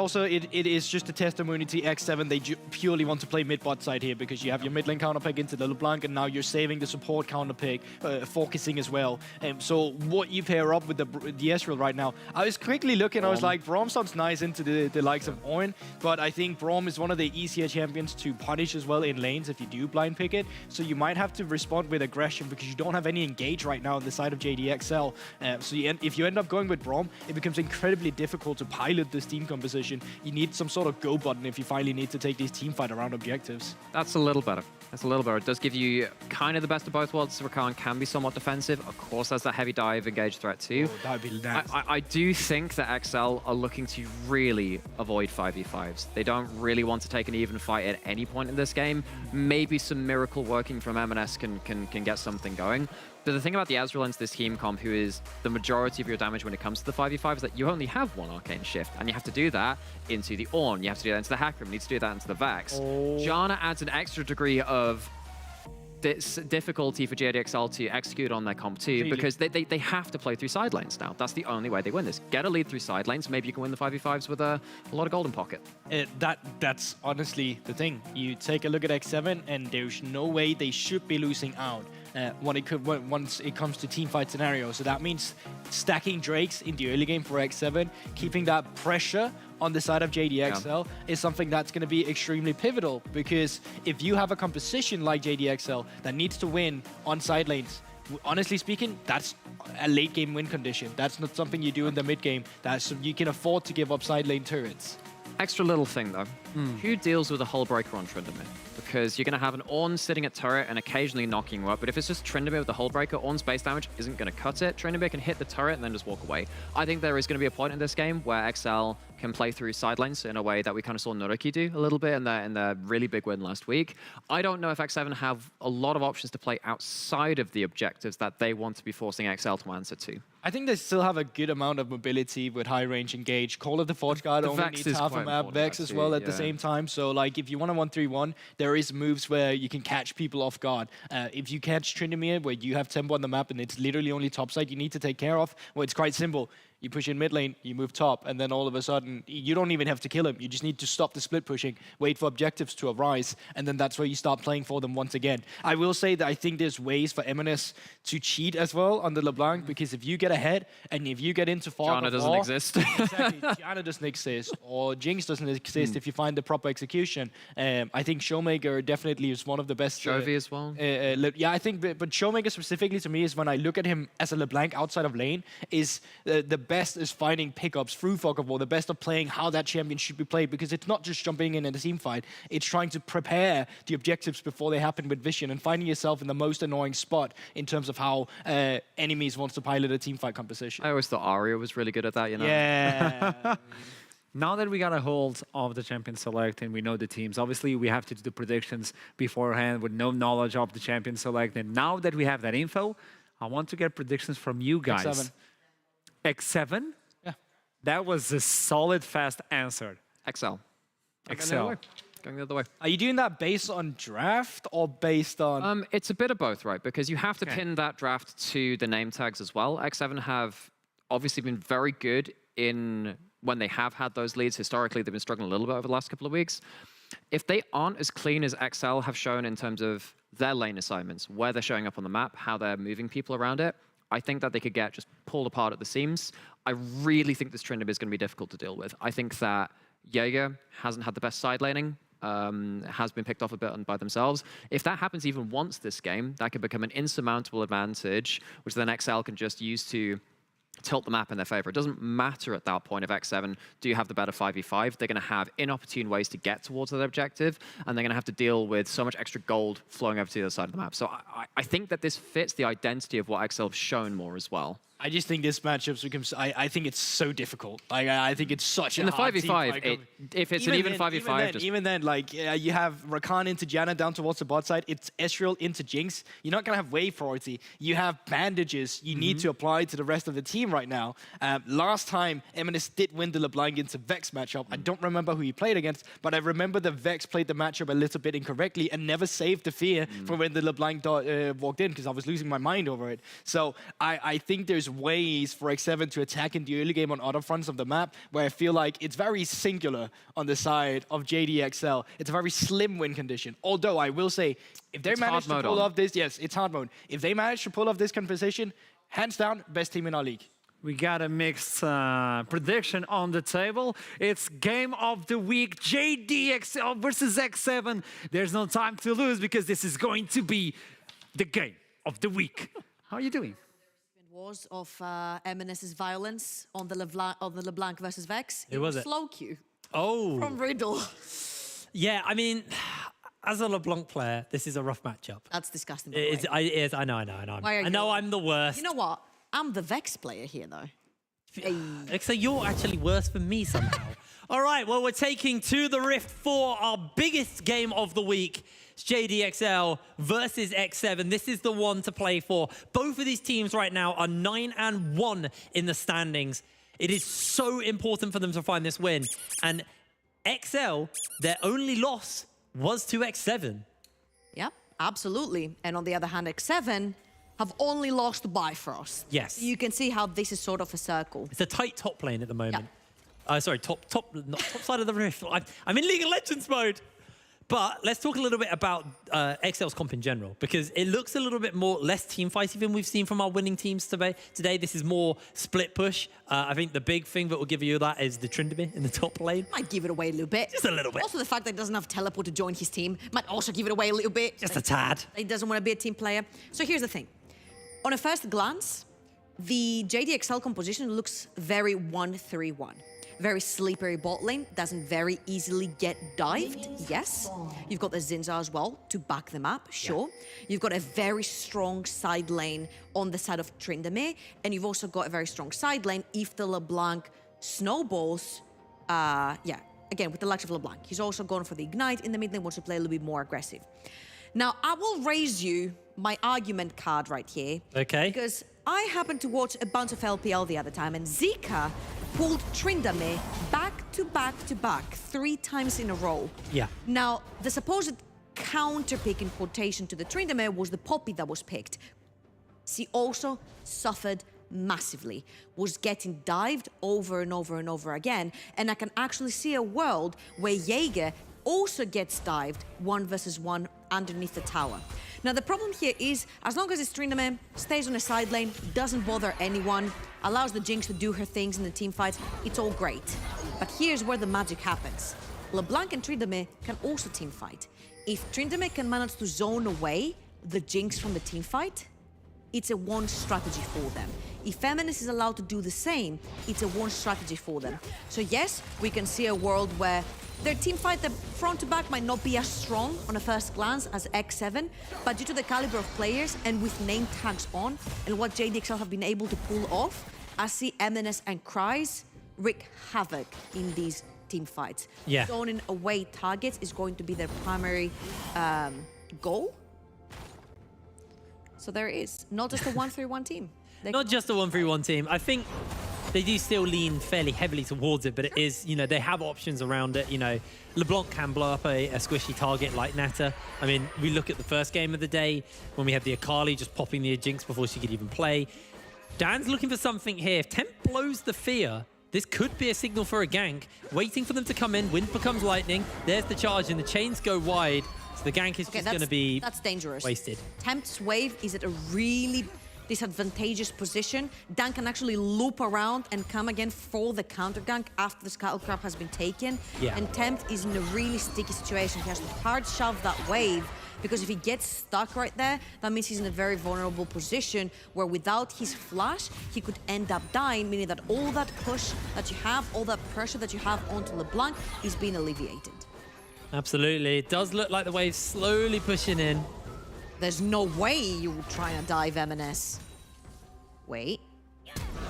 is just a testimony to X7. They purely want to play mid-bot side here, because you have your mid lane counter pick into the LeBlanc, and now you're saving the support counter pick, focusing as well. So what you pair up with the Ezreal right now, I was quickly looking, I was like, Braum sounds nice into the likes of Ornn. But I think Braum is one of the easier champions to punish as well in lanes if you do blind pick it. So you might have to respond with aggression, because you don't have any engage right now on the side of JDXL. So if you end up going with Braum, it becomes incredibly difficult to pilot this team composition. You need some sort of go button if you finally need to take these team fight around objectives. That's a little better. That's a little better. It does give you kind of the best of both worlds. Rakan can be somewhat defensive. Of course, there's that heavy dive engage threat too. Oh, that would be nice. I do think that XL are looking to really avoid 5v5s. They don't really want to take an even fight at any point in this game. Maybe some miracle working from M&S can get something going. But the thing about the Ezreal into this team comp, who is the majority of your damage when it comes to the 5v5, is that you only have one Arcane Shift, and you have to do that into the Ornn, you have to do that into the Hacker, you need to do that into the Vex. Janna adds an extra degree of difficulty for JDXL to execute on their comp too, because they have to play through side lanes now. That's the only way they win this. Get a lead through side lanes, maybe you can win the 5v5s with a lot of golden pocket. That's honestly the thing. You take a look at X7, and there's no way they should be losing out once it comes to team fight scenarios. So that means stacking Drakes in the early game for X7, keeping that pressure on the side of JDXL is something that's going to be extremely pivotal, because if you have a composition like JDXL that needs to win on side lanes, honestly speaking, that's a late game win condition. That's not something you do in the mid game. You can afford to give up side lane turrets. Extra little thing though, who deals with a hull breaker on Tryndamere? Because you're going to have an Ornn sitting at turret and occasionally knocking you up, but if it's just Tryndamere with the hull breaker, Ornn's base damage isn't going to cut it. Tryndamere can hit the turret and then just walk away. I think there is going to be a point in this game where XL can play through side lanes in a way that we kind of saw Naruki do a little bit in their really big win last week. I don't know if X7 have a lot of options to play outside of the objectives that they want to be forcing XL to answer to. I think they still have a good amount of mobility with high range engage. Call of the Forge Guard only needs half a map, Vex as well at the same time. So like if you want a 1-3-1, there is moves where you can catch people off guard. If you catch Tryndamere where you have tempo on the map and it's literally only top side you need to take care of, well, it's quite simple. You push in mid lane, you move top, and then all of a sudden, you don't even have to kill him. You just need to stop the split pushing, wait for objectives to arise, and then that's where you start playing for them once again. I will say that I think there's ways for M&S to cheat as well on the LeBlanc, because if you get ahead, and if you get into fog Janna doesn't exist. Exactly, Janna doesn't exist, or Jinx doesn't exist if you find the proper execution. I think Showmaker definitely is one of the best. Chovy as well. Yeah, I think, but Showmaker specifically to me is when I look at him as a LeBlanc outside of lane, is the best is finding pickups through Fog of War, the best of playing how that champion should be played, because it's not just jumping in a team fight, it's trying to prepare the objectives before they happen with Vision and finding yourself in the most annoying spot in terms of how enemies wants to pilot a team fight composition. I always thought Aria was really good at that, you know? Yeah. Now that we got a hold of the champion select and we know the teams, obviously we have to do the predictions beforehand with no knowledge of the champion select. And now that we have that info, I want to get predictions from you guys. X7. X7? Yeah. That was a solid, fast answer. XL. XL. Going the other way. Are you doing that based on draft or based on... It's a bit of both, right? Because you have to pin that draft to the name tags as well. X7 have obviously been very good in when they have had those leads. Historically, they've been struggling a little bit over the last couple of weeks. If they aren't as clean as XL have shown in terms of their lane assignments, where they're showing up on the map, how they're moving people around it, I think that they could get just pulled apart at the seams. I really think this Tryndamere is going to be difficult to deal with. I think that Jaeger hasn't had the best side laning, has been picked off a bit by themselves. If that happens even once this game, that could become an insurmountable advantage, which then XL can just use to tilt the map in their favor. It doesn't matter at that point of X7, do you have the better 5v5? They're going to have inopportune ways to get towards that objective, and they're going to have to deal with so much extra gold flowing over to the other side of the map. So I think that this fits the identity of what XL have shown more as well. I just think this matchup becomes... I think it's so difficult. Like, I think it's such a hard team fight. If it's an even 5v5... Even then, like, you have Rakan into Janna down towards the bot side. It's Ezreal into Jinx. You're not going to have wave priority. You have bandages you need to apply to the rest of the team right now. Last time, Eminence did win the LeBlanc into Vex matchup. I don't remember who he played against, but I remember the Vex played the matchup a little bit incorrectly and never saved the fear from when the LeBlanc walked in, because I was losing my mind over it. So I think there's ways for X7 to attack in the early game on other fronts of the map where I feel like it's very singular on the side of JDXL. It's a very slim win condition. Although I will say, if they manage to pull off this, yes, it's hard mode. If they manage to pull off this composition, hands down, best team in our league. We got a mixed prediction on the table. It's game of the week, JDXL versus X7. There's no time to lose because this is going to be the game of the week. How are you doing? Was of Eminence's violence on the LeBlanc versus Vex. Who was it? Slow Q. Oh. From Riddle. Yeah, I mean, as a LeBlanc player, this is a rough matchup. That's disgusting. It is. I know. I know I'm the worst. You know what? I'm the Vex player here, though. Hey. So you're actually worse than me somehow. All right, well, we're taking to the Rift for our biggest game of the week. It's JDXL versus X7. This is the one to play for. Both of these teams right now are 9-1 in the standings. It is so important for them to find this win. And XL, their only loss was to X7. Yep, absolutely. And on the other hand, X7 have only lost to Bifrost. Yes. You can see how this is sort of a circle. It's a tight top lane at the moment. Yep. Sorry, top side of the Rift. I'm in League of Legends mode. But let's talk a little bit about XL's comp in general, because it looks a little bit more less team fighty than we've seen from our winning teams today. This is more split push. I think the big thing that will give you that is the Tryndamere in the top lane. Might give it away a little bit. Just a little bit. Also, the fact that he doesn't have teleport to join his team might also give it away a little bit. Just a tad. He doesn't want to be a team player. So here's the thing. On a first glance, the JDXL composition looks very 1-3-1. Very slippery bot lane, doesn't very easily get dived, yes. You've got the Zinza as well to back them up, sure. Yeah. You've got a very strong side lane on the side of Tryndamere, and you've also got a very strong side lane if the LeBlanc snowballs, again, with the likes of LeBlanc. He's also gone for the Ignite in the mid lane, wants to play a little bit more aggressive. Now, I will raise you my argument card right here. Okay. Because I happened to watch a bunch of LPL the other time, and Zika pulled Tryndamere back to back 3 times in a row. Yeah. Now, the supposed counter-pick in quotation to the Tryndamere was the Poppy that was picked. She also suffered massively, was getting dived over and over and over again, and I can actually see a world where Jaeger also gets dived 1 versus 1 underneath the tower. Now, the problem here is, as long as it's Tryndamere, stays on a side lane, doesn't bother anyone, allows the Jinx to do her things in the team fights, it's all great. But here's where the magic happens. LeBlanc and Tryndamere can also team fight. If Tryndamere can manage to zone away the Jinx from the team fight, it's a one strategy for them. If Eminence is allowed to do the same, it's a one strategy for them. So yes, we can see a world where their team fight, the front to back, might not be as strong on a first glance as X7, but due to the caliber of players and with name tags on and what JDXL have been able to pull off, I see Eminence and Cries wreak havoc in these team fights. Yeah. Zoning away targets is going to be their primary goal. So there is not just a 1-3-1 team. Not just a 1-3-1 team. I think they do still lean fairly heavily towards it, but it is, you know, they have options around it. You know, LeBlanc can blow up a squishy target like Netta. I mean, we look at the first game of the day when we had the Akali just popping the Jinx before she could even play. Dan's looking for something here. If Temp blows the fear, this could be a signal for a gank. Waiting for them to come in, wind becomes lightning. There's the charge and the chains go wide. So the gank is just going to be that's dangerous. Wasted. Temp's wave is at a really disadvantageous position. Dan can actually loop around and come again for the counter gank after the Scuttle Crab has been taken. Yeah. And Temp is in a really sticky situation. He has to hard shove that wave, because if he gets stuck right there, that means he's in a very vulnerable position where without his flash, he could end up dying, meaning that all that push that you have, all that pressure that you have onto LeBlanc is being alleviated. Absolutely. It does look like the wave's slowly pushing in. There's no way you will try and dive M&S. Wait.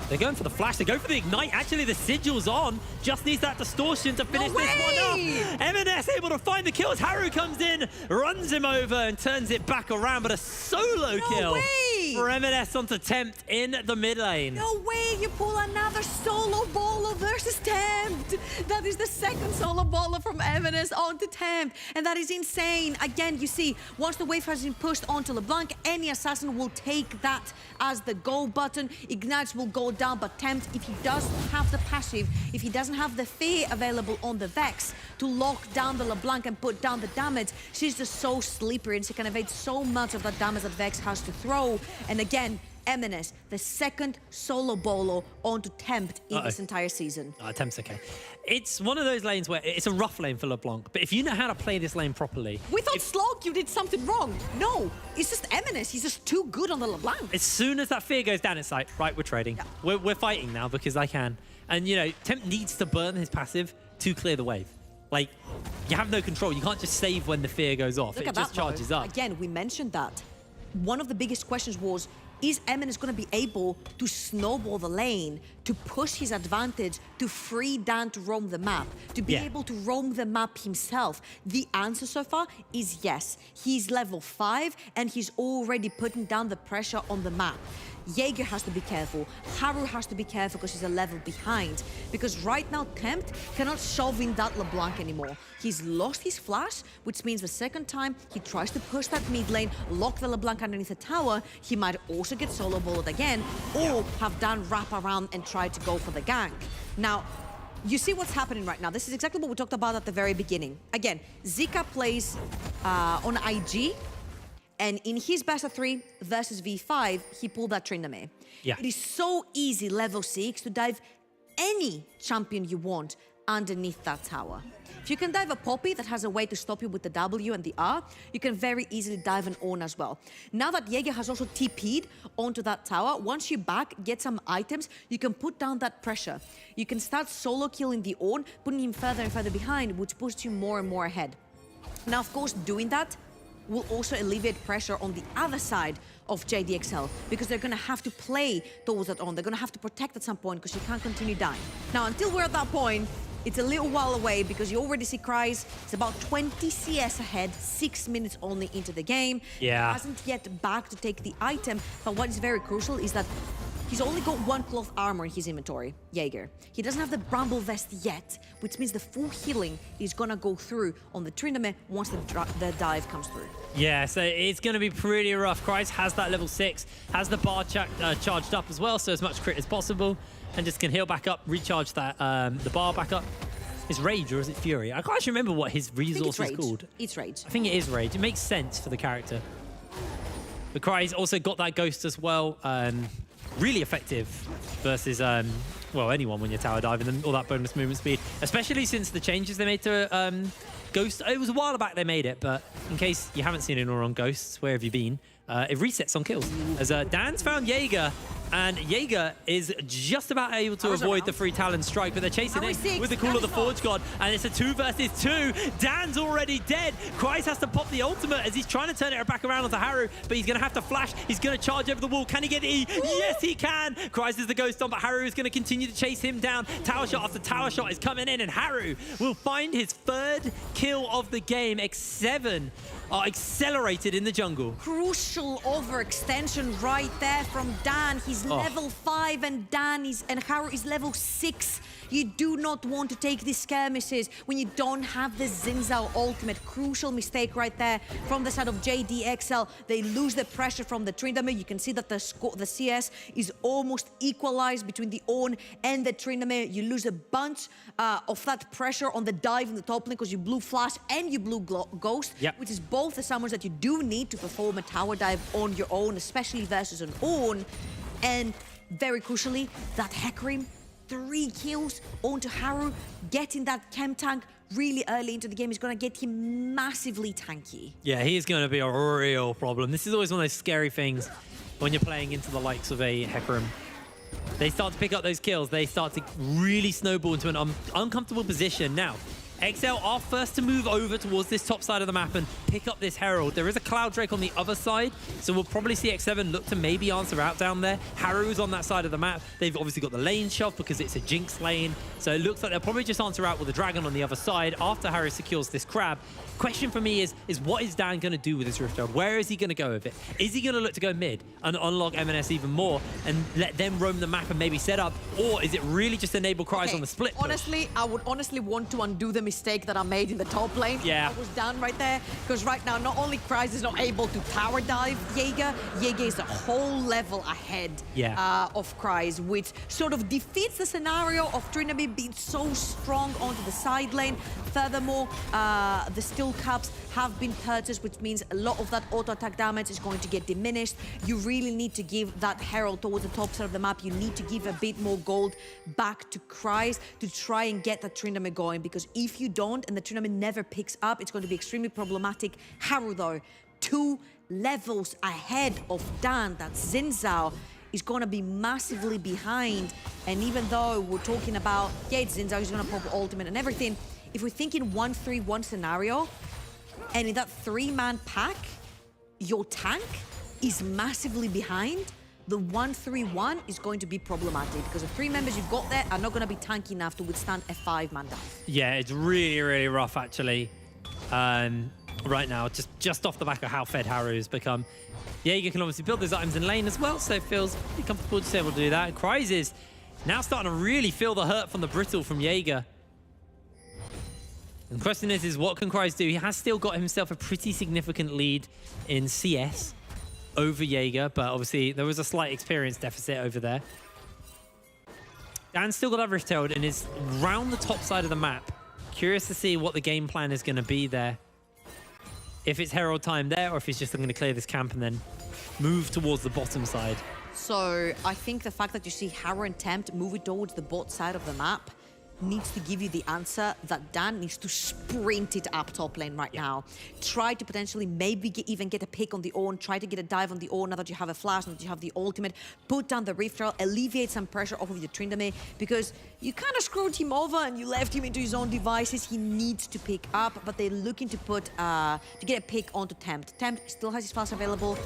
They're going for the flash. They go for the ignite. Actually, the sigil's on. Just needs that distortion to finish this one up. M&S able to find the kills. Haru comes in, runs him over, and turns it back around. But a solo kill for M&S onto Tempt in the mid lane. No way you pull another solo bowler versus Tempt. That is the second solo bowler from M&S onto Tempt. And that is insane. Again, you see, once the wave has been pushed onto LeBlanc, any assassin will take that as the go button. Ignites will go down, but Tempt, if he doesn't have the passive, if he doesn't have the fear available on the Vex to lock down the LeBlanc and put down the damage, she's just so slippery and she can evade so much of that damage that Vex has to throw. And again, M&S, the second solo bolo onto Tempt in this entire season. Tempt's okay. It's one of those lanes where it's a rough lane for LeBlanc, but if you know how to play this lane properly... We thought Slog, you did something wrong. No, it's just M&S. He's just too good on the LeBlanc. As soon as that fear goes down, it's like, right, we're trading. Yeah. We're fighting now because I can. And, you know, Tempt needs to burn his passive to clear the wave. Like, you have no control. You can't just save when the fear goes off. It just charges up. Again, we mentioned that. One of the biggest questions was, is M&S going to be able to snowball the lane, to push his advantage, to free Dan to roam the map, to be able to roam the map himself? The answer so far is yes. He's level 5 and he's already putting down the pressure on the map. Jaeger has to be careful. Haru has to be careful because he's a level behind. Because right now, Tempt cannot shove in that LeBlanc anymore. He's lost his flash, which means the second time he tries to push that mid lane, lock the LeBlanc underneath the tower, he might also get solo balled again, or have done wrap around and try to go for the gank. Now, you see what's happening right now. This is exactly what we talked about at the very beginning. Again, Zika plays on IG, and in his best of 3 versus V5, he pulled that Tryndamere. Yeah. It is so easy, level 6, to dive any champion you want underneath that tower. If you can dive a Poppy that has a way to stop you with the W and the R, you can very easily dive an Ornn as well. Now that Jaeger has also TP'd onto that tower, once you back, get some items, you can put down that pressure. You can start solo killing the Ornn, putting him further and further behind, which pushes you more and more ahead. Now, of course, doing that will also alleviate pressure on the other side of JDXL, because they're going to have to play towards that on. They're going to have to protect at some point because you can't continue dying. Now, until we're at that point, it's a little while away because you already see Cries. It's about 20 CS ahead, 6 minutes only into the game. Yeah. He hasn't yet back to take the item, but what is very crucial is that he's only got 1 cloth armor in his inventory, Jaeger. He doesn't have the Bramble Vest yet, which means the full healing is gonna go through on the Tryndamere once the dive comes through. Yeah, so it's going to be pretty rough. Cries has that level 6, has the bar charged up as well, so as much crit as possible, and just can heal back up, recharge that the bar back up. Is Rage or is it Fury? I can't actually remember what his resource is called. It's Rage. I think it is Rage. It makes sense for the character. But Cries also got that Ghost as well. Really effective versus, well, anyone when you're tower diving and all that bonus movement speed, especially since the changes they made to Ghost. It was a while back they made it, but in case you haven't seen it or on Ghosts, where have you been? it resets on kills. As Dan's found Jaeger, and Jaeger is just about able to avoid the free Talon strike, but they're chasing in with the Call of the Forge God, and it's a 2 versus 2. Dan's already dead. Kreis has to pop the ultimate as he's trying to turn it back around onto Haru, but he's going to have to flash. He's going to charge over the wall. Can he get the E? Yes, he can. Kreis is the ghost on, but Haru is going to continue to chase him down. Tower shot after tower shot is coming in, and Haru will find his 3rd kill of the game. X7 are accelerated in the jungle. Crucial overextension right there from Dan. He's level 5 and Haru is level 6. You do not want to take these skirmishes when you don't have the Xin Zhao ultimate. Crucial mistake right there from the side of JDXL. They lose the pressure from the Tryndamere. You can see that the CS is almost equalized between the Ornn and the Tryndamere. You lose a bunch of that pressure on the dive in the top lane because you blew Flash and you blew Ghost, which is both the summons that you do need to perform a tower dive on your own, especially versus an Ornn. And very crucially, that Hecarim, 3 kills onto Haru, getting that chem tank really early into the game is going to get him massively tanky. Yeah, he is going to be a real problem. This is always one of those scary things when you're playing into the likes of a Hecarim. They start to pick up those kills. They start to really snowball into an uncomfortable position. Now, XL are first to move over towards this top side of the map and pick up this Herald. There is a Cloud Drake on the other side, so we'll probably see X7 look to maybe answer out down there. Haru's on that side of the map. They've obviously got the lane shoved because it's a Jinx lane, so it looks like they'll probably just answer out with a Dragon on the other side after Haru secures this Crab. Question for me is what is Dan going to do with this Rift Herald? Where is he going to go with it? Is he going to look to go mid and unlock M&S even more and let them roam the map and maybe set up? Or is it really just enable Kreis on the split push? Honestly, I would honestly want to undo the mistake that I made in the top lane. Yeah. I was done right there. Because right now, not only Kreis is not able to tower dive Jaeger is a whole level ahead of Kreis, which sort of defeats the scenario of Tryndamere being so strong onto the side lane. Furthermore, the Steel Cups have been purchased, which means a lot of that auto-attack damage is going to get diminished. You really need to give that Herald towards the top side of the map. You need to give a bit more gold back to Kreis to try and get that Tryndamere going, because if you don't and the Tryndamere never picks up, it's going to be extremely problematic. Haru, though, 2 levels ahead of Dan. That Xin Zhao is going to be massively behind. And even though we're talking about, it's Xin Zhao, he's going to pop ultimate and everything, if we're thinking 1-3-1 scenario, and in that 3-man pack, your tank is massively behind, the 1-3-1 is going to be problematic because the 3 members you've got there are not going to be tanky enough to withstand a 5-man dive. Yeah, it's really, really rough, actually, right now, just off the back of how fed Haru has become. Jaeger can obviously build those items in lane as well, so it feels pretty comfortable to be able to do that. And Kreis is now starting to really feel the hurt from the Brittle from Jaeger. And the question is what can Kreis do? He has still got himself a pretty significant lead in CS over Jaeger, but obviously there was a slight experience deficit over there. Dan's still got that Rift Herald and is round the top side of the map. Curious to see what the game plan is going to be there. If it's Herald time there, or if he's just going to clear this camp and then move towards the bottom side. So I think the fact that you see Haru and Tempt moving towards the bot side of the map needs to give you the answer that Dan needs to sprint it up top lane right now. Try to potentially maybe even get a pick on the Ornn, try to get a dive on the Ornn now that you have a flash, now that you have the ultimate, put down the Rift Herald, alleviate some pressure off of the Tryndamere, because you kind of screwed him over and you left him into his own devices. He needs to pick up, but they're looking to put, to get a pick onto Tempt. Tempt still has his flash available.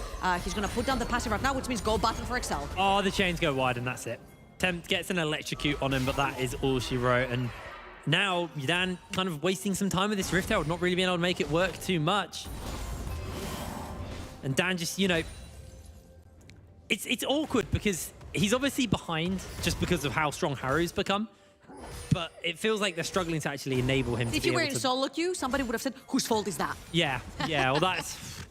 He's gonna put down the passive right now, which means go button for Excel. Oh, the chains go wide and that's it. Tempt gets an electrocute on him, but that is all she wrote. And now Dan kind of wasting some time with this Rift Herald, not really being able to make it work too much. And Dan just, you know, it's awkward because he's obviously behind just because of how strong Haru's become. But it feels like they're struggling to actually enable him to be able to... If you were in solo queue, somebody would have said, whose fault is that? Yeah, well, that's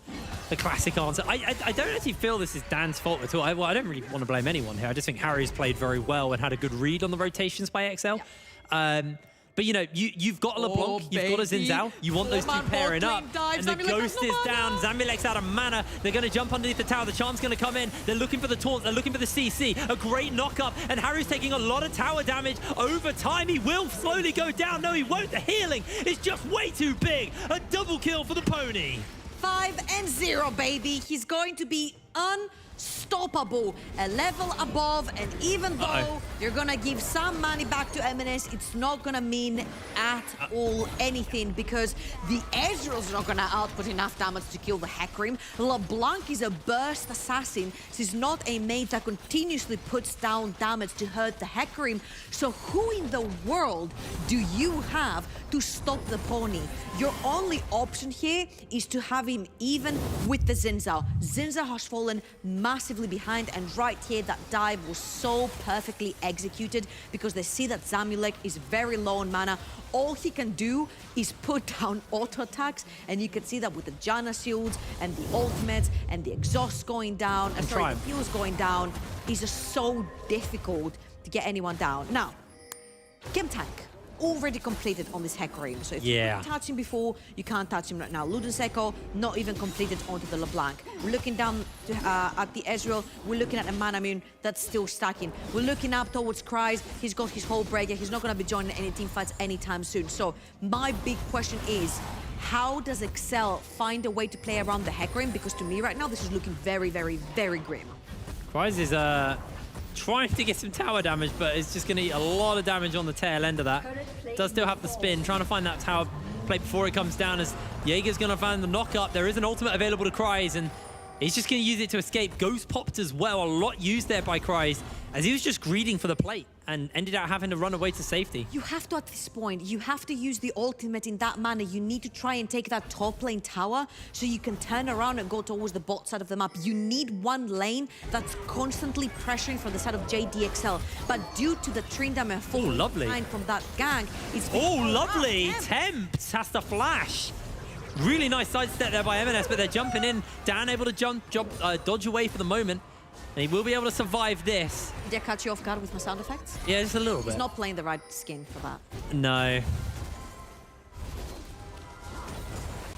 the classic answer. I don't actually feel this is Dan's fault at all. I don't really want to blame anyone here. I just think Harry's played very well and had a good read on the rotations by XL. But, you know, you've got a LeBlanc, you've got a Xin Zhao. You want those two pairing up. And the Ghost is down. Zambilek's out of mana. They're going to jump underneath the tower. The Charm's going to come in. They're looking for the taunt. They're looking for the CC. A great knock-up. And Harry's taking a lot of tower damage over time. He will slowly go down. No, he won't. The healing is just way too big. A double kill for the pony. 5-0, baby. He's going to be unstoppable, a level above, and even though you're gonna give some money back to MNS, it's not gonna mean at all anything, because the Ezreal's not gonna output enough damage to kill the Hecarim. LeBlanc is a burst assassin, so he's not a mage that continuously puts down damage to hurt the Hecarim. So who in the world do you have to stop the pony? Your only option here is to have him even with the Zinza. Zinza has fallen massively behind, and right here that dive was so perfectly executed because they see that Zamulek is very low on mana. All he can do is put down auto attacks, and you can see that with the Janna shields and the ultimates and the exhaust going down, the heals going down, it's just so difficult to get anyone down. Now, Game Tank already completed on this Hecarim, so if you couldn't touch him before, you can't touch him right now. Ludenseko not even completed onto the LeBlanc. We're looking down to, at the Ezreal, we're looking at a Manamune that's still stacking. We're looking up towards Kryze, he's got his whole breaker, he's not going to be joining any team fights anytime soon. So my big question is, how does Excel find a way to play around the Hecarim? Because to me right now, this is looking very, very, very grim. Kryze is trying to get some tower damage, but it's just going to eat a lot of damage on the tail end of that. Does still have the spin, trying to find that tower play before it comes down, as Jaeger's going to find the knock-up. There is an ultimate available to Kryze, and he's just going to use it to escape. Ghost popped as well, a lot used there by Kryze, as he was just greeding for the plate and ended up having to run away to safety. You have to, at this point, you have to use the ultimate in that manner. You need to try and take that top lane tower so you can turn around and go towards the bot side of the map. You need one lane that's constantly pressuring from the side of JDXL. But due to the Tryndamere falling behind from that gank, it's... lovely! Tempt has to flash. Really nice sidestep there by MNS, but they're jumping in. Dan able to dodge away for the moment. And he will be able to survive this. Did I catch you off guard with my sound effects? Yeah, just a little bit. He's not playing the right skin for that. No.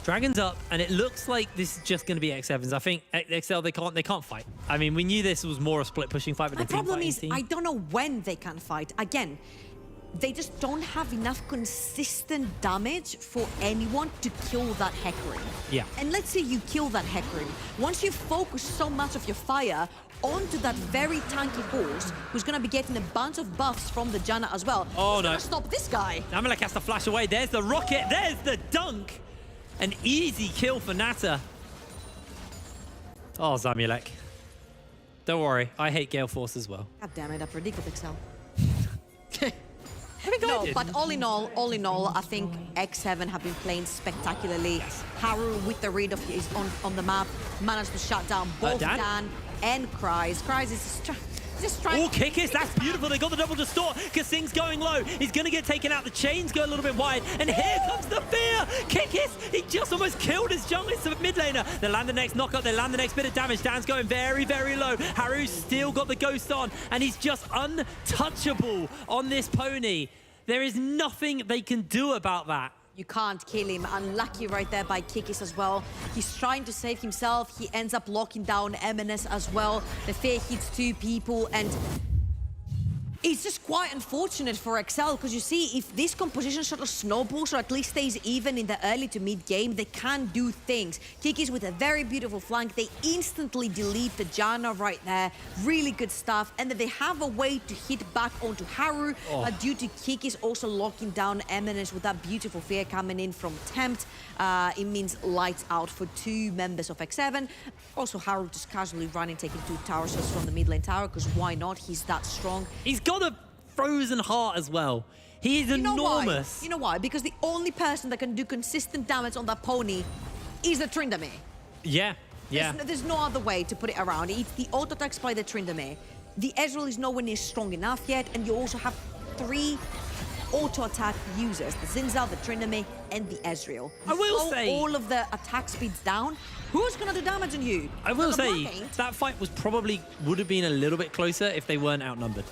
Dragon's up, and it looks like this is just going to be X7s. I think XL, they can't fight. I mean, we knew this was more a split pushing fight, but the problem is, I don't know when they can fight. Again, they just don't have enough consistent damage for anyone to kill that Hecarim. Yeah. And let's say you kill that Hecarim. Once you focus so much of your fire onto that very tanky horse, who's going to be getting a bunch of buffs from the Janna as well. Oh, no. Stop this guy. Amalek has to flash away. There's the rocket. There's the dunk. An easy kill for Nata. Oh, Zamulek. Don't worry. I hate Gale Force as well. God damn it, I predicted Excel. No, but all in all, I think X7 have been playing spectacularly. Haru, with the read of his on the map, managed to shut down both Dan and Kryze. Kryze is just trying. Oh, Kikis, that's beautiful. They got the double distort. Kasing's going low. He's going to get taken out. The chains go a little bit wide. And here comes the fear. Kikis, he just almost killed his junglist mid laner. They land the next knockup. They land the next bit of damage. Dan's going very, very low. Haru's still got the ghost on, and he's just untouchable on this pony. There is nothing they can do about that. You can't kill him. Unlucky right there by Kikis as well. He's trying to save himself. He ends up locking down MNS as well. The fear hits two people, and it's just quite unfortunate for Excel, because you see, if this composition sort of snowballs or at least stays even in the early to mid game, they can do things. Kikis with a very beautiful flank. They instantly delete the Janna right there. Really good stuff. And then they have a way to hit back onto Haru, but due to Kikis also locking down MNS with that beautiful fear coming in from Tempt, it means lights out for two members of X7. Also, Haru just casually running, taking two tower shots from the mid lane tower, because why not? He's that strong. He's got a frozen heart as well. He is enormous. You know why? Because the only person that can do consistent damage on that pony is the Tryndamere. Yeah, yeah. There's no other way to put it around. It's the auto attacks by the Tryndamere. The Ezreal is nowhere near strong enough yet, and you also have three auto attack users: the Zinza, the Tryndamere, and the Ezreal. I will say, all of the attack speeds down. Who's gonna do damage on you? I will say that fight would have been a little bit closer if they weren't outnumbered.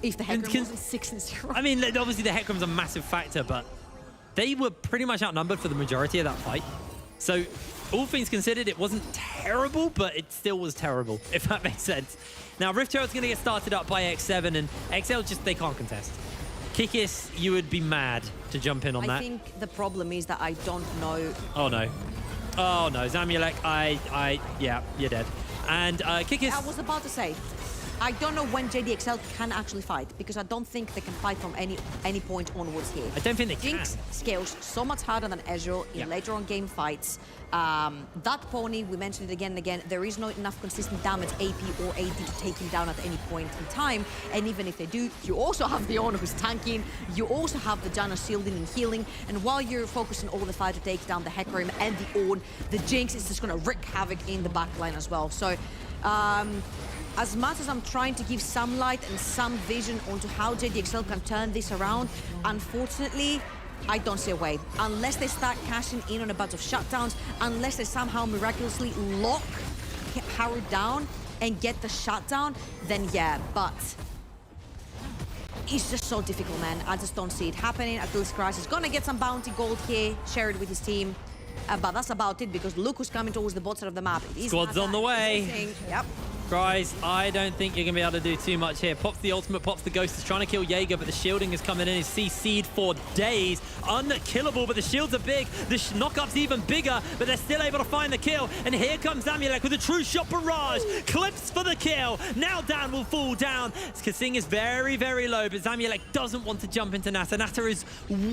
If the Hecarim wasn't 6-0. I mean, obviously the Hecarim's a massive factor, but they were pretty much outnumbered for the majority of that fight. So, all things considered, it wasn't terrible, but it still was terrible, if that makes sense. Now, Rift Herald's going to get started up by X7, and XL they can't contest. Kikis, you would be mad to jump in on that. I think the problem is that I don't know. Oh, no. Oh no, Zamulek, yeah, you're dead. And Kikis. I was about to say, I don't know when JDXL can actually fight, because I don't think they can fight from any point onwards here. I don't think they Jinx can. scales so much harder than Ezreal in later on game fights. That pony, we mentioned it again and again, there is not enough consistent damage, AP or AD, to take him down at any point in time. And even if they do, you also have the Honor who's tanking, you also have the Janna shielding and healing, and while you're focusing all the fire to take down the Hecarim and the Ornn, the Jinx is just going to wreak havoc in the backline as well. So, as much as I'm trying to give some light and some vision onto how JDXL can turn this around, unfortunately, I don't see a way. Unless they start cashing in on a bunch of shutdowns, unless they somehow miraculously lock Haru down and get the shutdown, then yeah, but it's just so difficult, man. I just don't see it happening. Achilles Christ is gonna get some bounty gold here, share it with his team. But that's about it, because look who's coming towards the bot side of the map. Squad's on the way. Yep. Guys, I don't think you're going to be able to do too much here. Pops the ultimate, pops the ghost, is trying to kill Jaeger, but the shielding is coming in. He's CC'd for days. Unkillable, but the shields are big. The knock-up's even bigger, but they're still able to find the kill. And here comes Zamulek with a true shot barrage. Clips for the kill. Now Dan will fall down. Kasing is very, very low, but Zamulek doesn't want to jump into Nata. Nata is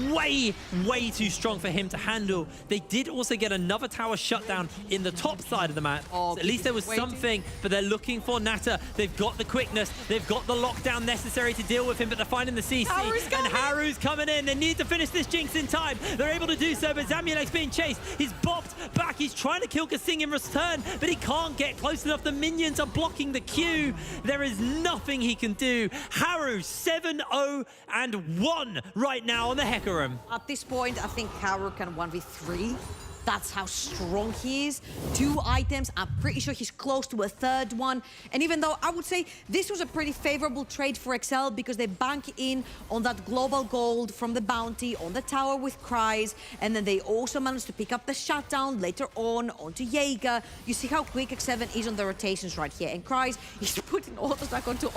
way, way too strong for him to handle. They did also get another tower shutdown in the top side of the map. So at least there was something, but they're looking for Nata. They've got the quickness. They've got the lockdown necessary to deal with him, but they're finding the CC. And Haru's coming in. They need to finish this Jinx in time. They're able to do so, but Zamulek's being chased. He's bopped back. He's trying to kill Kasing in return, but he can't get close enough. The minions are blocking the Q. There is nothing he can do. Haru 7-0-1 right now on the Hecarim. At this point, I think Haru can 1v3. That's how strong he is. 2 items. I'm pretty sure he's close to a 3rd one. And even though I would say this was a pretty favorable trade for XL, because they bank in on that global gold from the bounty on the tower with Cries, and then they also managed to pick up the shutdown later on onto Jaeger. You see how quick X7 is on the rotations right here. And Cries is putting auto attack onto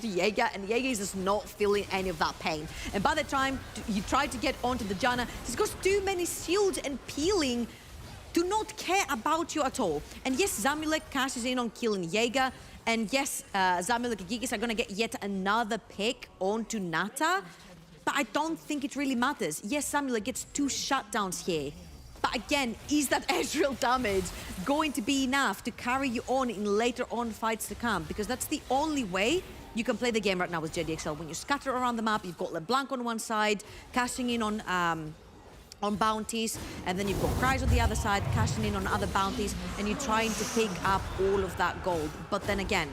Jaeger, and Jaeger is just not feeling any of that pain. And by the time you try to get onto the Janna, he's got too many shields and peeling do not care about you at all. And yes, Zamulek cashes in on killing Jaeger, and yes, Zamulek and Gigis are gonna get yet another pick onto Nata, but I don't think it really matters. Yes, Zamulek gets 2 shutdowns here, but again, is that Ezreal damage going to be enough to carry you on in later on fights to come? Because that's the only way you can play the game right now with JDXL. When you scatter around the map, you've got LeBlanc on one side, cashing in on bounties, and then you've got Cries on the other side, cashing in on other bounties, and you're trying to pick up all of that gold. But then again,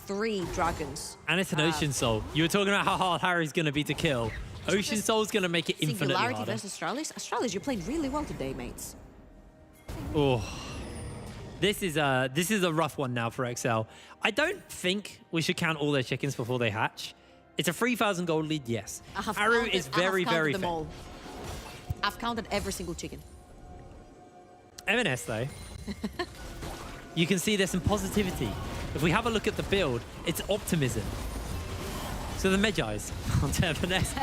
3 dragons. And it's an Ocean Soul. You were talking about how hard Harry's going to be to kill. Ocean Soul's going to make it infinitely harder. Singularity versus Astralis. Astralis, you're playing really well today, mates. Oh, this is a rough one now for XL. I don't think we should count all their chickens before they hatch. It's a 3,000 gold lead, yes. Haru is very, very fair. I've counted every single chicken. M&S, though, you can see there's some positivity. If we have a look at the build, it's optimism. So the Medjai's onto M&S.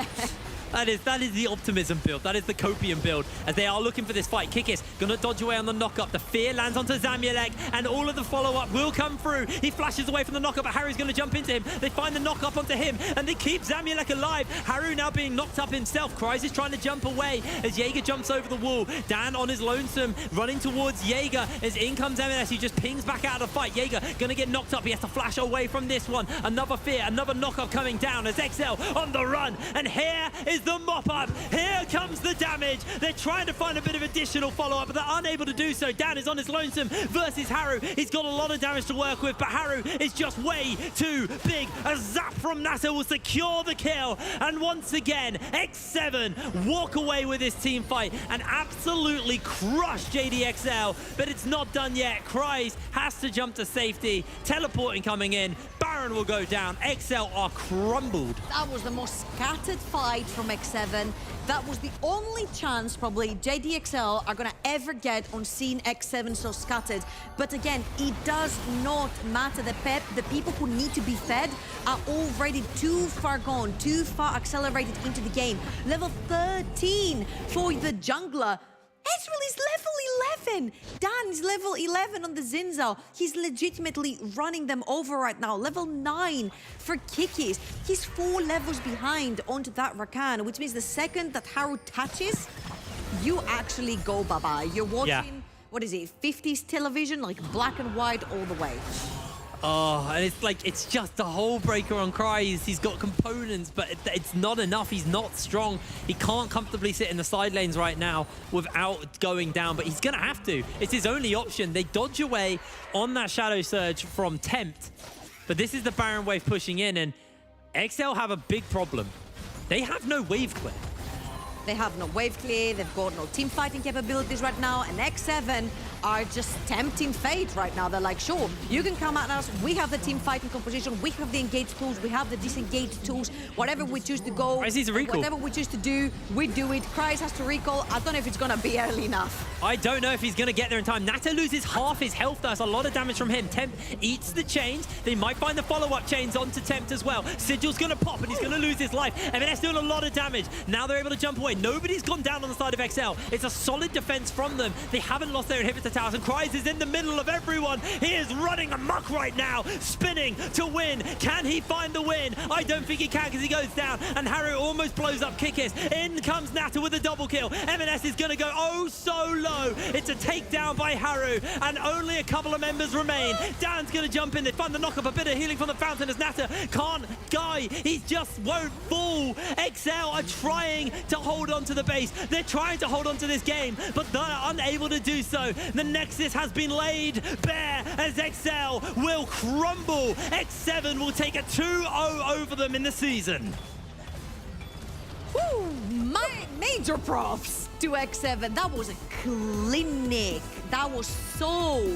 That is the optimism build. That is the copium build, as they are looking for this fight. Kikis gonna dodge away on the knockup. The fear lands onto Zamulek, and all of the follow-up will come through. He flashes away from the knockup, but Haru's gonna jump into him. They find the knockup onto him, and they keep Zamulek alive. Haru now being knocked up himself. Cries is trying to jump away as Jaeger jumps over the wall. Dan on his lonesome, running towards Jaeger as in comes M&S. He just pings back out of the fight. Jaeger gonna get knocked up. He has to flash away from this one. Another fear, another knockup coming down as XL on the run, and here is the mop-up. Here comes the damage. They're trying to find a bit of additional follow-up, but they're unable to do so. Dan is on his lonesome versus Haru. He's got a lot of damage to work with, but Haru is just way too big. A zap from Nata will secure the kill, and once again, X7 walk away with this team fight and absolutely crush JDXL, but it's not done yet. Cries has to jump to safety. Teleporting coming in. Baron will go down. XL are crumbled. That was the most scattered fight from X7. That was the only chance probably JDXL are gonna ever get on seeing X7 so scattered. But again, it does not matter. The people who need to be fed are already too far gone, too far accelerated into the game. Level 13 for the jungler. Ezreal is level 11. Dan is level 11 on the Zinzal. He's legitimately running them over right now. Level 9 for Kikis. He's 4 levels behind onto that Rakan, which means the second that Haru touches, you actually go bye-bye. You're watching, what is it, 50s television, like black and white all the way. Oh, and it's like, it's just a hole breaker on Cries. He's got components, but it's not enough. He's not strong. He can't comfortably sit in the side lanes right now without going down, but he's going to have to. It's his only option. They dodge away on that Shadow Surge from Tempt, but this is the Baron Wave pushing in, and XL have a big problem. They have no wave clear. They have no wave clear, they've got no team fighting capabilities right now, and X7 are just tempting fate right now. They're like, sure, you can come at us, we have the team fighting composition, we have the engage tools, we have the disengage tools, whatever we choose to go, whatever we choose to do, we do it. Cries has to recall, I don't know if it's gonna be early enough. I don't know if he's gonna get there in time. Nata loses half his health, that's a lot of damage from him. Tempt eats the chains, they might find the follow-up chains onto Tempt as well. Sigil's gonna pop and he's gonna lose his life. M&S doing a lot of damage. Now they're able to jump away. Nobody's gone down on the side of XL. It's a solid defense from them. They haven't lost their inhibitor towers, and Cries is in the middle of everyone. He is running amok right now, spinning to win. Can he find the win? I don't think he can because he goes down, and Haru almost blows up Kikis. In comes Nata with a double kill. M&S is going to go oh so low. It's a takedown by Haru, and only a couple of members remain. Dan's going to jump in. They find the knock-up, a bit of healing from the fountain as Nata can't die. He just won't fall. XL are trying to hold on to the base. They're trying to hold on to this game, but they're unable to do so. The Nexus has been laid bare as XL will crumble. X7 will take a 2-0 over them in the season. Woo! Major props to X7. That was a clinic. That was so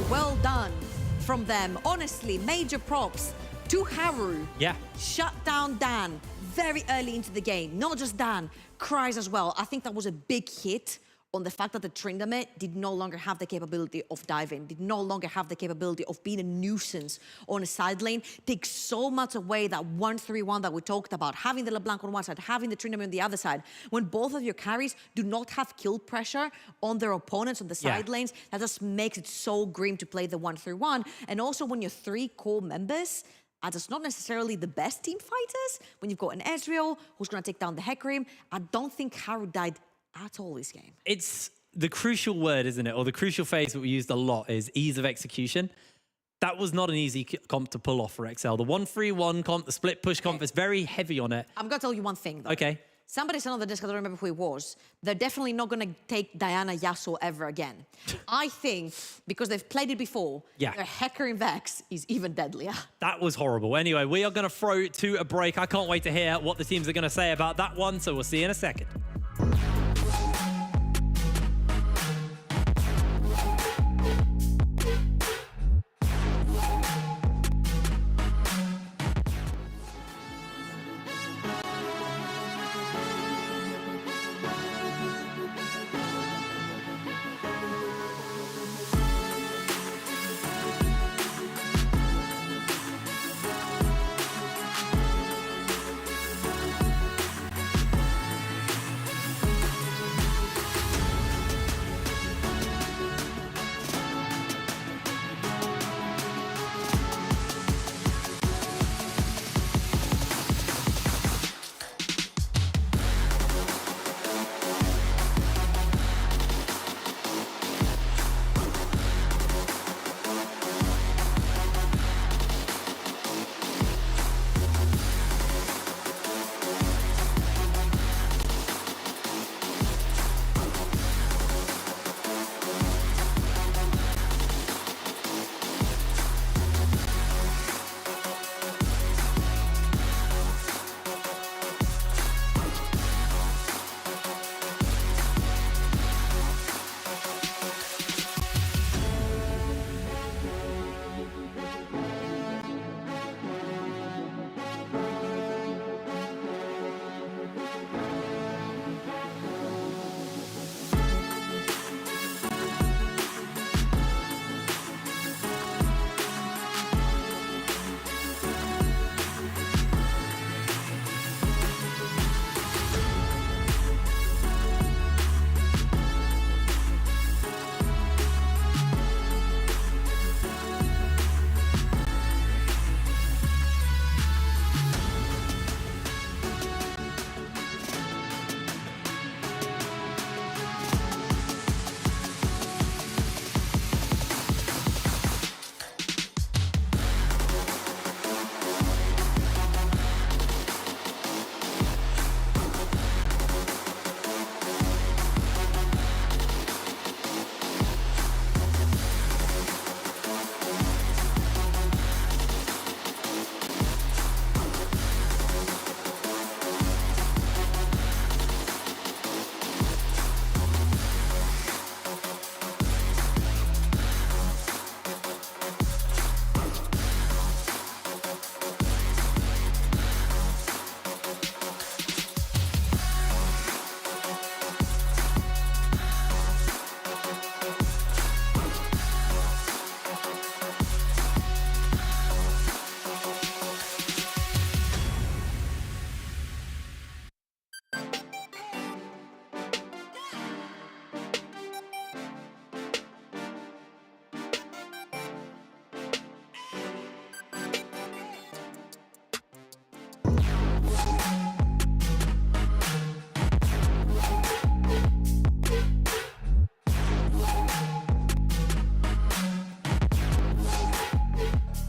well done from them. Honestly, major props to Haru. Yeah. Shut down Dan very early into the game. Not just Dan, Cries as well. I think that was a big hit on the fact that the Tryndamere did no longer have the capability of diving, did no longer have the capability of being a nuisance on a side lane. Takes so much away that 1-3-1 that we talked about, having the LeBlanc on one side, having the Tryndamere on the other side. When both of your carries do not have kill pressure on their opponents on the side lanes, that just makes it so grim to play the 1-3-1. And also when your 3 core members are just not necessarily the best team fighters, when you've got an Ezreal who's going to take down the Hecarim, I don't think Haru died at all this game. It's the crucial word, isn't it? Or the crucial phrase that we used a lot is ease of execution. That was not an easy comp to pull off for XL. The 1-3-1 comp, the split push comp is very heavy on it. I'm going to tell you one thing, though. Okay. Somebody said on the disc, I don't remember who it was, they're definitely not going to take Diana Yasuo ever again. I think, because they've played it before, their Hecarim Vex is even deadlier. That was horrible. Anyway, we are going to throw to a break. I can't wait to hear what the teams are going to say about that one, so we'll see you in a second.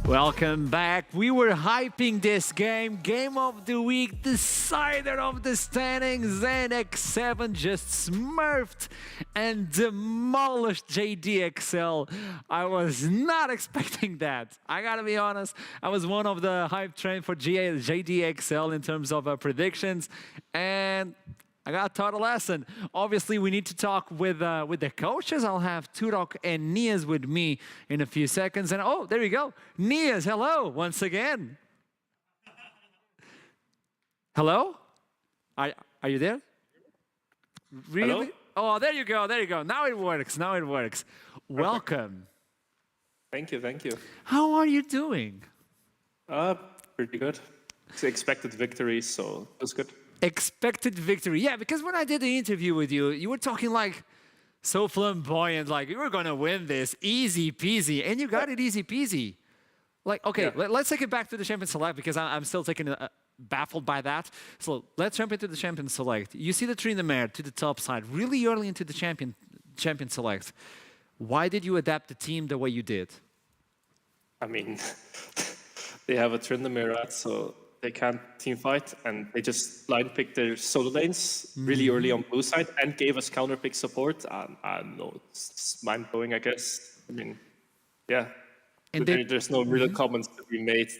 Welcome back. We were hyping this game. Game of the week, decider of the standings. And X7 just smurfed and demolished JDXL. I was not expecting that. I gotta be honest. I was one of the hype train for JDXL in terms of predictions. And I got taught a lesson. Obviously, we need to talk with the coaches. I'll have Turok and Nias with me in a few seconds. And oh, there you go. Nias, hello once again. Hello? Are you there? Really? Hello? Oh, there you go. There you go. Now it works. Now it works. Welcome. Thank you, thank you. How are you doing? Pretty good. It's expected victory, so it was good. Expected victory. Yeah, because when I did the interview with you, you were talking like so flamboyant, like you were going to win this easy peasy, and you got it easy peasy. Like, okay, let's take it back to the Champion Select because I'm still baffled by that. So let's jump into the Champion Select. You see the Tryndamere to the top side really early into the Champion Select. Why did you adapt the team the way you did? I mean, they have a Tryndamere, right? So they can't team fight, and they just line picked their solo lanes really early on blue side and gave us counter pick support. I don't know, it's mind blowing, I guess. I mean, yeah. And there's no real comments to be made.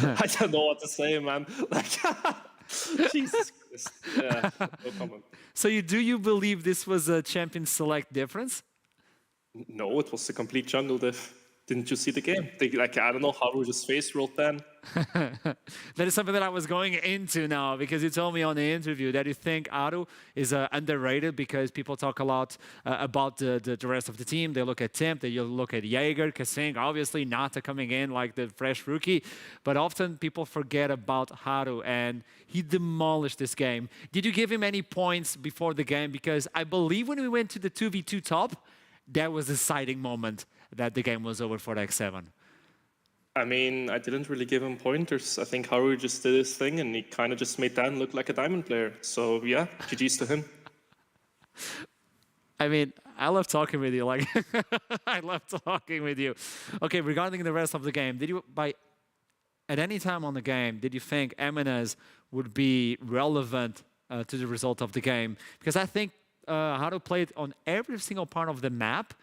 I don't know what to say, man. Like, Jesus Christ. Yeah, no comment. So do you believe this was a Champion Select difference? No, it was a complete jungle diff. Didn't you see the game? I don't know how we just face rolled then. That is something that I was going into now because you told me on the interview that you think Aru is underrated because people talk a lot about the rest of the team. They look at Tim, they look at Jaeger, Kasing, obviously Nata coming in like the fresh rookie, but often people forget about Haru and he demolished this game. Did you give him any points before the game? Because I believe when we went to the 2v2 top, that was the deciding moment that the game was over for X7. I mean, I didn't really give him pointers. I think Haru just did his thing and he kind of just made Dan look like a diamond player. So yeah, GG's to him. I mean, I love talking with you. Like, I love talking with you. Okay, regarding the rest of the game, at any time on the game, did you think Eminez would be relevant to the result of the game? Because I think Haru played on every single part of the map.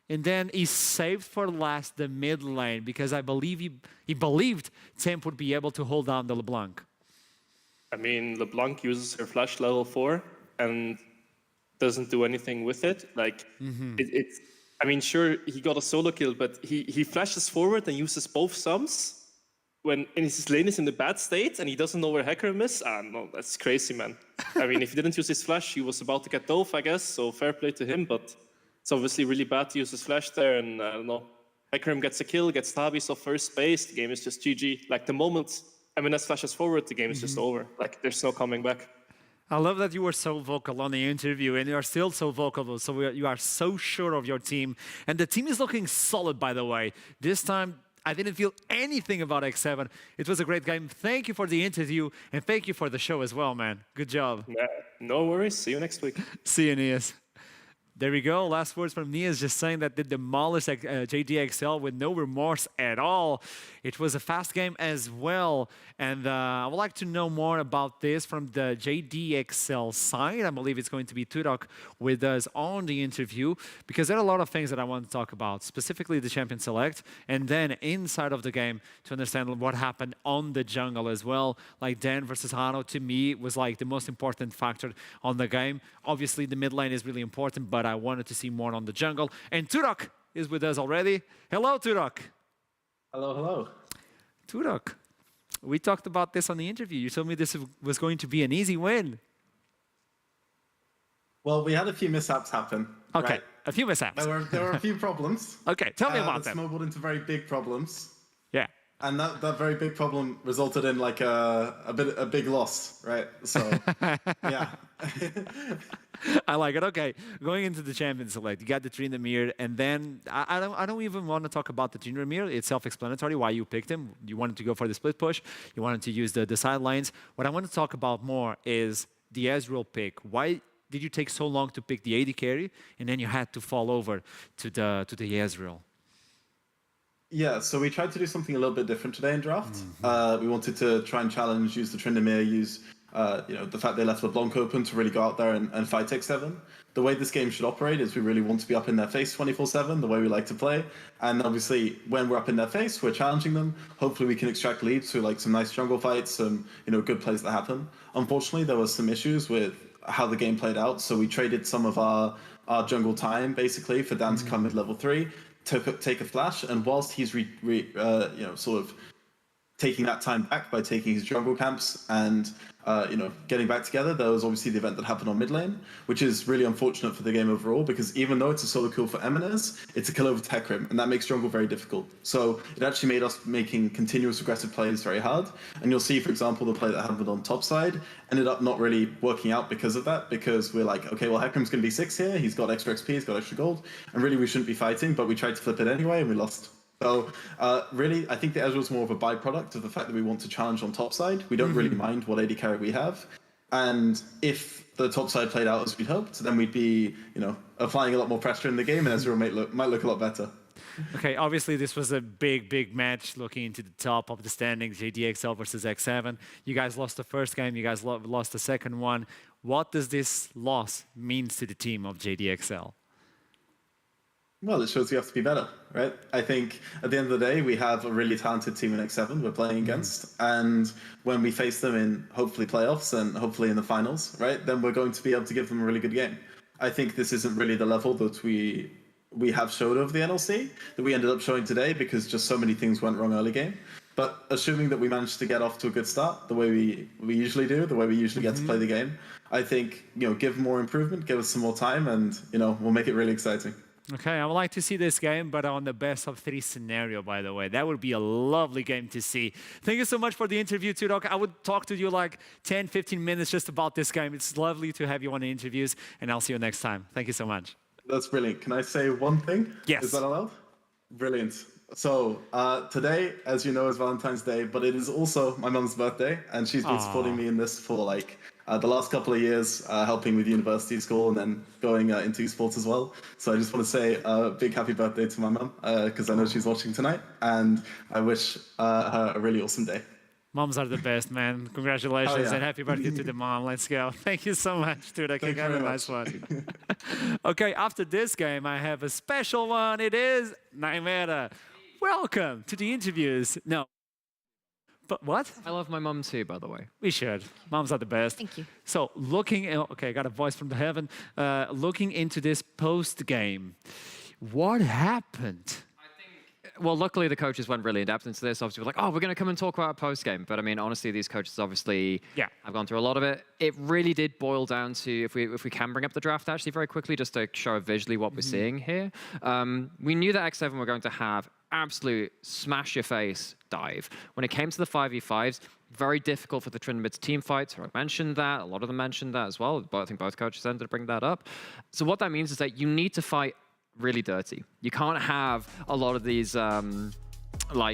And then he saved for last the mid lane because I believe he believed Temp would be able to hold down the LeBlanc. I mean, LeBlanc uses her flash level 4 and doesn't do anything with it. Like, I mean, sure, he got a solo kill, but he flashes forward and uses both sums when his lane is in a bad state and he doesn't know where Hecarim is. No, that's crazy, man. I mean, if he didn't use his flash, he was about to get dove, I guess, so fair play to him, but it's obviously really bad to use his flash there, and I don't know. Hecarim gets a kill, gets Tabis off first base, the game is just GG. Like, the moment Eminez flashes forward, the game is just over. Like, there's no coming back. I love that you were so vocal on the interview, and you are still so vocal, so you are so sure of your team. And the team is looking solid, by the way. This time, I didn't feel anything about X7. It was a great game. Thank you for the interview, and thank you for the show as well, man. Good job. No worries. See you next week. See you, Nias. There we go. Last words from Nias, just saying that they demolished JDXL with no remorse at all. It was a fast game as well. And I would like to know more about this from the JDXL side. I believe it's going to be Turok with us on the interview because there are a lot of things that I want to talk about, specifically the Champion Select, and then inside of the game to understand what happened on the jungle as well. Like Dan versus Hano, to me, was like the most important factor on the game. Obviously, the mid lane is really important, but I wanted to see more on the jungle. And Turok is with us already. Hello, Turok. Hello, hello. Turok, we talked about this on the interview. You told me this was going to be an easy win. Well, we had a few mishaps happen. Okay, right? a few mishaps. There were a few problems. Okay, tell me about that them. snowballed into very big problems. Yeah. And that very big problem resulted in like a big loss, right? So, yeah. I like it. Okay, going into the Champion Select, you got the Tryndamere, and then I don't even want to talk about the Tryndamere. It's self-explanatory why you picked him. You wanted to go for the split push. You wanted to use the sidelines. What I want to talk about more is the Ezreal pick. Why did you take so long to pick the AD carry, and then you had to fall over to the Ezreal? Yeah, so we tried to do something a little bit different today in draft. We wanted to try and challenge, use the Tryndamere, use the fact they left LeBlanc open to really go out there and fight X7. The way this game should operate is we really want to be up in their face 24/7, the way we like to play. And obviously, when we're up in their face, we're challenging them. Hopefully, we can extract leads through like some nice jungle fights, some good plays that happen. Unfortunately, there was some issues with how the game played out, so we traded some of our jungle time basically for Dan to come mid-level 3. Take a flash, and whilst he's sort of taking that time back by taking his jungle camps and getting back together, there was obviously the event that happened on mid lane, which is really unfortunate for the game overall, because even though it's a solo kill for Eminez, it's a kill over Hecarim, and that makes jungle very difficult. So it actually made us making continuous aggressive plays very hard. And you'll see, for example, the play that happened on top side ended up not really working out because of that, because we're like, okay, well, Hecarim's going to be 6 here, he's got extra XP, he's got extra gold, and really we shouldn't be fighting, but we tried to flip it anyway, and we lost. So really, I think the Ezreal is more of a byproduct of the fact that we want to challenge on top side. We don't really mind what AD carry we have. And if the top side played out as we'd hoped, then we'd be, applying a lot more pressure in the game, and Ezreal might look a lot better. Okay, obviously this was a big match looking into the top of the standings, JDXL versus X7. You guys lost the first game, you guys lost the second one. What does this loss mean to the team of JDXL? Well, it shows we have to be better, right? I think at the end of the day, we have a really talented team in X7 we're playing against. And when we face them in hopefully playoffs and hopefully in the finals, right, then we're going to be able to give them a really good game. I think this isn't really the level that we have showed over the NLC, that we ended up showing today, because just so many things went wrong early game. But assuming that we managed to get off to a good start, the way we usually do, the way we usually get to play the game, I think, give more improvement, give us some more time, and, we'll make it really exciting. Okay, I would like to see this game, but on the best of 3 scenario, by the way. That would be a lovely game to see. Thank you so much for the interview, Tudok. I would talk to you like 10, 15 minutes just about this game. It's lovely to have you on the interviews, and I'll see you next time. Thank you so much. That's brilliant. Can I say one thing? Yes. Is that allowed? Brilliant. So today, as you know, is Valentine's Day, but it is also my mum's birthday, and she's been supporting me in this for the last couple of years, helping with university school and then going into esports as well. So I just want to say a big happy birthday to my mum, because I know she's watching tonight, and I wish her a really awesome day. Moms are the best, man. Congratulations and happy birthday to the mom. Let's go. Thank you so much, dude. I have a nice one. Okay, after this game, I have a special one. It is Nymera. Welcome to the interviews. No. But what? I love my mum too, by the way. We should. Moms are the best. Thank you. So okay, I got a voice from the heaven. Looking into this post-game, what happened? Well, luckily the coaches went really in-depth into this. Obviously, we're like, we're going to come and talk about post-game. But I mean, honestly, these coaches obviously have gone through a lot of it. It really did boil down to, if we can bring up the draft actually very quickly, just to show visually what we're seeing here. We knew that X7 were going to have absolute smash-your-face dive. When it came to the 5v5s, very difficult for the Tryndamere team fights. I mentioned that. A lot of them mentioned that as well. But I think both coaches ended up bringing that up. So what that means is that you need to fight really dirty. You can't have a lot of these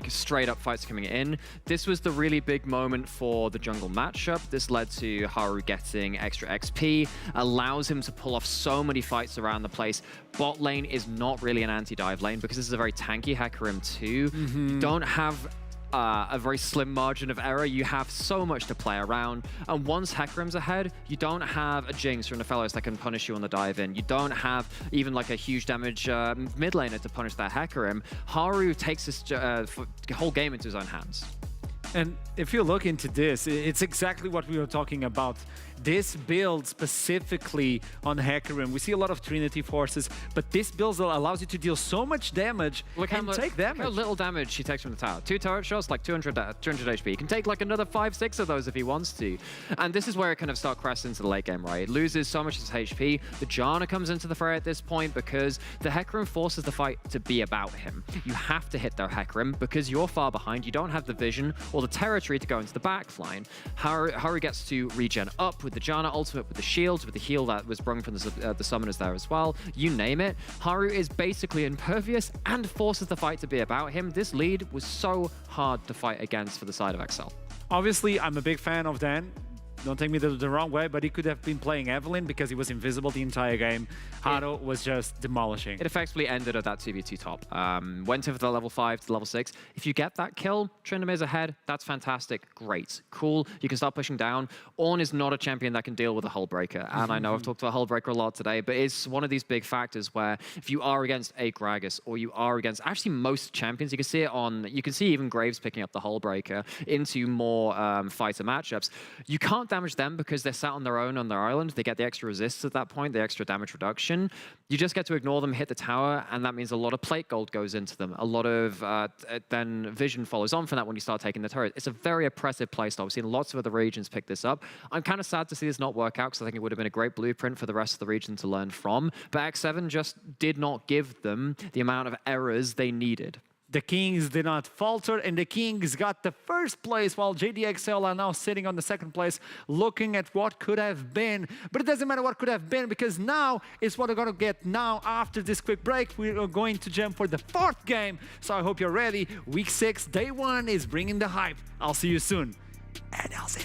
straight up fights coming in. This was the really big moment for the jungle matchup. This led to Haru getting extra XP, allows him to pull off so many fights around the place. Bot lane is not really an anti-dive lane because this is a very tanky Hecarim too. You don't have a very slim margin of error. You have so much to play around. And once Hecarim's ahead, you don't have a Jinx or an Aphelios that can punish you on the dive in. You don't have even like a huge damage mid laner to punish that Hecarim. Haru takes this whole game into his own hands. And if you look into this, it's exactly what we were talking about. This build specifically on Hecarim, we see a lot of Trinity forces, but this build allows you to deal so much damage and take damage. Look how little damage he takes from the tower. 2 turret shots, like 200 HP. He can take like another 5, 6 of those if he wants to. And this is where it kind of starts crashing into the late game, right? It loses so much of his HP. The Janna comes into the fray at this point because the Hecarim forces the fight to be about him. You have to hit their Hecarim because you're far behind. You don't have the vision or the territory to go into the backline. Haru gets to regen up with the Janna ultimate, with the shields, with the heal that was sprung from the summoners there as well. You name it. Haru is basically impervious and forces the fight to be about him. This lead was so hard to fight against for the side of XL. Obviously, I'm a big fan of Dan. don't take me the wrong way, but he could have been playing Evelyn because he was invisible the entire game. Hado was just demolishing. It effectively ended at that 2v2 top. Went in for the level 5 to level 6. If you get that kill, Trindamir's ahead, that's fantastic. Great. Cool. You can start pushing down. Ornn is not a champion that can deal with a hull breaker. And I know I've talked about hull breaker a lot today, but it's one of these big factors where if you are against a Gragas or you are against actually most champions, you can see it on, you can see even Graves picking up the hull breaker into more fighter matchups. You can't damage them because they're sat on their own on their island. They get the extra resists at that point, the extra damage reduction. You just get to ignore them, hit the tower, and that means a lot of plate gold goes into them. A lot of then vision follows on from that when you start taking the turret. It's a very oppressive playstyle. We've seen lots of other regions pick this up. I'm kind of sad to see this not work out because I think it would have been a great blueprint for the rest of the region to learn from. But X7 just did not give them the amount of errors they needed. The Kings did not falter, and the Kings got the first place, while JDXL are now sitting on the second place, looking at what could have been. But it doesn't matter what could have been, because now is what we're going to get now. After this quick break, we are going to jump for the 4th game. So I hope you're ready. Week 6, day 1 is bringing the hype. I'll see you soon. NLC.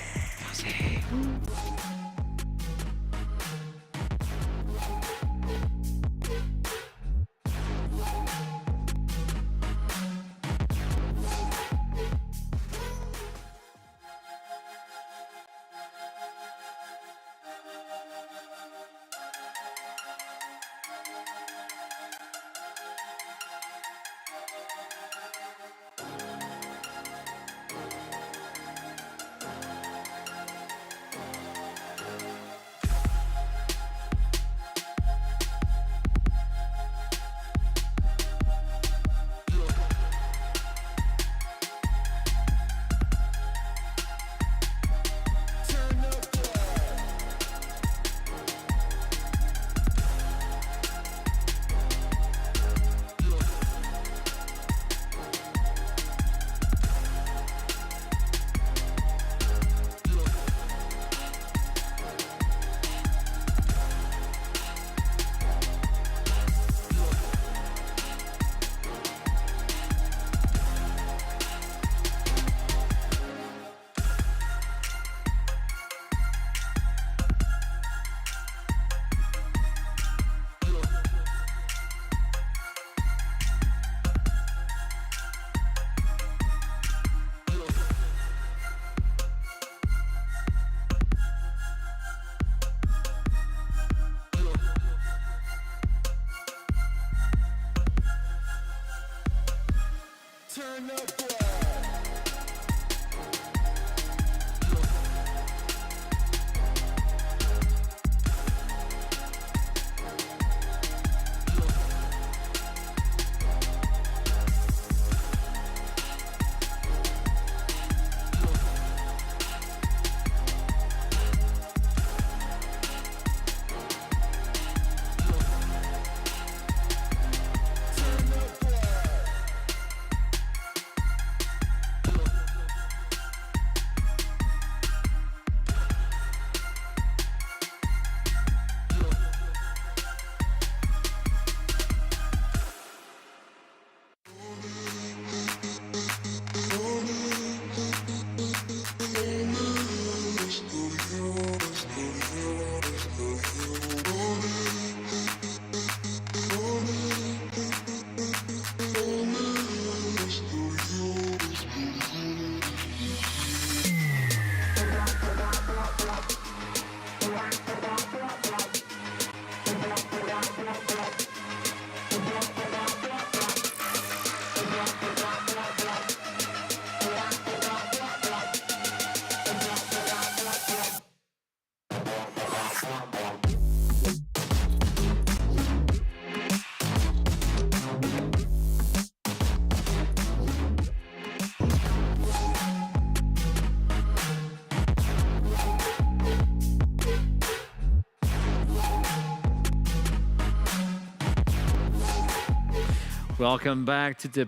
Welcome back to the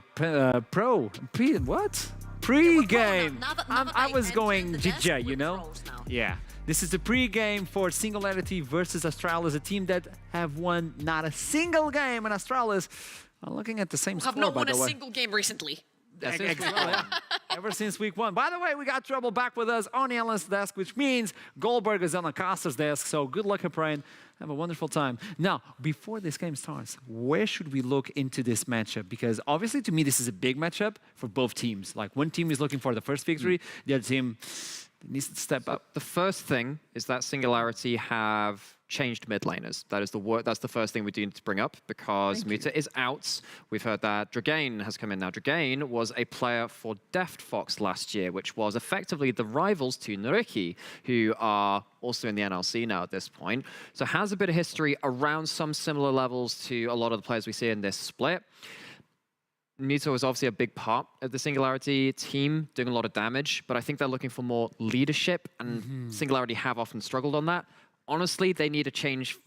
pre-game. I was going GJ, you know? Yeah. This is the pre-game for Singularity versus Astralis, a team that have won not a single game, and Astralis are looking at the same score, have not by won the a way. single game recently. Ever since week 1. By the way, we got Trouble back with us on the analyst desk, which means Goldberg is on the caster's desk. So good luck, Hiprain. Have a wonderful time. Now, before this game starts, where should we look into this matchup? Because obviously, to me, this is a big matchup for both teams. Like, one team is looking for the first victory, the other team needs to step up. The first thing is that Singularity have changed mid laners. That's the first thing we do need to bring up, because Muta is out. We've heard that Dragain has come in now. Dragain was a player for Deft Fox last year, which was effectively the rivals to Nariki, who are also in the NLC now at this point. So has a bit of history around some similar levels to a lot of the players we see in this split. Muto is obviously a big part of the Singularity team, doing a lot of damage, but I think they're looking for more leadership, and Singularity have often struggled on that. Honestly, they need a change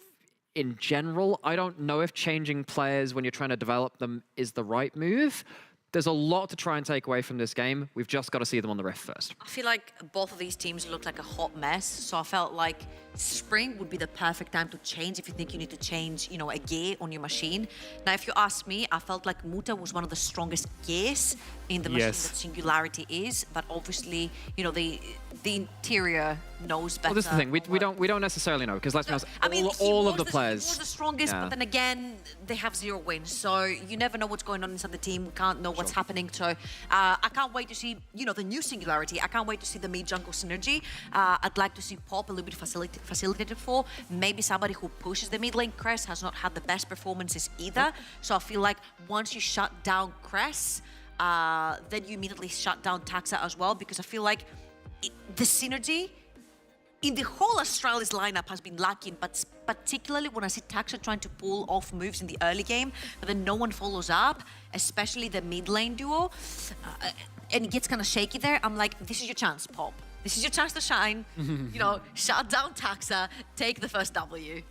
in general. I don't know if changing players when you're trying to develop them is the right move. There's a lot to try and take away from this game. We've just got to see them on the Rift first. I feel like both of these teams look like a hot mess, so I felt like spring would be the perfect time to change if you think you need to change, you know, a gear on your machine. Now, if you ask me, I felt like Muta was one of the strongest gears in the machine that Singularity is, but obviously, you know, the interior knows better. Well, this is the thing. We don't necessarily know, because let's be honest, I mean, all of the players. He was the strongest, but then again, they have 0 wins, so you never know what's going on inside the team. We can't know what's happening. So I can't wait to see, you know, the new Singularity. I can't wait to see the mid jungle synergy. I'd like to see Pop a little bit facilitated for. Maybe somebody who pushes the mid lane. Cress has not had the best performances either. So I feel like once you shut down Cress, then you immediately shut down Taxa as well, because I feel like the synergy in the whole Astralis lineup has been lacking, but particularly when I see Taxa trying to pull off moves in the early game, but then no one follows up, especially the mid lane duo, and it gets kind of shaky there. I'm like, this is your chance, Pop. This is your chance to shine. You know, shut down Taxa, take the first W.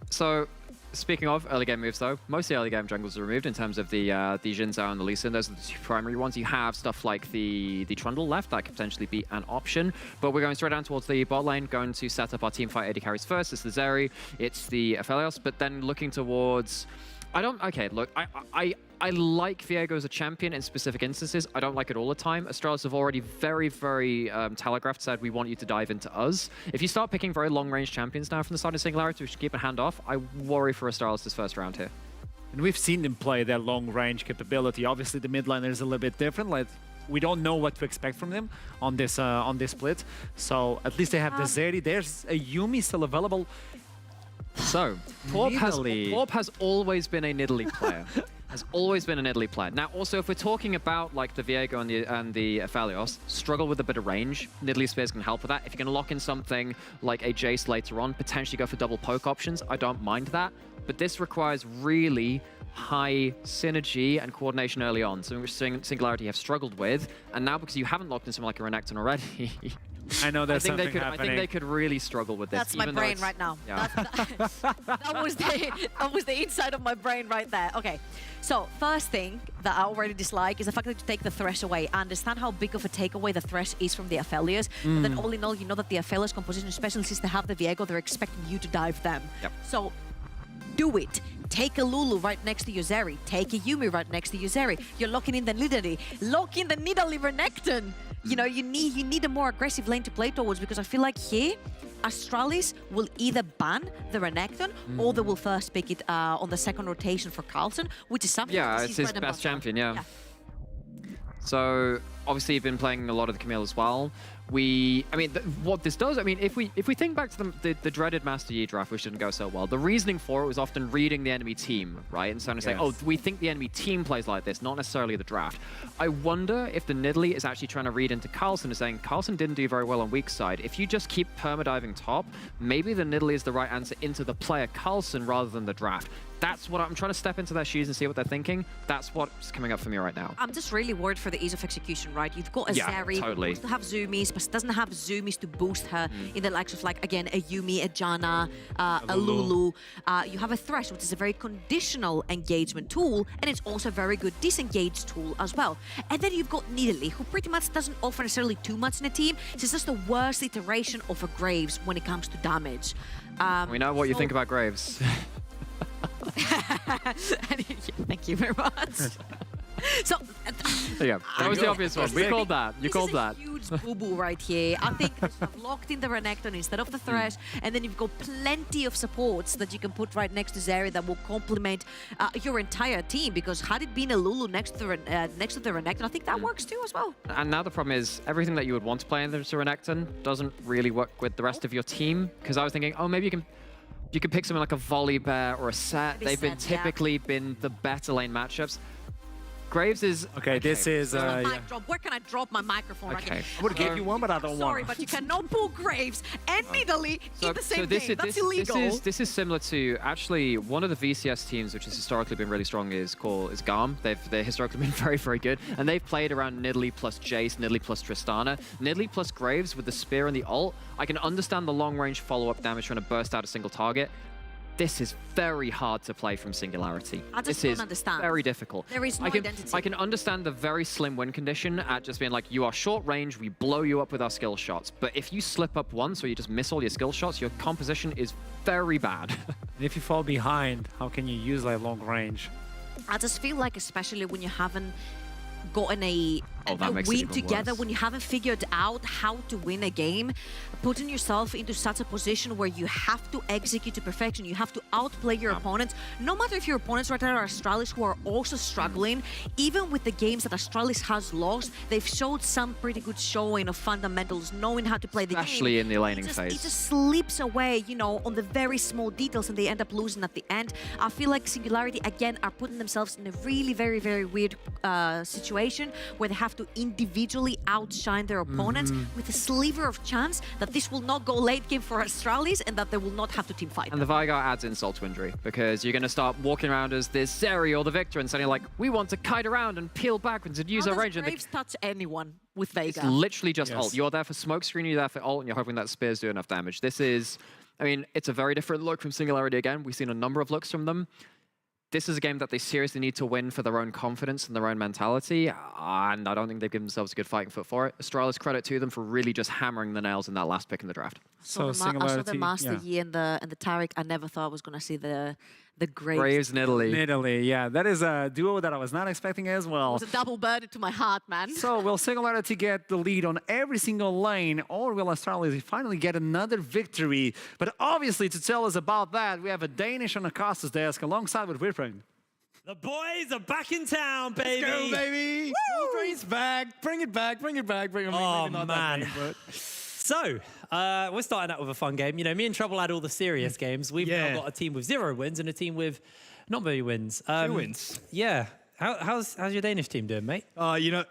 So, speaking of early game moves, though, most of the early game jungles are removed in terms of the Xin Zhao and the Lee Sin. Those are the 2 primary ones. You have stuff like the Trundle left. That could potentially be an option. But we're going straight down towards the bot lane, going to set up our team fight AD carries first. It's the Zeri, it's the Aphelios, but then looking towards... Okay, look, I like Viego as a champion in specific instances. I don't like it all the time. Astralis have already very, very telegraphed said, we want you to dive into us. If you start picking very long-range champions now from the side of Singularity, we should keep a hand off. I worry for Astralis this first round here. And we've seen them play their long-range capability. Obviously, the mid laner is a little bit different. Like, we don't know what to expect from them on this split. So at least they have the Zeri. There's a Yuumi still available. So, Porp has always been a Nidalee player. Has always been a Nidalee player. Now, also, if we're talking about like the Viego and the Aphelios, struggle with a bit of range, Nidalee Spears can help with that. If you're going to lock in something like a Jace later on, potentially go for double poke options, I don't mind that. But this requires really high synergy and coordination early on, something which Singularity have struggled with. And now, because you haven't locked in something like a Renekton already, I know that's I think they could really struggle with this. That's my brain right now. Yeah. That was the inside of my brain right there. Okay, so first thing that I already dislike is the fact that you take the Thresh away. I understand how big of a takeaway the Thresh is from the Aphelios, but then all in all, you know that the Aphelios composition, especially since they have the Viego, they're expecting you to dive them. Yep. So do it. Take a Lulu right next to your Zeri. Take a Yuumi right next to your Zeri. You're locking in the Nidalee. Lock in the Nidalee Renekton. You know, you need a more aggressive lane to play towards, because I feel like here, Astralis will either ban the Renekton or they will first pick it on the second rotation for Carlson, which is something it's his best champion, yeah. So, obviously, you've been playing a lot of the Camille as well. What this does, if we think back to the dreaded Master Yi draft, which didn't go so well, the reasoning for it was often reading the enemy team, right? And starting to say, oh, we think the enemy team plays like this, not necessarily the draft. I wonder if the Nidalee is actually trying to read into Carlson and saying, Carlson didn't do very well on weak side. If you just keep permadiving top, maybe the Nidalee is the right answer into the player Carlson rather than the draft. That's what I'm trying to step into their shoes and see what they're thinking. That's what's coming up for me right now. I'm just really worried for the ease of execution, right? You've got a Zeri who wants to have zoomies, but doesn't have zoomies to boost her in the likes of, like, again, a Yuumi, a Janna, a Lulu. You have a Thresh, which is a very conditional engagement tool, and it's also a very good disengage tool as well. And then you've got Nidalee, who pretty much doesn't offer necessarily too much in a team. She's just the worst iteration of a Graves when it comes to damage. We know what you think about Graves. Thank you very much. So There you go. That was the obvious one. We called that. You called that. huge boo-boo right here. I think I've locked in the Renekton instead of the Thresh, and then you've got plenty of supports that you can put right next to Zeri that will complement your entire team. Because had it been a Lulu next to the Renekton, I think that works too as well. And now the problem is everything that you would want to play in the Renekton doesn't really work with the rest of your team. Because I was thinking, oh, maybe you can pick something like a Volley Bear or a Set. Maybe They've been Set, yeah. typically been the better lane matchups. Graves is Okay, this is... Mic drop. Where can I drop my microphone? Okay. I would give you one, but I don't Sorry, want. but you cannot pull Graves and Nidalee in the same game. That's illegal. This is similar to actually one of the VCS teams, which has historically been really strong, is GARM. They've historically been very, very good, and they've played around Nidalee plus Jace, Nidalee plus Tristana, Nidalee plus Graves with the spear and the ult. I can understand the long range follow-up damage trying to burst out a single target. This is very hard to play from Singularity. I just this don't is understand. very difficult. There is no identity. I can understand the very slim win condition at just being like, you are short range, we blow you up with our skill shots. But if you slip up once or you just miss all your skill shots, your composition is very bad. And if you fall behind, how can you use like long range? I just feel like, especially when you haven't gotten a makes it win even together, worse. when you haven't figured out how to win a game, putting yourself into such a position where you have to execute to perfection, you have to outplay your opponents, no matter if your opponents right now are Astralis, who are also struggling. Even with the games that Astralis has lost, they've showed some pretty good showing of fundamentals, knowing how to play the game. Especially in the laning It phase. just slips away, you know, on the very small details, and they end up losing at the end. I feel like Singularity, again, are putting themselves in a really very, very weird situation where they have to individually outshine their opponents with a sliver of chance that this will not go late game for Astralis and that they will not have to team fight. And the Vigar adds insult to injury because you're going to start walking around as this Zeri or the Victor and suddenly like, we want to kite around and peel backwards and use How our does range. And Graves touch anyone with Vega? it's literally just ult. You're there for smoke screen, you're there for ult, and you're hoping that spears do enough damage. This is, I mean, it's a very different look from Singularity again. We've seen a number of looks from them. This is a game that they seriously need to win for their own confidence and their own mentality, and I don't think they've given themselves a good fighting foot for it. Astralis, credit to them for really just hammering the nails in that last pick in the draft. I saw the Master Yi and the Taric. I never thought I was going to see the Graves. Nidalee. Nidalee, yeah. That is a duo that I was not expecting as well. It was a double burden to my heart, man. So will Singularity get the lead on every single lane, or will Astralis finally get another victory? But obviously, to tell us about that, we have a Danish on Acosta's desk alongside with Whirpring. The boys are back in town, baby. Let's go, baby. Wolverine's back. Bring it back. Bring it back. Bring it back. Oh, Maybe not man. That game, but... So, we're starting out with a fun game. You know, me and Trouble had all the serious games. We've now got a team with 0 wins and a team with not many wins. 2 wins. Yeah. How's your Danish team doing, mate? You know,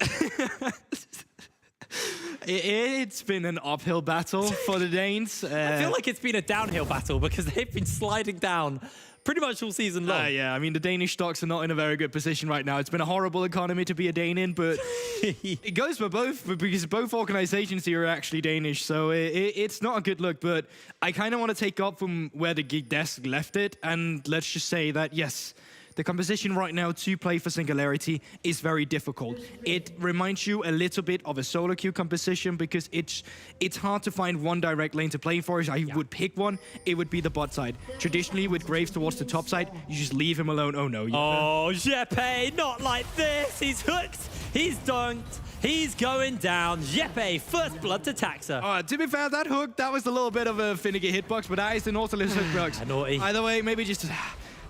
it's been an uphill battle for the Danes. I feel like it's been a downhill battle because they've been sliding down pretty much all season long. Yeah, I mean, the Danish stocks are not in a very good position right now. It's been a horrible economy to be a Dane in, but it goes for both, because both organizations here are actually Danish, so it's not a good look, but I kind of want to take up from where the Geek Desk left it, and let's just say that, yes, the composition right now to play for Singularity is very difficult. It reminds you a little bit of a solo queue composition because it's hard to find one direct lane to play for. If I would pick one, it would be the bot side. Traditionally, with Graves towards the top side, you just leave him alone. Oh no. Oh, Jeppe, not like this. He's hooked. He's dunked. He's going down. Jeppe, first blood to Taxa. To be fair, that hook, that was a little bit of a finicky hitbox, but that is the Nautilus hitbox. Naughty. Either way, maybe just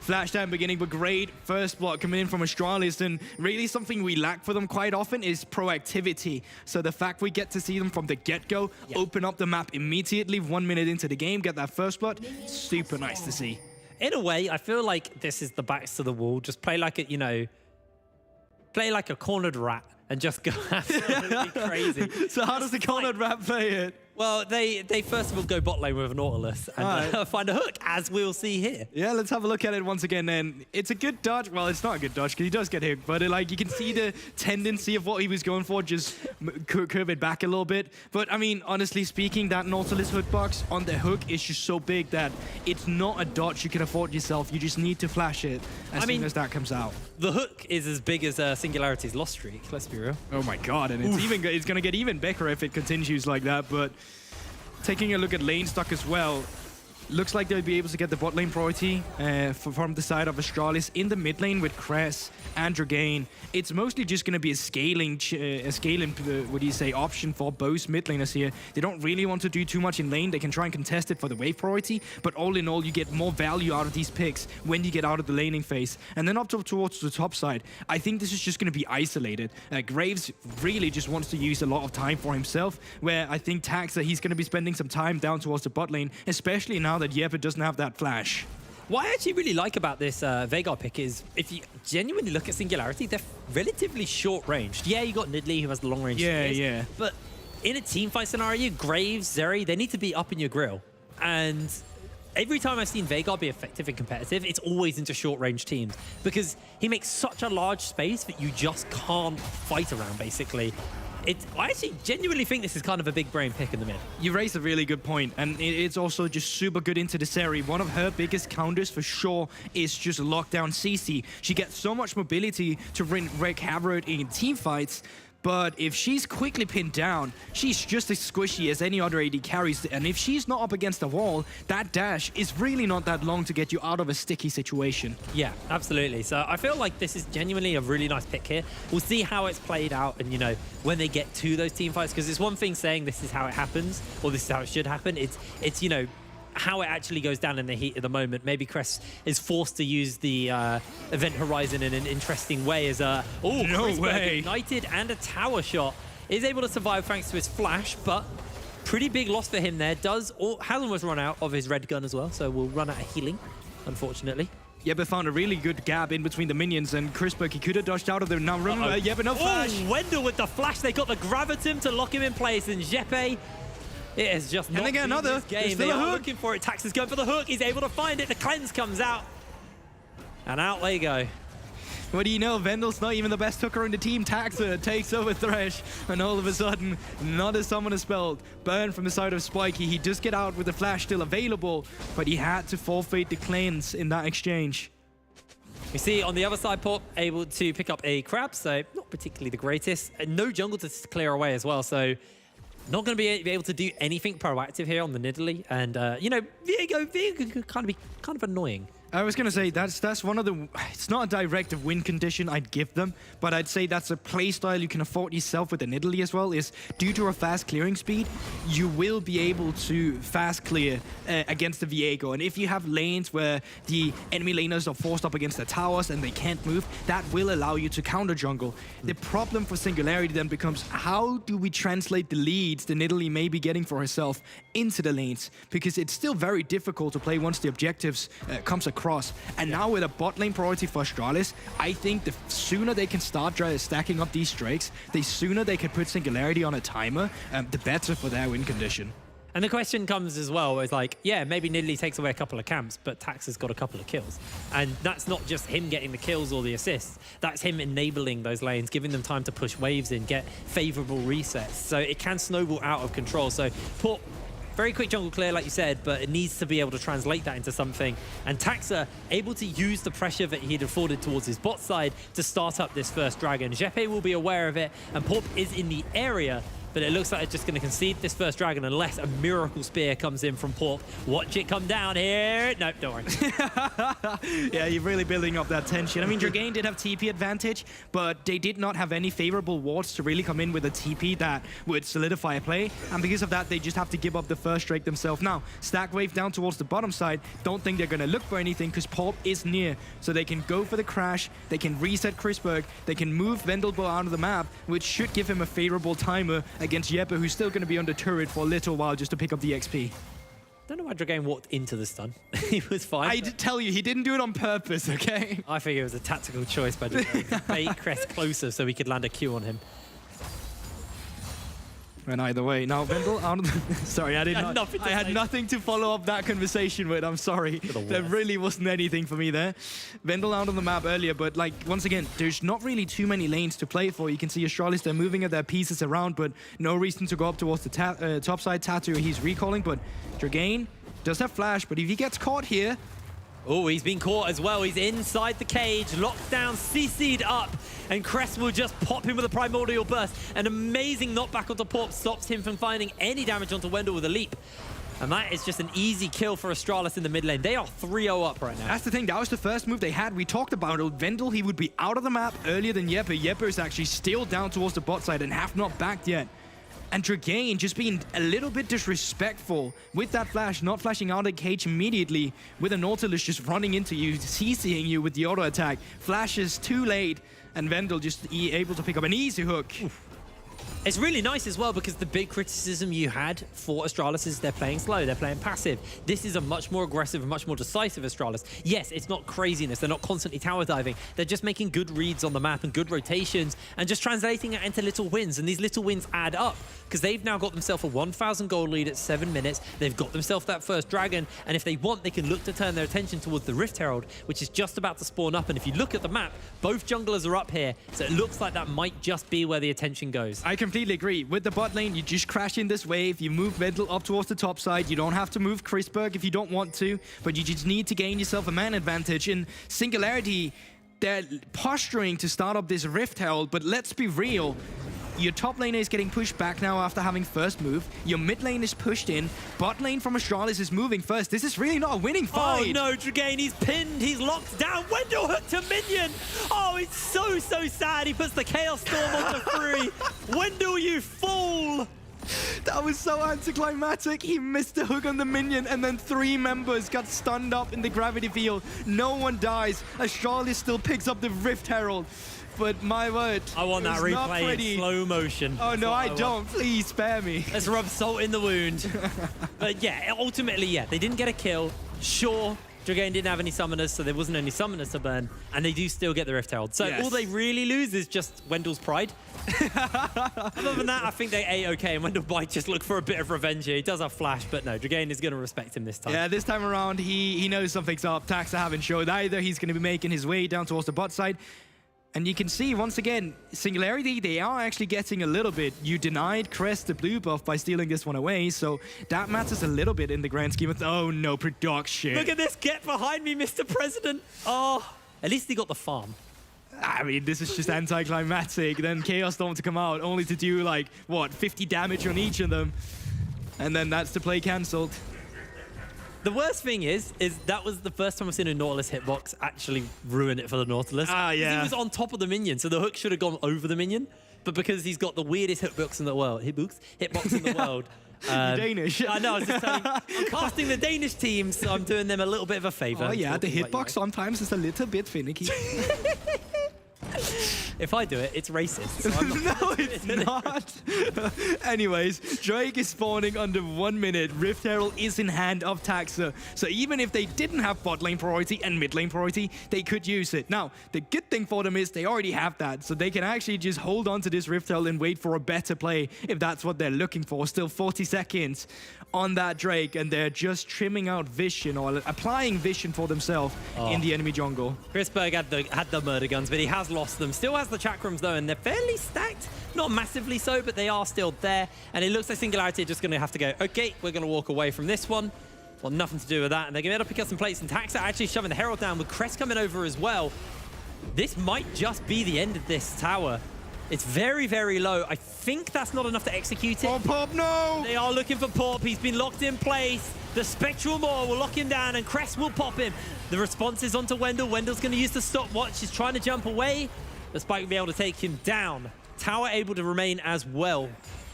flash down beginning, but great first block coming in from Astralis, and really something we lack for them quite often is proactivity. So the fact we get to see them from the get-go, open up the map immediately 1 minute into the game, get that first blood, super nice to see. In a way, I feel like this is the backs to the wall. Just play like a, you know, play like a cornered rat and just go absolutely crazy. So how does the cornered rat play it? Well, they first of all go bot lane with a Nautilus and find a hook, as we'll see here. Yeah, let's have a look at it once again then. It's a good dodge. Well, it's not a good dodge because he does get hooked, but like you can see the tendency of what he was going for, just curve it back a little bit. But I mean, honestly speaking, that Nautilus hook box on the hook is just so big that it's not a dodge you can afford yourself. You just need to flash it as soon as that comes out. The hook is as big as Singularity's loss streak, let's be real. Oh my god, and it's going to get even bigger if it continues like that, but taking a look at lane stock as well, Looks like they'll be able to get the bot lane priority from the side of Astralis. In the mid lane with Cress and Dragain, it's mostly just going to be a scaling option for both mid laners here. They don't really want to do too much in lane. They can try and contest it for the wave priority, but all in all, you get more value out of these picks when you get out of the laning phase. And then up towards the top side, I think this is just going to be isolated. Graves really just wants to use a lot of time for himself, where I think Taxa, he's going to be spending some time down towards the bot lane, especially now that Jeppe doesn't have that flash. What I actually really like about this Veigar pick is, if you genuinely look at Singularity, they're relatively short-ranged. Yeah, you got Nidalee, who has the long-range spears, yeah. But in a teamfight scenario, Graves, Zeri, they need to be up in your grill. And every time I've seen Veigar be effective and competitive, it's always into short-range teams, because he makes such a large space that you just can't fight around, basically. I actually genuinely think this is kind of a big brain pick in the mid. You raise a really good point, and it's also just super good into the Zeri. One of her biggest counters for sure is just lockdown CC. She gets so much mobility to wreak havoc in team fights, but if she's quickly pinned down, she's just as squishy as any other AD carries. And if she's not up against the wall, that dash is really not that long to get you out of a sticky situation. Yeah, absolutely. So I feel like this is genuinely a really nice pick here. We'll see how it's played out and, you know, when they get to those team fights, because it's one thing saying this is how it happens or this is how it should happen. It's you know, how it actually goes down in the heat of the moment. Maybe Cress is forced to use the Event Horizon in an interesting way as a... Oh, no way! Ignited and a tower shot. Is able to survive thanks to his flash, but pretty big loss for him there. Has almost run out of his red gun as well, so we'll run out of healing, unfortunately. Jeppe found a really good gap in between the minions, and Crispberg, he could have dodged out of there. Now remember, Jeppe, no flash! Oh, Wendell with the flash. They got the Gravitum to lock him in place, and Jeppe... It is just not again, another. This game. They are looking for it. Tax is going for the hook. He's able to find it. The cleanse comes out. And out they go. What do you know? Vendel's not even the best hooker in the team. Taxa takes over Thresh, and all of a sudden, not a summoner spell. Burn from the side of Spiky. He does get out with the flash still available, but he had to forfeit the cleanse in that exchange. You see on the other side, Pop able to pick up a crab, so not particularly the greatest. And no jungle to clear away as well, so not going to be able to do anything proactive here on the Nidalee. And, you know, Viego could kind of annoying. I was going to say, that's one of the... It's not a direct win condition I'd give them, but I'd say that's a playstyle you can afford yourself with the Nidalee as well, is due to a fast clearing speed, you will be able to fast clear against the Viego. And if you have lanes where the enemy laners are forced up against the towers and they can't move, that will allow you to counter jungle. The problem for Singularity then becomes, how do we translate the leads the Nidalee may be getting for herself into the lanes? Because it's still very difficult to play once the objectives comes across. And now with a bot lane priority for Astralis, I think the sooner they can start stacking up these Drakes, the sooner they can put Singularity on a timer, the better for their win condition. And the question comes as well, is like, yeah, maybe Nidalee takes away a couple of camps, but Tax has got a couple of kills. And that's not just him getting the kills or the assists. That's him enabling those lanes, giving them time to push waves in, get favorable resets. So it can snowball out of control. So Port, very quick jungle clear, like you said, but it needs to be able to translate that into something. And Taxa able to use the pressure that he'd afforded towards his bot side to start up this first dragon. Jeppe will be aware of it, and Porp is in the area, but it looks like it's just going to concede this first dragon unless a miracle spear comes in from Porp. Watch it come down here. No, don't worry. Yeah, you're really building up that tension. I mean, Dragain did have TP advantage, but they did not have any favorable wards to really come in with a TP that would solidify a play. And because of that, they just have to give up the first Drake themselves. Now, stack wave down towards the bottom side. Don't think they're going to look for anything because Porp is near. So they can go for the crash. They can reset Crispberg. They can move Vendelbo out of the map, which should give him a favorable timer against Jeppe, who's still going to be on the turret for a little while just to pick up the XP. Don't know why Dragain walked into the stun. He was fine. I did tell you, he didn't do it on purpose, okay? I think it was a tactical choice by Dragain to bait Crest closer so he could land a Q on him. And either way, now Vendel out of the... Sorry, I had nothing to follow up that conversation with. I'm sorry. There really wasn't anything for me there. Vendel out on the map earlier, but like, once again, there's not really too many lanes to play for. You can see Astralis, they're moving at their pieces around, but no reason to go up towards the top side. Tattoo, he's recalling, but Dragain does have flash, but if he gets caught here... Oh, he's been caught as well. He's inside the cage, locked down, CC'd up, and Crest will just pop him with a Primordial Burst. An amazing knockback onto Porp stops him from finding any damage onto Wendell with a leap. And that is just an easy kill for Astralis in the mid lane. They are 3-0 up right now. That's the thing. That was the first move they had. We talked about it. Vendel, he would be out of the map earlier than Yeppe. Yeppe is actually still down towards the bot side and have not backed yet. And Dragain just being a little bit disrespectful with that flash, not flashing out of the cage immediately, with a Nautilus just running into you, CCing you with the auto attack. Flashes too late, and Vendel just able to pick up an easy hook. Oof. It's really nice as well because the big criticism you had for Astralis is they're playing slow, they're playing passive. This is a much more aggressive and much more decisive Astralis. Yes, it's not craziness, they're not constantly tower diving. They're just making good reads on the map and good rotations and just translating it into little wins. And these little wins add up because they've now got themselves a 1,000 gold lead at 7 minutes. They've got themselves that first dragon. And if they want, they can look to turn their attention towards the Rift Herald, which is just about to spawn up. And if you look at the map, both junglers are up here. So it looks like that might just be where the attention goes. I completely agree. With the bot lane, you just crash in this wave, you move Vendel up towards the top side, you don't have to move Chrisberg if you don't want to, but you just need to gain yourself a man advantage. In Singularity, they're posturing to start up this Rift Herald, but let's be real. Your top laner is getting pushed back now after having first move. Your mid lane is pushed in. Bot lane from Astralis is moving first. This is really not a winning fight. Oh no, Dragain, he's pinned, he's locked down. Wendell hooked a minion. Oh, it's so sad. He puts the Chaos Storm onto free. Wendell, you fool. That was so anticlimactic. He missed the hook on the minion, and then 3 members got stunned up in the gravity field. No one dies. Astralis still picks up the Rift Herald. But my word, I want that replay in slow motion. Oh no, I don't. Please spare me. Let's rub salt in the wound. But yeah, ultimately, yeah, they didn't get a kill. Sure, Dragain didn't have any summoners, so there wasn't any summoners to burn, and they do still get the Rift Herald. So all they really lose is just Wendell's pride. Other than that, I think they ate okay, and Wendell might just look for a bit of revenge here. He does have flash, but no, Dragain is going to respect him this time. Yeah, this time around, he knows something's up. Taxa haven't showed either. He's going to be making his way down towards the bot side. And you can see, once again, Singularity, they are actually getting a little bit. You denied Crest the blue buff by stealing this one away, so that matters a little bit in the grand scheme of... Oh, no, production. Look at this. Get behind me, Mr. President. Oh, at least he got the farm. I mean, this is just anticlimactic. Then Chaos Storm to come out, only to do, like, what, 50 damage on each of them. And then that's the play cancelled. The worst thing is that was the first time I've seen a Nautilus hitbox actually ruin it for the Nautilus. Ah, yeah. He was on top of the minion, so the hook should have gone over the minion. But because he's got the weirdest hitbox in the world, hitbox in the world. Danish. I know, I was just telling you, I'm casting the Danish team, so I'm doing them a little bit of a favor. Oh, yeah, the hitbox sometimes is a little bit finicky. If I do it, it's racist. So I'm not no, it's not. Anyways, Drake is spawning under 1 minute. Rift Herald is in hand of Taxa. So even if they didn't have bot lane priority and mid lane priority, they could use it. Now, the good thing for them is they already have that. So they can actually just hold on to this Rift Herald and wait for a better play if that's what they're looking for. Still 40 seconds on that Drake, and they're just trimming out vision or applying vision for themselves in the enemy jungle. Chrisberg had the murder guns, but he has lost them. Still has the chakrams though, and they're fairly stacked. Not massively so, but they are still there. And it looks like Singularity are just going to have to go, okay, we're going to walk away from this one. Well, nothing to do with that. And they're going to be able to pick up some plates. And Taxa actually shoving the Herald down with Crest coming over as well. This might just be the end of this tower. It's very, very low. I think that's not enough to execute it. Oh, Pop, no! They are looking for Pop. He's been locked in place. The Spectral Maw will lock him down, and Crest will pop him. The response is onto Wendell. Wendell's going to use the stopwatch. He's trying to jump away. The Spike will be able to take him down. Tower able to remain as well.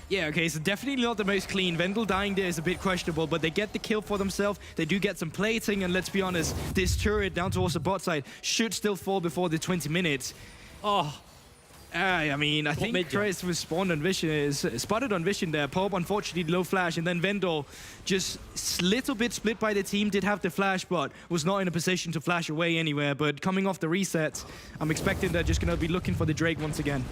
Yeah, okay, so definitely not the most clean. Vendel dying there is a bit questionable, but they get the kill for themselves. They do get some plating, and let's be honest, this turret down towards the bot side should still fall before the 20 minutes. Oh. I mean, I think Crest was spotted on vision there. Pope, unfortunately, low flash, and then Vendel just little bit split by the team, did have the flash, but was not in a position to flash away anywhere. But coming off the resets, I'm expecting they're just going to be looking for the Drake once again.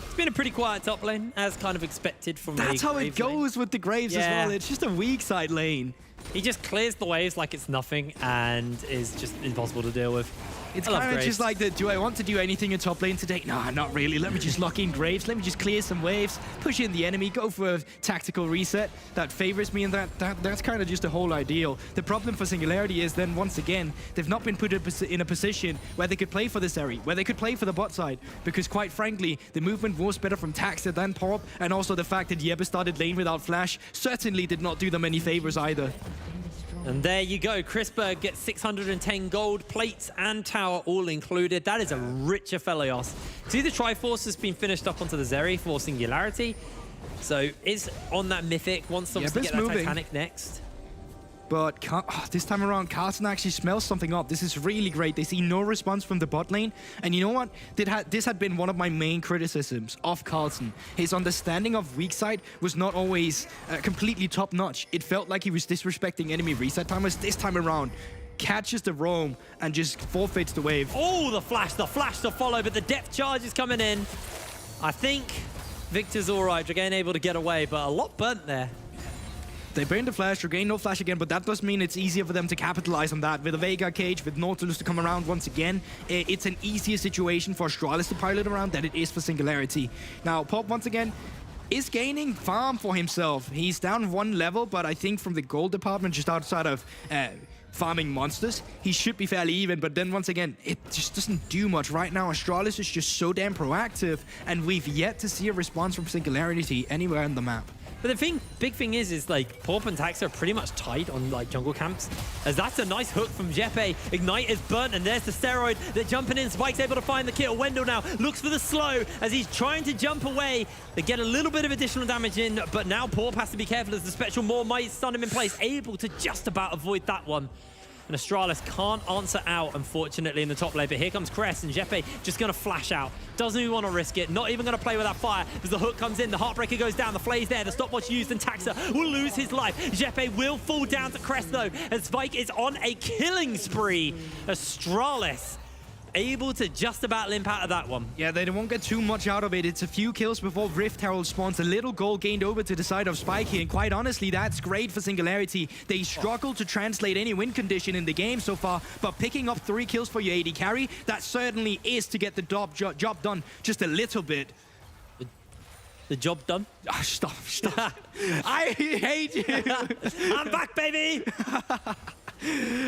It's been a pretty quiet top lane, as kind of expected from That's how it goes with the Graves as well. It's just a weak side lane. He just clears the waves like it's nothing and is just impossible to deal with. It's kind of just like do I want to do anything in top lane today? Nah, not really. Let me just lock in Graves. Let me just clear some waves, push in the enemy, go for a tactical reset that favors me, and that's kind of just the whole ideal. The problem for Singularity is then, once again, they've not been put in a position where they could play for this area, where they could play for the bot side, because quite frankly, the movement was better from Taxa than Pop, and also the fact that Yeba started lane without flash certainly did not do them any favors either. And there you go. Chrisberg gets 610 gold, plates and tower all included. That is a rich Aphelios. See, the Triforce has been finished up onto the Zeri for Singularity. So is on that Mythic, wants to get that Titanic next. But this time around, Carlson actually smells something up. This is really great. They see no response from the bot lane. And you know what? This had been one of my main criticisms of Carlson. His understanding of weak side was not always completely top-notch. It felt like he was disrespecting enemy reset timers. This time around, catches the roam and just forfeits the wave. Oh, the flash to follow, but the depth charge is coming in. I think Victor's all right. Again, able to get away, but a lot burnt there. They burned the flash, regain no flash again, but that does mean it's easier for them to capitalize on that. With a Veigar cage, with Nautilus to come around once again, it's an easier situation for Astralis to pilot around than it is for Singularity. Now, Pop, once again, is gaining farm for himself. He's down 1 level, but I think from the gold department, just outside of farming monsters, he should be fairly even, but then once again, it just doesn't do much. Right now, Astralis is just so damn proactive, and we've yet to see a response from Singularity anywhere on the map. But the big thing is like Pop and Taxa are pretty much tied on like jungle camps, as that's a nice hook from Jeppe. Ignite is burnt, and there's the steroid. They're jumping in. Spike's able to find the kill. Wendell now looks for the slow as he's trying to jump away. They get a little bit of additional damage in, but now Pop has to be careful as the Spectral Maw might stun him in place, able to just about avoid that one. And Astralis can't answer out, unfortunately, in the top lane. But here comes Crest, and Jeppe just going to flash out. Doesn't even want to risk it. Not even going to play with that fire. As the hook comes in, the Heartbreaker goes down, the Flay's there, the stopwatch used, and Taxa will lose his life. Jeppe will fall down to Crest, though, as Spike is on a killing spree. Astralis able to just about limp out of that one. Yeah, they won't get too much out of it. It's a few kills before Rift Herald spawns. A little gold gained over to the side of Spike here, and quite honestly, that's great for Singularity. They struggle to translate any win condition in the game so far, but picking up 3 kills for your AD carry, that certainly is to get the job done just a little bit. The job done? Oh, stop. I hate you. I'm back, baby.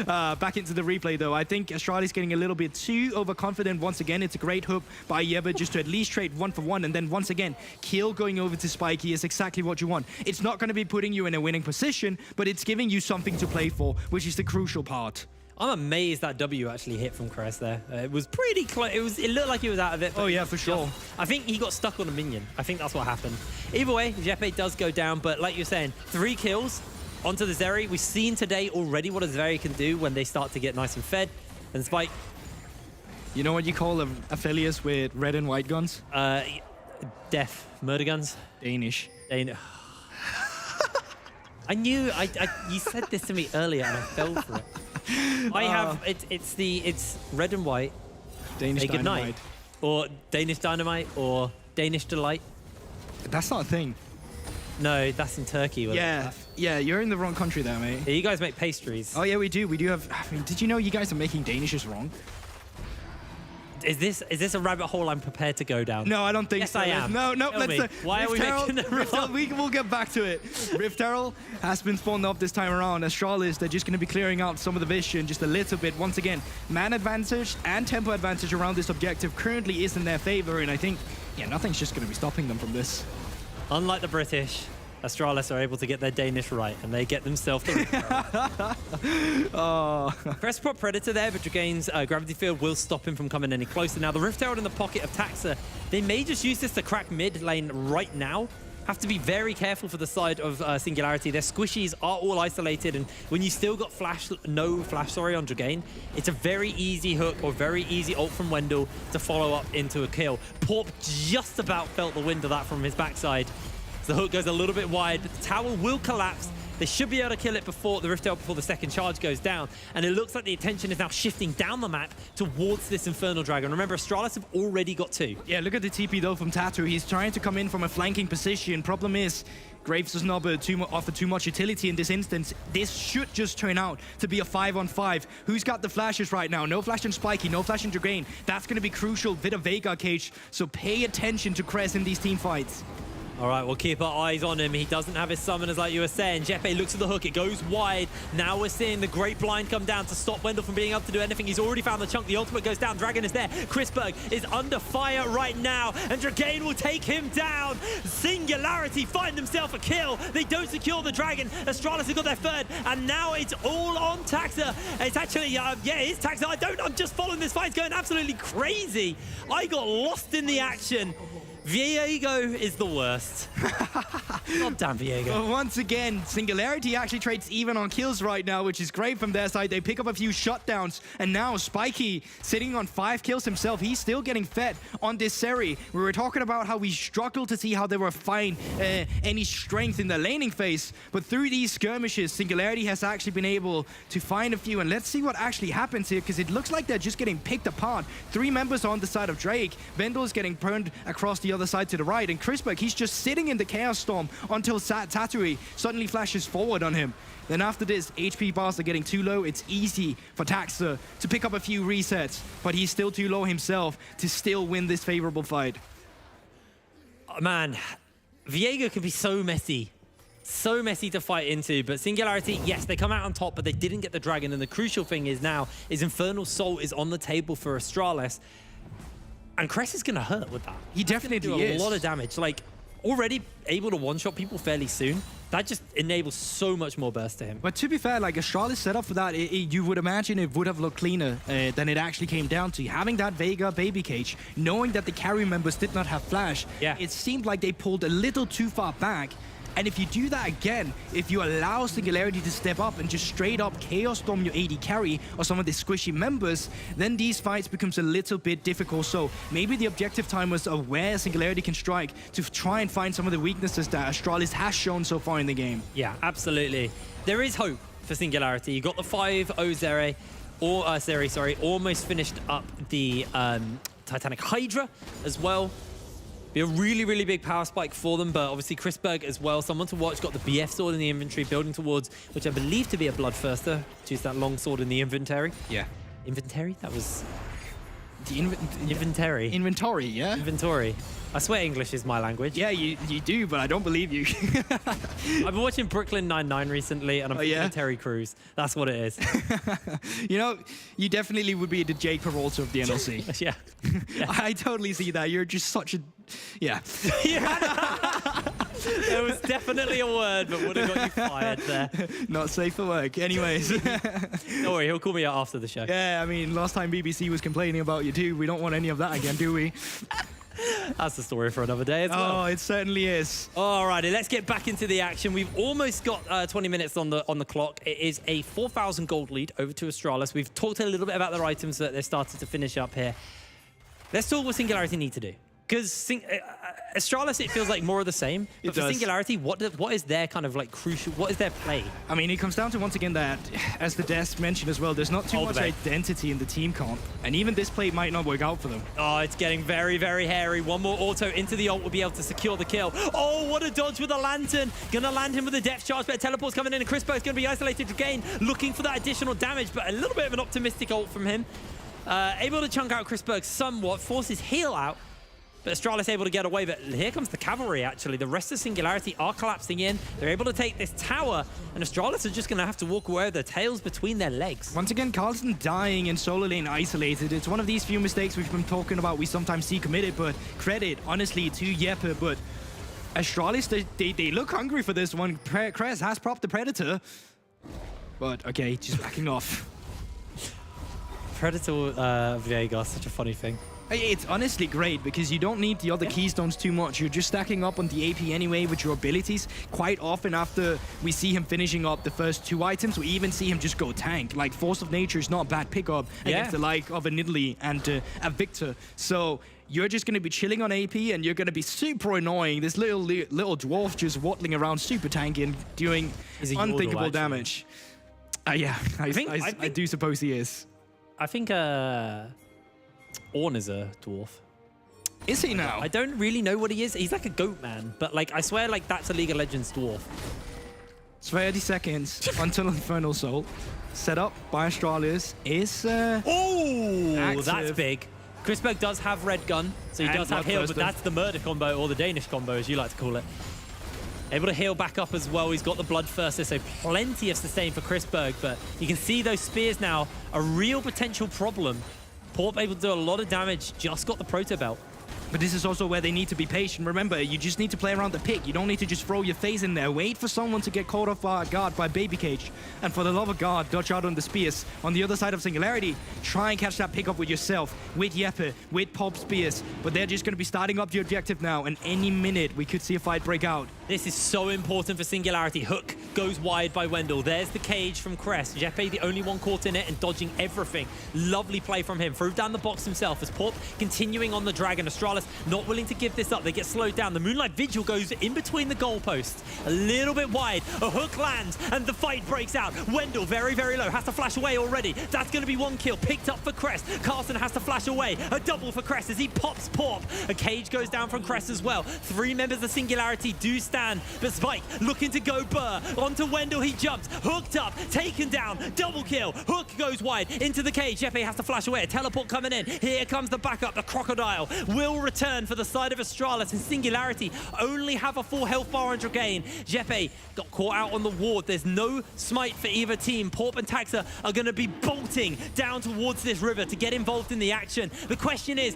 Back into the replay, though. I think Astralis getting a little bit too overconfident once again. It's a great hook by Yeba just to at least trade 1 for 1, and then once again, kill going over to Spiky is exactly what you want. It's not going to be putting you in a winning position, but it's giving you something to play for, which is the crucial part. I'm amazed that W actually hit from Crest there. It was pretty close. It looked like he was out of it. Oh, yeah, for sure. I think he got stuck on a minion. I think that's what happened. Either way, Jeppe does go down, but like you're saying, 3 kills onto the Zeri. We've seen today already what a Zeri can do when they start to get nice and fed. And Spike. You know what you call Aphelios with red and white guns? Deaf. Murder guns? Danish. I knew, you said this to me earlier and I fell for it. I have, it's red and white. Danish Dynamite. Or Danish Dynamite or Danish Delight. That's not a thing. No, that's in Turkey. Yeah, you're in the wrong country there, mate. Yeah, you guys make pastries. Oh yeah, we do. We do have, I mean, did you know you guys are making Danishes wrong? Is this a rabbit hole I'm prepared to go down? No, I don't think yes, so. I am. No, let's why are we making them wrong? We'll get back to it. Rift Herald has been spawned up this time around. Astralis, they're just going to be clearing out some of the vision just a little bit. Once again, man advantage and tempo advantage around this objective currently is in their favor, and I think, yeah, nothing's just going to be stopping them from this. Unlike the British, Astralis are able to get their Danish right, and they get themselves the Crest Prop Predator there, but Dragain's Gravity Field will stop him from coming any closer. Now, the Rift Herald in the pocket of Taxa, they may just use this to crack mid lane right now. Have to be very careful for the side of Singularity. Their squishies are all isolated, and when you still got no flash on Dragain, it's a very easy hook or very easy ult from Wendell to follow up into a kill. Porp just about felt the wind of that from his backside. The hook goes a little bit wide, but the tower will collapse. They should be able to kill it before the Rift Herald, before the second charge goes down. And it looks like the attention is now shifting down the map towards this Infernal Dragon. Remember, Astralis have already got 2. Yeah, look at the TP though from Tatu. He's trying to come in from a flanking position. Problem is, Graves does not offer too much utility in this instance. This should just turn out to be a 5-on-5. Who's got the flashes right now? No flash on Spiky, no flash on Dragain. That's going to be crucial with a Veigar cage, so pay attention to Krez in these team fights. All right, we'll keep our eyes on him. He doesn't have his summoners like you were saying. Jeppe looks at the hook. It goes wide. Now we're seeing the Great Blind come down to stop Wendell from being able to do anything. He's already found the chunk. The ultimate goes down. Dragon is there. Chrisberg is under fire right now, and Dragain will take him down. Singularity find themselves a kill. They don't secure the Dragon. Astralis has got their third, and now it's all on Taxa. It's actually, yeah, it's Taxa. I'm just following this fight. It's going absolutely crazy. I got lost in the action. Viego is the worst. God damn Viego. Well, once again, Singularity actually trades even on kills right now, which is great from their side. They pick up a few shutdowns, and now Spiky sitting on 5 kills himself. He's still getting fed on this Seri. We were talking about how we struggled to see how they were finding any strength in the laning phase, but through these skirmishes, Singularity has actually been able to find a few, and let's see what actually happens here, because it looks like they're just getting picked apart. 3 members on the side of Drake. Vendel is getting burned across the other side to the right, and Chrisberg, he's just sitting in the Chaos Storm until Tatui suddenly flashes forward on him. Then after this, HP bars are getting too low. It's easy for Taxa to pick up a few resets, but he's still too low himself to still win this favorable fight. Oh, man, Viego can be so messy. So messy to fight into, but Singularity, yes, they come out on top, but they didn't get the Dragon, and the crucial thing is now is Infernal Soul is on the table for Astralis. And Krez is going to hurt with that. He definitely do a lot of damage. Like, already able to one-shot people fairly soon. That just enables so much more burst to him. But to be fair, like, Astralis set up for that, you would imagine it would have looked cleaner than it actually came down to. Having that Veigar baby cage, knowing that the carry members did not have flash, it seemed like they pulled a little too far back. And if you do that again, if you allow Singularity to step up and just straight up Chaos Storm your AD carry or some of the squishy members, then these fights becomes a little bit difficult. So maybe the objective time was of where Singularity can strike to try and find some of the weaknesses that Astralis has shown so far in the game. Yeah, absolutely. There is hope for Singularity. You got the 5-0 Zeri, or Seri, sorry, almost finished up the Titanic Hydra as well. Be a really, really big power spike for them, but obviously Chrisberg as well, someone to watch, got the BF sword in the inventory, building towards, which I believe to be a Bloodthirster. Choose that long sword in the inventory. Yeah. Inventory? That was... The inventory. Inventory, yeah? Inventory. I swear English is my language. Yeah, you do, but I don't believe you. I've been watching Brooklyn Nine-Nine recently, and I'm thinking Terry Crews. That's what it is. You know, you definitely would be the Jake Peralta of the NLC. Yeah. I totally see that. You're just such a... Yeah. There was definitely a word, but would have got you fired there. Not safe for work. Anyways. Don't worry, he'll call me out after the show. Yeah, I mean, last time BBC was complaining about you too. We don't want any of that again, do we? That's the story for another day as well. Oh, it certainly is. Alrighty, let's get back into the action. We've almost got 20 minutes on the clock. It is a 4,000 gold lead over to Astralis. We've talked a little bit about their items that they've started to finish up here. Let's talk what Singularity need to do. Because Astralis, it feels like more of the same. But for Singularity, what is their kind of like crucial, what is their play? I mean, it comes down to, once again, that, as the desk mentioned as well, there's not too much identity in the team comp. And even this play might not work out for them. Oh, it's getting very, very hairy. One more auto into the ult will be able to secure the kill. Oh, what a dodge with a lantern. Gonna land him with a depth charge, but teleport's coming in, and Chrisberg's gonna be isolated again, looking for that additional damage, but a little bit of an optimistic ult from him. Able to chunk out Chrisberg somewhat, force his heal out. But Astralis able to get away, but here comes the cavalry, actually. The rest of Singularity are collapsing in. They're able to take this tower, and Astralis are just going to have to walk away with their tails between their legs. Once again, Carlson dying and solo lane isolated. It's one of these few mistakes we've been talking about we sometimes see committed, but credit, honestly, to Jeppe. But Astralis, they look hungry for this one. Krez has propped the Predator. But, okay, just backing off. Predator Viego, such a funny thing. It's honestly great because you don't need the other keystones too much. You're just stacking up on the AP anyway with your abilities. Quite often after we see him finishing up the first 2 items, we even see him just go tank. Like, Force of Nature is not a bad pickup against the like of a Nidalee and a Victor. So you're just going to be chilling on AP and you're going to be super annoying. This little dwarf just waddling around super tanky and doing unthinkable damage. Yeah, I do suppose he is. I think Ornn is a dwarf. Is he now? I don't really know what he is. He's like a goat man, but like I swear like that's a League of Legends dwarf. 30 seconds until Infernal Soul. Set up by Astralis is Oh, that's big. Chrisberg does have red gun, so he And does have heal, but Bloodthirster. that's the murder combo, or the Danish combo, as you like to call it. Able to heal back up as well. He's got the Bloodthirster, so plenty of sustain for Chrisberg, but you can see those spears now, a real potential problem. Porp able to do a lot of damage, just got the Proto Belt. But this is also where they need to be patient. Remember, you just need to play around the pick. You don't need to just throw your face in there. Wait for someone to get caught off guard by Baby Cage. And for the love of God, dodge out on the spears. On the other side of Singularity, try and catch that pick up with yourself, with Jeppe, with Pop Spears. But they're just going to be starting up the objective now, and any minute we could see a fight break out. This is so important for Singularity. Hook goes wide by Wendell. There's the cage from Crest. Jeppe, the only one caught in it and dodging everything. Lovely play from him. Threw down the box himself as Porp continuing on the Dragon. Astralis not willing to give this up. They get slowed down. The Moonlight Vigil goes in between the goalposts. A little bit wide. A hook lands and the fight breaks out. Wendell very, very low. Has to flash away already. That's going to be one kill. Picked up for Crest. Carson has to flash away. A double for Crest as he pops Porp. A cage goes down from Crest as well. 3 members of Singularity do stand. But Spike looking to go burr. Onto Wendell. He jumps. Hooked up. Taken down. Double kill. Hook goes wide into the cage. Jeppe has to flash away. A teleport coming in. Here comes the backup. The Crocodile will return for the side of Astralis, and Singularity only have a full health bar on Dragain. Jeppe got caught out on the ward. There's no smite for either team. Porp and Taxa are going to be bolting down towards this river to get involved in the action. The question is,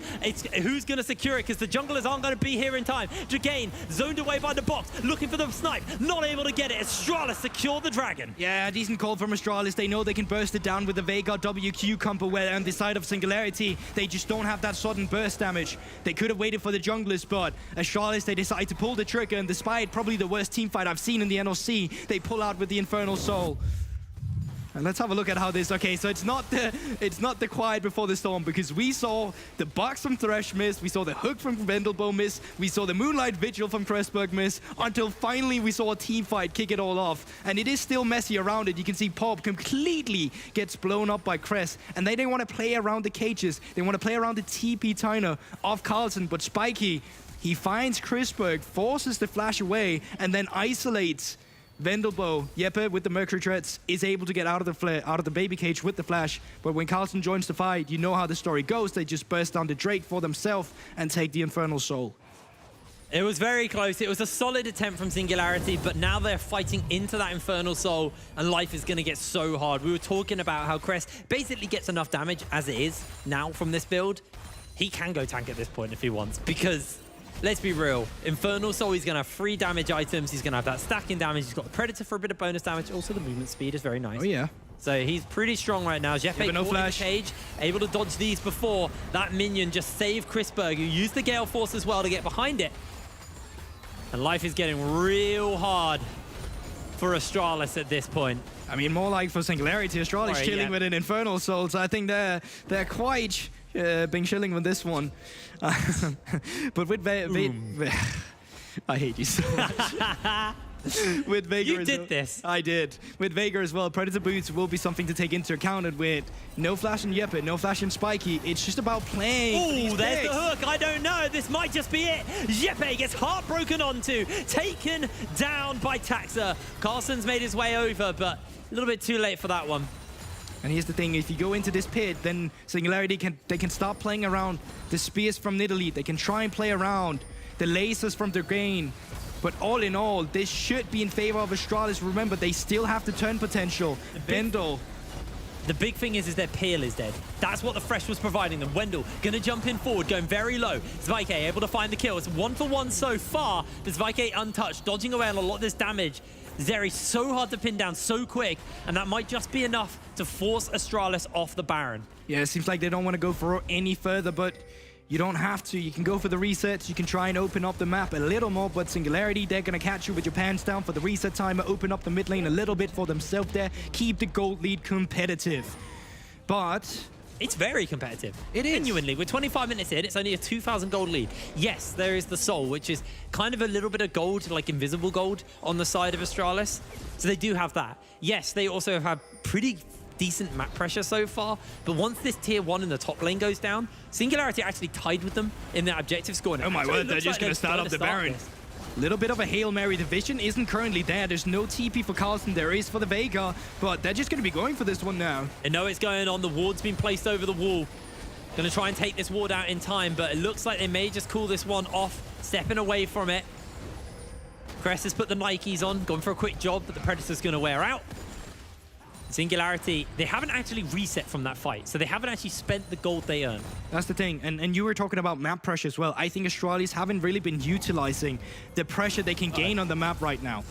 who's going to secure it, because the junglers aren't going to be here in time. Dragain zoned away by the box, looking for the snipe, not able to get it. Astralis secure the Dragon. Yeah, decent call from Astralis. They know they can burst it down with the Veigar WQ combo, where on the side of Singularity, they just don't have that sudden burst damage. They could have waited for the junglers, but Astralis, they decide to pull the trigger, and despite probably the worst team fight I've seen in the NLC, they pull out with the Infernal Soul. And let's have a look at how this. Okay, so it's not the quiet before the storm, because we saw the box from Thresh miss, we saw the hook from Vendelbow miss, we saw the Moonlight Vigil from Crestberg miss, until finally we saw a team fight kick it all off. And it is still messy around it. You can see Pop completely gets blown up by Crest, and they don't want to play around the cages. They want to play around the TP Tyner of Carlson, but Spiky, he finds Chrisberg, forces the flash away, and then isolates Vendelbow. Jeppe with the Mercury Treads is able to get out of the baby cage with the flash, but when Carlson joins the fight, you know how the story goes. They just burst down the Drake for themselves and take the Infernal Soul. It was very close. It was a solid attempt from Singularity, but now they're fighting into that Infernal Soul, and life is going to get so hard. We were talking about how Crest basically gets enough damage as it is now from this build. He can go tank at this point if he wants, because let's be real, Infernal Soul, he's going to have 3 damage items. He's going to have that stacking damage. He's got the Predator for a bit of bonus damage. Also, the movement speed is very nice. Oh, yeah. So he's pretty strong right now. Jeppe no flash. In the cage, able to dodge these before that minion just saved Chrisberg, who used the Gale Force as well to get behind it. And life is getting real hard for Astralis at this point. I mean, more like for Singularity. Astralis chilling with an Infernal Soul, so I think they're quite being chilling with this one. But with I hate you so much. With Veigar You did this. I did. With Veigar as well, Predator Boots will be something to take into account. And with no flash in Jeppe, no flash in Spiky, it's just about playing. Oh, there's the hook. I don't know. This might just be it. Jeppe gets heartbroken onto, taken down by Taxa. Carson's made his way over, but a little bit too late for that one. And here's the thing, if you go into this pit, then Singularity can start playing around the spears from Nidalee. They can try and play around the lasers from Dragain. But all in all, this should be in favor of Astralis. Remember, they still have the turn potential. Wendell. The big thing is their peel is dead. That's what the Fresh was providing them. Wendell gonna jump in forward, going very low. Zvike able to find the kill. It's 1-for-1 so far. But Zvike untouched, dodging away on a lot of this damage. Zeri so hard to pin down so quick, and that might just be enough to force Astralis off the Baron. Yeah, it seems like they don't want to go for any further, but you don't have to. You can go for the resets. You can try and open up the map a little more, but Singularity, they're going to catch you with your pants down for the reset timer, open up the mid lane a little bit for themselves there, keep the gold lead competitive. But it's very competitive. It is. Genuinely, we're 25 minutes in, it's only a 2,000 gold lead. Yes, there is the soul, which is kind of a little bit of gold, like invisible gold, on the side of Astralis. So they do have that. Yes, they also have pretty decent map pressure so far, but once this tier 1 in the top lane goes down, Singularity actually tied with them in their objective score. Oh my word, they're just going to start up the Baron. Little bit of a Hail Mary. The vision isn't currently there. There's no TP for Carlson. There is for the Veigar, but they're just going to be going for this one now. I know it's going on. The ward's been placed over the wall. Going to try and take this ward out in time, but it looks like they may just call this one off, stepping away from it. Crest has put the Nikes on, gone for a quick job, but the Predator's going to wear out. Singularity, they haven't actually reset from that fight, so they haven't actually spent the gold they earned. That's the thing, and you were talking about map pressure as well. I think Astralis haven't really been utilizing the pressure they can gain on the map right now,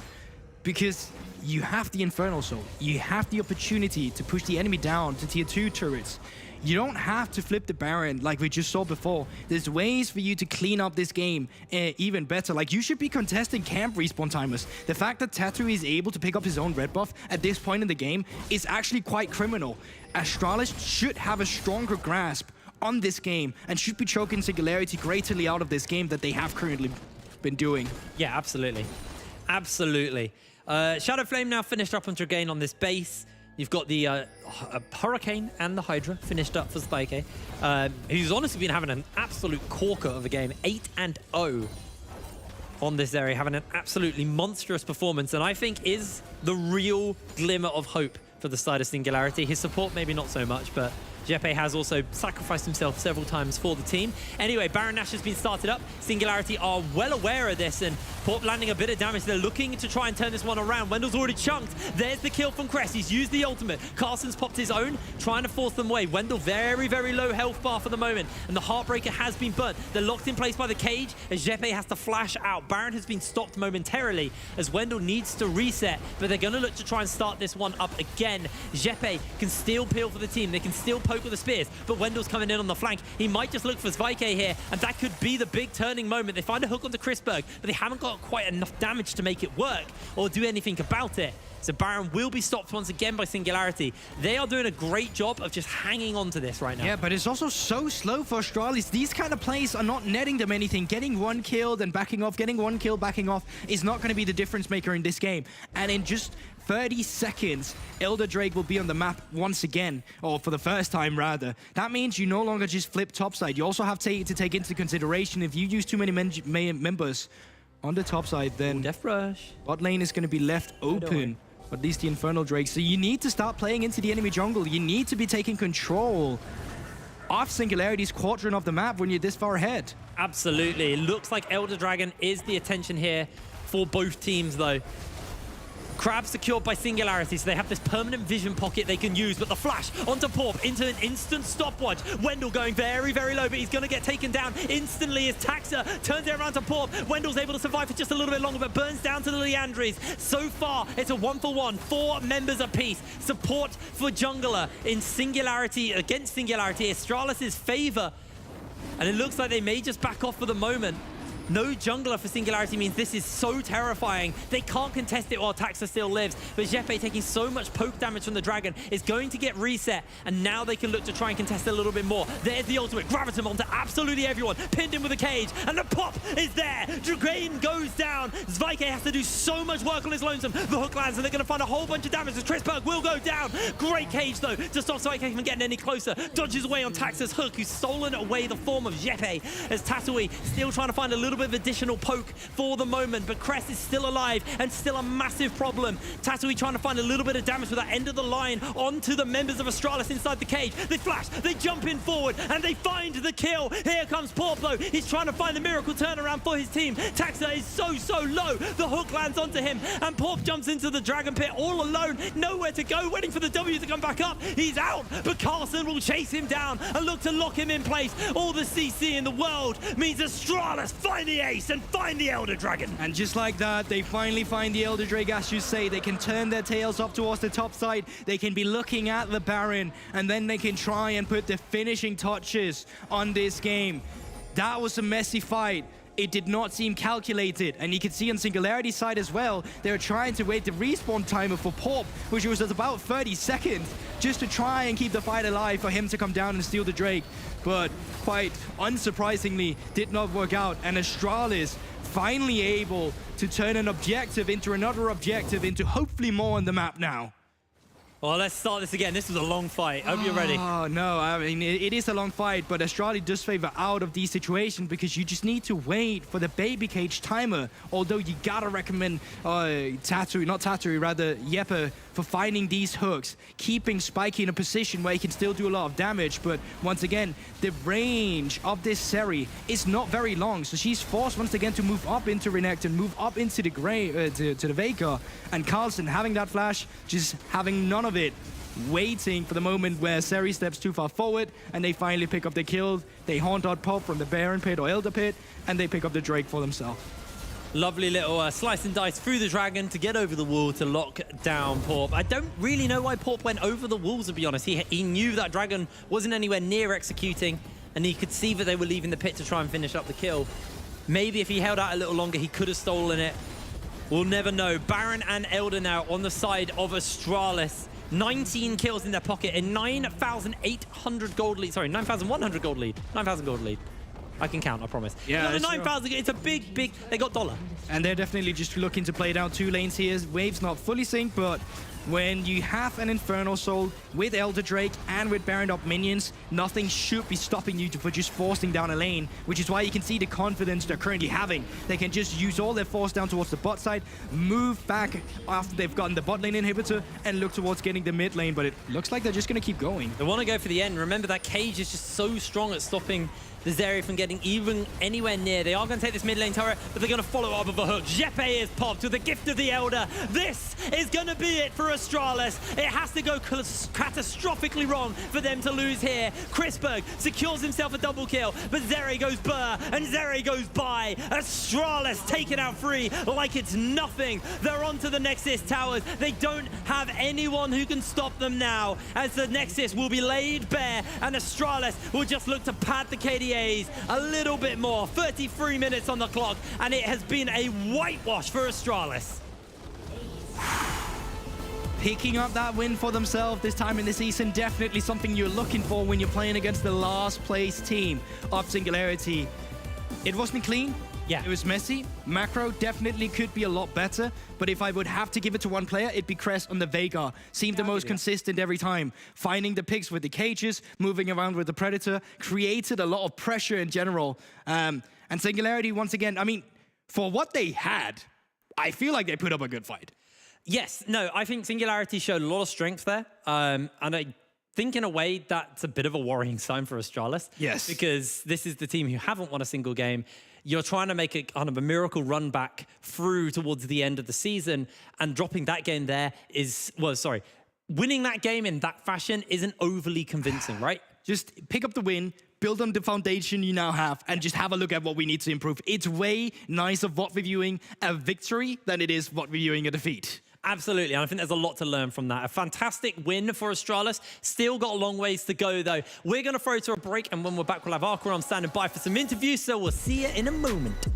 because you have the Infernal Soul, you have the opportunity to push the enemy down to tier 2 turrets. You don't have to flip the Baron like we just saw before. There's ways for you to clean up this game even better. Like, you should be contesting camp respawn timers. The fact that Tatooine is able to pick up his own red buff at this point in the game is actually quite criminal. Astralis should have a stronger grasp on this game and should be choking Singularity greatly out of this game that they have currently been doing. Yeah, absolutely. Absolutely. Shadow Flame now finished up on Dragain on this base. You've got the Hurricane and the Hydra finished up for Spike, who's honestly been having an absolute corker of a game. 8-0 on this area, having an absolutely monstrous performance, and I think is the real glimmer of hope for the side of Singularity. His support maybe not so much, but Jeppe has also sacrificed himself several times for the team. Anyway, Baron Nash has been started up. Singularity are well aware of this, and Port landing a bit of damage. They're looking to try and turn this one around. Wendell's already chunked. There's the kill from Crest. He's used the ultimate. Carson's popped his own, trying to force them away. Wendell very, very low health bar for the moment, and the Heartbreaker has been burnt. They're locked in place by the cage as Jeppe has to flash out. Baron has been stopped momentarily as Wendell needs to reset, but they're going to look to try and start this one up again. Jeppe can still peel for the team. They can still poke with the spears, but Wendell's coming in on the flank. He might just look for Zvike here, and that could be the big turning moment. They find a hook onto Chrisberg, but they haven't got quite enough damage to make it work or do anything about it. So Baron will be stopped once again by Singularity. They are doing a great job of just hanging on to this right now. Yeah, but it's also so slow for Astralis. These kind of plays are not netting them anything. Getting one kill, then backing off, getting one kill, backing off is not going to be the difference maker in this game. And in just 30 seconds, Elder Drake will be on the map once again, or for the first time rather. That means you no longer just flip topside. You also have to take into consideration if you use too many members on the top side, then Death Rush. Bot lane is going to be left open. At least the Infernal Drake. So you need to start playing into the enemy jungle. You need to be taking control of Singularity's quadrant of the map when you're this far ahead. Absolutely. It looks like Elder Dragon is the attention here for both teams, though. Crab secured by Singularity, so they have this permanent vision pocket they can use, but the flash onto Porp into an instant stopwatch. Wendell going very, very low, but he's going to get taken down instantly as Taxa turns it around to Porp. Wendell's able to survive for just a little bit longer, but burns down to the Leandries. So far, it's a 1-for-1, 4 members apiece. Support for Jungler in Singularity, against Singularity, Astralis' favor. And it looks like they may just back off for the moment. No jungler for Singularity means this is so terrifying. They can't contest it while Taxa still lives, but Jeppe taking so much poke damage from the Dragon is going to get reset, and now they can look to try and contest a little bit more. There's the ultimate, Gravitum onto absolutely everyone, pinned in with a cage, and the pop is there. Dragain goes down. Zvike has to do so much work on his lonesome. The hook lands, and they're going to find a whole bunch of damage as Chrisberg will go down. Great cage, though, to stop Zvike from getting any closer. Dodges away on Taxa's hook, who's stolen away the form of Jeppe, as Tatooine still trying to find a little bit of additional poke for the moment, but Crest is still alive and still a massive problem. Tatooine trying to find a little bit of damage with that end of the line onto the members of Astralis inside the cage. They flash, they jump in forward, and they find the kill. Here comes Porp, though. He's trying to find the miracle turnaround for his team. Taxa is so low. The hook lands onto him, and Porp jumps into the Dragon Pit all alone, nowhere to go, waiting for the W to come back up. He's out, but Carson will chase him down and look to lock him in place. All the CC in the world means Astralis find the ace and find the Elder Dragon. And just like that, they finally find the Elder Drake, as you say. They can turn their tails up towards the top side. They can be looking at the Baron, and then they can try and put the finishing touches on this game. That was a messy fight. It did not seem calculated, and you can see on Singularity's side as well, they were trying to wait the respawn timer for Porp, which was at about 30 seconds, just to try and keep the fight alive for him to come down and steal the Drake. But quite unsurprisingly, did not work out, and Astralis finally able to turn an objective into another objective into hopefully more on the map now. Well, let's start this again. This was a long fight. Hope you're ready. Oh, no. I mean, it is a long fight, but Astrali does favor out of these situations because you just need to wait for the baby cage timer. Although you gotta recommend Jeppe for finding these hooks, keeping Spiky in a position where he can still do a lot of damage. But once again, the range of this Seri is not very long, so she's forced once again to move up into Renekton, move up into the to the Veigar, and Carlson having that flash, just having none of it, waiting for the moment where Seri steps too far forward and they finally pick up the kill. They haunt out Pop from the Baron pit or Elder pit, and they pick up the Drake for themselves. Lovely little slice and dice through the dragon to get over the wall to lock down Porp. I don't really know why Porp went over the walls, to be honest. He knew that dragon wasn't anywhere near executing, and he could see that they were leaving the pit to try and finish up the kill. Maybe if he held out a little longer, he could have stolen it. We'll never know. Baron and Elder now on the side of Astralis. 19 kills in their pocket and 9,800 gold lead. Sorry, 9,100 gold lead. 9,000 gold lead. I can count, I promise. Yeah, 9,000. It's a big, they got dollar. And they're definitely just looking to play down 2 lanes here. Wave's not fully synced, but when you have an Infernal Soul with Elder Drake and with Baron up minions, nothing should be stopping you for just forcing down a lane, which is why you can see the confidence they're currently having. They can just use all their force down towards the bot side, move back after they've gotten the bot lane inhibitor, and look towards getting the mid lane, but it looks like they're just going to keep going. They want to go for the end. Remember, that cage is just so strong at stopping the Zeri from getting even anywhere near. They are going to take this mid lane turret, but they're going to follow up with a hook. Jeppe is popped with the gift of the Elder. This is going to be it for Astralis. It has to go catastrophically wrong for them to lose here. Chrisberg secures himself a double kill, but Zeri goes burr, and Zeri goes by. Astralis taken out free like it's nothing. They're onto the Nexus towers. They don't have anyone who can stop them now, as the Nexus will be laid bare, and Astralis will just look to pad the KDAs a little bit more. 33 minutes on the clock, and it has been a whitewash for Astralis. Picking up that win for themselves this time in the season, definitely something you're looking for when you're playing against the last place team of Singularity. It wasn't clean. Yeah. It was messy. Macro definitely could be a lot better, but if I would have to give it to one player, it'd be Crest on the Veigar. Seemed the most consistent every time. Finding the picks with the cages, moving around with the Predator, created a lot of pressure in general. And Singularity, once again, I mean, for what they had, I feel like they put up a good fight. Yes, no, I think Singularity showed a lot of strength there. And I think in a way that's a bit of a worrying sign for Astralis. Yes. Because this is the team who haven't won a single game. You're trying to make a kind of a miracle run back through towards the end of the season, and dropping that game there is, well, sorry, winning that game in that fashion isn't overly convincing, right? Just pick up the win, build on the foundation you now have, and just have a look at what we need to improve. It's way nicer VOD reviewing a victory than it is VOD reviewing a defeat. Absolutely, and I think there's a lot to learn from that. A fantastic win for Astralis. Still got a long ways to go, though. We're going to throw to a break, and when we're back, we'll have Arkaram standing by for some interviews, so we'll see you in a moment.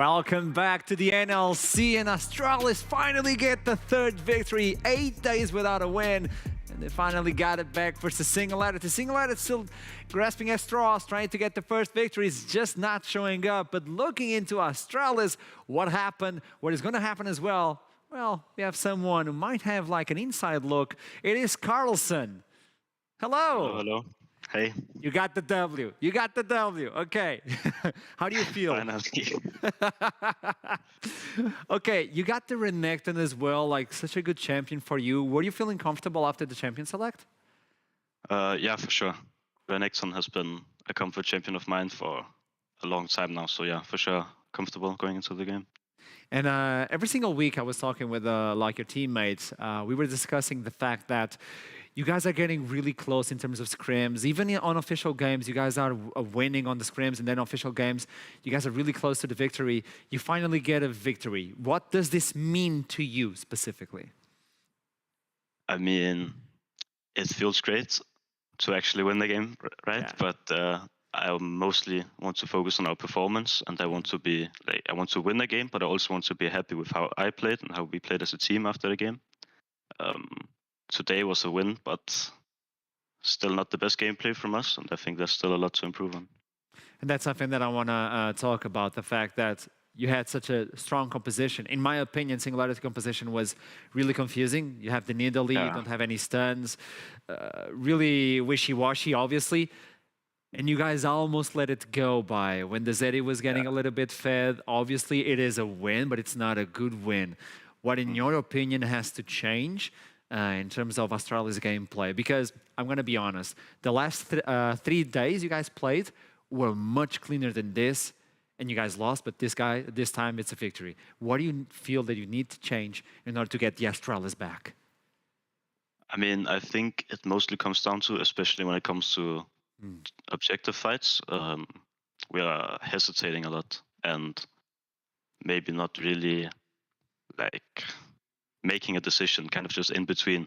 Welcome back to the NLC, and Astralis finally get the third victory. 8 days without a win, and they finally got it back versus Singularity. Singularity still grasping at straws, trying to get the first victory. It's just not showing up. But looking into Astralis, what happened, what is going to happen as well, well, we have someone who might have like an inside look. It is Carlson. Hello. Hello. Hey. You got the W. You got the W. Okay. How do you feel? Finally. Okay, you got the Renekton as well, like such a good champion for you. Were you feeling comfortable after the champion select? Yeah, for sure. Renekton has been a comfort champion of mine for a long time now, so yeah, for sure, comfortable going into the game. And every single week I was talking with like your teammates. We were discussing the fact that you guys are getting really close in terms of scrims. Even in unofficial games, you guys are winning on the scrims, and then official games, you guys are really close to the victory. You finally get a victory. What does this mean to you specifically? I mean, it feels great to actually win the game, right? Yeah. But I mostly want to focus on our performance, and I want to be like, I want to win the game, but I also want to be happy with how I played and how we played as a team after the game. Today was a win, but still not the best gameplay from us, and I think there's still a lot to improve on. And that's something that I want to talk about, the fact that you had such a strong composition. In my opinion, Singularity composition was really confusing. You have the Nidalee, you don't have any stuns, really wishy-washy, obviously. And you guys almost let it go by when the Zeri was getting a little bit fed. Obviously, it is a win, but it's not a good win. What, in your opinion, has to change in terms of Astralis gameplay? Because I'm going to be honest, the last 3 days you guys played were much cleaner than this, and you guys lost, but this time it's a victory. What do you feel that you need to change in order to get the Astralis back? I mean, I think it mostly comes down to, especially when it comes to objective fights, we are hesitating a lot and maybe not really like making a decision, kind of just in between.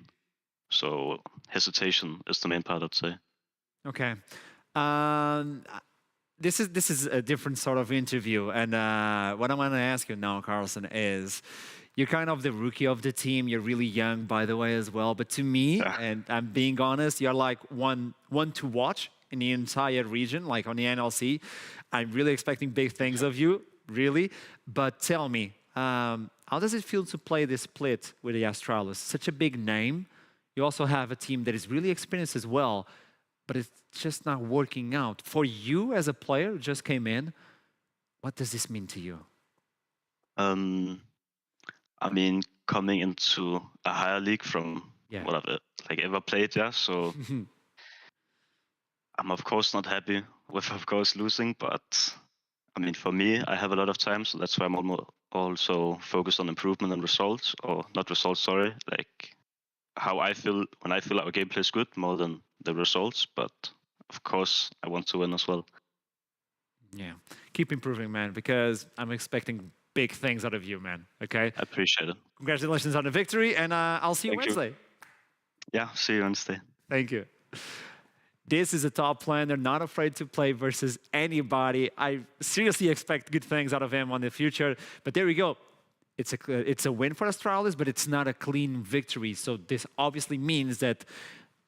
So hesitation is the main part, I'd say. Okay. This is a different sort of interview, and what I want to ask you now, Carlson, is you're kind of the rookie of the team. You're really young, by the way, as well. But to me, and I'm being honest, you're like one to watch in the entire region, like on the NLC. I'm really expecting big things of you, really. But tell me, how does it feel to play this split with the Astralis? Such a big name. You also have a team that is really experienced as well, but it's just not working out. For you as a player who just came in, what does this mean to you? I mean, coming into a higher league from what I've like ever played, so I'm of course not happy with, of course, losing, but I mean, for me, I have a lot of time, so that's why I'm also focused on improvement and results, or not results, sorry, like how I feel when I feel our gameplay is good more than the results, but of course, I want to win as well. Yeah, keep improving, man, because I'm expecting big things out of you, man, okay? I appreciate it. Congratulations on the victory, and I'll see you Wednesday. Yeah, see you Wednesday. Thank you. This is a top player, not afraid to play versus anybody. I seriously expect good things out of him on the future. But there we go. It's a win for Astralis, but it's not a clean victory. So this obviously means that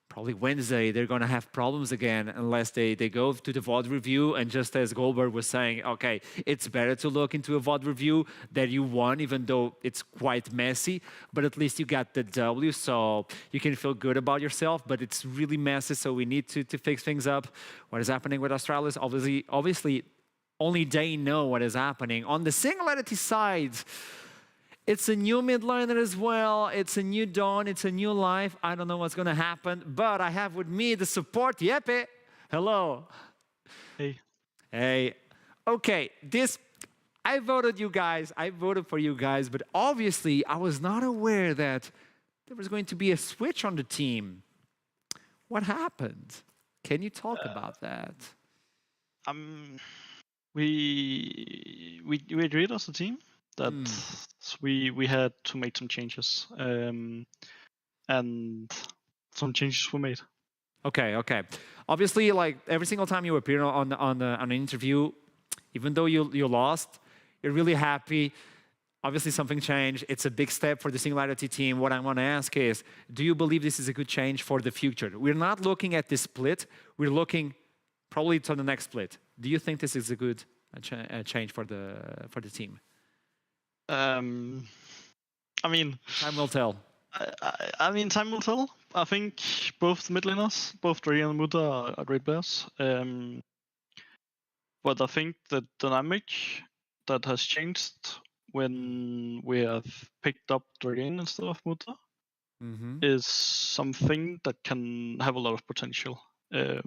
probably Wednesday they're going to have problems again unless they go to the VOD review. And just as Goldberg was saying, okay, it's better to look into a VOD review that you won, even though it's quite messy. But at least you got the W, so you can feel good about yourself. But it's really messy, so we need to fix things up. What is happening with Astralis? Obviously, only they know what is happening. On the Singularity side, it's a new mid laner as well. It's a new dawn. It's a new life. I don't know what's going to happen, but I have with me the support, Yeppe. Hello. Hey. Hey. Okay, I voted you guys. I voted for you guys, but obviously I was not aware that there was going to be a switch on the team. What happened? Can you talk about that? We agreed as a team that we had to make some changes, and some changes were made. Okay. Obviously, like every single time you appear on an interview, even though you lost, You're really happy. Obviously, something changed. It's a big step for the Singularity team. What I want to ask is, do you believe this is a good change for the future? We're not looking at this split. We're looking probably to the next split. Do you think this is a good change for the team? I mean, time will tell. I mean, time will tell. I think both mid laners, both Dre and Muta, are great players. But I think the dynamic that has changed when we have picked up Dragon instead of Muta is something that can have a lot of potential. Yeah.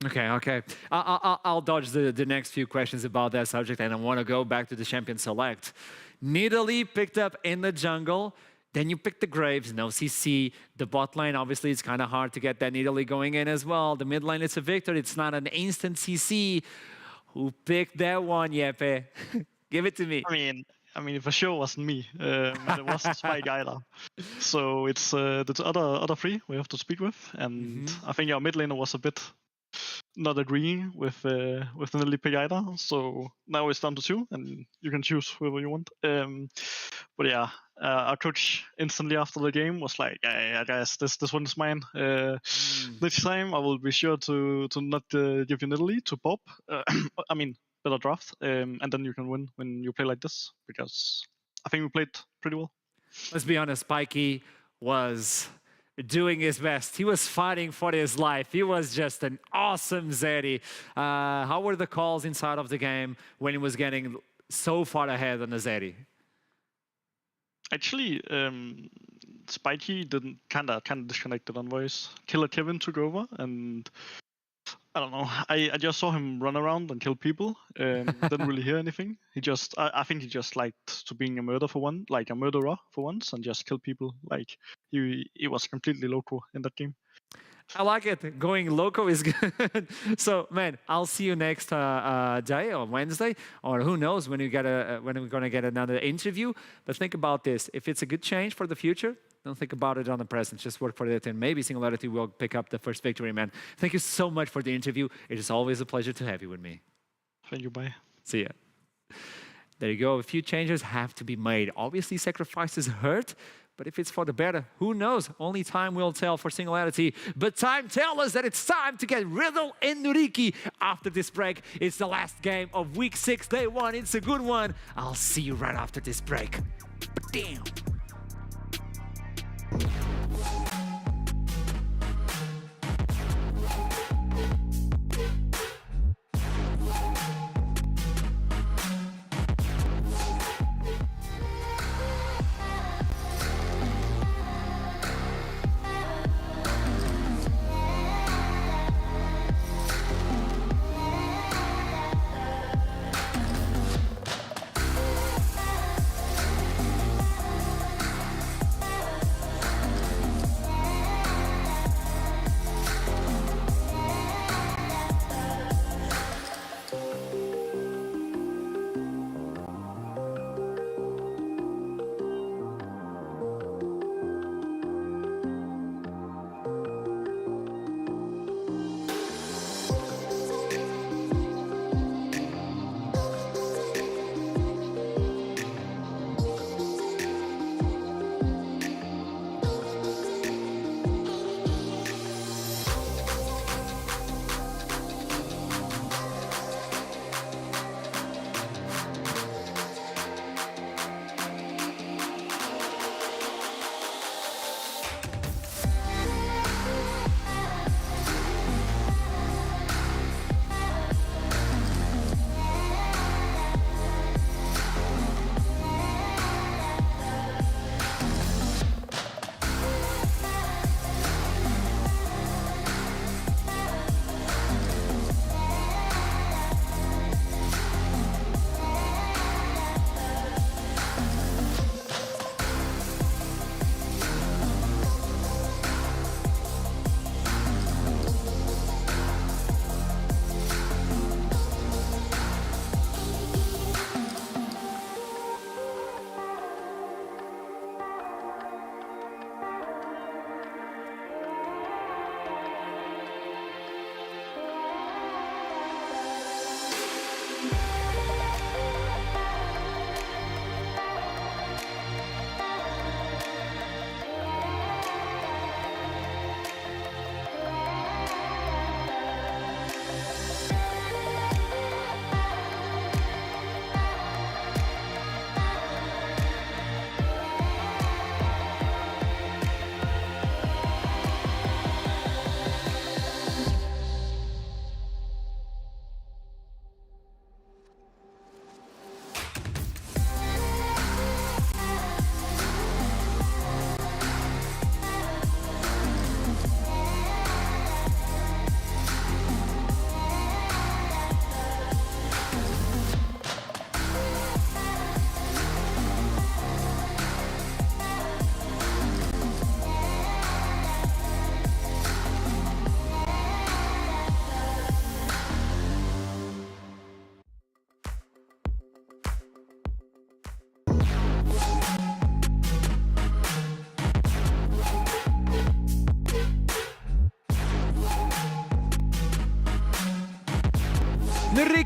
Okay. I'll dodge the next few questions about that subject, and I want to go back to the champion select. Nidalee picked up in the jungle. Then you pick the Graves, no CC. The bot lane, obviously, it's kind of hard to get that Nidalee going in as well. The mid lane, it's a Victor. It's not an instant CC. Who picked that one, Jeppe? Give it to me. I mean, for sure wasn't me. It wasn't Spike either. So it's the other three we have to speak with, and I think our mid laner was a bit not agreeing with the Nidalee pick either. So now it's down to 2, and you can choose whoever you want. But yeah, our coach instantly after the game was like, "Yeah, guys, this one is mine. Next time I will be sure to not give you Nidalee to Bob. I mean, better draft, and then you can win when you play like this, because I think we played pretty well." Let's be honest, Spikey was doing his best. He was fighting for his life. He was just an awesome Zeri. How were the calls inside of the game when he was getting so far ahead on the Zeri? Actually, Spikey didn't kind of disconnected on voice. Killer Kevin took over, and I don't know. I just saw him run around and kill people. Didn't really hear anything. I think he just liked to being a murderer for once, and just kill people. Like he was completely loco in that game. I like it. Going loco is good. So, man, I'll see you next day or Wednesday, or who knows when we're gonna get another interview. But think about this: if it's a good change for the future, don't think about it on the present. Just work for it, and maybe Singularity will pick up the first victory, man. Thank you so much for the interview. It is always a pleasure to have you with me. Thank you. Bye. See ya. There you go. A few changes have to be made. Obviously, sacrifices hurt. But if it's for the better, who knows? Only time will tell for Singularity. But time tells us that it's time to get Riddle and Nuriki after this break. It's the last game of Week 6, Day 1. It's a good one. I'll see you right after this break. But damn.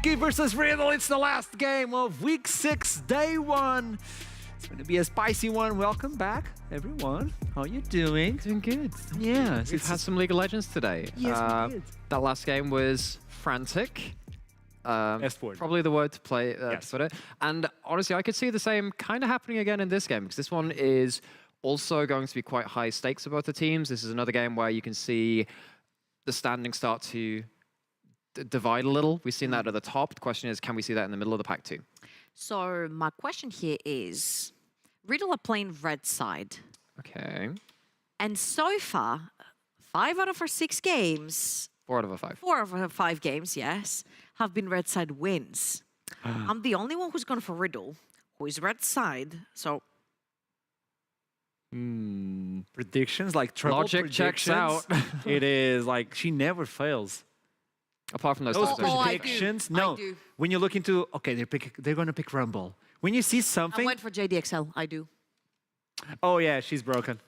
Noriki versus Riddle. It's the last game of week 6, day 1. It's going to be a spicy one. Welcome back, everyone. How you doing? Doing good. Yeah. We've had some League of Legends today. Yes, we did. That last game was frantic. Best word. Probably the word to play to put it. And honestly, I could see the same kind of happening again in this game, because this one is also going to be quite high stakes for both the teams. This is another game where you can see the standings start to divide a little. We've seen that at the top. The question is, can we see that in the middle of the pack too? So my question here is, Riddle are playing red side. Okay. And so far, 5 out of our 6 games... 4 out of 5. 4 out of 5 games, yes, have been red side wins. I'm the only one who's gone for Riddle, who is red side, so... Predictions, like trouble Logic checks out. It is like she never fails. Apart from those predictions, no. I do. When you look into, okay, they're going to pick Rumble. When you see something... I went for JDXL, I do. Oh yeah, she's broken.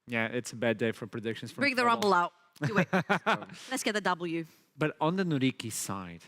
Yeah, it's a bad day for predictions. Bring the Rumble out. Do it. Let's get the W. But on the Noriki side,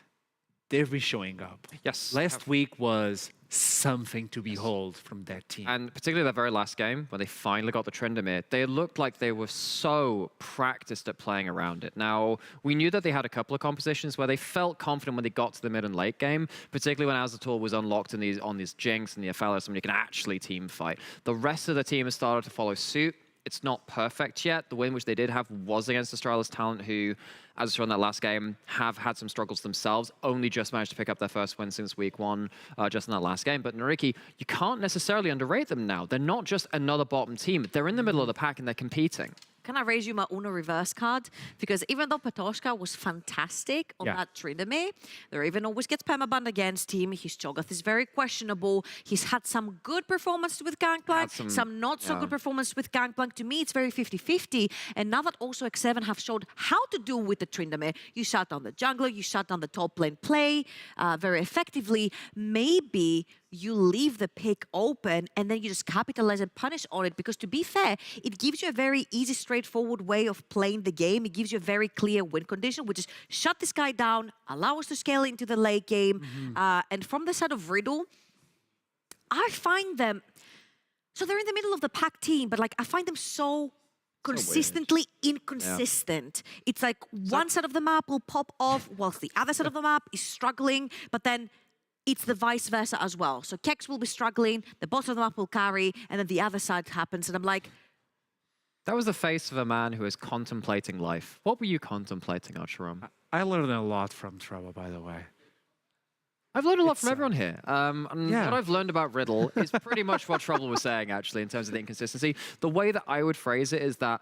they're re-showing up. Yes. Last week was something to behold from that team. And particularly that very last game, when they finally got the Tryndamere, they looked like they were so practiced at playing around it. Now, we knew that they had a couple of compositions where they felt confident when they got to the mid and late game, particularly when Azathoth was unlocked in on these Jinx and the Aphelios, when you can actually team fight. The rest of the team has started to follow suit. It's not perfect yet. The win which they did have was against Astralis Talent, who, as I saw in that last game, have had some struggles themselves. Only just managed to pick up their first win since week 1, just in that last game. But Noriki, you can't necessarily underrate them now. They're not just another bottom team. They're in the middle of the pack and they're competing. Can I raise you my Uno reverse card? Because even though Patoshka was fantastic on that Tryndamere, there even always gets permabanned against him. His Cho'Gath is very questionable. He's had some good performance with Gangplank, some not so good performance with Gangplank. To me, it's very 50-50. And now that also X7 have showed how to do with the Tryndamere, you shut down the jungler, you shut down the top lane play very effectively. Maybe you leave the pick open and then you just capitalize and punish on it, because to be fair, it gives you a very easy, straightforward way of playing the game. It gives you a very clear win condition, which is shut this guy down, allow us to scale into the late game. And from the side of Riddle, I find them, so they're in the middle of the pack team, but like I find them so consistently inconsistent. It's like one side of the map will pop off whilst the other side of the map is struggling, but then it's the vice versa as well. So Kex will be struggling, the bottom of the map will carry, and then the other side happens. And I'm like... That was the face of a man who is contemplating life. What were you contemplating, Archeron? I learned a lot from Trouble, by the way. I've learned a lot from everyone here. And what I've learned about Riddle is pretty much what Trouble was saying, actually, in terms of the inconsistency. The way that I would phrase it is that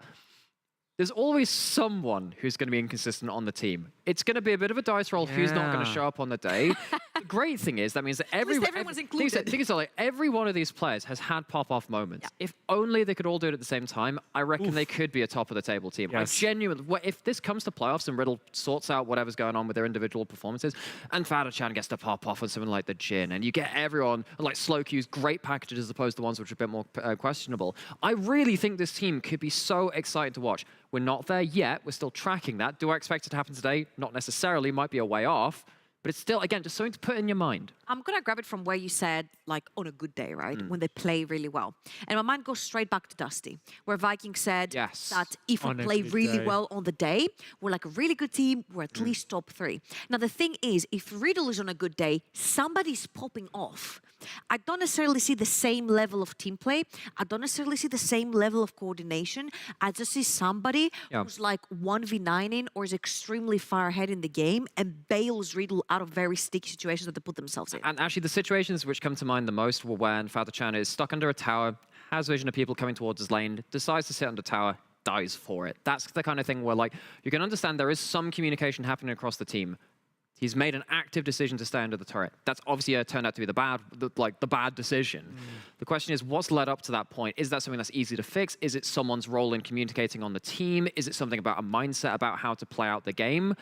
there's always someone who's going to be inconsistent on the team. It's going to be a bit of a dice roll who's not going to show up on the day. The great thing is, that means that everyone's included. Think like every one of these players has had pop-off moments. If only they could all do it at the same time, I reckon they could be a top-of-the-table team. I genuinely, if this comes to playoffs and Riddle sorts out whatever's going on with their individual performances, and Fadachan gets to pop off on something like the Jhin, and you get everyone, like slow queues, great packages as opposed to the ones which are a bit more questionable, I really think this team could be so exciting to watch. We're not there yet. We're still tracking that. Do I expect it to happen today? Not necessarily. Might be a way off. But it's still, again, just something to put in your mind. I'm going to grab it from where you said, like, on a good day, right? When they play really well. And my mind goes straight back to Dusty, where Viking said that if we play really well on the day, we're like a really good team, we're at least top 3. Now, the thing is, if Riddle is on a good day, somebody's popping off. I don't necessarily see the same level of team play. I don't necessarily see the same level of coordination. I just see somebody who's like 1v9ing or is extremely far ahead in the game and bails Riddle out of very sticky situations that they put themselves in. And actually, the situations which come to mind the most were when Fadachan is stuck under a tower, has vision of people coming towards his lane, decides to sit under tower, dies for it. That's the kind of thing where, like, you can understand there is some communication happening across the team. He's made an active decision to stay under the turret. That's obviously turned out to be the bad decision. The question is, what's led up to that point? Is that something that's easy to fix? Is it someone's role in communicating on the team? Is it something about a mindset about how to play out the game?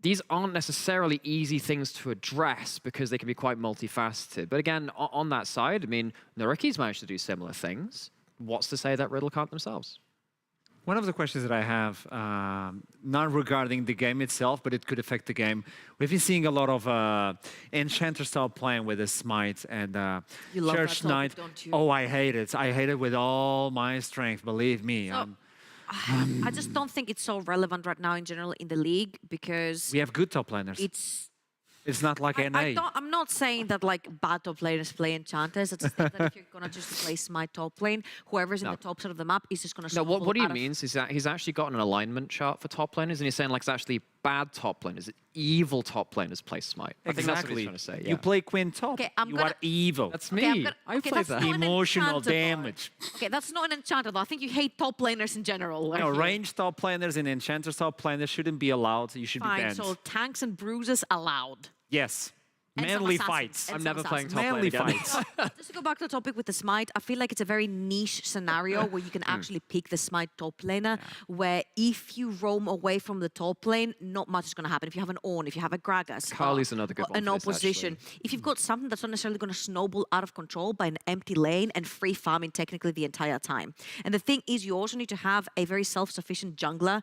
These aren't necessarily easy things to address because they can be quite multifaceted. But again, on that side, I mean, Noriki's managed to do similar things. What's to say that Riddle can't themselves? One of the questions that I have, not regarding the game itself, but it could affect the game. We've been seeing a lot of Enchanter style playing with the Smite and You love Church that Knight. topic, don't you? Oh, I hate it. I hate it with all my strength, believe me. So, I just don't think it's so relevant right now in general in the league because We have good top laners. It's not like NA. I'm not saying that like bad top laners play enchanters. I just think that if you're gonna just play Smite top lane, whoever's in the top side of the map is just gonna. No, what snowball he out of- means is that he's actually got an alignment chart for top laners, and he's saying like it's actually bad top laners, evil top laners play Smite. I think that's what he's trying to say. You play Queen top. Okay, I'm you gonna- are evil. That's Okay, me. I'm gonna- I okay, play that's that. not an Emotional enchanter, though. damage. Okay, that's not an enchanter though. I think you hate top laners in general. No, range top laners and enchanters top laners shouldn't be allowed. You should be Fine, banned. so tanks and bruises allowed. Yes. And some Manly assassins, fights. and I'm some never playing assassins. top lane Manly again. fights. Just to go back to the topic with the Smite, I feel like it's a very niche scenario where you can actually pick the Smite top laner, where if you roam away from the top lane, not much is going to happen. If you have an Ornn, if you have a Gragas, Carly's another good one an for this, opposition. If you've got something that's not necessarily going to snowball out of control by an empty lane and free farming technically the entire time. And the thing is, you also need to have a very self-sufficient jungler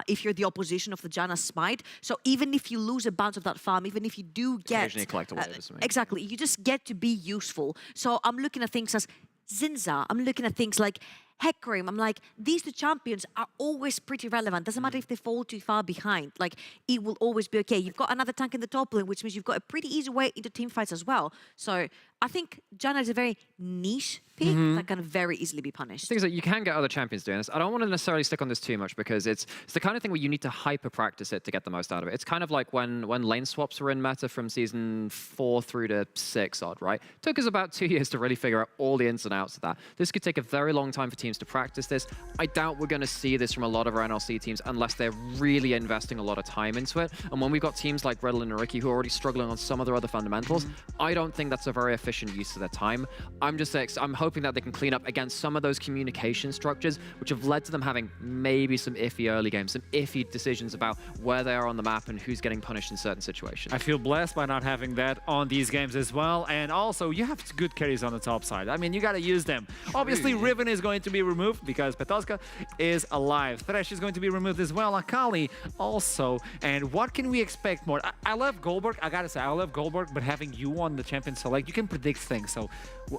if you're the opposition of the Janna Smite. So even if you lose a bunch of that farm, even if you do get... Occasionally collect a wave or something. Exactly. You just get to be useful. So I'm looking at things as Zinza. I'm looking at things like Hecarim. I'm like, these two champions are always pretty relevant. Doesn't matter if they fall too far behind. Like, it will always be okay. You've got another tank in the top lane, which means you've got a pretty easy way into team fights as well. So I think Janna is a very niche pick that can very easily be punished. Things that you can get other champions doing this. I don't want to necessarily stick on this too much because it's the kind of thing where you need to hyper practice it to get the most out of it. It's kind of like when lane swaps were in meta from season 4 through to 6 odd, right? Took us about 2 years to really figure out all the ins and outs of that. This could take a very long time for teams to practice this. I doubt we're going to see this from a lot of our NLC teams unless they're really investing a lot of time into it. And when we've got teams like Redl and Nariki who are already struggling on some of their other fundamentals, I don't think that's a very efficient use of their time. I'm hoping that they can clean up against some of those communication structures which have led to them having maybe some iffy early games, some iffy decisions about where they are on the map and who's getting punished in certain situations. I feel blessed by not having that on these games as well. And also, you have good carries on the top side. I mean, you got to use them. Obviously, Riven is going to be removed because Petoska is alive. Thresh is going to be removed as well. Akali also. And what can we expect more? I love Goldberg. I got to say, I love Goldberg, but having you on the champion select, you can predict things. So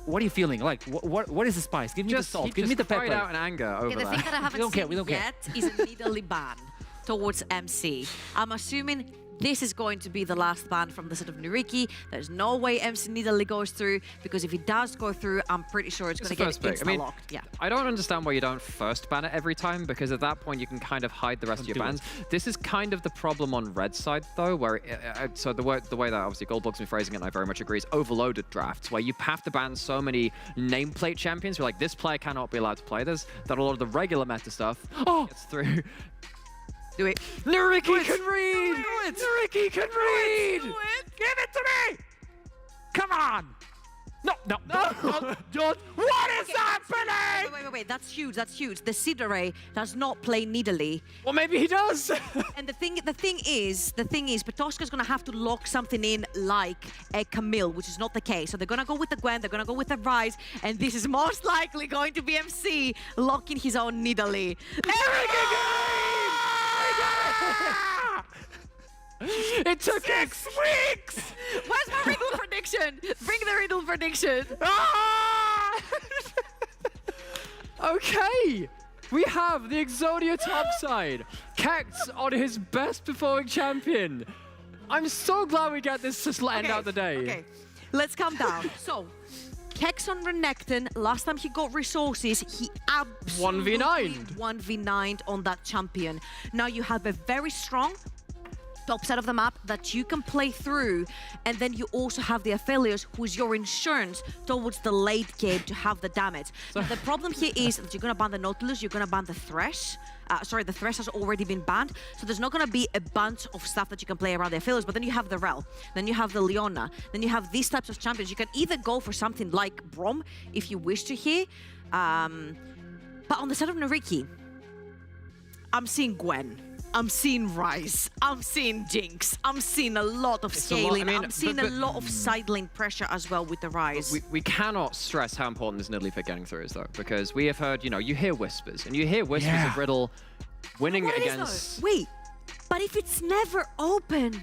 what are you feeling? Like, what is the spice? Give me the salt. Give me the pepper. Cried out in anger over Okay, the that. thing that I haven't care, seen we don't care. yet is a Nidalee ban towards MC. I'm assuming this is going to be the last ban from the side of Nariki. There's no way MC Nidalee goes through, because if it does go through, I'm pretty sure it's going to get first pick. I mean, insta-locked. Yeah. I don't understand why you don't first ban it every time, because at that point you can kind of hide the rest of your bans. This is kind of the problem on red side though, where so the way that obviously Goldbug's been phrasing it, and I very much agree, is overloaded drafts, where you have to ban so many nameplate champions. You're like, this player cannot be allowed to play this. That a lot of the regular meta stuff gets through. Do it. Nariki can read! Nariki can read! Give it to me! Come on! No. Don't. What is happening? Wait. That's huge. The Sidere does not play Nidalee. Well, maybe he does. And the thing is, Petoska's gonna have to lock something in like a Camille, which is not the case. So they're gonna go with the Gwen, they're gonna go with the Ryze, and this is most likely going to be MC locking his own Nidalee. It took 6 weeks! Where's my riddle prediction? Bring the riddle prediction. Okay, we have the Exodia topside. Kex on his best performing champion. I'm so glad we get this to end out the day. Okay, let's calm down. So, Kex on Renekton, last time he got resources, he absolutely 1v9'd on that champion. Now you have a very strong top side of the map that you can play through, and then you also have the Aphelios, who is your insurance towards the late game to have the damage. So the problem here is that you're going to ban the Nautilus, you're going to ban the Thresh. Sorry, the Thresh has already been banned, so there's not going to be a bunch of stuff that you can play around the Aphelios, but then you have the Rel, then you have the Leona, then you have these types of champions. You can either go for something like Braum, if you wish to here, but on the side of Nariki, I'm seeing Gwen. I'm seeing Rise, I'm seeing Jinx, I'm seeing a lot of scaling, I'm seeing a lot of side lane pressure as well with the Rise. We cannot stress how important this Nidalee pick getting through is, though, because we have heard, you hear whispers, and you hear whispers of Riddle winning against... Wait, but if it's never open,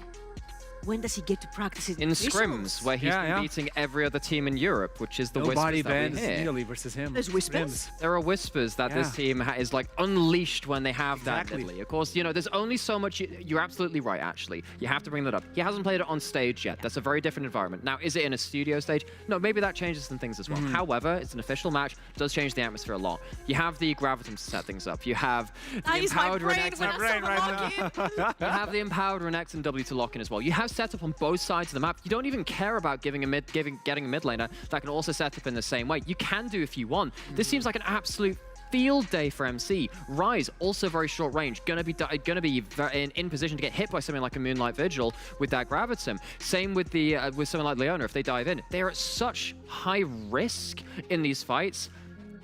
when does he get to practice it? In scrims, where he's been beating every other team in Europe, which is the whispers that we hear. Nidalee versus him. There's whispers? There are whispers that this team is like unleashed when they have that Nidalee. Of course, there's only so much. You're absolutely right, actually. You have to bring that up. He hasn't played it on stage yet. That's a very different environment. Now, is it in a studio stage? No, maybe that changes some things as well. However, it's an official match. It does change the atmosphere a lot. You have the Gravitum to set things up. You have the empowered Renekton. You have the empowered Renekton W to lock in as well. You have set up on both sides of the map. You don't even care about getting a mid laner that can also set up in the same way. You can do if you want. This seems like an absolute field day for MC. Rise, also very short range, gonna be in position to get hit by something like a Moonlight Vigil with that Gravitum. Same with with someone like Leona if they dive in. They're at such high risk in these fights.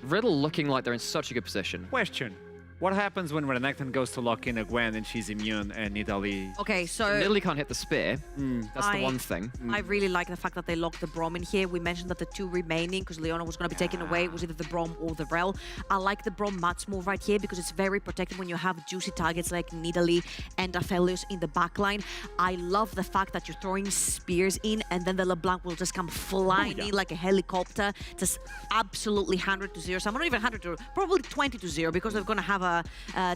Riddle looking like they're in such a good position. Question. What happens when Renekton goes to lock in a Gwen and she's immune and Nidalee... Okay, so... Nidalee can't hit the spear. That's the one thing. I really like the fact that they locked the Braum in here. We mentioned that the two remaining, because Leona was going to be taken away, was either the Braum or the Rel. I like the Braum Mats move right here because it's very protective when you have juicy targets like Nidalee and Aphelios in the backline. I love the fact that you're throwing spears in and then the LeBlanc will just come flying in like a helicopter. Just absolutely 100 to 0. So I'm not even 100 to... Probably 20 to 0 because they're going to have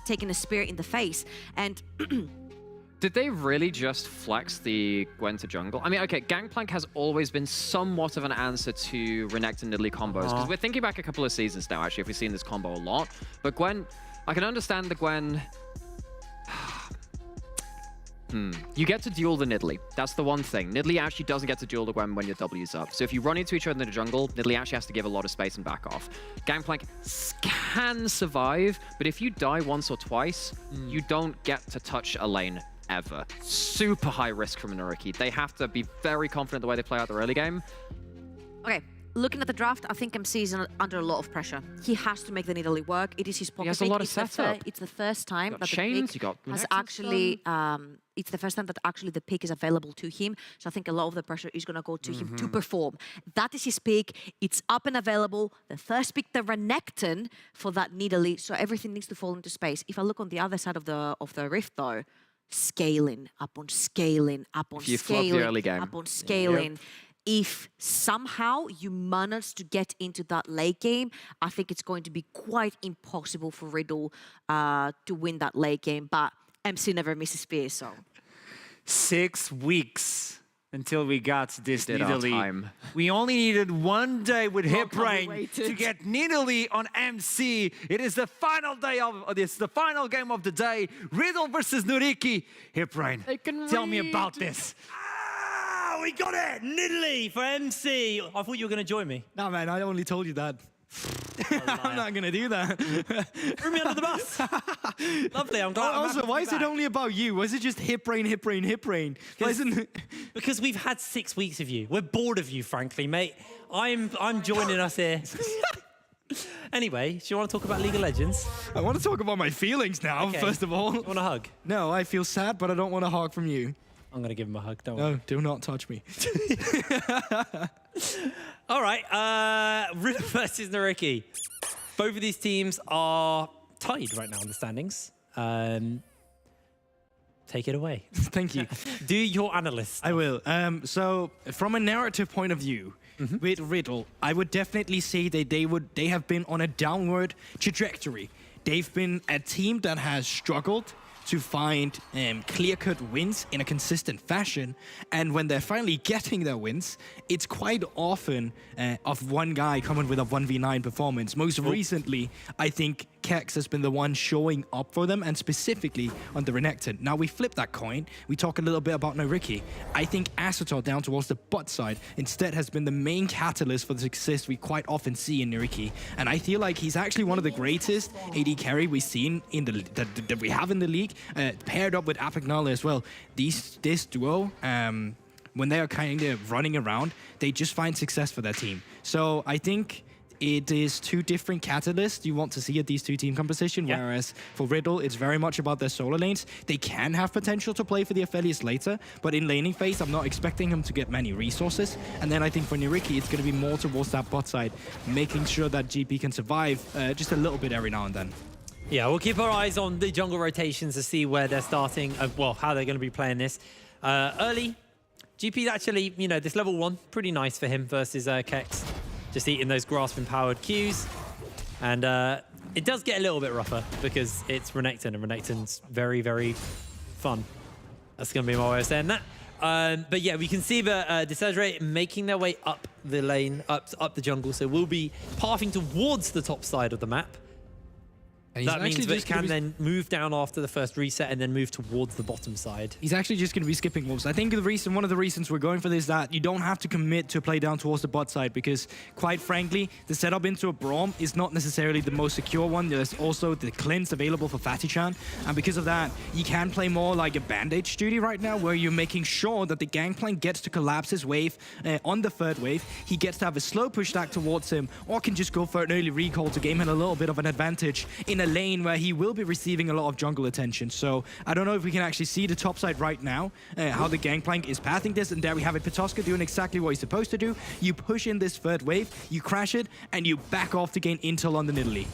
taking a spear in the face. And did they really just flex the Gwen to jungle? I mean, okay, Gangplank has always been somewhat of an answer to Renekton and Nidalee combos, because we're thinking back a couple of seasons now, actually, if we've seen this combo a lot. But Gwen, I can understand the Gwen... You get to duel the Nidalee. That's the one thing. Nidalee actually doesn't get to duel the Gwen when your W's up. So if you run into each other in the jungle, Nidalee actually has to give a lot of space and back off. Gangplank can survive, but if you die once or twice, you don't get to touch a lane ever. Super high risk from Nuriki. They have to be very confident the way they play out the early game. Okay. Looking at the draft, I think MC is under a lot of pressure. He has to make the Nidalee work. It is his pocket. He has a lot of setup. It's the first time that chains, the pick has actually... it's the first time that actually the pick is available to him. So I think a lot of the pressure is going to go to him to perform. That is his pick. It's up and available. The first pick, the Renekton for that Nidalee. So everything needs to fall into space. If I look on the other side of the rift, though, scaling, upon scaling, upon If you flop scaling, the early game. upon scaling. If somehow you manage to get into that late game, I think it's going to be quite impossible for Riddle to win that late game. But MC never misses spear, so... 6 weeks until we got this Nidalee. We only needed 1 day with Hiprain to get Nidalee on MC. It is the final day of this, the final game of the day. Riddle versus Nuriki. Hiprain, tell me about this. We got it! Nidalee for MC. I thought you were going to join me. No, man, I only told you that. I'm not going to do that. Threw me under the bus. Lovely, I'm glad. Also, why is it only about you? Why is it just Hiprain? Why isn't it? Because we've had 6 weeks of you. We're bored of you, frankly, mate. I'm joining us here. Anyway, do you want to talk about League of Legends? I want to talk about my feelings now, first of all. You want a hug? No, I feel sad, but I don't want a hug from you. I'm going to give him a hug, don't worry. No, do not touch me. All right, Riddle versus Nuriki. Both of these teams are tied right now in the standings. Take it away. Thank you. Do your analyst. I will. So, from a narrative point of view, with Riddle, I would definitely say that they have been on a downward trajectory. They've been a team that has struggled to find clear-cut wins in a consistent fashion. And when they're finally getting their wins, it's quite often of one guy coming with a 1v9 performance. Most recently, I think Kex has been the one showing up for them, and specifically on the Renekton. Now, we flip that coin. We talk a little bit about Nuriki. I think Asator down towards the bot side instead has been the main catalyst for the success we quite often see in Nuriki. And I feel like he's actually one of the greatest AD carry we've seen in that we have in the league, paired up with Apignale as well. This duo, when they are kind of running around, they just find success for their team. So I think it is two different catalysts you want to see at these two team composition, whereas for Riddle, it's very much about their solo lanes. They can have potential to play for the Aphelios later, but in laning phase, I'm not expecting him to get many resources. And then I think for Nuriki, it's going to be more towards that bot side, making sure that GP can survive just a little bit every now and then. Yeah, we'll keep our eyes on the jungle rotations to see where they're starting, well, how they're going to be playing this. Early, GP's actually, you know, this level 1, pretty nice for him versus Kex. Just eating those grasping powered Qs. And it does get a little bit rougher because it's Renekton, and Renekton's very, very fun. That's going to be my way of saying that. But yeah, we can see the Desadre making their way up the lane, up the jungle. So we'll be pathing towards the top side of the map. And that means that it can then move down after the first reset and then move towards the bottom side. He's actually just going to be skipping wolves. I think one of the reasons we're going for this is that you don't have to commit to play down towards the bot side, because quite frankly, the setup into a Braum is not necessarily the most secure one. There's also the cleanse available for Fatty-chan, and because of that, you can play more like a bandage duty right now, where you're making sure that the Gangplank gets to collapse his wave on the third wave. He gets to have a slow push stack towards him, or can just go for an early recall to gain him a little bit of an advantage in a lane where he will be receiving a lot of jungle attention. So I don't know if we can actually see the top side right now, how the Gangplank is pathing this, and there we have it, Petoska doing exactly what he's supposed to do. You push in this third wave, you crash it, and you back off to gain intel on the Nidalee.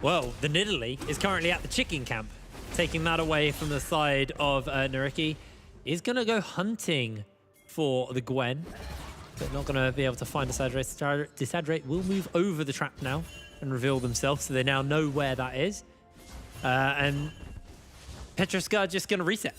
Well, the Nidalee is currently at the chicken camp, taking that away from the side of Nuriki. Is going to go hunting for the Gwen, but not going to be able to find Desadre. Desadre will move over the trap now and reveal themselves, so they now know where that is. And Petroska just going to reset.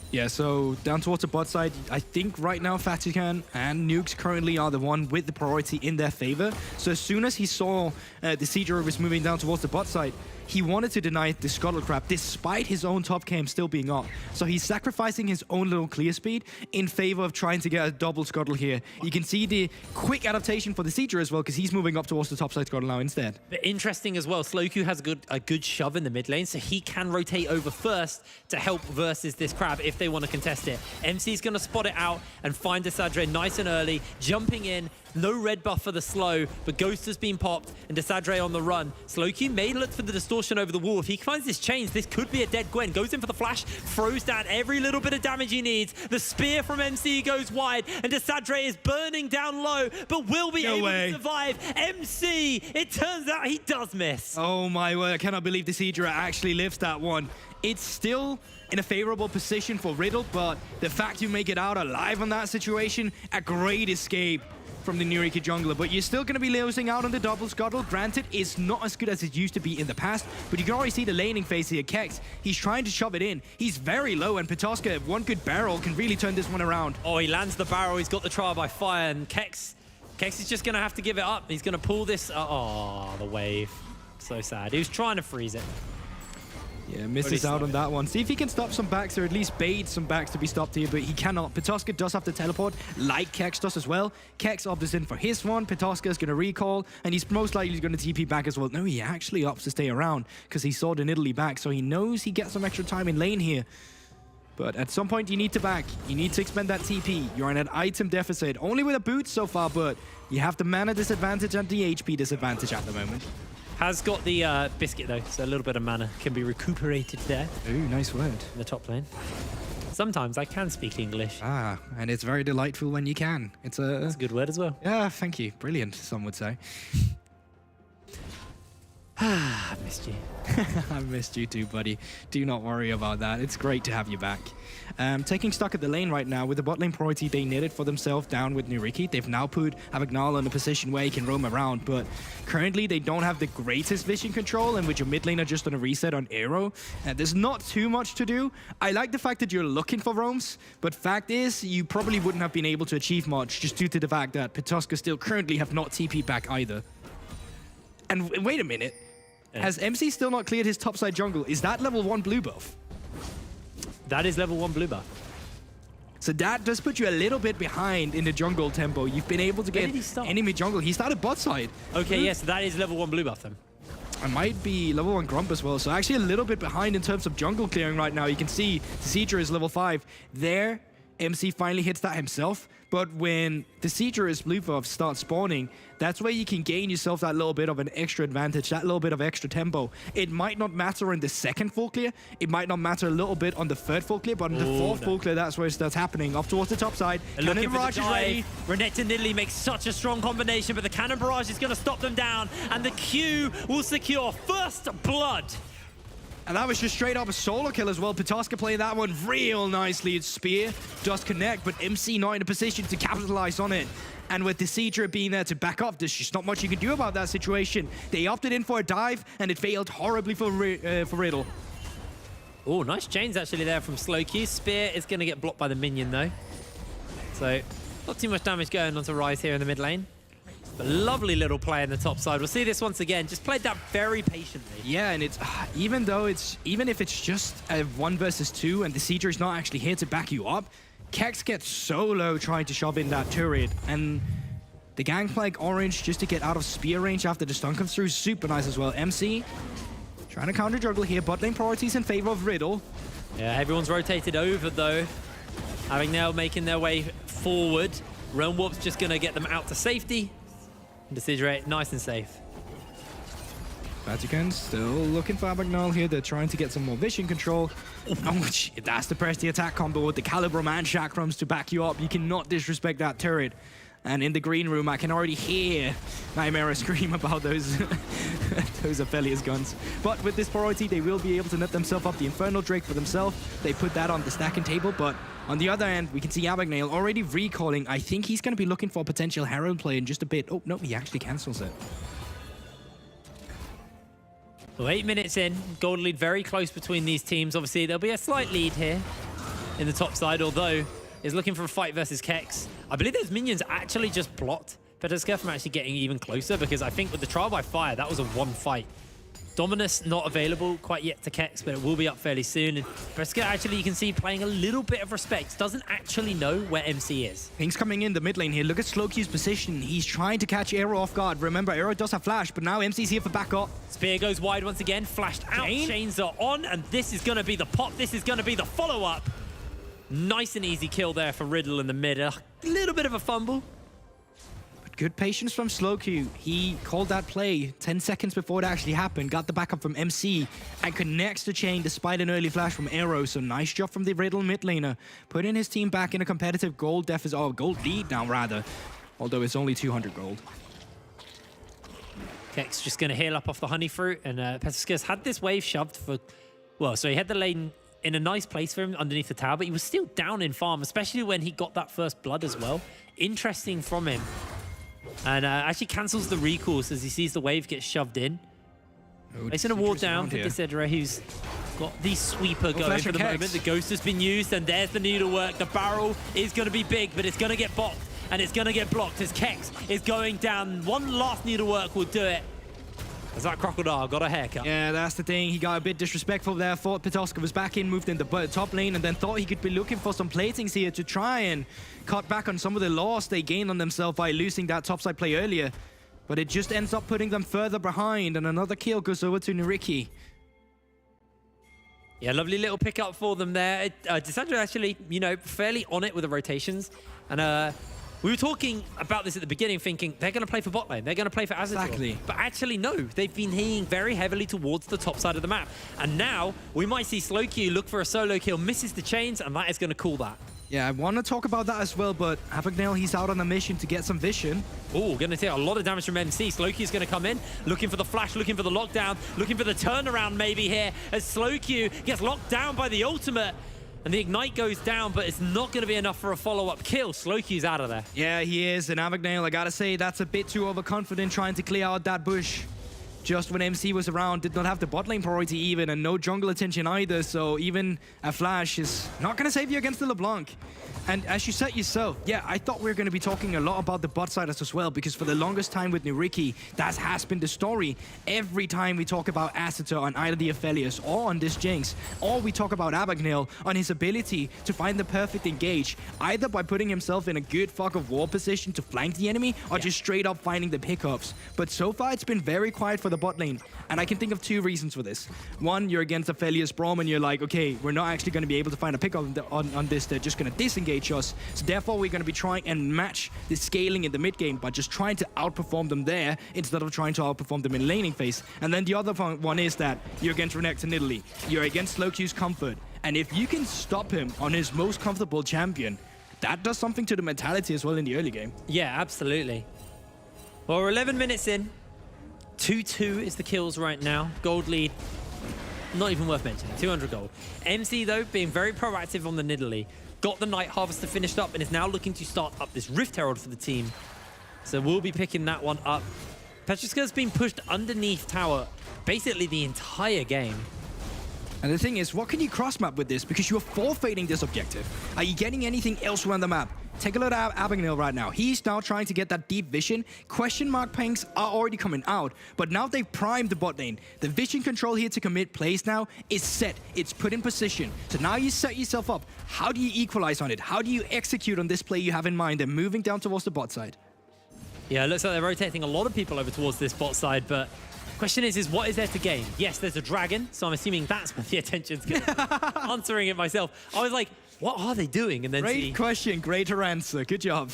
Yeah, so down towards the bot side, I think right now Fatty-chan and Nukes currently are the one with the priority in their favor. So as soon as he saw the Siege was moving down towards the bot side, he wanted to deny the Scuttle Crab despite his own top cam still being up. So he's sacrificing his own little clear speed in favor of trying to get a double Scuttle here. You can see the quick adaptation for the Sieger as well, because he's moving up towards the top side Scuttle now instead. But interesting as well, Slowku has a good shove in the mid lane, so he can rotate over first to help versus this Crab if they want to contest it. MC's going to spot it out and find Desadre nice and early, jumping in. No red buff for the slow, but Ghost has been popped and Desadre on the run. Slowku may look for the distortion over the wall. If he finds this chains, this could be a dead Gwen. Goes in for the flash, throws down every little bit of damage he needs. The spear from MC goes wide, and Desadre is burning down low, but will be able to survive. MC, it turns out he does miss. Oh my word, I cannot believe the Seedra actually lives that one. It's still in a favorable position for Riddle, but the fact you make it out alive on that situation, a great escape from the Nuriki jungler, but you're still going to be losing out on the double Scuttle. Granted, it's not as good as it used to be in the past, but you can already see the laning phase here. Kex, he's trying to shove it in. He's very low, and Petoska, one good barrel, can really turn this one around. Oh, he lands the barrel. He's got the trial by fire, and Kex is just going to have to give it up. He's going to pull this. Oh, the wave. So sad. He was trying to freeze it. Yeah, misses out on that one. See if he can stop some backs, or at least bait some backs to be stopped here, but he cannot. Petoska does have to teleport, like Kex does as well. Kex opts in for his one. Petoska is going to recall, and he's most likely going to TP back as well. No, he actually opts to stay around because he saw the Nidalee back, so he knows he gets some extra time in lane here. But at some point, you need to back. You need to expend that TP. You're in an item deficit, only with a boot so far, but you have the mana disadvantage and the HP disadvantage at the moment. Has got the biscuit though, so a little bit of mana can be recuperated there. Ooh, nice word. In the top lane. Sometimes I can speak English. Ah, and it's very delightful when you can. It's a good word as well. Yeah, thank you. Brilliant, some would say. I missed you. I missed you too, buddy. Do not worry about that. It's great to have you back. Taking stock at the lane right now with the bot lane priority they needed for themselves down with Nuriki. They've now put Avagnal in a position where he can roam around, but currently they don't have the greatest vision control, and with your mid laner just on a reset on Aero, there's not too much to do. I like the fact that you're looking for roams, but fact is, you probably wouldn't have been able to achieve much just due to the fact that Petoska still currently have not TP back either. And wait a minute. Has MC still not cleared his topside jungle? Is that level 1 blue buff? That is level 1 blue buff. So that does put you a little bit behind in the jungle tempo. You've been able to get enemy jungle. He started bot side. Okay, yes, that is level 1 blue buff then. I might be level 1 Grump as well. So actually a little bit behind in terms of jungle clearing right now. You can see the Siege is level 5. There MC finally hits that himself. But when the Sieger's blue buffs start spawning, that's where you can gain yourself that little bit of an extra advantage, that little bit of extra tempo. It might not matter in the second full clear. It might not matter a little bit on the third full clear, but on the fourth full clear, that's where it starts happening. Off towards the top side. Looking for Barrage the is ready. Renekton Nidalee makes such a strong combination, but the Cannon Barrage is going to stop them down, and the Q will secure first blood. And that was just straight up a solo kill as well. Petoska playing that one real nicely. Its spear does connect, but MC not in a position to capitalize on it. And with the Seadra being there to back up, there's just not much you can do about that situation. They opted in for a dive, and it failed horribly for Riddle. Oh, nice chains actually there from Slowq. Spear is going to get blocked by the minion though. So not too much damage going on to Rise here in the mid lane. But lovely little play in the top side. We'll see this once again. Just played that very patiently. Yeah, and it's even if it's just a 1 versus 2 and the Sieger is not actually here to back you up, Kex gets so low trying to shove in that turret, and the Gangplank Orange just to get out of spear range after the stun comes through, super nice as well. MC trying to counter juggle here. Bot lane priorities in favor of Riddle. Yeah, everyone's rotated over though. Abagnale making their way forward. Realm Warp's just going to get them out to safety. Decidueye, nice and safe. Vatican still looking for Abagnale here. They're trying to get some more vision control. Oh, that's to press the attack combo with the Calibrum and Chakrams to back you up. You cannot disrespect that turret. And in the green room, I can already hear Nightmare scream about those those Aphelios guns. But with this priority, they will be able to net themselves up the Infernal Drake for themselves. They put that on the stacking table, but on the other end, we can see Abagnale already recalling. I think he's going to be looking for a potential Herald play in just a bit. Oh, no, he actually cancels it. Well, 8 minutes in, gold lead very close between these teams. Obviously, there'll be a slight lead here in the top side, although is looking for a fight versus Kex. I believe those minions actually just blocked Petoska from actually getting even closer, because I think with the Trial by Fire, that was a one fight. Dominus not available quite yet to Kex, but it will be up fairly soon. And Petoska actually, you can see, playing a little bit of respect. Doesn't actually know where MC is. Things coming in the mid lane here. Look at Slowq's position. He's trying to catch Aero off guard. Remember, Aero does have flash, but now MC's here for backup. Spear goes wide once again, flashed out. Chains are on, and this is going to be the pop. This is going to be the follow-up. Nice and easy kill there for Riddle in the mid. A little bit of a fumble. But good patience from Slowq. He called that play 10 seconds before it actually happened, got the backup from MC, and connects the chain despite an early flash from Aero. So nice job from the Riddle mid laner, putting his team back in a competitive gold deficit, or gold lead now rather, although it's only 200 gold. Kex just going to heal up off the honey fruit, and Petoska's had this wave shoved for, well, so he had the lane in a nice place for him underneath the tower, but he was still down in farm, especially when he got that first blood as well. Interesting from him. And actually cancels the recalls as he sees the wave get shoved in. Placing a ward down for Decidueye, who's got the sweeper going for the moment. The ghost has been used, and there's the needlework. The barrel is going to be big, but it's going to get blocked, and it's going to get blocked as Kex is going down. One last needlework will do it. As that Crocodile got a haircut. Yeah, that's the thing. He got a bit disrespectful there. Thought Petoska was back in, moved in the top lane, and then thought he could be looking for some platings here to try and cut back on some of the loss they gained on themselves by losing that topside play earlier. But it just ends up putting them further behind, and another kill goes over to Nuriki. Yeah, lovely little pickup for them there. Decidueye actually, you know, fairly on it with the rotations. And we were talking about this at the beginning, thinking they're going to play for bot lane, they're going to play for Azure. Exactly. But actually, no, they've been healing very heavily towards the top side of the map. And now we might see Slowq look for a solo kill, misses the chains, and that is going to call that. Yeah, I want to talk about that as well, but Abagnale, he's out on a mission to get some vision. Oh, going to take a lot of damage from MC. Slowq is going to come in, looking for the flash, looking for the lockdown, looking for the turnaround maybe here, as Slowq gets locked down by the ultimate. And the Ignite goes down, but it's not going to be enough for a follow-up kill. Slowq's out of there. Yeah, he is. And Abagnale, I gotta say, that's a bit too overconfident trying to clear out that bush. Just when MC was around, did not have the bot lane priority even, and no jungle attention either, so even a flash is not going to save you against the LeBlanc. And as you said yourself, yeah, I thought we were going to be talking a lot about the bot side as well, because for the longest time with Nuriki, that has been the story. Every time we talk about Asita on either the Aphelios or on this Jinx, or we talk about Abagnale on his ability to find the perfect engage, either by putting himself in a good fuck of war position to flank the enemy, or just straight up finding the pickups. But so far, it's been very quiet for the the bot lane. And I can think of 2 reasons for this. One, you're against a Aphelios Braum and you're like, okay, we're not actually going to be able to find a pick on this. They're just going to disengage us. So therefore, we're going to be trying and match the scaling in the mid game by just trying to outperform them there instead of trying to outperform them in laning phase. And then the other one is that you're against Renekton in Italy. You're against Slowq's comfort. And if you can stop him on his most comfortable champion, that does something to the mentality as well in the early game. Yeah, absolutely. Well, we're 11 minutes in. 2-2 is the kills right now. Gold lead, not even worth mentioning, 200 gold. MC, though, being very proactive on the Nidalee. Got the Night Harvester finished up and is now looking to start up this Rift Herald for the team. So we'll be picking that one up. Petriska's been pushed underneath tower basically the entire game. And the thing is, what can you cross-map with this? Because you're forfeiting this objective. Are you getting anything else around the map? Take a look at Abagnale right now. He's now trying to get that deep vision. Question mark pangs are already coming out, but now they've primed the bot lane. The vision control here to commit plays now is set. It's put in position. So now you set yourself up. How do you equalize on it? How do you execute on this play you have in mind? They're moving down towards the bot side. Yeah, it looks like they're rotating a lot of people over towards this bot side, but question is what is there to gain? Yes, there's a dragon, so I'm assuming that's where the attention's going. Answering it myself. I was like, what are they doing? And then great question, greater answer. Good job.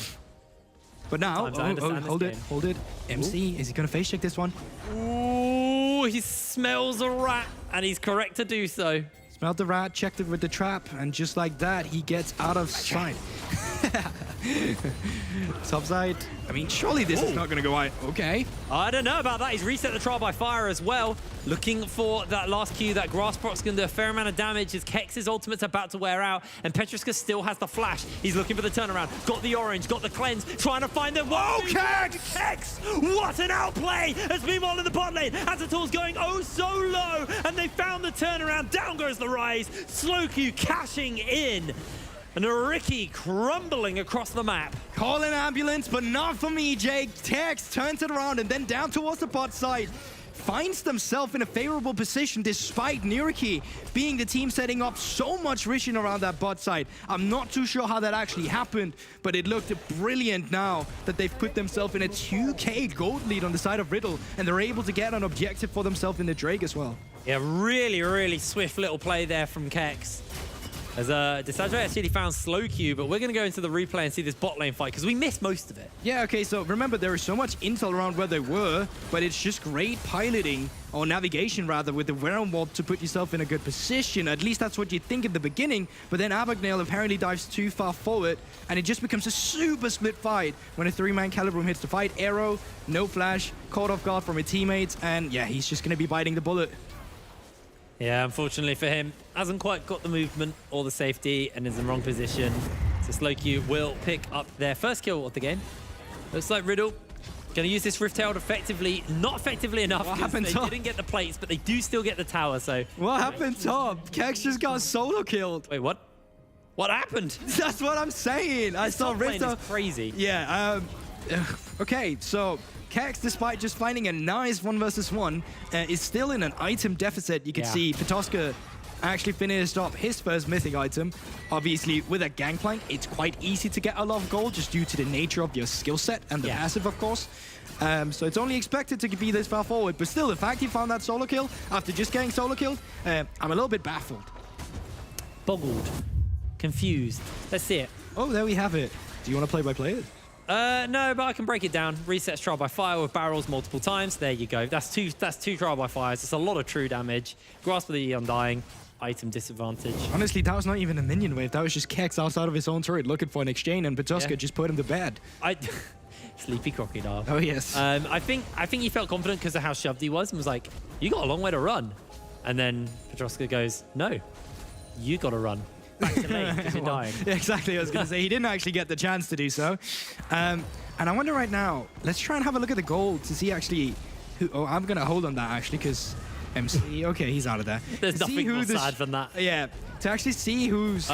But now, hold it. MC, is he going to face check this one? Ooh, he smells a rat, and he's correct to do so. Smelled the rat, checked it with the trap, and just like that, he gets out of sight. Topside. I mean, surely this is not going to go out. Okay. I don't know about that. He's reset the trial by fire as well. Looking for that last Q. That grass proc's going to do a fair amount of damage as Kex's ultimate's about to wear out. And Petriska still has the flash. He's looking for the turnaround. Got the orange, got the cleanse. Trying to find them. Whoa, Kex! Kex! What an outplay! As meanwhile in the bot lane, Azatul's going oh so low. And they found the turnaround. Down goes the rise. Slowq cashing in. And a Ricky crumbling across the map. Call an ambulance, but not for me, Jake. Tex turns it around and then down towards the bot side. Finds themselves in a favorable position despite Nuriki being the team setting up so much vision around that bot side. I'm not too sure how that actually happened, but it looked brilliant now that they've put themselves in a 2k gold lead on the side of Riddle, and they're able to get an objective for themselves in the Drake as well. Yeah, really, really swift little play there from Kex. As Desadre actually found Slowq, but we're going to go into the replay and see this bot lane fight because we missed most of it. Yeah, okay, so remember there is so much intel around where they were, but it's just great piloting, or navigation rather, with the realm warp to put yourself in a good position. At least that's what you think in the beginning, but then Abagnale apparently dives too far forward, and it just becomes a super split fight when a 3-man Calibrum hits the fight. Arrow, no flash, caught off guard from his teammates, and yeah, he's just going to be biting the bullet. Yeah, unfortunately for him, hasn't quite got the movement or the safety and is in the wrong position. So Slowq will pick up their first kill of the game. Looks like Riddle going to use this Rift Herald effectively. Not effectively enough. What happened, they Tom? didn't get the plates, but they do still get the tower, so... What happened, Tom? Kex just got solo killed. Wait, what? What happened? That's what I'm saying. I saw Rift Herald. Crazy. Yeah, okay, so... Kex, despite just finding a nice 1v1, is still in an item deficit. You can see Petoska actually finished off his first mythic item. Obviously, with a Gangplank, it's quite easy to get a lot of gold just due to the nature of your skill set and the passive, of course. So it's only expected to be this far forward. But still, the fact he found that solo kill after just getting solo killed, I'm a little bit baffled. Boggled. Confused. Let's see it. Oh, there we have it. Do you want to play by play it? No, but I can break it down. Resets trial by fire with barrels multiple times. There you go. That's two trial by fires. It's a lot of true damage. Grasp of the Undying. Item disadvantage. Honestly, that was not even a minion wave. That was just Kex outside of his own turret looking for an exchange, and Petoska just put him to bed. Sleepy crocodile. Oh, yes. I think he felt confident because of how shoved he was and was like, you got a long way to run. And then Petoska goes, no, you got to run. Back to lane because you're dying. Yeah, exactly. I was going to say, he didn't actually get the chance to do so. And I wonder right now, let's try and have a look at the gold to see actually who... Oh, I'm going to hold on that actually because MC... Okay, he's out of there. There's nothing more sad than that. Yeah, to actually see who's...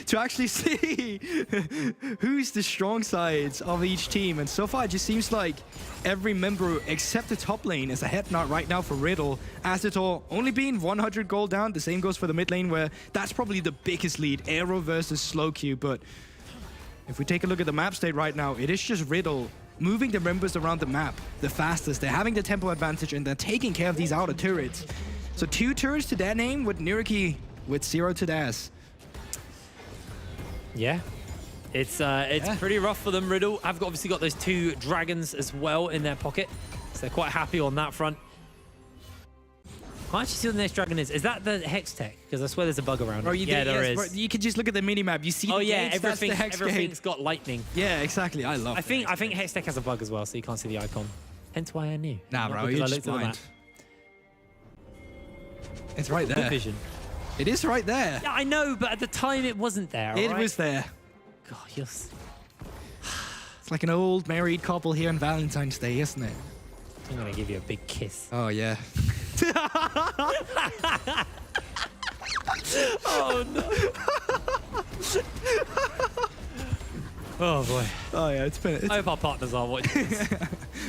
to actually see who's the strong sides of each team. And so far, it just seems like every member except the top lane is a head nod right now for Riddle. Azatul only being 100 gold down. The same goes for the mid lane, where that's probably the biggest lead. Arrow versus Slowq. But if we take a look at the map state right now, it is just Riddle moving the members around the map the fastest. They're having the tempo advantage, and they're taking care of these outer turrets. So 2 turrets to their name, with Nuriki with 0 to theirs. Yeah. It's pretty rough for them. Riddle have obviously got those 2 dragons as well in their pocket, so they're quite happy on that front. I can't actually see what the next dragon is. Is that the Hex Tech? Because I swear there's a bug around it. Yeah, there is. Bro, you can just look at the minimap. You see the gates, that's the Hex everything's gate. got lightning. Yeah, exactly. I love I think Hex Tech has a bug as well, so you can't see the icon. Hence why I knew. Nah, Not bro, because you're I just looked at the blind. map. It's right there. Good vision. It is right there. Yeah, I know, but at the time it wasn't there. It right? was there. God, you're... It's like an old married couple here on Valentine's Day, isn't it? I'm gonna give you a big kiss. Oh, yeah. Oh, no. Oh, boy. Oh, yeah, I hope our partners are watching this.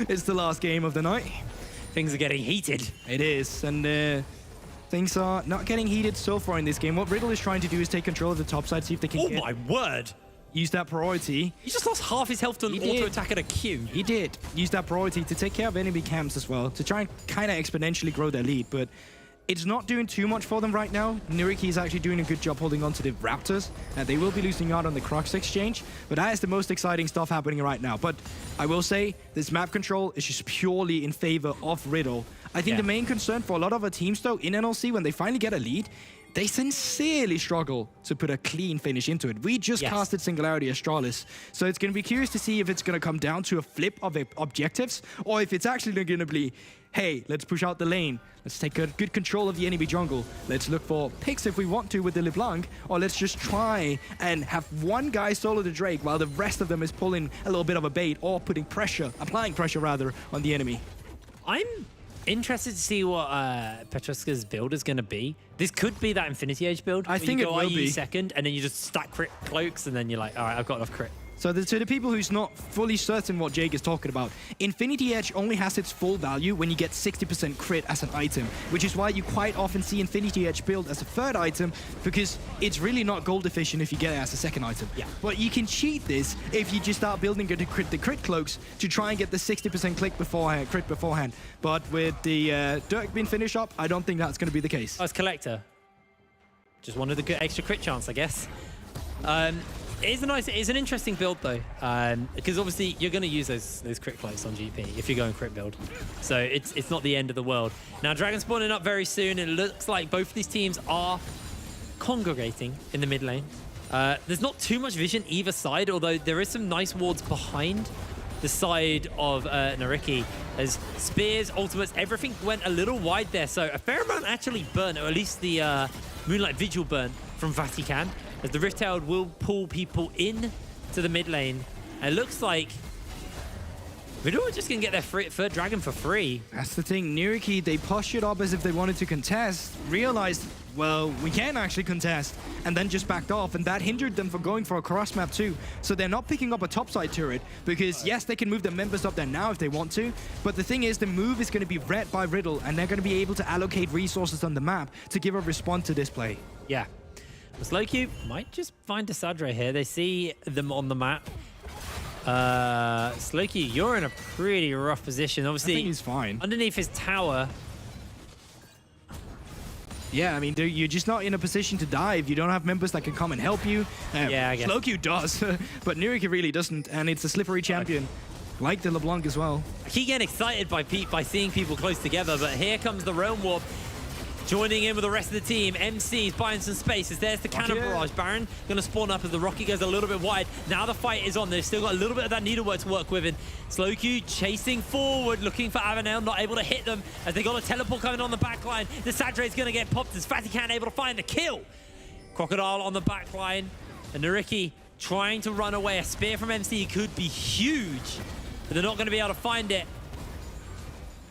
It's the last game of the night. Things are getting heated. It is, and things are not getting heated so far in this game. What Riddle is trying to do is take control of the top side, see if they can Oh, my word. Use that priority. He just lost half his health to an auto attack at a Q. He did. Use that priority to take care of enemy camps as well, to try and kind of exponentially grow their lead, but it's not doing too much for them right now. Nuriki is actually doing a good job holding on to the Raptors, and they will be losing out on the Crux exchange, but that is the most exciting stuff happening right now. But I will say, this map control is just purely in favor of Riddle. I think the main concern for a lot of our teams, though, in NLC, when they finally get a lead, they sincerely struggle to put a clean finish into it. We just casted Singularity Astralis, so it's going to be curious to see if it's going to come down to a flip of objectives, or if it's actually going to be, hey, let's push out the lane, let's take good control of the enemy jungle, let's look for picks if we want to with the LeBlanc, or let's just try and have one guy solo the Drake while the rest of them is pulling a little bit of a bait, or putting pressure, applying pressure rather, on the enemy. I'm interested to see what Petruska's build is going to be. This could be that Infinity Age build. I think it will be. Second, and then you just stack crit cloaks, and then you're like, all right, I've got enough crit. So to the people who's not fully certain what Jake is talking about, Infinity Edge only has its full value when you get 60% crit as an item, which is why you quite often see Infinity Edge build as a third item, because it's really not gold efficient if you get it as a second item. Yeah. But you can cheat this if you just start building the crit cloaks to try and get the 60% crit beforehand. But with the Dirk being finished up, I don't think that's going to be the case. Oh, it's Collector. Just wanted a good extra crit chance, I guess. It's an interesting build though, because obviously you're going to use those crit cloaks on GP if you're going crit build. So it's not the end of the world. Now Dragon spawning up very soon. It looks like both of these teams are congregating in the mid lane. There's not too much vision either side, although there is some nice wards behind the side of Nuriki, as spears, ultimates, everything went a little wide there. So a fair amount actually burnt, or at least the Moonlight Vigil burn from Vatican, as the Rift Herald will pull people in to the mid lane. And it looks like Riddle are just going to get their third dragon for free. That's the thing. Nuriki, they pushed it up as if they wanted to contest, realized, well, we can actually contest, and then just backed off, and that hindered them from going for a cross map too. So they're not picking up a topside turret, because yes, they can move their members up there now if they want to, but the thing is, the move is going to be read by Riddle, and they're going to be able to allocate resources on the map to give a response to this play. Yeah. Slowcube might just find a Sadre here. They see them on the map. Slowcube, you're in a pretty rough position. Obviously, I think he's fine. Underneath his tower. Yeah, I mean, you're just not in a position to dive. You don't have members that can come and help you. Yeah, I guess. Slowcube does, but Nuriki really doesn't, and it's a slippery champion, like the LeBlanc as well. I keep getting excited by seeing people close together, but here comes the Realm Warp. Joining in with the rest of the team, MC's buying some spaces. There's the cannon barrage. Baron going to spawn up as the Rocky goes a little bit wide. Now the fight is on. They've still got a little bit of that needlework to work with. And Slowcube chasing forward, looking for Avenel, not able to hit them as they got a teleport coming on the back line. The Sadre is going to get popped as Vatican able to find the kill. Crocodile on the back line. And Nuriki trying to run away. A spear from MC could be huge, but they're not going to be able to find it.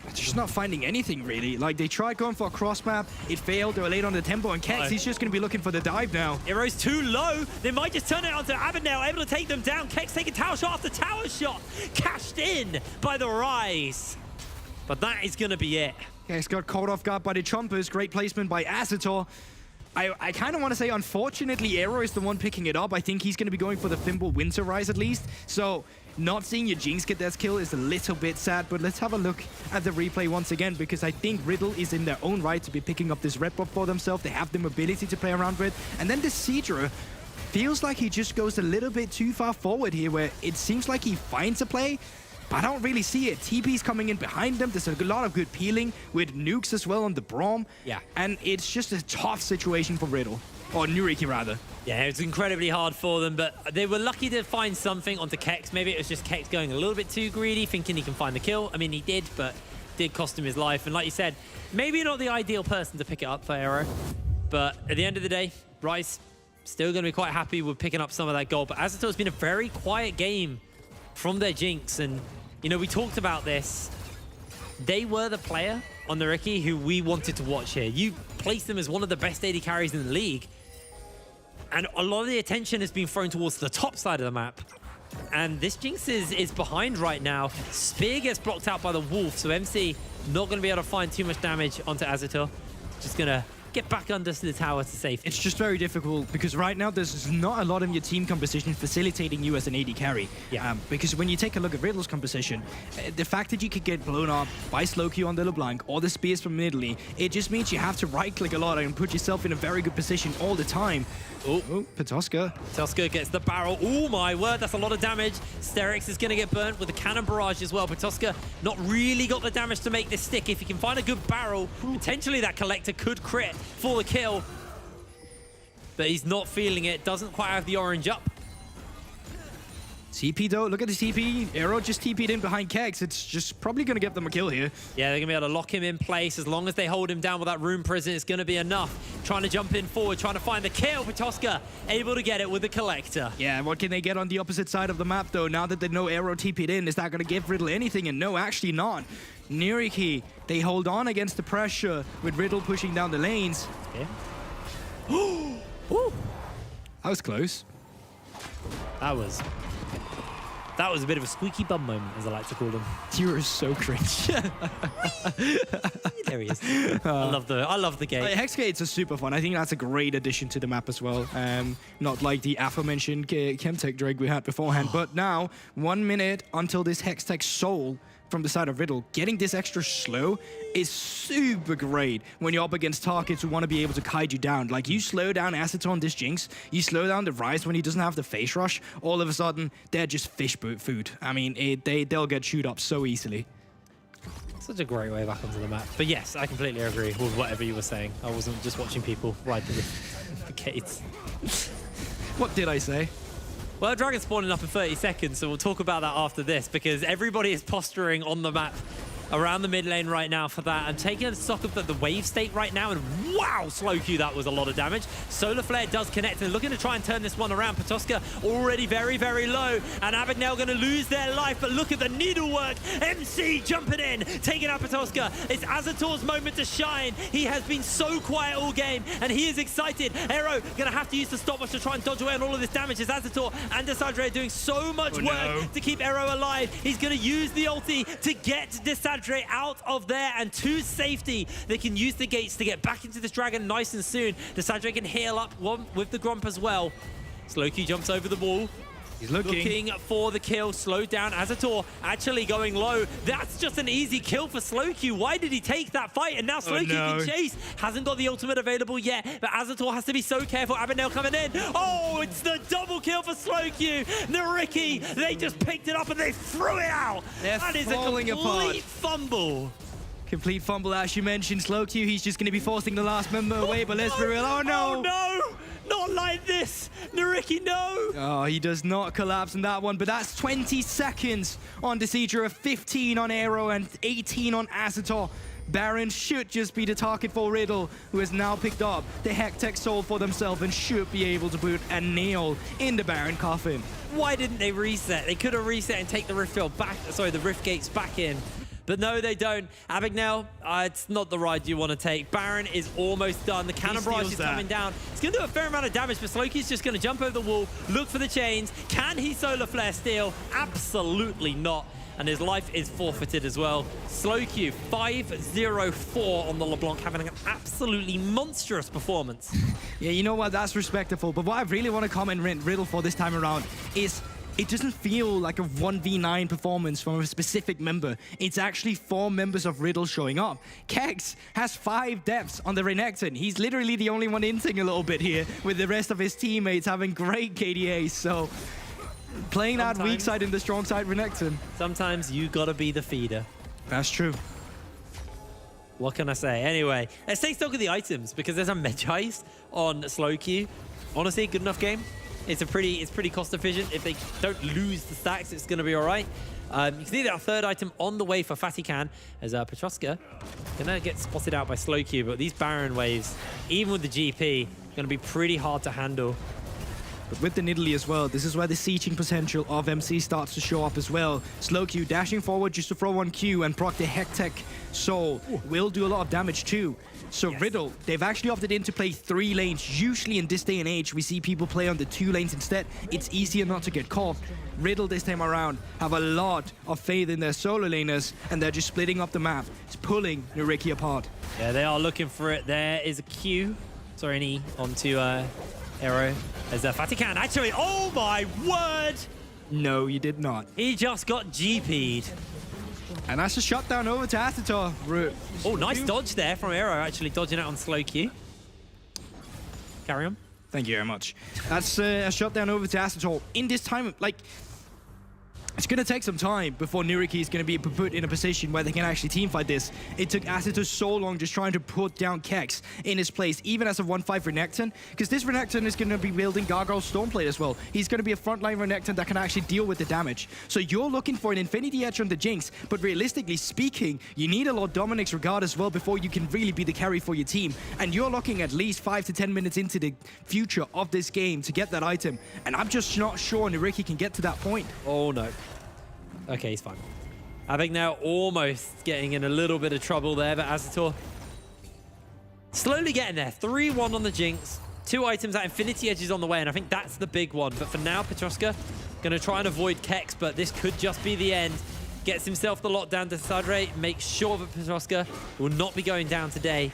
They're just not finding anything, really. Like, they tried going for a cross map, it failed, they were late on the tempo, and Kex, he's just going to be looking for the dive now. Hero's too low. They might just turn it onto Avondale, able to take them down. Kex taking tower shot after tower shot. Cashed in by the Rise. But that is going to be it. Kex got caught off guard by the Chompers. Great placement by Azator. I kind of want to say, unfortunately, Aero is the one picking it up. I think he's going to be going for the Thimble Winter Rise at least. So not seeing your Jinx get that kill is a little bit sad, but let's have a look at the replay once again, because I think Riddle is in their own right to be picking up this red buff for themselves. They have the mobility to play around with. And then the Seadra feels like he just goes a little bit too far forward here, where it seems like he finds a play, but I don't really see it. TP's coming in behind them. There's a lot of good peeling with nukes as well on the Braum. Yeah. And it's just a tough situation for Riddle. Or Nuriki, rather. Yeah, it's incredibly hard for them, but they were lucky to find something onto Kex. Maybe it was just Kex going a little bit too greedy, thinking he can find the kill. I mean, he did, but did cost him his life. And like you said, maybe not the ideal person to pick it up for Aero. But at the end of the day, Rice still going to be quite happy with picking up some of that gold. But Azator has been a very quiet game from their Jinx. And, you know, we talked about this. They were the player on the Ricky who we wanted to watch here. You placed them as one of the best AD carries in the league. And a lot of the attention has been thrown towards the top side of the map. And this Jinx is behind right now. Spear gets blocked out by the Wolf, so MC not going to be able to find too much damage onto Azator. Just going to get back under the tower to safety. It's just very difficult because right now there's not a lot of your team composition facilitating you as an AD carry. Yeah. Because when you take a look at Riddle's composition, the fact that you could get blown up by slow Q on the LeBlanc or the spears from Italy, it just means you have to right-click a lot and put yourself in a very good position all the time. Oh, Patoska. Patoska gets the barrel. Oh my word, that's a lot of damage. Sterix is going to get burnt with the cannon barrage as well. Patoska not really got the damage to make this stick. If he can find a good barrel, potentially that collector could crit for the kill. But he's not feeling it. Doesn't quite have the orange up. TP though, look at the TP. Aero just TP'd in behind Kex. It's just probably going to get them a kill here. Yeah, they're going to be able to lock him in place. As long as they hold him down with that rune prison, it's going to be enough. Trying to jump in forward, trying to find the kill. Patoska able to get it with the collector. Yeah, what can they get on the opposite side of the map though? Now that they know Aero TP'd in, is that going to give Riddle anything? And no, actually not. Nuriki, they hold on against the pressure with Riddle pushing down the lanes. Okay. That was close. That was a bit of a squeaky bum moment, as I like to call them. You are so cringe. There he is. I love the game. Hexgates are super fun. I think that's a great addition to the map as well. Not like the aforementioned Chemtech Drake we had beforehand. But now, 1 minute until this Hextech Soul from the side of Riddle. Getting this extra slow is super great when you're up against targets who want to be able to kite you down. Like, you slow down Azator on this Jinx, you slow down the Rise when he doesn't have the face rush, all of a sudden, they're just fish food. I mean, they'll get chewed up so easily. Such a great way back onto the map. But yes, I completely agree with whatever you were saying. I wasn't just watching people ride the gates. What did I say? Well, Dragon's spawning up in 30 seconds, so we'll talk about that after this, because everybody is posturing on the map around the mid lane right now for that. I'm taking a stock of the wave state right now, and wow, slow Q, that was a lot of damage. Solar Flare does connect, and looking to try and turn this one around. Patoska already very, very low, and Abagnale going to lose their life, but look at the needlework. MC jumping in, taking out Patoska. It's Azator's moment to shine. He has been so quiet all game, and he is excited. Aero going to have to use the stopwatch to try and dodge away on all of this damage, as Azator and Desadre are doing so much work to keep Aero alive. He's going to use the ulti to get Desadre out of there and to safety. They can use the gates to get back into this dragon nice and soon. Desadre can heal up one with the Grump as well. Slowkey jumps over the wall. He's looking for the kill. Slowed down. Azator actually going low. That's just an easy kill for Slowkey. Why did he take that fight? And now Slowkey can chase. Hasn't got the ultimate available yet, but Azator has to be so careful. Abagnale coming in. Oh, it's the double kill for Slowkey. Nuriki, they just picked it up and they threw it out. That is a complete fumble. Complete fumble, as you mentioned. Slowkey, he's just going to be forcing the last member away, but let's be real. Oh, no. Oh, no. Not like this. Nuriki, no. Oh, he does not collapse in that one, but that's 20 seconds on Desidra, 15 on Aero, and 18 on Azator. Baron should just be the target for Riddle, who has now picked up the Hextech Soul for themselves and should be able to put a nail in the Baron coffin. Why didn't they reset? They could have reset and take the Rift Field back, sorry, the Rift Gates back in. But no, they don't. Abagnale, it's not the ride you want to take. Baron is almost done. The cannon barrage is coming down. It's going to do a fair amount of damage, but Slowkey's just going to jump over the wall, look for the chains. Can he Solar Flare steal? Absolutely not. And his life is forfeited as well. Slowkey, 5-0-4 on the LeBlanc, having an absolutely monstrous performance. Yeah, you know what? That's respectable. But what I really want to comment Riddle for this time around is it doesn't feel like a 1v9 performance from a specific member. It's actually 4 members of Riddle showing up. Kex has 5 deaths on the Renekton. He's literally the only one inting a little bit here, with the rest of his teammates having great KDAs. So playing that weak side and the strong side Renekton. Sometimes you gotta be the feeder. That's true. What can I say? Anyway, let's take stock of the items, because there's a Medgeist on slow queue. Honestly, good enough game. It's pretty cost efficient. If they don't lose the stacks, it's going to be all right. You can see that our third item on the way for Fatikan as Petroska gonna get spotted out by slow queue. But these Baron waves, even with the GP, gonna be pretty hard to handle. But with the Nidalee as well, this is where the sieging potential of MC starts to show up as well. Slow Q dashing forward just to throw one Q and proc the Hectech Soul will do a lot of damage too. So Riddle, they've actually opted in to play 3 lanes. Usually in this day and age, we see people play on the 2 lanes instead. It's easier not to get caught. Riddle this time around have a lot of faith in their solo laners, and they're just splitting up the map. It's pulling Nuriki apart. Yeah, they are looking for it. There is a Q. Sorry, an E onto Arrow. As Fatikan actually, oh my word! No, you did not. He just got GP'd. And that's a shutdown over to Astator. Oh, nice dodge there from Arrow, actually dodging out on slow Q. Carry on. Thank you very much. That's a shutdown over to Astator. In this time, like, it's going to take some time before Nuriki is going to be put in a position where they can actually teamfight this. It took Astator so long just trying to put down Kex in his place, even as a 1-5 Renekton, because this Renekton is going to be wielding Gargoyle Stormplate as well. He's going to be a frontline Renekton that can actually deal with the damage. So you're looking for an Infinity Edge on the Jinx, but realistically speaking, you need a Lord Dominik's Regard as well before you can really be the carry for your team. And you're looking at least 5 to 10 minutes into the future of this game to get that item. And I'm just not sure Nuriki can get to that point. Oh no. Okay, he's fine. I think now almost getting in a little bit of trouble there, but Azator slowly getting there. 3-1 on the Jinx. 2 items, that Infinity Edge is on the way, and I think that's the big one. But for now, Petroska going to try and avoid Kex, but this could just be the end. Gets himself the lockdown to Sadre, makes sure that Petroska will not be going down today.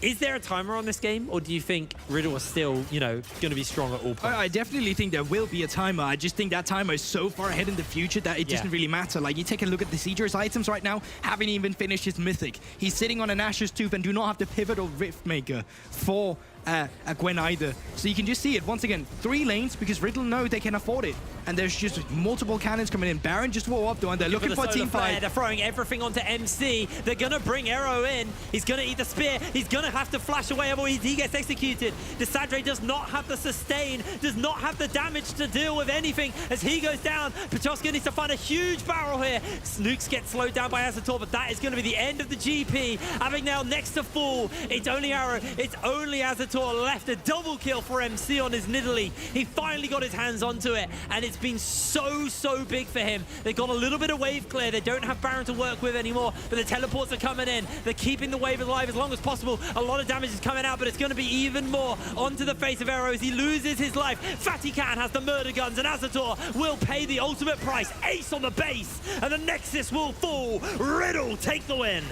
Is there a timer on this game, or do you think Riddle is still, you know, going to be strong at all points? I definitely think there will be a timer. I just think that timer is so far ahead in the future that it doesn't really matter. Like, you take a look at the Sieger's items right now, haven't even finished his Mythic. He's sitting on an Asher's Tooth and do not have the Pivotal Riftmaker for a Gwen either. So you can just see it, once again, 3 lanes, because Riddle know they can afford it. And there's just multiple cannons coming in. Baron just wore up though, and they're looking for a team fight. They're throwing everything onto MC. They're going to bring Arrow in. He's going to eat the spear. He's going to have to flash away, otherwise he gets executed. Desadre does not have the sustain, does not have the damage to deal with anything as he goes down. Petroska needs to find a huge barrel here. Snooks gets slowed down by Azator, but that is going to be the end of the GP. Having now next to full, it's only Arrow, it's only Azator left. A double kill for MC on his Nidalee. He finally got his hands onto it, and it's been so big for him. They got a little bit of wave clear. They don't have Baron to work with anymore, but the teleports are coming in. They're keeping the wave alive as long as possible. A lot of damage is coming out, but it's going to be even more onto the face of Arrow as he loses his life. Fatikan has the murder guns, and Azator will pay the ultimate price. Ace on the base, and the Nexus will fall. Riddle take the win.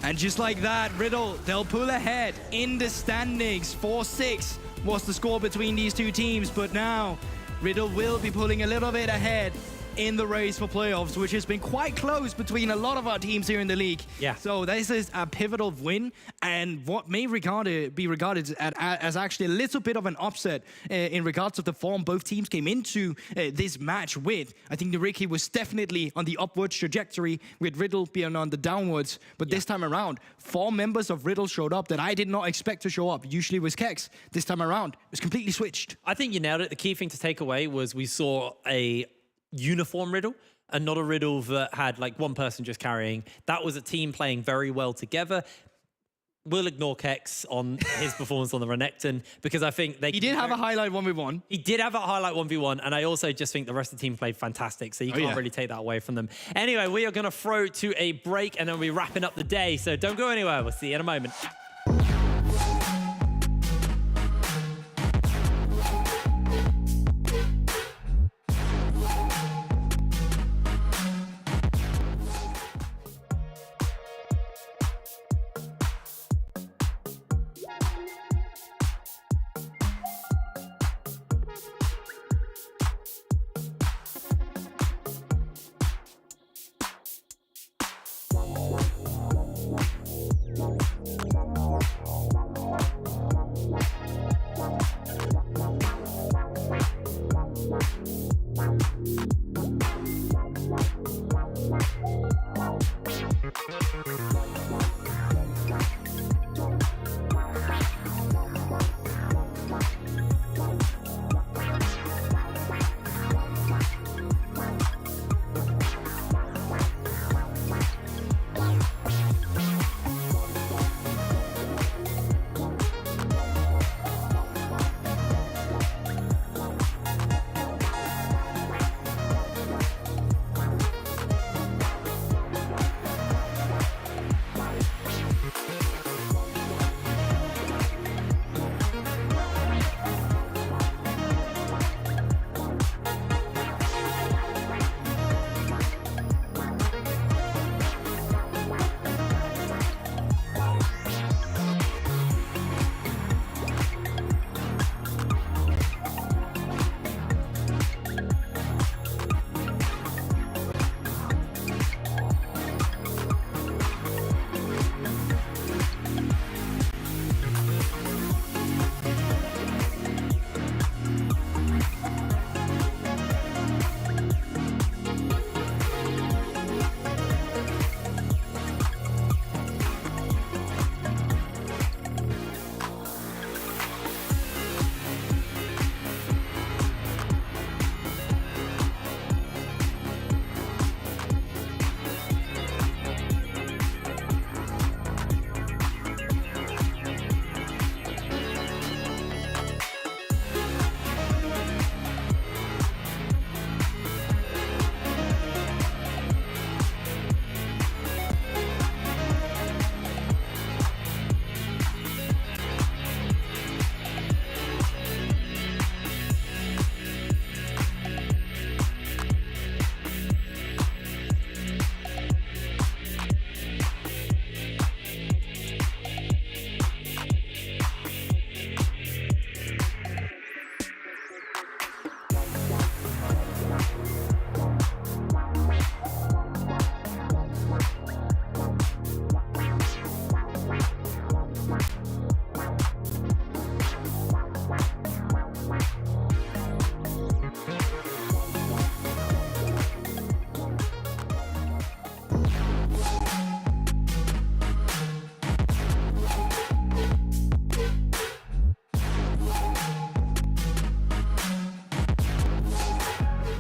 And just like that, Riddle, they'll pull ahead in the standings. 4-6 was the score between these 2 teams, but now Riddle will be pulling a little bit ahead in the race for playoffs, which has been quite close between a lot of our teams here in the league. Yeah. So this is a pivotal win, and what may be regarded as actually a little bit of an upset in regards to the form both teams came into this match with. I think Nuriki was definitely on the upwards trajectory, with Riddle being on the downwards. But this time around, 4 members of Riddle showed up that I did not expect to show up. Usually it was Kex. This time around, it was completely switched. I think you nailed it. The key thing to take away was we saw a uniform Riddle and not a Riddle that had like one person just carrying. That was a team playing very well together. We'll ignore Kex on his performance on the Renekton, because I think he did have a highlight 1v1. He did have a highlight 1v1, and I also just think the rest of the team played fantastic, so you can't really take that away from them. Anyway, we are going to throw to a break, and then we'll be wrapping up the day, so don't go anywhere. We'll see you in a moment.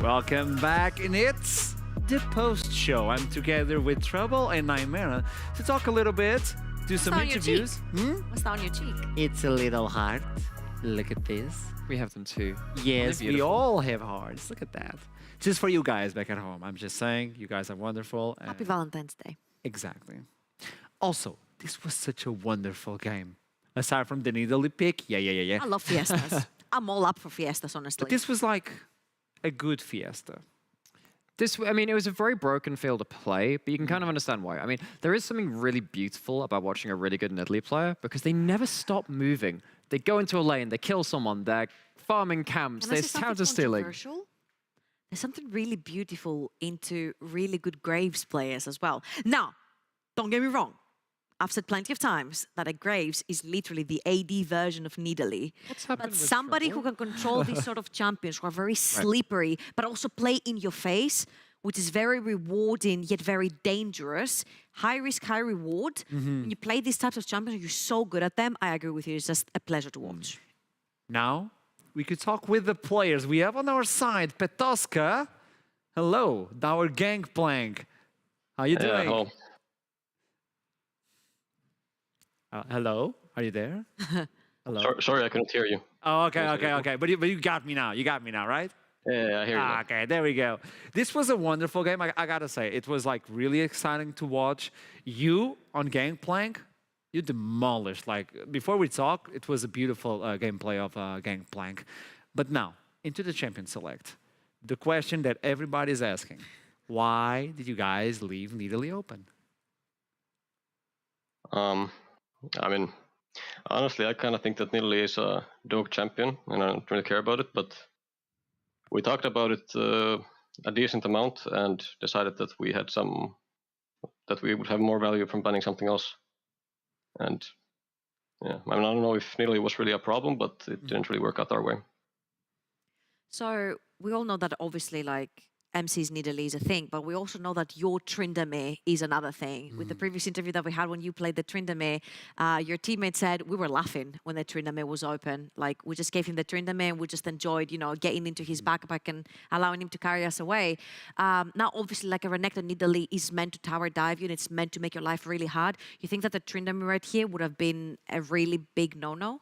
Welcome back, and it's the post show. I'm together with Trouble and Nightmare to talk a little bit, do some interviews. What's that on your cheek? It's a little heart. Look at this. We have them too. Yes, They're we beautiful. all have hearts. Look at that. Just for you guys back at home. I'm just saying, you guys are wonderful. Happy Valentine's Day. Exactly. Also, this was such a wonderful game. Aside from the Nidalee pick, yeah. I love fiestas. I'm all up for fiestas, honestly. But this was like a good fiesta. I mean, it was a very broken field to play, but you can kind of understand why. I mean, there is something really beautiful about watching a really good Nidalee player because they never stop moving. They go into a lane, they kill someone, they're farming camps, they're counter-stealing. There's something really beautiful into really good Graves players as well. Now, don't get me wrong. I've said plenty of times that a Graves is literally the AD version of Nidalee. But somebody who can control these sort of champions who are very slippery, but also play in your face, which is very rewarding yet very dangerous. High risk, high reward. When you play these types of champions, you're so good at them. I agree with you. It's just a pleasure to watch. Now, we could talk with the players. We have on our side Petoska. Hello, our gangplank. How you doing? Hello. Hello, are you there? Hello. Sorry, I couldn't hear you. Oh, okay. But you got me now. You got me now, right? Yeah, I hear you. Okay, there we go. This was a wonderful game. I gotta say, it was like really exciting to watch. You on Gangplank, you demolished. Like before we talk, it was a beautiful gameplay of Gangplank. But now into the champion select. The question that everybody's asking: why did you guys leave Nidalee open? I mean, honestly, I kind of think that Nidalee is a dog champion, and I don't really care about it. But we talked about it a decent amount and decided that we would have more value from banning something else. And yeah, I mean, I don't know if Nidalee was really a problem, but it didn't really work out our way. So we all know that obviously like MC's Nidalee is a thing, but we also know that your Tryndamere is another thing. With the previous interview that we had when you played the Tryndamere, your teammate said we were laughing when the Tryndamere was open. Like we just gave him the Tryndamere and we just enjoyed, getting into his backpack and allowing him to carry us away. Now, obviously, like a Renekton Nidalee is meant to tower dive you and it's meant to make your life really hard. You think that the Tryndamere right here would have been a really big no-no?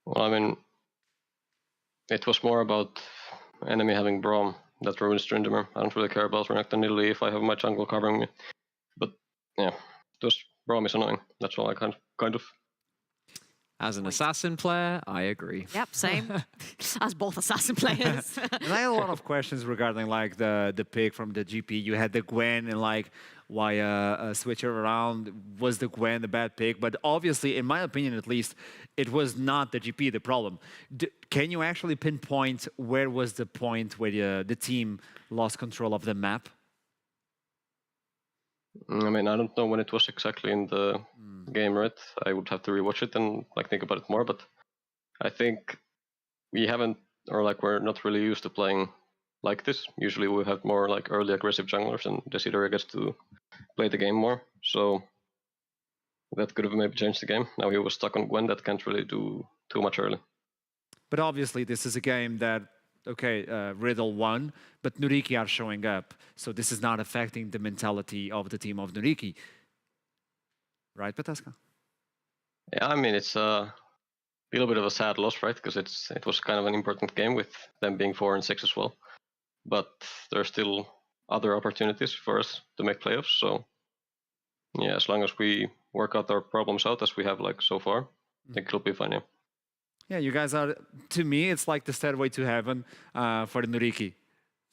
Well, I mean, it was more about enemy having Braum that ruins Tryndamere. I don't really care about Renekton Nidalee if I have my jungle covering me. But yeah, just Braum is annoying. That's all I kind of. As an assassin player, I agree. Yep, same. As both assassin players. And I had a lot of questions regarding like the pick from the GP. You had the Gwen and like why switch it around. Was the Gwen the bad pick? But obviously, in my opinion at least, it was not the GP the problem. Can you actually pinpoint where was the point where the team lost control of the map? I mean, I don't know when it was exactly in the game, right? I would have to rewatch it and like think about it more. But I think we haven't, or like we're not really used to playing like this. Usually we have more like early aggressive junglers, and Desideria gets to play the game more. So that could have maybe changed the game. Now he was stuck on Gwen that can't really do too much early. But obviously, this is a game that, okay, Riddle won, but Nuriki are showing up. So this is not affecting the mentality of the team of Nuriki. Right, Petoska? Yeah, I mean, it's a little bit of a sad loss, right? Because it was kind of an important game with them being 4 and 6 as well. But there's still other opportunities for us to make playoffs. So yeah, as long as we work out our problems out as we have like so far, I think it'll be fine, yeah. Yeah, you guys are, to me, it's like the stairway to heaven for the Nuriki.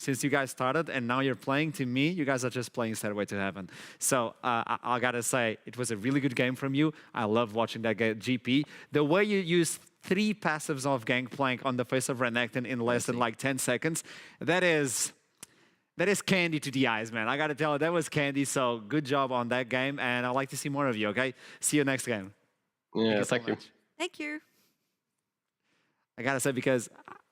Since you guys started and now you're playing, to me, you guys are just playing Stairway to Heaven. So I gotta say, it was a really good game from you. I love watching that GP. The way you use 3 passives of Gangplank on the face of Renekton in less than like 10 seconds, that is candy to the eyes, man. I gotta tell you, that was candy. So good job on that game, and I'd like to see more of you, okay? See you next game. Yeah, thank you. Thank you. I gotta say, because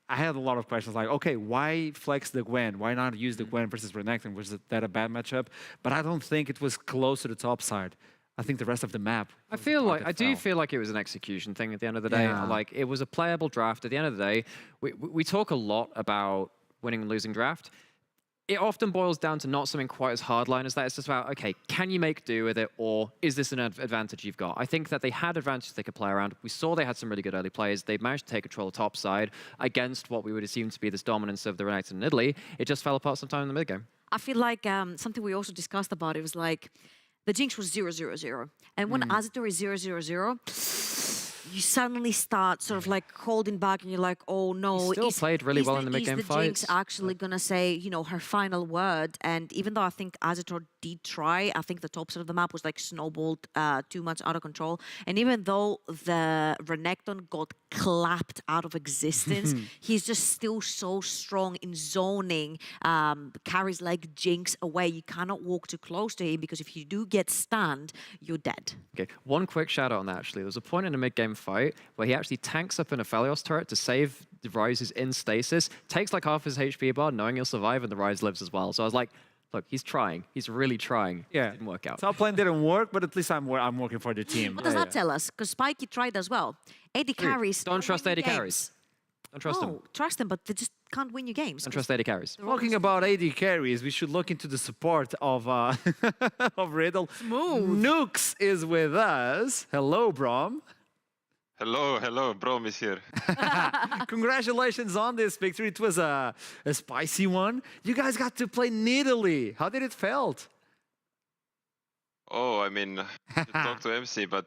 I had a lot of questions like, okay, why flex the Gwen? Why not use the Gwen versus Renekton? Was that a bad matchup? But I don't think it was close to the top side. I think the rest of the map. I do feel like it was an execution thing at the end of the day. Yeah. Like it was a playable draft. At the end of the day, we talk a lot about winning and losing draft. It often boils down to not something quite as hardline as that. It's just about, okay, can you make do with it, or is this an advantage you've got? I think that they had advantages they could play around. We saw they had some really good early plays. They managed to take control of top side against what we would assume to be this dominance of the Renekton in Italy. It just fell apart sometime in the mid game. I feel like something we also discussed about it was like the Jinx was 0-0-0. And when Azator is 0-0-0, you suddenly start sort of like holding back and you're like, oh no. He still played really well in the mid-game fights. Is the Jinx actually going to say, you know, her final word? And even though I think Azator did try, I think the top side of the map was like snowballed too much out of control. And even though the Renekton got clapped out of existence, he's just still so strong in zoning, carries like Jinx away. You cannot walk too close to him because if you do get stunned, you're dead. Okay, one quick shout out on that actually. There was a point in a mid-game fight where he actually tanks up an Aphelios turret to save the Ryze who's in stasis, takes like half his HP bar, knowing he'll survive, and the Ryze lives as well. So I was like, look, he's trying. He's really trying. Yeah. It didn't work out. Top lane didn't work, but at least I'm working for the team. What does that tell us? Because Spiky tried as well. AD carries. Don't trust AD carries. Don't trust them. No, trust them, but they just can't win you games. Don't trust AD carries. Talking about AD carries, we should look into the support of of Riddle. Smooth. Nukes is with us. Hello, Brom. Hello, Brom is here. Congratulations on this victory. It was a spicy one. You guys got to play in Italy. How did it felt? Oh, I mean, you talked to MC, but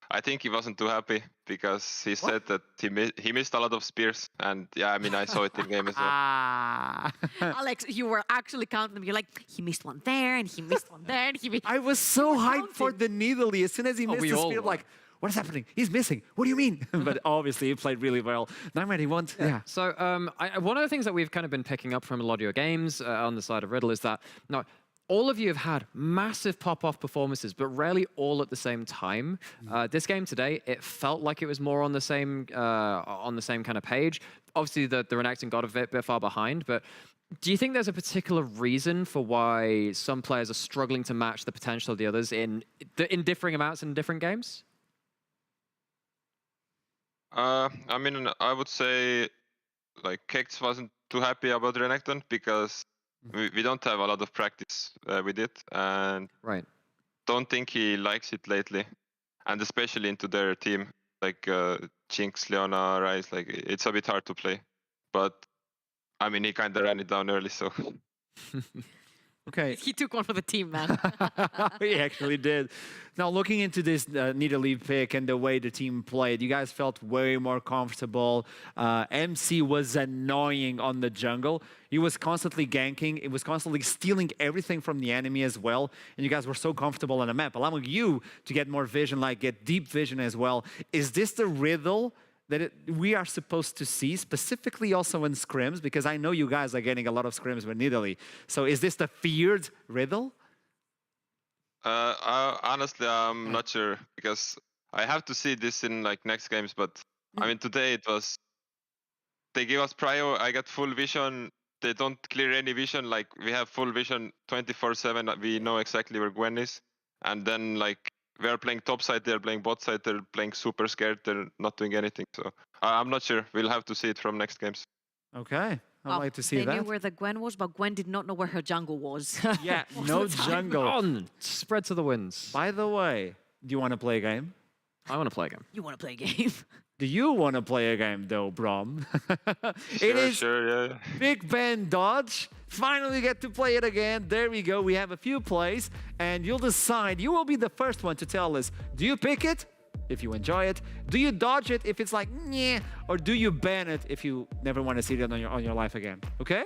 I think he wasn't too happy because he said that he missed a lot of spears. And yeah, I mean, I saw it in game as well. Alex, you were actually counting them. You're like, he missed one there, and he missed one there, and he missed... I was so hyped for the Nidalee. As soon as he missed the spear, like, what is happening? He's missing. What do you mean? But obviously, he played really well. 991. Yeah. So one of the things that we've kind of been picking up from a lot of your games on the side of Riddle is that all of you have had massive pop-off performances, but rarely all at the same time. This game today, it felt like it was more on the same kind of page. Obviously, the Renekton got a bit far behind, but do you think there's a particular reason for why some players are struggling to match the potential of the others in differing amounts in different games? I mean, I would say like Kex wasn't too happy about Renekton because we don't have a lot of practice with it, and don't think he likes it lately, and especially into their team like Jinx, Leona, Ryze. Like it's a bit hard to play, but I mean he kind of ran it down early, so. Okay. He took one for the team, man. He actually did. Now, looking into this Nidalee pick and the way the team played, you guys felt way more comfortable. MC was annoying on the jungle. He was constantly ganking. It was constantly stealing everything from the enemy as well. And you guys were so comfortable on the map, allowing you to get more vision, like get deep vision as well. Is this the Riddle that we are supposed to see, specifically also in scrims? Because I know you guys are getting a lot of scrims with Nidalee. So is this the feared Riddle? Honestly, I'm not sure because I have to see this in like next games. But I mean, today it was they gave us prio. I got full vision. They don't clear any vision. Like we have full vision 24/7. We know exactly where Gwen is, and then like. We are playing top side, they're playing bot side, they're playing super scared, they're not doing anything. So I'm not sure. We'll have to see it from next games. Okay. I'd like to see that. They knew where the Gwen was, but Gwen did not know where her jungle was. Yeah, no jungle. On, spread to the winds. By the way, do you want to play a game? I want to play a game. You want to play a game? Do you want to play a game though, Brom? Sure, yeah. Big Ben Dodge. Finally get to play it again. There we go. We have a few plays and you'll decide. You will be the first one to tell us, do you pick it if you enjoy it? Do you dodge it if it's like, yeah? Or do you ban it if you never want to see it on your life again? Okay?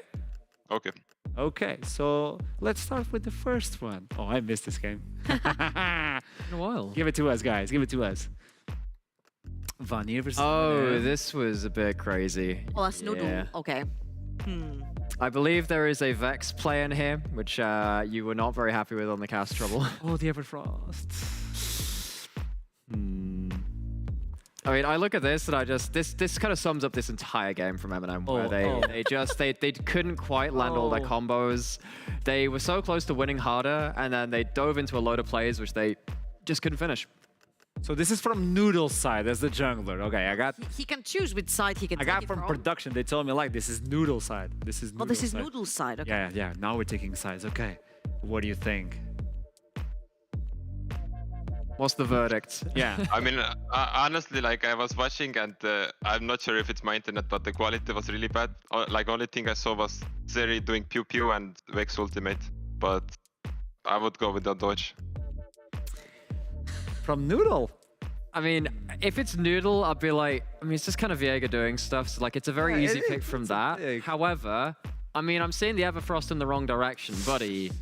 Okay. Okay, so let's start with the first one. Oh, I missed this game. In a while. Give it to us, guys. Give it to us. Vanir versus this was a bit crazy. Oh, that's Noodle. Yeah. Okay. I believe there is a Vex play in here, which you were not very happy with on the cast trouble. Oh, the Everfrost. I mean, I look at this and I just this kind of sums up this entire game from M&M, where they couldn't quite land all their combos. They were so close to winning harder, and then they dove into a load of plays which they just couldn't finish. So this is from Noodle's side as the jungler. Okay, I got. He can choose which side he can I take got it from production. They told me like this is Noodle's side. This is. Oh, this is side. Noodle's side. Okay. Yeah. Now we're taking sides. Okay. What do you think? What's the verdict? Yeah. I mean, honestly, like I was watching and I'm not sure if it's my internet, but the quality was really bad. Like only thing I saw was Zeri doing pew pew and Vex ultimate, but I would go with the dodge. From Noodle. I mean, if it's Noodle, I'd be like, I mean, it's just kind of Viega doing stuff. So like, it's a very easy pick from that. However, I mean, I'm seeing the Everfrost in the wrong direction, buddy.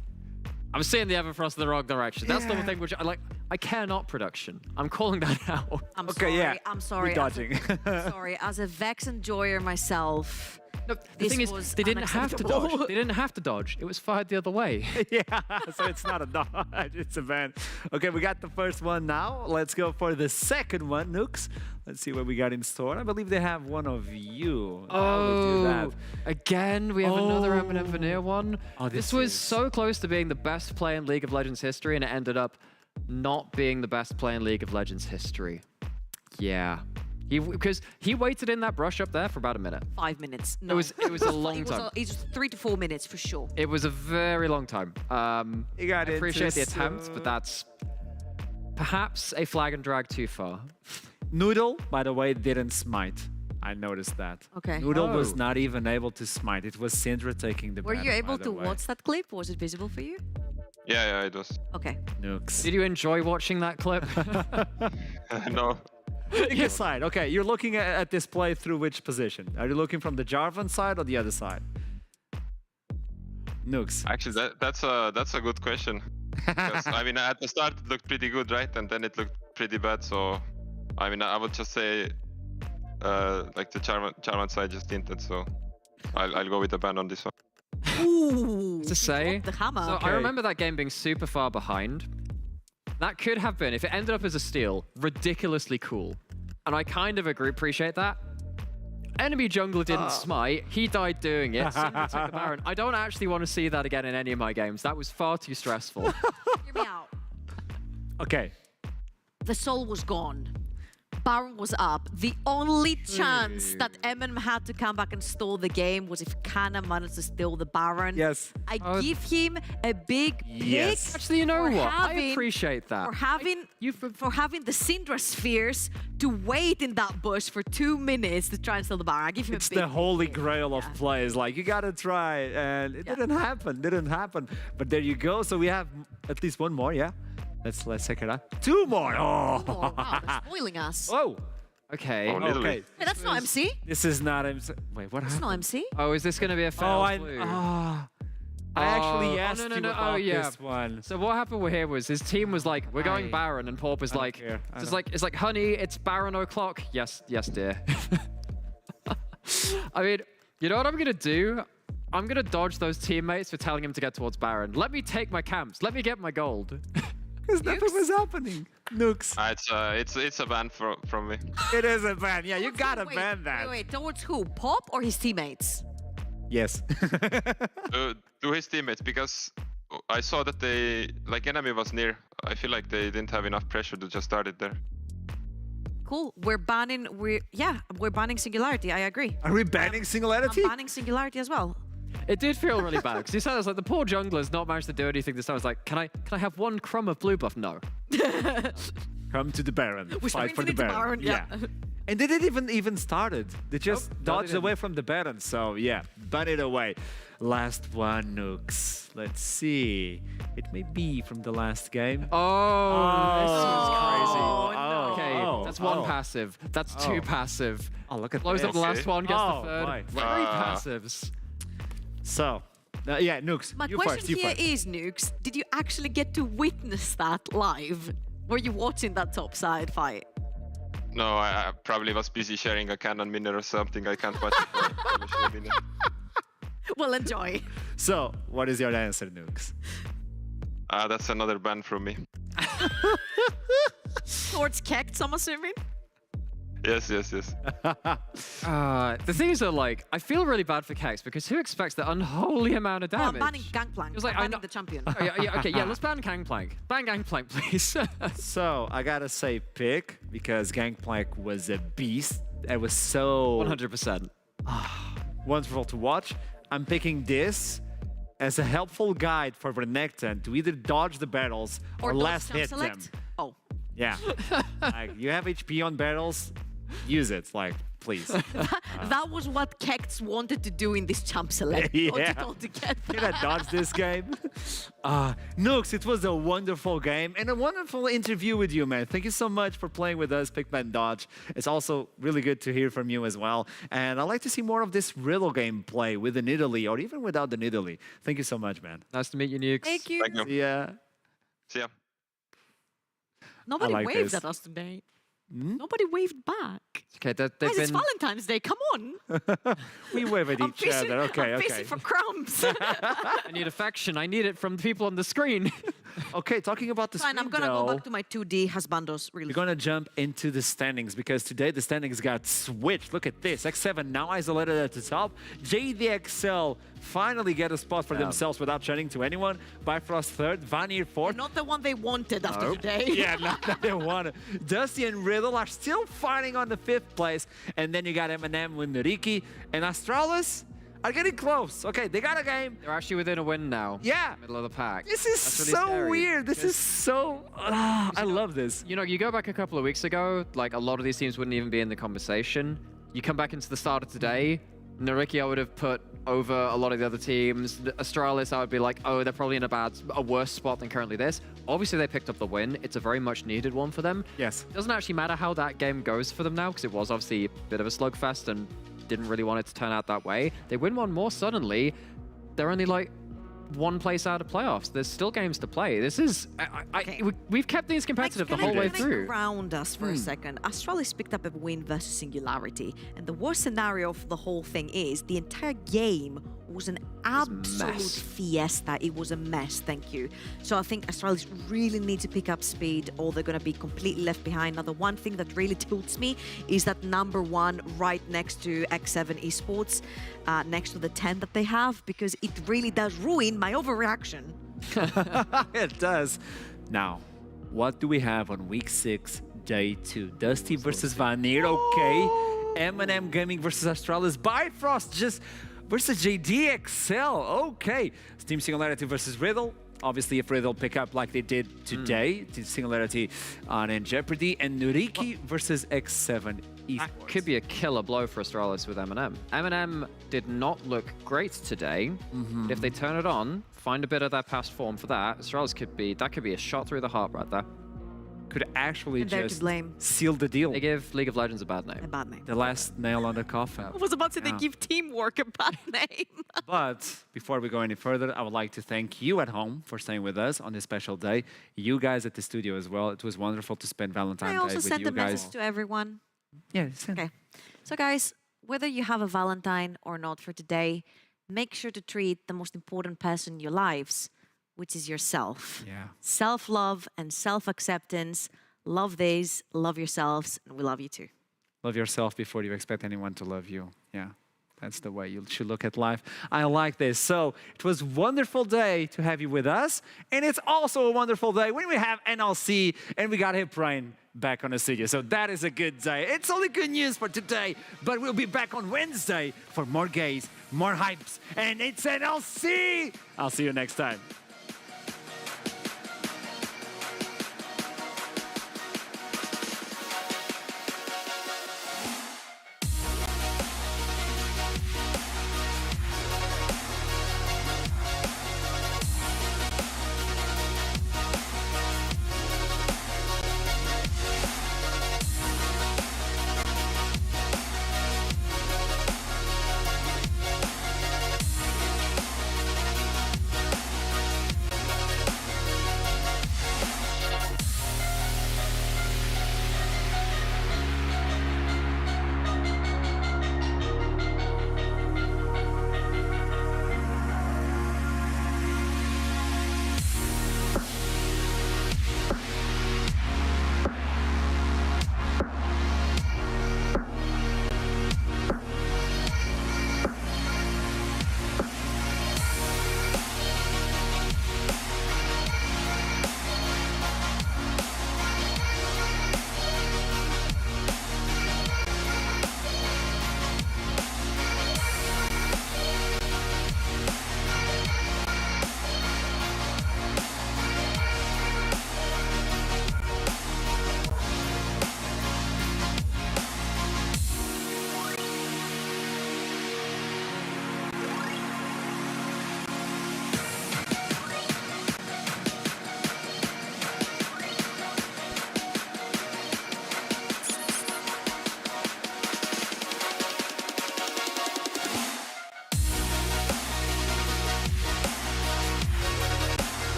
I'm seeing the Everfrost in the wrong direction. That's the one thing which I like. I care not production. I'm calling that out. I'm sorry. I'm sorry. We're dodging. Sorry. As a Vex enjoyer myself. No, the thing is, they didn't have to dodge. They didn't have to dodge. It was fired the other way. Yeah, so it's not a dodge, it's a ban. Okay, we got the first one now. Let's go for the second one, Nooks. Let's see what we got in store. I believe they have one of you. Oh, again, we have another Eminem Veneer one. Oh, this was so close to being the best play in League of Legends history, and it ended up not being the best play in League of Legends history. Yeah. Because he waited in that brush up there for about a minute. 5 minutes. No. It was a long time. It was 3 to 4 minutes for sure. It was a very long time. I appreciate the into attempt, but that's perhaps a flag and drag too far. Noodle, by the way, didn't smite. I noticed that. Okay. Noodle was not even able to smite. It was Syndra taking the Were you battle, able by to the way. watch that clip? Was it visible for you? Yeah, it was. Okay. Nooks. Did you enjoy watching that clip? No. Pick a side. Okay, you're looking at this play through which position? Are you looking from the Jarvan side or the other side? Nooks. Actually, that's a good question. Because, I mean, at the start it looked pretty good, right? And then it looked pretty bad. So, I mean, I would just say, like the Jarvan side just hinted. So, I'll go with the ban on this one. Ooh. To say, the hammer. so I remember that game being super far behind. That could have been, if it ended up as a steal, ridiculously cool. And I kind of appreciate that. Enemy jungler didn't smite. He died doing it. Syndra took the Baron. I don't actually want to see that again in any of my games. That was far too stressful. Hear me out. Okay. The soul was gone. Baron was up. The only chance that Eminem had to come back and stall the game was if Kana managed to steal the Baron. Yes. I give him a big pick. Actually, you know for what? I having- appreciate that. For having the Syndra spheres to wait in that bush for 2 minutes to try and steal the Baron. I give him It's a big the holy pick. grail of plays. Like, you gotta try. And it didn't happen. But there you go. So we have at least one more, yeah? Let's check it out. 2 more. Oh, Oh, wow, they're spoiling us. Oh. Okay. literally. Okay. Wait, that's not MC. This is not MC. Wait, what That's happened? not MC. Oh, is this going to be a fail? I actually asked you about this one. So what happened here was his team was like, we're going Baron, and Porp was like, it's like, honey, it's Baron o'clock. Yes, dear. I mean, you know what I'm gonna do? I'm gonna dodge those teammates for telling him to get towards Baron. Let me take my camps. Let me get my gold. Because nothing was happening. Nooks. It's a ban from me. It is a ban. Yeah, you gotta Wait, ban that. Wait, towards who? Pop or his teammates? Yes. To his teammates, because I saw that enemy was near. I feel like they didn't have enough pressure to just start it there. Cool. We're banning Singularity. I agree. Are we banning Singularity? I'm banning Singularity as well. It did feel really bad because he said, like, the poor jungler's not managed to do anything this time. I was like, can I have one crumb of blue buff? No. Come to the Baron. We're Fight for the sprinting into Baron. Baron, yeah. And they didn't even started. They just Nope, dodged away from the Baron. So yeah, ban it away. Last one, Nooks. Let's see. It may be from the last game. This is crazy. Oh, Okay, that's one passive. That's 2 passive. Oh, look at Blows this. up the last one, gets the third. boy. 3 passives. So, yeah, Nooks. My you question first. You here first. is, Nukes, did you actually get to witness that live? Were you watching that top side fight? No, I probably was busy sharing a cannon minute or something. I can't watch it for a minute. Well, enjoy. So, what is your answer, Nooks? That's another ban from me. Towards Kekt, I'm assuming? Yes. The thing is that, like, I feel really bad for Kex because who expects that unholy amount of Oh, I'm damage? banning Gangplank. It's like, I'm I banning know- the champion. Oh, yeah, let's ban Gangplank. Ban Gangplank, please. So I gotta say pick because Gangplank was a beast. It was so 100%. wonderful to watch. I'm picking this as a helpful guide for Renekton to either dodge the battles or dodge last jump hit select? them. Oh. Yeah. Like, you have HP on battles, use it. Like, please. That was what Kex wanted to do in this champ select. Yeah. Got it all together. Did I dodge this game? Nooks, it was a wonderful game and a wonderful interview with you, man. Thank you so much for playing with us, Pickman Dodge. It's also really good to hear from you as well. And I'd like to see more of this riddle game play with the Nidalee or even without the Nidalee. Thank you so much, man. Nice to meet you, Nukes. Thank you. Thank you. Yeah. See ya. Nobody like waved this. at us today. Nobody waved back. Okay, they've Guys, it's been... Valentine's Day. Come on. We wave at I'm each other. Okay, I'm okay. busy for crumbs. I need affection. I need it from the people on the screen. Okay, talking about the Fine, screen, I'm gonna go though, back to my 2D husbandos. Really. we're gonna jump into the standings because today the standings got switched. Look at this. X7 now isolated at the top. JDXL finally get a spot for themselves without shedding to anyone. Bifrost third, Vanir fourth. Not the one they wanted after Nope. today. Yeah, not that they want it. Dusty and Riddle are still fighting on the 5th place. And then you got Eminem with Nariki. And Astralis are getting close. Okay, they got a game. They're actually within a win now. Yeah. Middle of the pack. This is That's really so scary. weird. This is so... I love this. You know, you go back a couple of weeks ago, like a lot of these teams wouldn't even be in the conversation. You come back into the start of today, Nariki I would have put over a lot of the other teams. Astralis I would be like, oh, they're probably in a worse spot than currently this. Obviously they picked up the win. It's a very much needed one for them. Yes. It doesn't actually matter how that game goes for them now because it was obviously a bit of a slugfest and didn't really want it to turn out that way. They win one more suddenly. They're only like one place out of playoffs. There's still games to play. This is... we've kept things competitive the whole way through. Ground us for a second. Astralis picked up a win versus Singularity, and the worst scenario of the whole thing is the entire game was an absolute fiesta. It was a mess, thank you. So I think Astralis really need to pick up speed or they're going to be completely left behind. Now, the one thing that really tilts me is that number 1 right next to X7 Esports, next to the 10 that they have, because it really does ruin my overreaction. It does. Now, what do we have on week 6, day 2? Dusty versus Vanir, okay. Eminem Gaming versus Astralis. Bifrost just versus JDXL, okay. Team Singularity versus Riddle. Obviously, if Riddle pick up like they did today, Team Singularity on in jeopardy. And Nuriki versus X7 Esports. That could be a killer blow for Astralis with Eminem. Eminem did not look great today. But if they turn it on, find a bit of that past form for that, Astralis could be a shot through the heart right there. Could actually And they're to just blame. seal the deal. They give League of Legends a bad name. A bad name. The last nail on the coffin. I was about to say Yeah. they give teamwork a bad name. But before we go any further, I would like to thank you at home for staying with us on this special day. You guys at the studio as well. It was wonderful to spend Valentine's I Day also with sent you a guys. message to everyone. Yeah, Okay. So guys, whether you have a Valentine or not for today, make sure to treat the most important person in your lives, which is yourself. Yeah. Self-love and self-acceptance. Love these, love yourselves, and we love you too. Love yourself before you expect anyone to love you. Yeah, that's the way you should look at life. I like this. So it was a wonderful day to have you with us. And it's also a wonderful day when we have NLC and we got Hip Brain back on the studio. So that is a good day. It's only good news for today, but we'll be back on Wednesday for more gays, more hypes, and it's NLC. I'll see you next time.